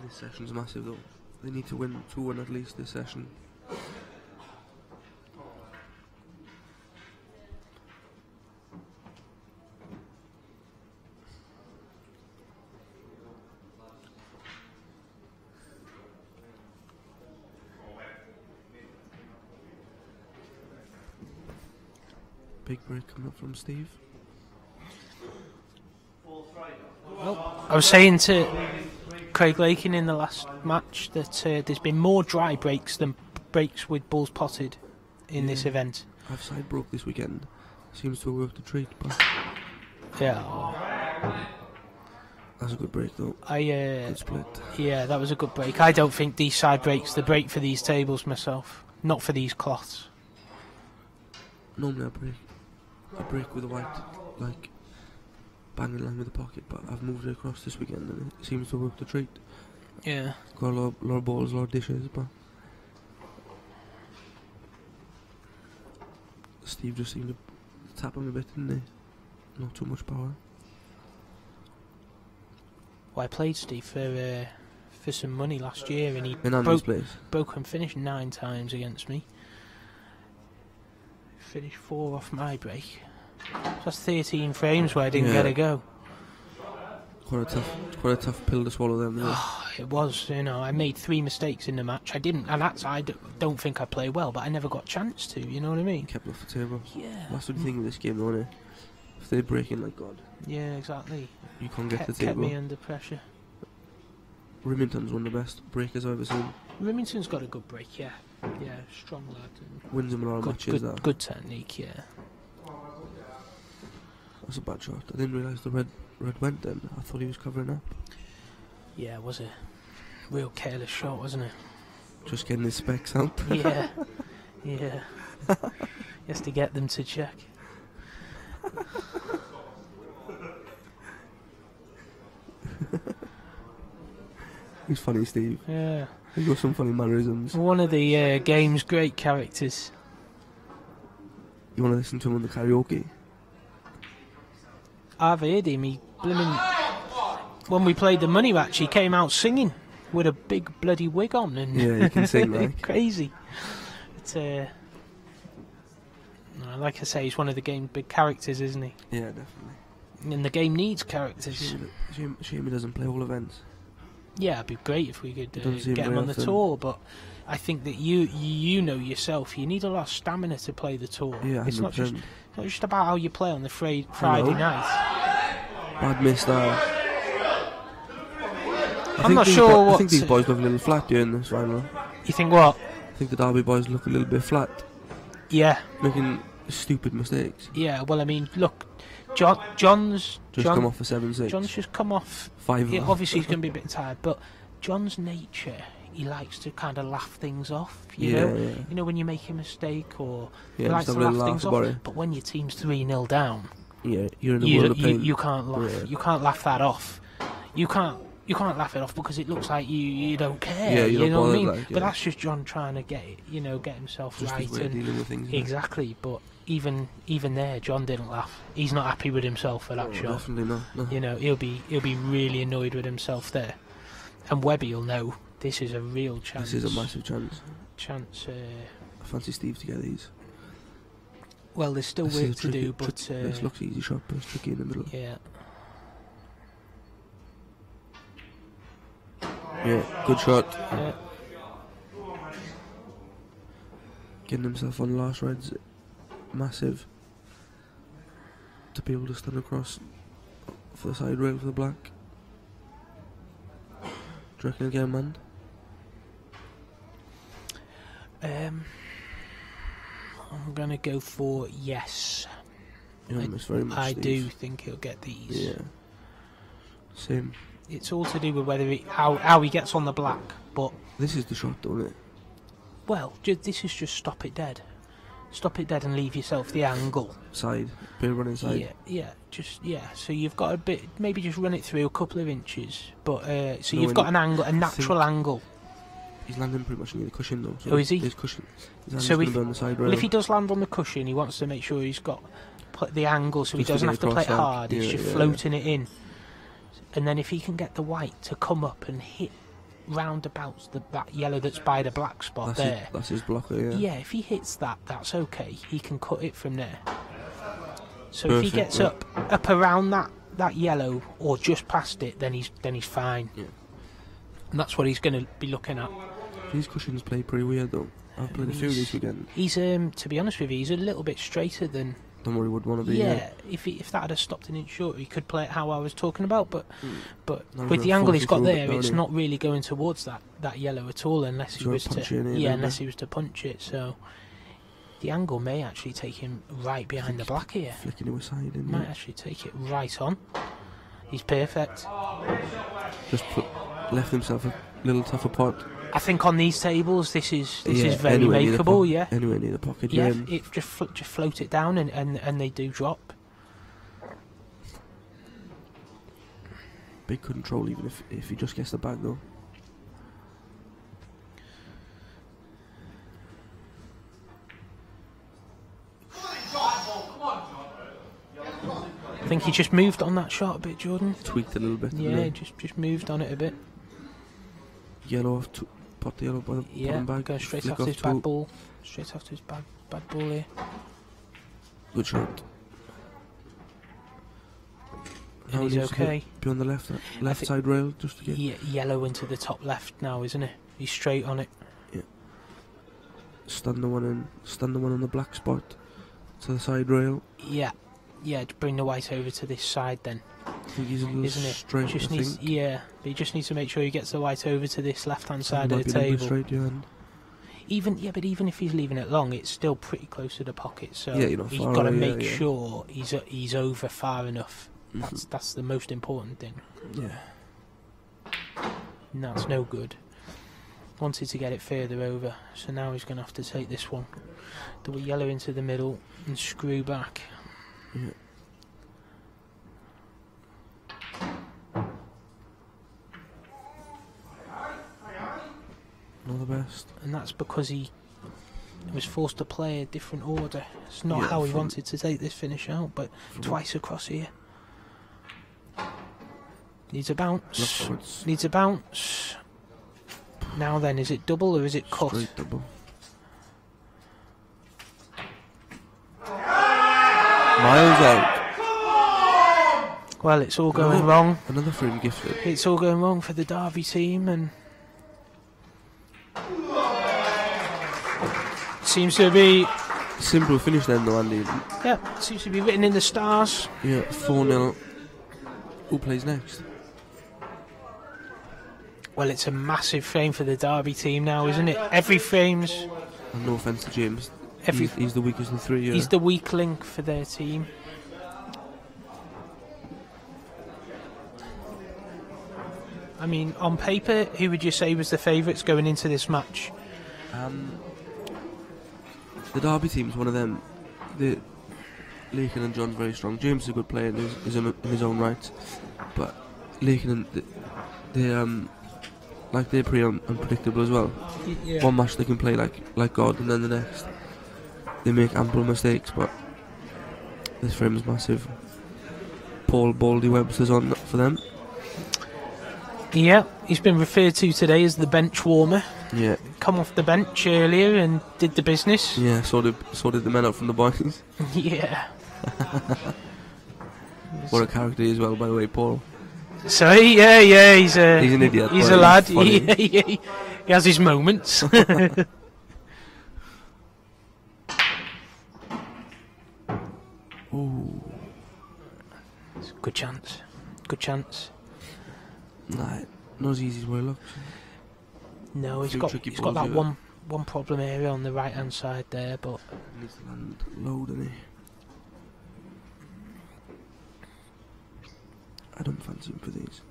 This session's massive though. They need to win 2-1 at least this session. Big break coming up from Steve. Well, I was saying to Craig Lakin in the last match that there's been more dry breaks than breaks with balls potted in this event. I've side broke this weekend. Seems to have worked a treat, but Yeah. That's a good break though. Good split. Yeah, that was a good break. I don't think these side breaks the break for these tables myself. Not for these cloths. Normally I break with a white, like bang in line with the pocket, but I've moved it across this weekend and it seems to work the treat. Yeah. Got a lot of balls, a lot of dishes, but Steve just seemed to tap him a bit, didn't he? Not too much power. Well, I played Steve for some money last year, and he broke and finished 9 times against me. Finished 4 off my break. So that's 13 frames where I didn't get a go. Quite a tough pill to swallow then. It was, you know. I made 3 mistakes in the match. I don't think I played well, but I never got a chance to. You know what I mean? Kept off the table. Yeah. That's the thing with this game, though, isn't it? If they break in like God. Yeah, exactly. You can't get the table. Kept me under pressure. Remington's one of the best breakers I've ever seen. Remington's got a good break, yeah. Yeah, strong lad. Wins him a lot of matches. Good technique, yeah. That's a bad shot. I didn't realise the red went then. I thought he was covering up. Yeah, it was a real careless shot, wasn't it? Just getting his specs out. Yeah. Yeah. He has to get them to check. He's funny, Steve. Yeah. He's got some funny mannerisms. One of the game's great characters. You want to listen to him on the karaoke? I've heard him. He when we played the money match, he came out singing with a big bloody wig on, and yeah, he can sing like crazy. It's like I say, he's one of the game's big characters, isn't he? Yeah, definitely. And the game needs characters. Shame he doesn't play all events. Yeah, it'd be great if we could get him on the tour, but I think that you know yourself, you need a lot of stamina to play the tour. Yeah, 100%. It's not just about how you play on the Friday night. I'd miss that. I'm not sure what... I think these boys look a little flat during this final. You think what? I think the Derby boys look a little bit flat. Yeah. Making stupid mistakes. Yeah, well, I mean, look, John's come off for 7-6. John's just come off 5. Yeah, obviously, he's going to be a bit tired, but John's nature, he likes to kind of laugh things off. You know, you know when you make a mistake, or he likes to laugh things off. But when your team's 3-0 down, you're in a world of pain. You can't laugh. Yeah. You can't laugh that off. You can't laugh it off because it looks like you don't care. Yeah, you know what I mean. Like, but that's just John trying to get himself just right his way of dealing with things, exactly. But even there, John didn't laugh. He's not happy with himself for that shot. Definitely not. No. You know, he'll be really annoyed with himself there. And Webby will know this is a real chance. This is a massive chance. I fancy Steve to get these. Well, there's still work to do, but this looks easy shot, but it's tricky in the middle. Yeah. Yeah, good shot. Yeah. Getting himself on the last red's massive. To be able to stand across for the side rail for the black. Do you reckon he'll get a man? I'm going to go for yes. You don't miss very much, I Steve. do think he'll get these. Yeah. Same. It's all to do with whether how he gets on the black, but... This is the shot, don't it? Well, this is just stop it dead. Stop it dead and leave yourself the angle. Side. Bit running side. Yeah. So you've got a bit... Maybe just run it through a couple of inches. But so you've got an angle, a natural angle. He's landing pretty much near the cushion, though. So oh, is he? His cushion. So on the side rail. Well, if he does land on the cushion, he wants to make sure he's got the angle so he doesn't have to play it hard. He's just floating it in. And then if he can get the white to come up and hit roundabouts that yellow that's by the black spot that's his blocker, yeah. Yeah, if he hits that, that's okay. He can cut it from there. So if he gets up around that yellow or just past it, then he's fine. Yeah. And that's what he's going to be looking at. These cushions play pretty weird though. I've played a few this weekend. He's to be honest with you, he's a little bit straighter than what he would want to be. Yeah, if that had stopped an inch short, he could play it how I was talking about. But with the angle he's got there, it's not really going towards that yellow at all, unless he was to he was to punch it. So The angle may actually take him right behind the black here. Flicking him aside, isn't Might it? actually take it right on. He's perfect. Just left himself a little tougher pot. I think on these tables, this is very anywhere near the makeable. Yeah. Anywhere near the pocket. Yeah. Yeah. It just float it down, and they do drop. Big control, even if he just gets the bag though. I think he just moved on that shot a bit, Jordan. Tweaked a little bit. Yeah, just moved on it a bit. Yellow off to pot the yellow by the bottom bag. Go straight flick after his off bad to- ball. Straight after his bad ball here. Good shot. And he's needs to okay. Be on the left side rail just to get. Yellow into the top left now, isn't it? He's straight on it. Yeah. Stun the one on the black spot to the side rail. Yeah, to bring the white over to this side then. I think he's a little Isn't it? straight. Just I needs, think. yeah, but he just needs to make sure he gets the white over to this left-hand side Might of the be a little bit table. straight, yeah, and Even if he's leaving it long, it's still pretty close to the pocket. So Yeah, you're not he's far got to away, make yeah. sure he's over far enough. That's the most important thing. Yeah. And that's no good. Wanted to get it further over, so now he's going to have to take this one. Double yellow into the middle and screw back. Yeah. Not the best. And that's because he was forced to play a different order. It's not Yeah, how he from- wanted to take this finish out, but twice across here. Needs a bounce. Left-wards. Needs a bounce. Now then, is it double or is it cut? Straight double. Miles out. Well, it's all going wrong. Another frame gifted. It's all going wrong for the Derby team, and seems to be Simple finish then though, Andy. seems to be written in the stars. Yeah, 4-0. Who plays next? Well, it's a massive frame for the Derby team now, isn't it? Every frame's And no offence to James. Every- He's the weakest of the three, yeah. he's the weak link for their team. I mean, on paper, who would you say was the favourites going into this match? The Derby team's one of them. Lakin and John's very strong. James is a good player in his own right, but Lakin and they're pretty unpredictable as well. Yeah. One match they can play like God, and then the next they make ample mistakes. But this frame is massive. Paul Baldy Webster's on for them. Yeah, he's been referred to today as the bench warmer. Yeah, Come off the bench earlier and did the business. yeah. So did the men up from the boys. Yeah. What a character he is, well, by the way, Paul. Sorry, yeah, he's an idiot. He's but a lad. funny. He has his moments. Ooh, Good chance. Good chance. nah, not as easy as what it looks. No, he's Few got tricky he's got balls, that yeah. one problem area on the right hand side there, but He needs to land low, doesn't he? I don't fancy him for these.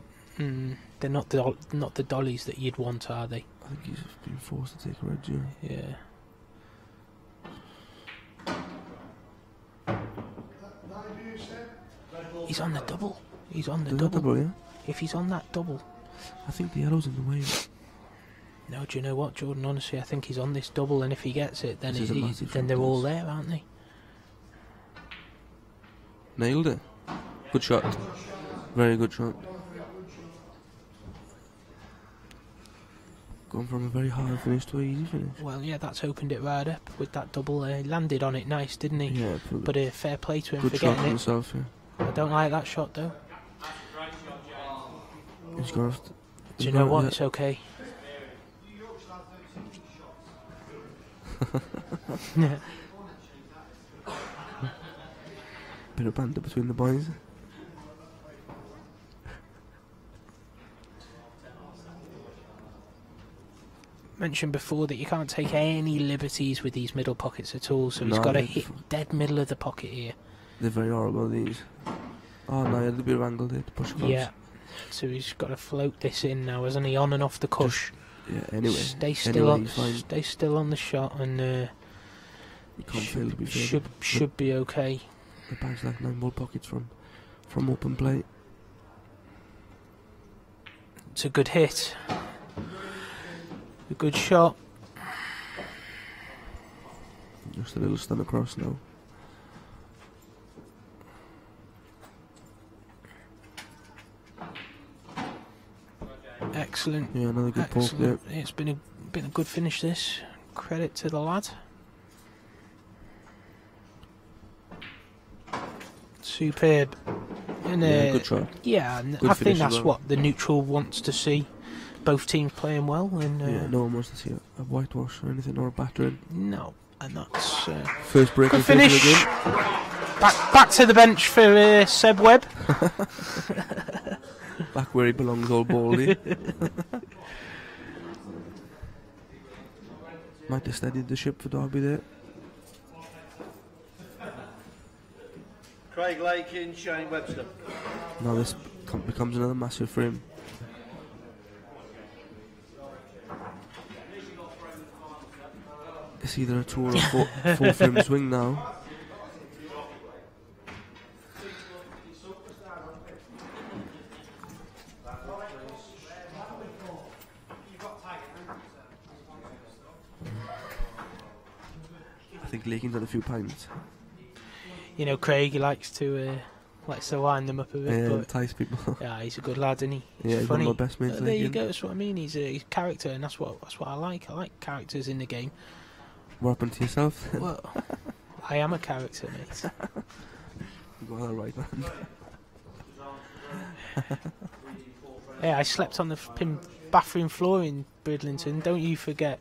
they're not the dollies that you'd want, are they? I think he's been forced to take a red, yeah. Yeah. He's on the double. He's on the Does that double. double, yeah? If he's on that double. I think the yellow's in the way. No, do you know what, Jordan? Honestly, I think he's on this double, and if he gets it, then This is a massive then shot, they're all this. there, aren't they? Nailed it. Good shot. Very good shot. Gone from a very hard finish to an easy finish. Well, yeah, that's opened it right up with that double. He landed on it nice, didn't he? Yeah, But fair play to him good for shot getting it. himself, yeah. I don't like that shot, though. He's gonna have to... Do you know what? It's okay. Yeah. Bit of banter between the boys. mentioned before that you can't take any liberties with these middle pockets at all, so he's No, got to they're hit dead middle of the pocket here. They're very horrible, these. Oh no, he had a bit of angle there to push across. Yeah, so he's got to float this in now, hasn't he? On and off the cush. Yeah, anyway. Stay still anyway, stay still on the shot, and you can't fail to be fair. should be okay. The bag's like 9 ball pockets from open play. It's a good hit. A good shot. Just a little stun across now. Excellent. Yeah, another good poke there. It's been a good finish. This credit to the lad. Superb. And, yeah, good shot. Yeah, and Good I think that's well. what the neutral wants to see. Both teams playing well. And yeah, no one wants to see a whitewash or anything, or a battering. no, and that's first break good of finish. the game. Back to the bench for Seb Webb. Back where he belongs, all baldy. Might have steadied the ship for Derby there. Craig Lakin, Shane Webster. Now this becomes another massive for him. It's either a 2 or a 4 frame swing now. I think Lakin's had a few pints. You know, Craig, he likes to wind them up a bit. Yeah, but entice people. yeah, he's a good lad, isn't he? Yeah, he's funny. one of my best mates. There you Lakin. go. That's what I mean. He's a character, and that's what I like. I like characters in the game. What happened to yourself? Well, I am a character, mate. You got that right, man. Yeah, I slept on the bathroom floor in Bridlington. Don't you forget?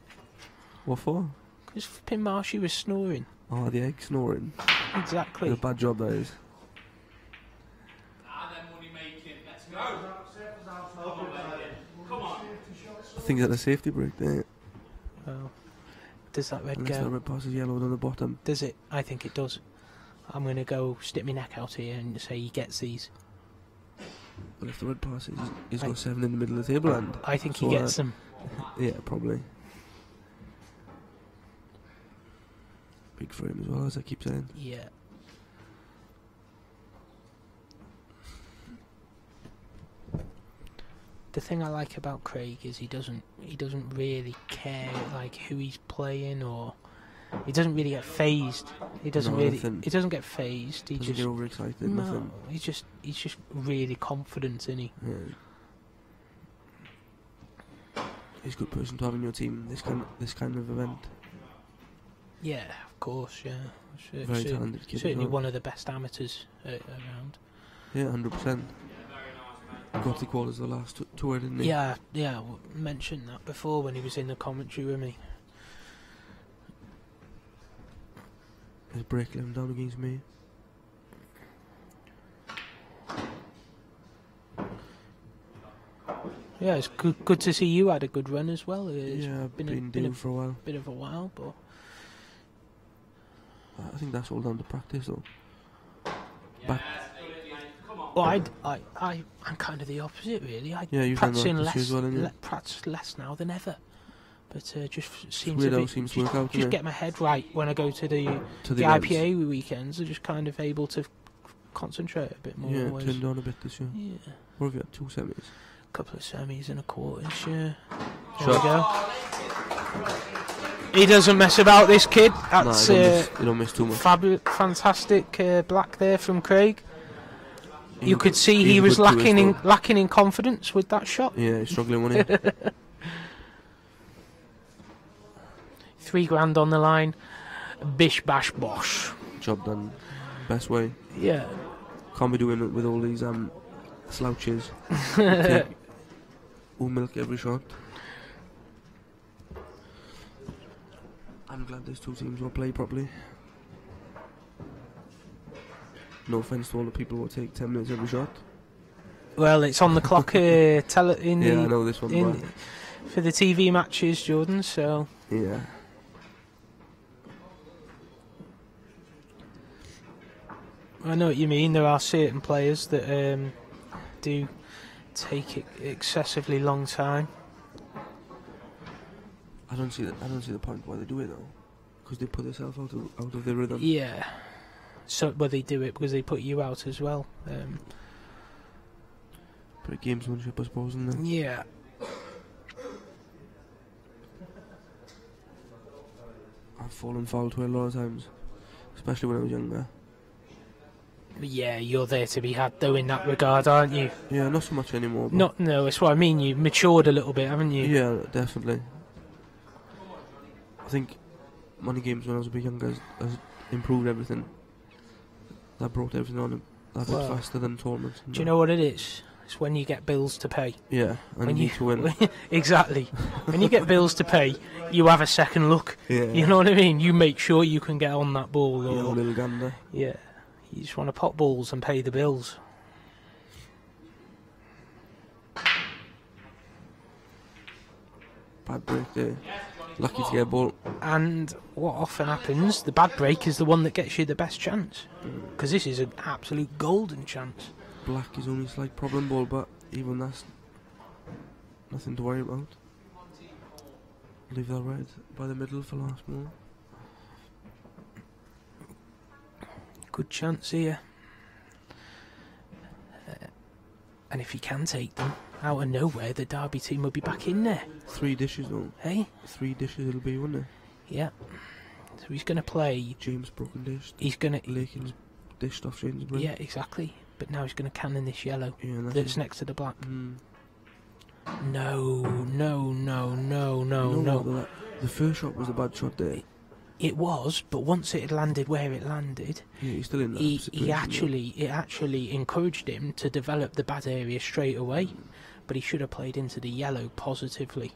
What for? Because Pim Marshy was snoring. Oh, the egg snoring. Exactly. What a bad job that is. I think that's a safety break there. Well, does that red Unless go? the red pass is yellowed on the bottom. Does it? I think it does. I'm going to go stick my neck out here and say he gets these. But if the red pass is, he's got 7 in the middle of the table, and I think he gets them. Yeah, probably. Big for him as well, as I keep saying. Yeah. The thing I like about Craig is he doesn't really care like who he's playing, or he doesn't really get phased. He doesn't he doesn't get phased. He doesn't just get overexcited. no. Nothing. He's just really confident, isn't he? Yeah. He's a good person to have in your team. This kind of event. Yeah, of course. Yeah, Very talented kid as certainly well. one of the best amateurs around. Yeah, 100%. Got the quarters the last tour, didn't he? Yeah, mentioned that before when he was in the commentary with me. His break let him down against me. Yeah, it's good to see you had a good run as well. Yeah, I've been due for a while. Bit of a while, but I think that's all down to practice, though. well, I'm kind of the opposite, really. Yeah, you've done that as well, haven't you? Practice less now than ever. But just seems weird to how be, it seems to work out, just innit? get my head right when I go to the events. IPA weekends. I'm just kind of able to concentrate a bit more. Yeah, always. turned on a bit this year. Yeah. What have you had? 2 semis? Couple of semis and a quarters, yeah. There we go. He doesn't mess about, this kid. That's you don't miss too much. fantastic black there from Craig. He's You could see he was lacking in confidence with that shot. Yeah, he's struggling, wasn't he? $3,000 on the line. Bish bash bosh. Job done. Best way. Yeah. Can't be doing it with all these slouches. Who milk every shot. I'm glad these two teams will play properly. No offence to all the people who take 10 minutes every shot. Well, it's on the clock. Yeah, I know this one. for the TV matches, Jordan. So Yeah. I know what you mean. There are certain players that do take excessively long time. I don't see the point why they do it though, because they put themselves out of their rhythm. Yeah. So, well, they do it because they put you out as well. Pretty gamesmanship, I suppose, isn't it? Yeah. I've fallen foul to it a lot of times, especially when I was younger. Yeah, you're there to be had though in that regard, aren't you? Yeah, not so much anymore. But No, that's what I mean. You've matured a little bit, haven't you? yeah, definitely. I think money games when I was a bit younger has improved everything. That brought everything on a bit faster than tournaments. Do you know what it is? It's when you get bills to pay. Yeah, and you need to win. Exactly. When you get bills to pay, you have a second look. Yeah. You know what I mean? You make sure you can get on that ball. Yeah, Or, a little gander. yeah. You just want to pop balls and pay the bills. Bad break there. Lucky to get a ball. And what often happens, the bad break is the one that gets you the best chance. Because this is an absolute golden chance. Black is only a slight problem ball, but even that's nothing to worry about. Leave that red by the middle for last ball. Good chance here. And if he can take them out of nowhere, the Derby team will be back in there. 3 dishes though. Hey? 3 dishes it'll be, won't it? Yeah. So he's going to play. James broken dish. He's going to. Lakin's dished off Shane's break. Yeah, exactly. But now he's going to cannon this yellow Yeah, that's next to the black. Mm. No. The first shot was a bad shot there. It was, but once it had landed where it landed, Yeah, he's still in that it actually encouraged him to develop the bad area straight away. But he should have played into the yellow positively,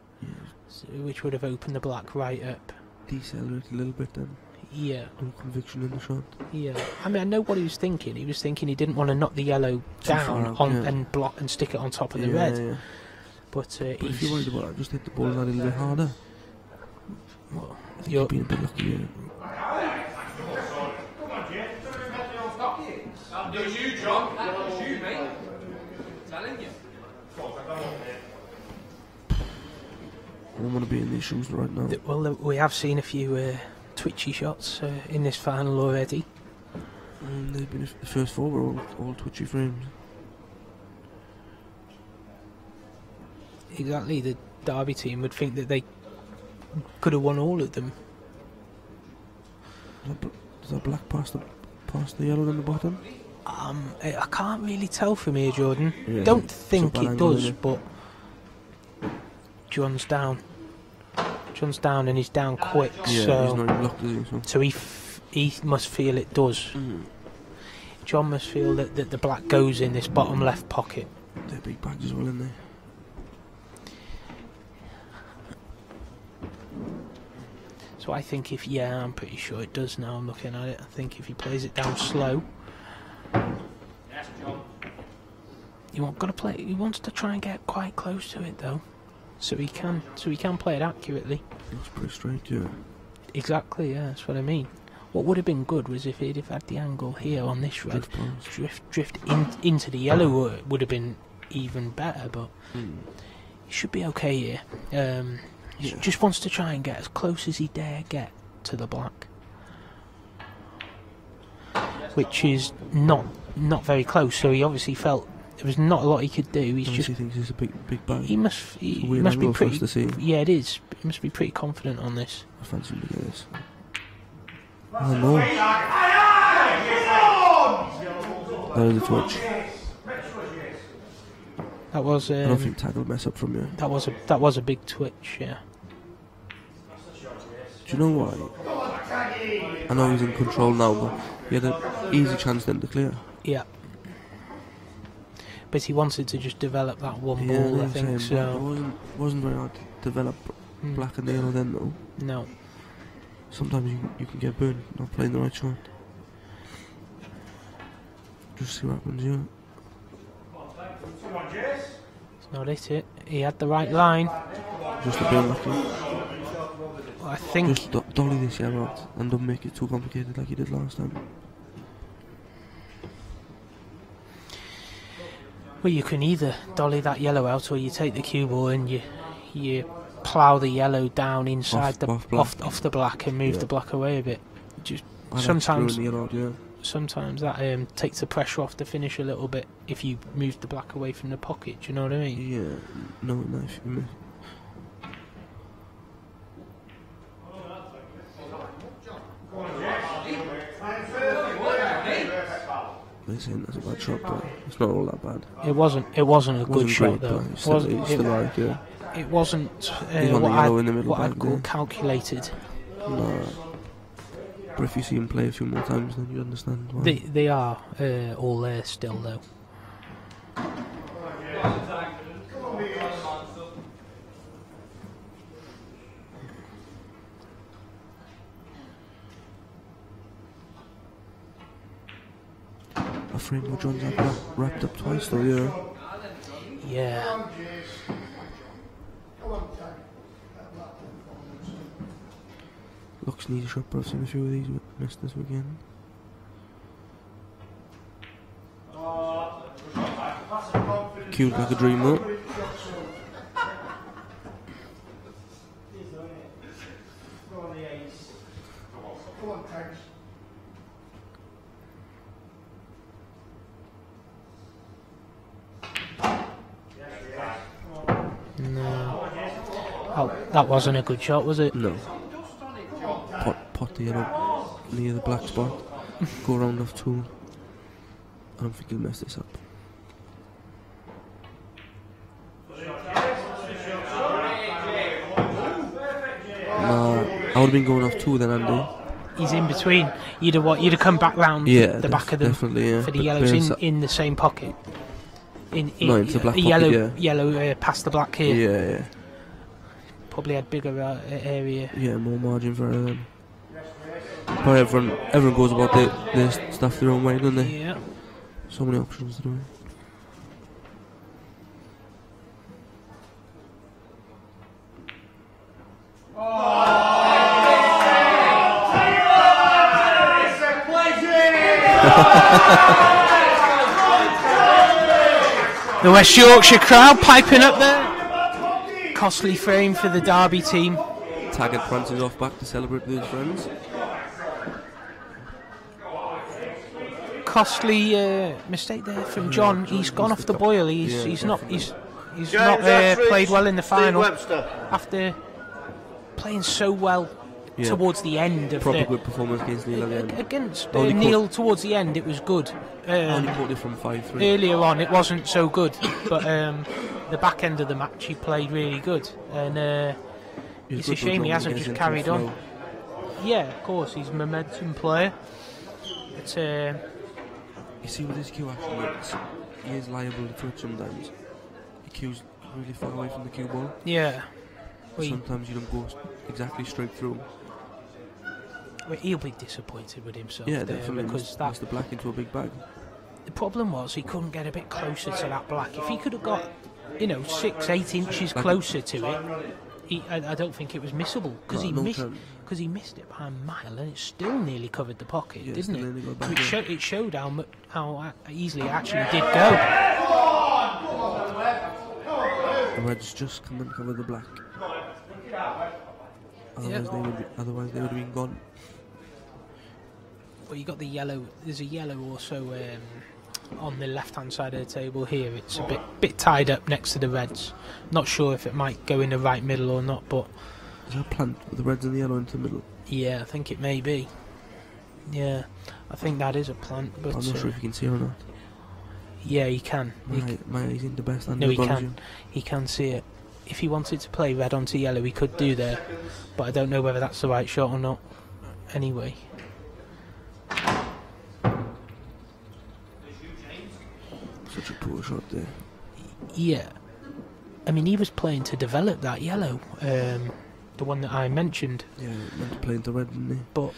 which would have opened the black right up. Decelerate a little bit then. Yeah. No conviction in the shot. Yeah. I mean, I know what he was thinking. He was thinking he didn't want to knock the yellow down out, and block and stick it on top of the red. Yeah. But if you're worried about that, just hit the ball that a little bit harder. Well, you're being a bit lucky here. That was you, John. That was you, mate. I'm telling you. I don't want to be in these shoes right now. Well, we have seen a few twitchy shots in this final already. They've been the first 4 were all twitchy frames. Exactly, the Derby team would think that they could have won all of them. Does that black pass the yellow on the bottom? I can't really tell from here, Jordan. Yeah, Don't think it angle, does, but John's down. John's down and he's down quick. Yeah, so he's not even blocked, is he? So he must feel it does. John must feel that the black goes in this bottom left pocket. They're big bags as well, aren't they? So I think I'm pretty sure it does now. I'm looking at it. I think if he plays it down slow, Yes, John. he wants to try and get quite close to it though, so he can play it accurately. Looks pretty straight, yeah. Exactly, yeah. That's what I mean. What would have been good was if he'd have had the angle here on this red, drift into the yellow. Would have been even better, but he should be okay here. He just wants to try and get as close as he dare get to the black, which is not very close. So he obviously felt there was not a lot he could do. He thinks it's a big bag. He must be pretty. To see. Yeah, it is. He must be pretty confident on this. I fancy him to get this. Oh no! That is a twitch. That was. I don't think tag will mess up from here. That was a big twitch. Yeah. Do you know why? I know he's in control now, but he had an easy chance then to clear. Yeah. But he wanted to just develop that one ball, I think. So it wasn't very hard to develop black and yellow then, though. No. Sometimes you can get burned not playing the right shot. Just see what happens here. It's not it. He had the right line. Just a bit unlucky. Well, I think... Just dolly this year out and don't make it too complicated like you did last time. Well, you can either dolly that yellow out or you take the cue ball and you plough the yellow down inside off the black and move the black away a bit. Just sometimes that takes the pressure off the finish a little bit if you move the black away from the pocket. Do you know what I mean? Yeah, no, nice. They're saying that's a bad shot, but it's not all that bad. It wasn't a good shot great, though. It's still like, yeah. It wasn't what I'd call calculated. No. But if you see him play a few more times, then you understand why. They are all there still, though. Afraid more John's had wrapped up twice, though, yeah. Yeah. Looks needs a shot, but I've seen a few of these missed this weekend. Cute like a dream, though. No. Oh, that wasn't a good shot, was it? No. Pot the yellow near the black spot. Go round off two. I don't think he'll mess this up. Nah, I would have been going off two then, Andy. He's in between. You'd have come back round the back of them for the yellows in the same pocket. No, into the black pocket, yellow past the black here. Yeah. Probably had bigger area. Yeah, more margin for her then. But everyone goes about their stuff their own way, don't they? Yeah. So many options to do. The West Yorkshire crowd piping up there. Costly frame for the Derby team. Taggart prances off back to celebrate with his friends. Costly mistake there from John. He's gone off the boil. He's not played well in the final Webster. after playing so well towards the end of proper good performance against Neil at the end. Against Neil towards the end, it was good. Only caught it from 5-3. Earlier on, it wasn't so good, but the back end of the match, he played really good, and it's a shame he hasn't just carried on. Yeah, of course, he's a momentum player. But you see, with his cue action, he is liable to twitch sometimes. The cue's really far away from the cue ball. Yeah. Well, sometimes you don't go exactly straight through. Well, he'll be disappointed with himself. Yeah, definitely. Because that's the black into a big bag. The problem was he couldn't get a bit closer to that black. If he could have got, 6-8 inches closer to it, I don't think it was missable because he missed it by a mile and it still nearly covered the pocket, didn't it? So it showed how easily it actually did go. The Reds just come and cover the black. Otherwise they would have been gone. Well, you got the yellow. There's a yellow also on the left-hand side of the table here. It's a bit tied up next to the Reds. Not sure if it might go in the right middle or not, but is there a plant with the Reds and the yellow into the middle? Yeah, I think it may be. Yeah, I think that is a plant, but I'm not sure if you can see it or not. Yeah, he can. My eyes ain't the best. No, he can. He can see it. If he wanted to play red onto yellow, he could do there, but I don't know whether that's the right shot or not. Anyway. Such a poor shot there. Yeah. I mean, he was playing to develop that yellow, the one that I mentioned. Yeah, he meant to play into red, didn't he? But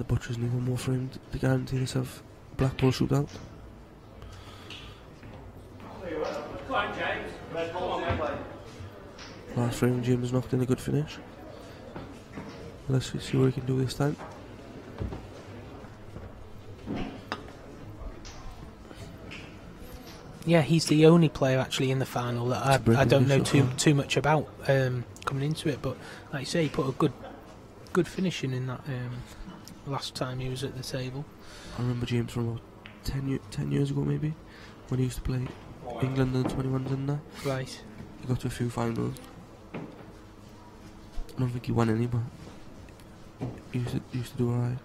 butchers need one more frame to guarantee themselves Blackball shootout. Come on, James. Come on, mate. Last frame, James knocked in a good finish. Let's see what he can do this time. Yeah, he's the only player actually in the final that I don't know too much about coming into it. But like you say, he put a good finishing in that last time he was at the table. I remember James from about 10 years ago maybe, when he used to play England and 21s and that. Right. He got to a few finals. I don't think he won any, but he used to do alright.